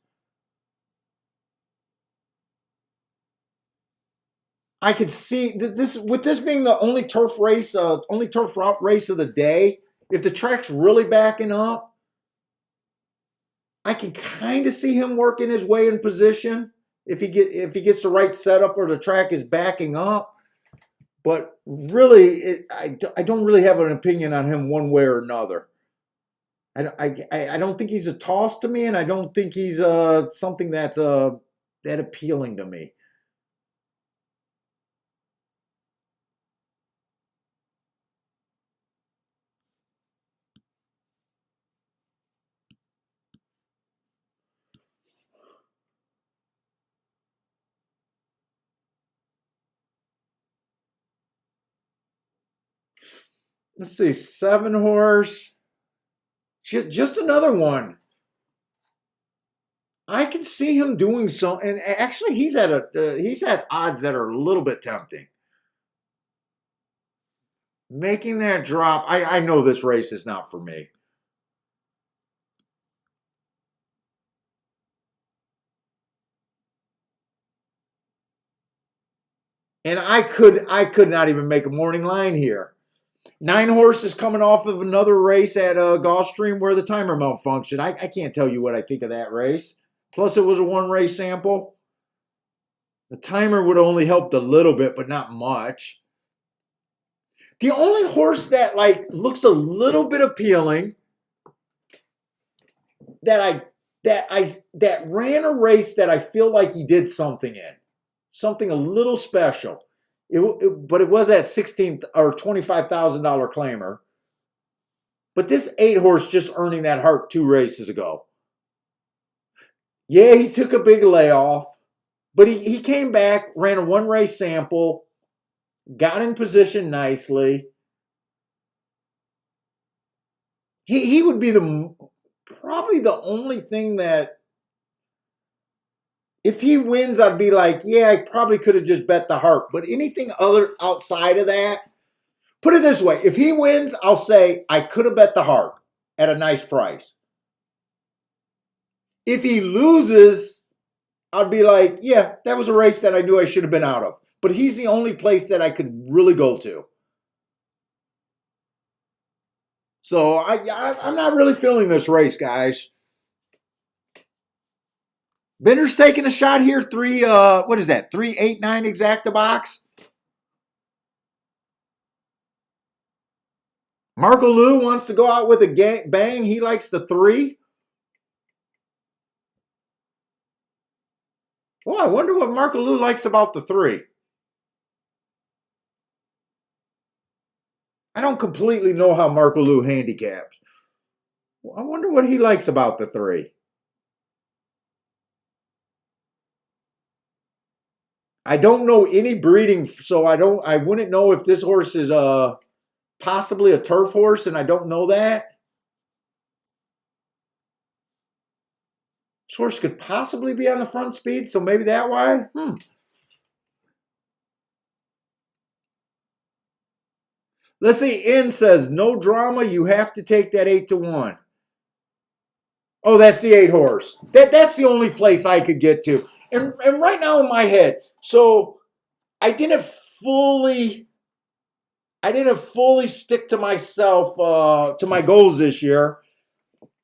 I could see this with this being the only turf route race of the day. If the track's really backing up, I can kind of see him working his way in position if he gets the right setup or the track is backing up. But really, I don't really have an opinion on him one way or another. I don't think he's a toss to me, and I don't think he's something that's that appealing to me. Let's see, 7 horse, just another one. I can see him doing so, and actually, he's at odds that are a little bit tempting. Making that drop, I know this race is not for me. And I could not even make a morning line here. 9 horses coming off of another race at Gulfstream where the timer malfunctioned. I can't tell you what I think of that race. Plus, it was a 1 race sample. The timer would have only helped a little bit, but not much. The only horse that looks a little bit appealing that ran a race that I feel like he did something in, something a little special. But it was at $16,000 or $25,000 claimer. But this 8 horse just earning that heart 2 races ago. Yeah, he took a big layoff, but he came back, ran a 1 race sample, got in position nicely. He would be probably the only thing that if he wins, I'd be like, yeah, I probably could have just bet the heart. But anything other outside of that, put it this way, if he wins, I'll say I could have bet the heart at a nice price. If he loses, I'd be like, yeah, that was a race that I knew I should have been out of. But he's the only place that I could really go to. So I'm not really feeling this race, guys. Bender's taking a shot here. What is that? 389 exacta box. Marco Lou wants to go out with a bang. He likes the 3. Well, I wonder what Marco Lou likes about the 3. I don't completely know how Marco Lou handicaps. I wonder what he likes about the 3. I don't know any breeding, so I wouldn't know if this horse is possibly a turf horse, and I don't know that. This horse could possibly be on the front speed, so maybe that why. Let's see. In says no drama. You have to take that 8-1. Oh, that's the 8 horse. That's the only place I could get to. And right now in my head, so I didn't fully stick to myself to my goals this year,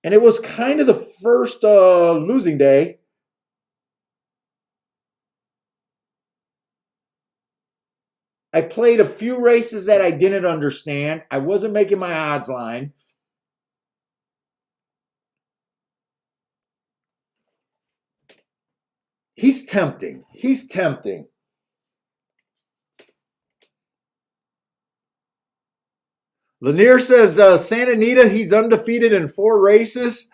and it was kind of the first losing day. I played a few races that I didn't understand. I wasn't making my odds line. He's tempting. He's tempting. Lanier says Santa Anita, he's undefeated in 4 races.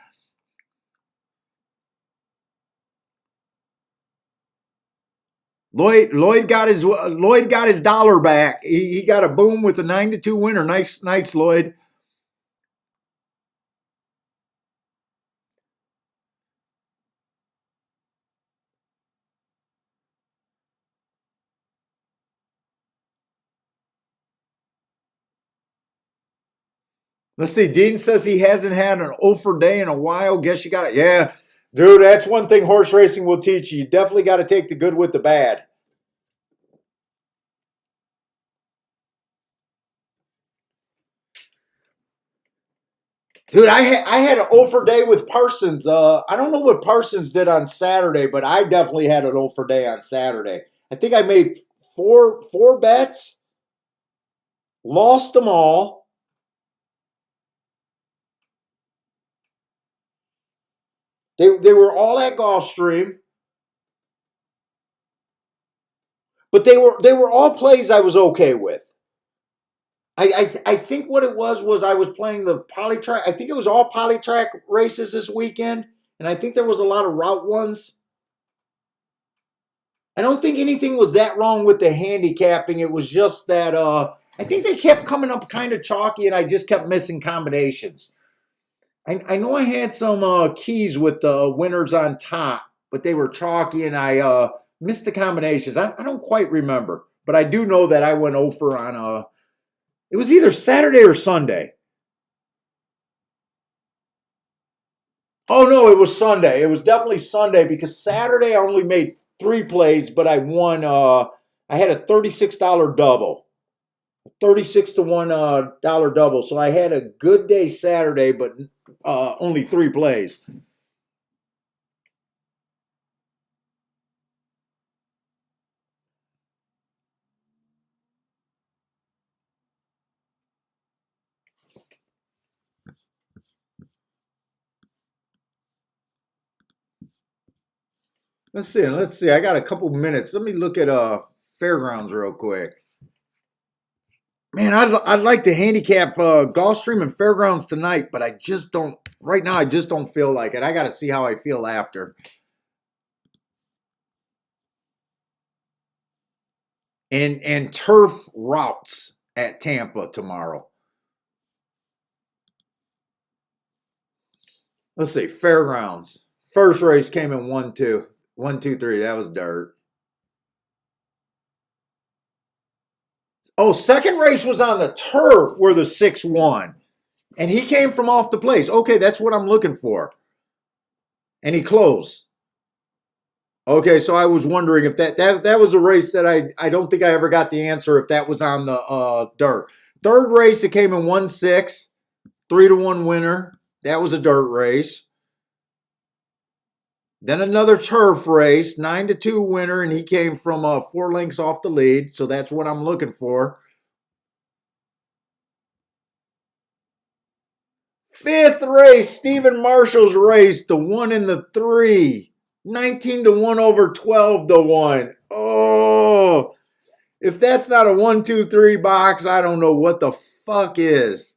Lloyd got his dollar back. He got a boom with a 9-2 winner. Nice, Lloyd. Let's see. Dean says he hasn't had an over day in a while. Guess you got it. Yeah, dude, that's one thing horse racing will teach you. You definitely got to take the good with the bad. Dude, I had an over day with Parsons. I don't know what Parsons did on Saturday, but I definitely had an over day on Saturday. I think I made four bets, lost them all. They were all at Gulfstream, but they were all plays I was okay with. I think what it was I was playing the polytrack. I think it was all polytrack races this weekend, and I think there was a lot of route ones. I don't think anything was that wrong with the handicapping. It was just that I think they kept coming up kind of chalky, and I just kept missing combinations. I know I had some keys with the winners on top, but they were chalky, and I missed the combinations. I don't quite remember, but I do know that I went over on it was either Saturday or Sunday. Oh no, it was Sunday. It was definitely Sunday because Saturday I only made 3 plays, but I won. I had a $36 double, 36-1 dollar double. So I had a good day Saturday, but only 3 plays. Let's see. I got a couple minutes. Let me look at Fairgrounds real quick. Man, I'd like to handicap Gulfstream and Fairgrounds tonight, but I just don't. Right now, I just don't feel like it. I got to see how I feel after. And turf routes at Tampa tomorrow. Let's see. Fairgrounds. First race came in 1-2. 1-2-3. That was dirt. Oh, second race was on the turf where the 6-1. And he came from off the place. Okay, that's what I'm looking for. And he closed. Okay, so I was wondering if that was a race that I don't think I ever got the answer if that was on the dirt. Third race, it came in 1-6. 3-1 winner. That was a dirt race. Then another turf race, 9-2 winner, and he came from 4 lengths off the lead. So that's what I'm looking for. Fifth race, Stephen Marshall's race, the 1 and the 3. 19 to 1 over 12 to 1. Oh, if that's not a 1, 2, 3 box, I don't know what the fuck is.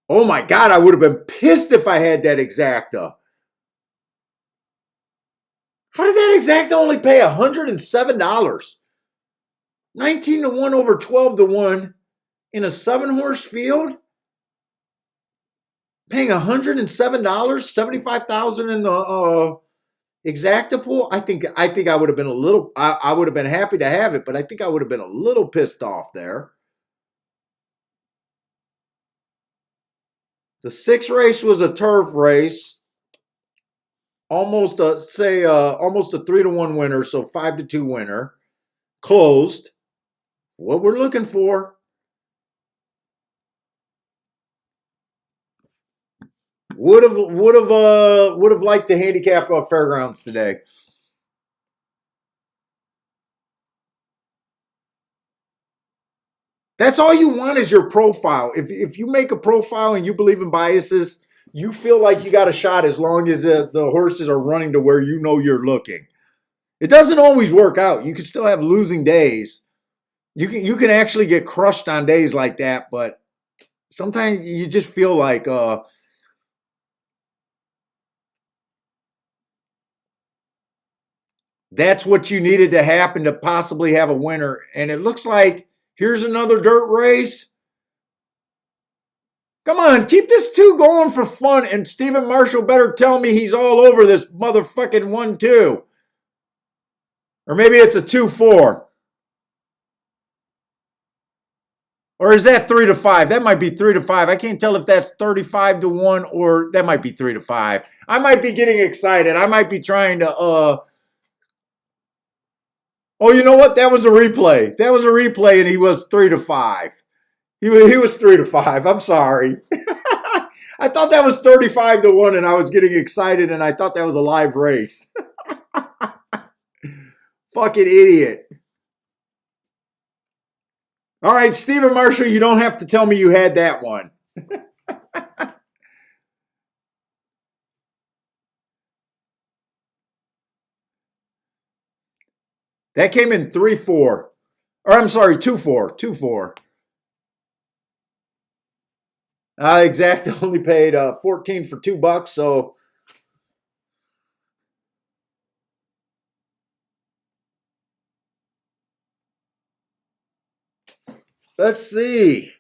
Oh my God, I would have been pissed if I had that exacta. How did that exacta only pay $107? 19 to 1 over 12 to 1 in a 7-horse field? Paying $107, 75,000 in the exacta pool? I think I would have been a little. I would have been happy to have it, but I think I would have been a little pissed off there. The 6th race was a turf race. Almost a almost a 3 to 1 winner, so 5 to 2 winner. Closed. What we're looking for. Would have liked to handicap Fairgrounds today. That's all you want is your profile. If you make a profile and you believe in biases, you feel like you got a shot as long as the horses are running to where you know you're looking. It doesn't always work out. You can still have losing days. You can actually get crushed on days like that, but sometimes you just feel like that's what you needed to happen to possibly have a winner. And it looks like here's another dirt race. Come on, keep this 2 going for fun. And Stephen Marshall better tell me he's all over this motherfucking 1-2. Or maybe it's a 2-4. Or is that 3 to 5? That might be 3 to 5. I can't tell if that's 35 to 1 or that might be 3 to 5. I might be getting excited. I might be trying to oh, you know what? That was a replay. That was a replay and he was 3 to 5. He was 3 to 5. I'm sorry. I thought that was 35 to 1 and I was getting excited and I thought that was a live race. Fucking idiot. All right, Stephen Marshall, you don't have to tell me you had that one. That came in 3-4. Or I'm sorry, 2-4. 2-4. Exact only paid 14 for $2, so let's see.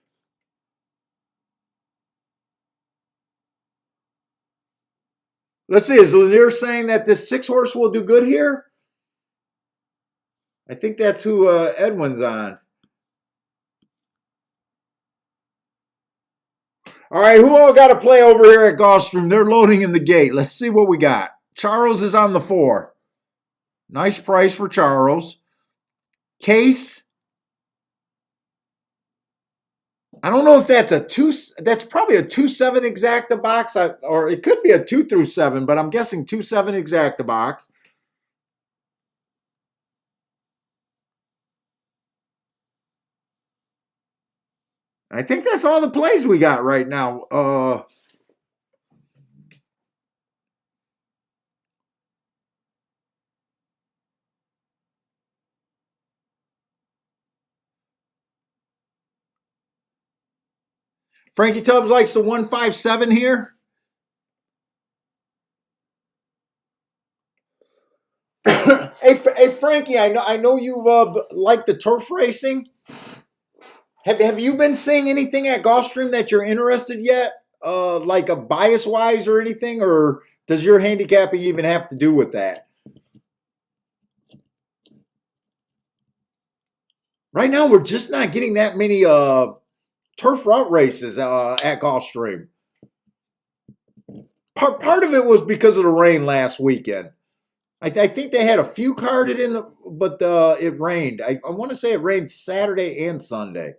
Let's see. Is Lanier saying that this 6-horse will do good here? I think that's who Edwin's on. All right, who all got to play over here at Gulfstream? They're loading in the gate. Let's see what we got. Charles is on the 4. Nice price for Charles. Case. I don't know if that's a 2. That's probably a 2-7 exacta box, or it could be a 2 through 7, but I'm guessing 2-7 exacta box. I think that's all the plays we got right now. Frankie Tubbs likes the 157 here. Hey, Frankie, I know you like the turf racing. Have you been seeing anything at Gulfstream that you're interested yet? Like a bias wise or anything, or does your handicapping even have to do with that? Right now, we're just not getting that many turf route races at Gulfstream. Part of it was because of the rain last weekend. I think they had a few carded in but it rained. I want to say it rained Saturday and Sunday.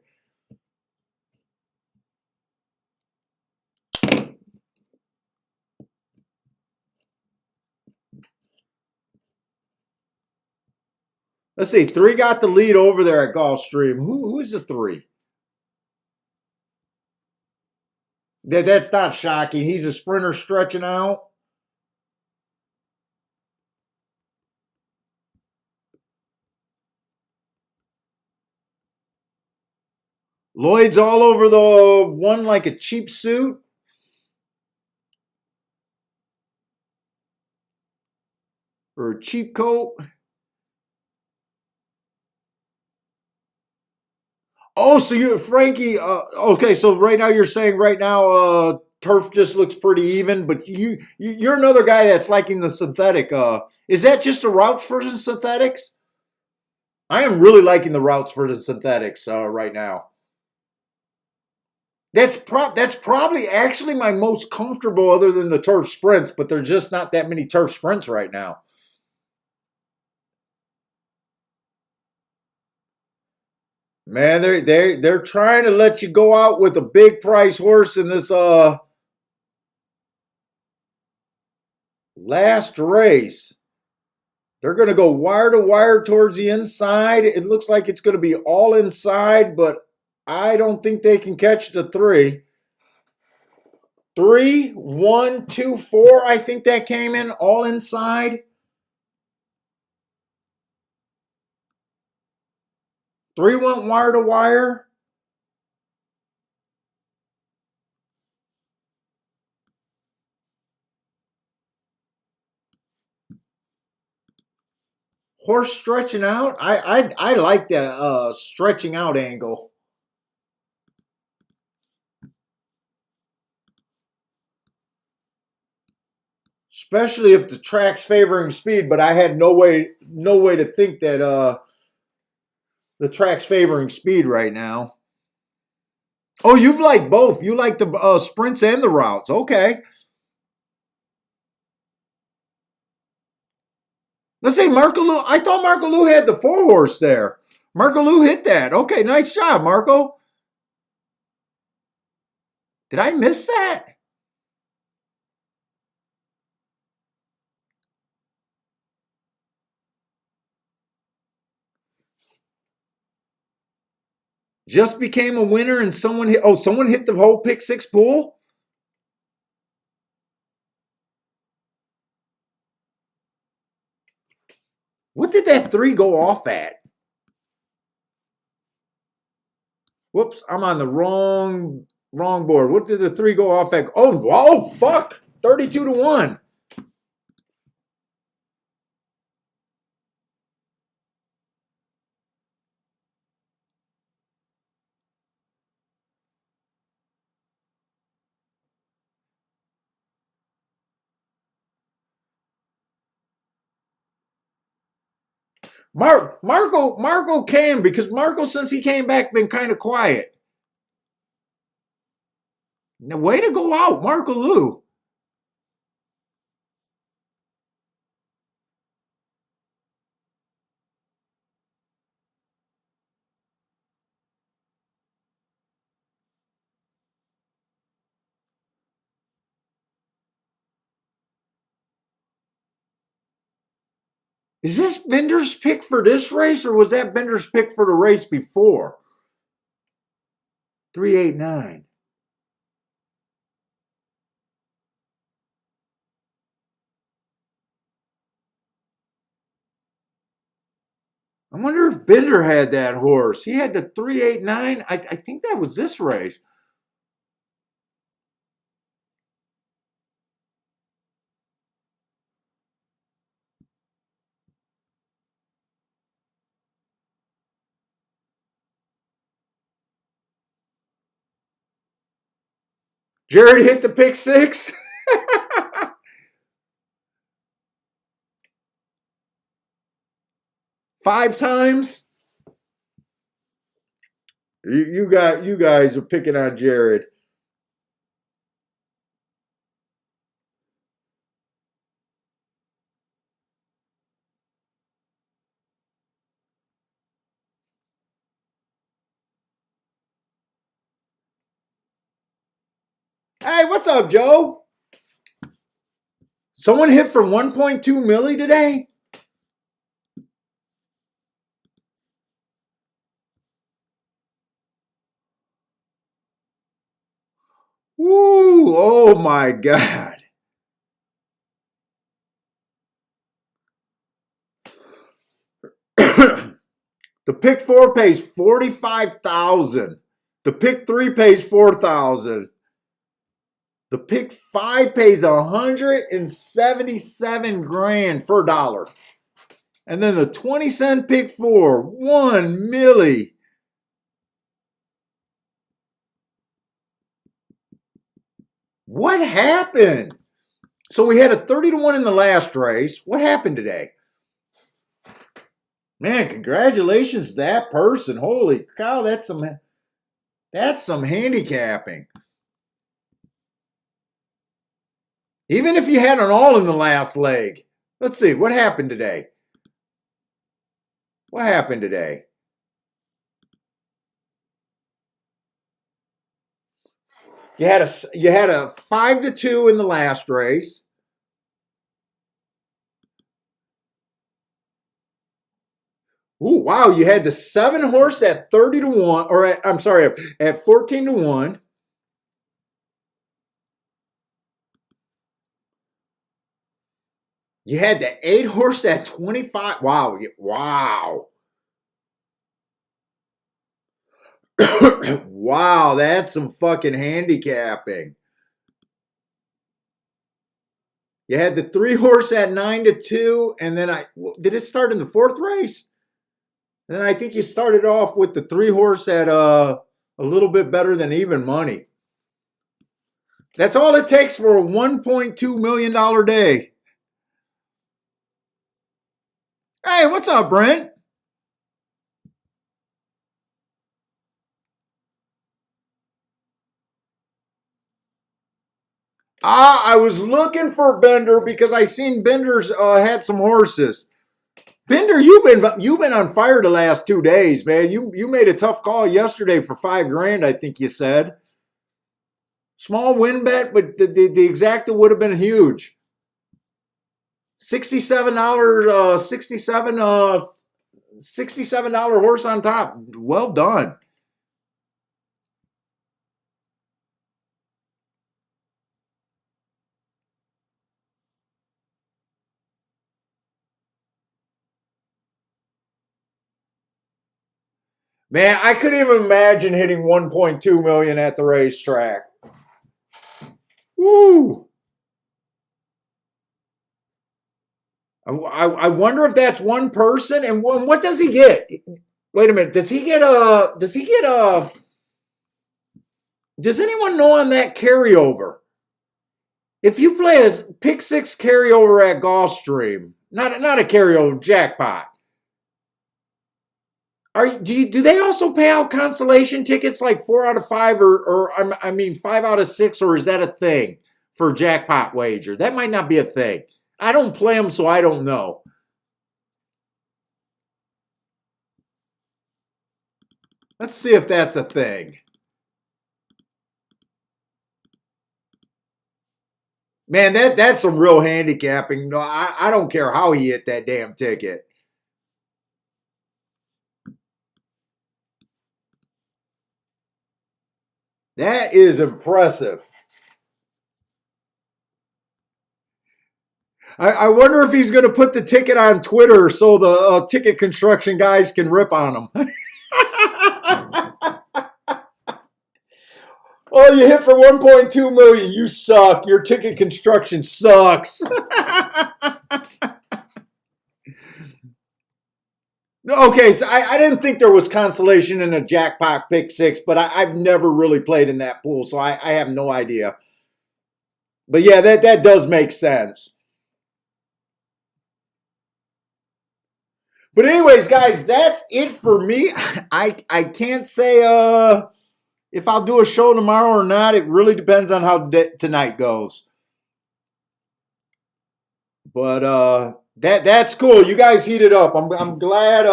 Let's see. 3 got the lead over there at Gulfstream. Who is the 3? That's not shocking. He's a sprinter stretching out. Lloyd's all over the one like a cheap suit or a cheap coat. Oh, so you, Frankie. Okay, so right now you're saying right now turf just looks pretty even, but you're another guy that's liking the synthetic. Is that just a routes for the synthetics? I am really liking the routes for the synthetics right now. That's probably actually my most comfortable other than the turf sprints, but there's just not that many turf sprints right now. Man, they're trying to let you go out with a big price horse in this last race. They're going to go wire to wire towards the inside. It looks like it's going to be all inside, but I don't think they can catch the three. 3, 1, 2, 4. I think that came in all inside. 3 went wire to wire. Horse stretching out. I like that stretching out angle. Especially if the track's favoring speed, but I had no way to think that the track's favoring speed right now. Oh, you've liked both. You like the sprints and the routes. Okay. Let's say Marco Lou. I thought Marco Lou had the 4 horse there. Marco Lou hit that. Okay, nice job, Marco. Did I miss that? Just became a winner and someone hit. Oh, someone hit the whole pick six pool? What did that 3 go off at? Whoops, I'm on the wrong board. What did the 3 go off at? Oh, fuck. 32-1. Marco came because Marco, since he came back, been kind of quiet. Now, way to go out, Marco Lou. Is this Bender's pick for this race, or was that Bender's pick for the race before? 389. I wonder if Bender had that horse. He had the 389. I think that was this race. Jared hit the pick six. 5 times. You guys are picking on Jared. Hey, what's up, Joe? Someone hit for 1.2 milli today? Woo! Oh my God. The pick 4 pays $45,000. The pick 3 pays $4,000. The pick 5 pays $177,000 for $1. And then the 20-cent pick 4, 1 milli. What happened? So we had a 30-1 in the last race. What happened today? Man, congratulations to that person. Holy cow, that's some handicapping. Even if you had an all in the last leg. Let's see, what happened today? What happened today? You had a 5-2 in the last race. Ooh, wow, you had the 7 horse at 30-1, or at 14-1. You had the 8 horse at 25. Wow, wow. Wow, that's some fucking handicapping. You had the 3 horse at 9-2, and then did it start in the 4th race? And then I think you started off with the 3 horse at a little bit better than even money. That's all it takes for a $1.2 million day. Hey, what's up, Brent? I was looking for Bender because I seen Bender's had some horses. Bender, you've been on fire the last 2 days, man. You made a tough call yesterday for $5,000, I think you said. Small win bet, but the exacta would have been huge. $67, $67 horse on top. Well done. Man, I couldn't even imagine hitting 1.2 million at the racetrack. Woo! I wonder if that's one person, and what does he get? Wait a minute. Does anyone know on that carryover? If you play a pick 6 carryover at Gulfstream, not a carryover, jackpot. Do they also pay out consolation tickets like 4 out of 5 or 5 out of 6, or is that a thing for jackpot wager? That might not be a thing. I don't play them, so I don't know. Let's see if that's a thing. Man, that's some real handicapping. No, I don't care how he hit that damn ticket. That is impressive. I wonder if he's going to put the ticket on Twitter so the ticket construction guys can rip on him. Oh, you hit for 1.2 million. You suck. Your ticket construction sucks. Okay, so I didn't think there was consolation in a jackpot pick 6, but I've never really played in that pool, so I have no idea. But yeah, that does make sense. But anyways, guys, that's it for me. I can't say if I'll do a show tomorrow or not. It really depends on how tonight goes. But that's cool. You guys heated up. I'm glad.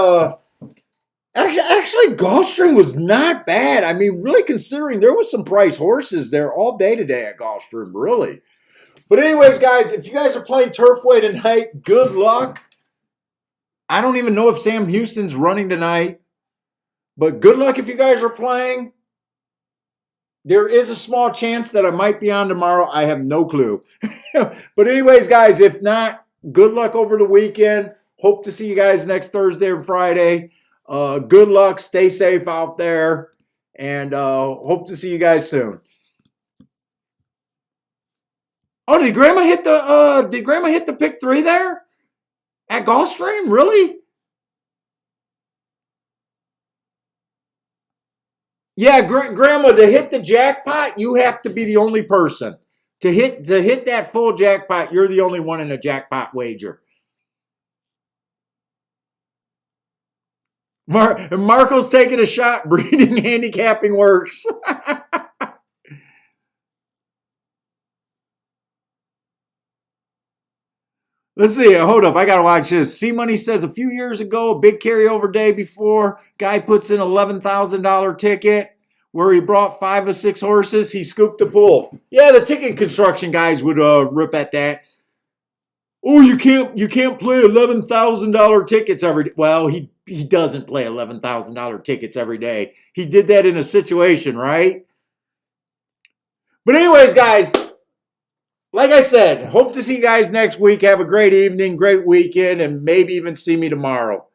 Actually, Gulfstream was not bad. I mean, really considering there was some price horses there all day today at Gulfstream, really. But anyways, guys, if you guys are playing Turfway tonight, good luck. I don't even know if Sam Houston's running tonight, but good luck if you guys are playing. There is a small chance that I might be on tomorrow. I have no clue. But anyways, guys, if not, good luck over the weekend. Hope to see you guys next Thursday and Friday. Good luck. Stay safe out there. And hope to see you guys soon. Oh, did Grandma hit the pick 3 there? At Gulfstream? Really? Yeah, Grandma, to hit the jackpot, you have to be the only person. To hit that full jackpot, you're the only one in a jackpot wager. Marco's taking a shot. Breeding handicapping works. Let's see. Hold up. I got to watch this. C-Money says a few years ago, a big carryover day before, guy puts in $11,000 ticket where he brought 5 or 6 horses. He scooped the pool. Yeah, the ticket construction guys would rip at that. Oh, you can't play $11,000 tickets every day. Well, he doesn't play $11,000 tickets every day. He did that in a situation, right? But anyways, guys, like I said, hope to see you guys next week. Have a great evening, great weekend, and maybe even see me tomorrow.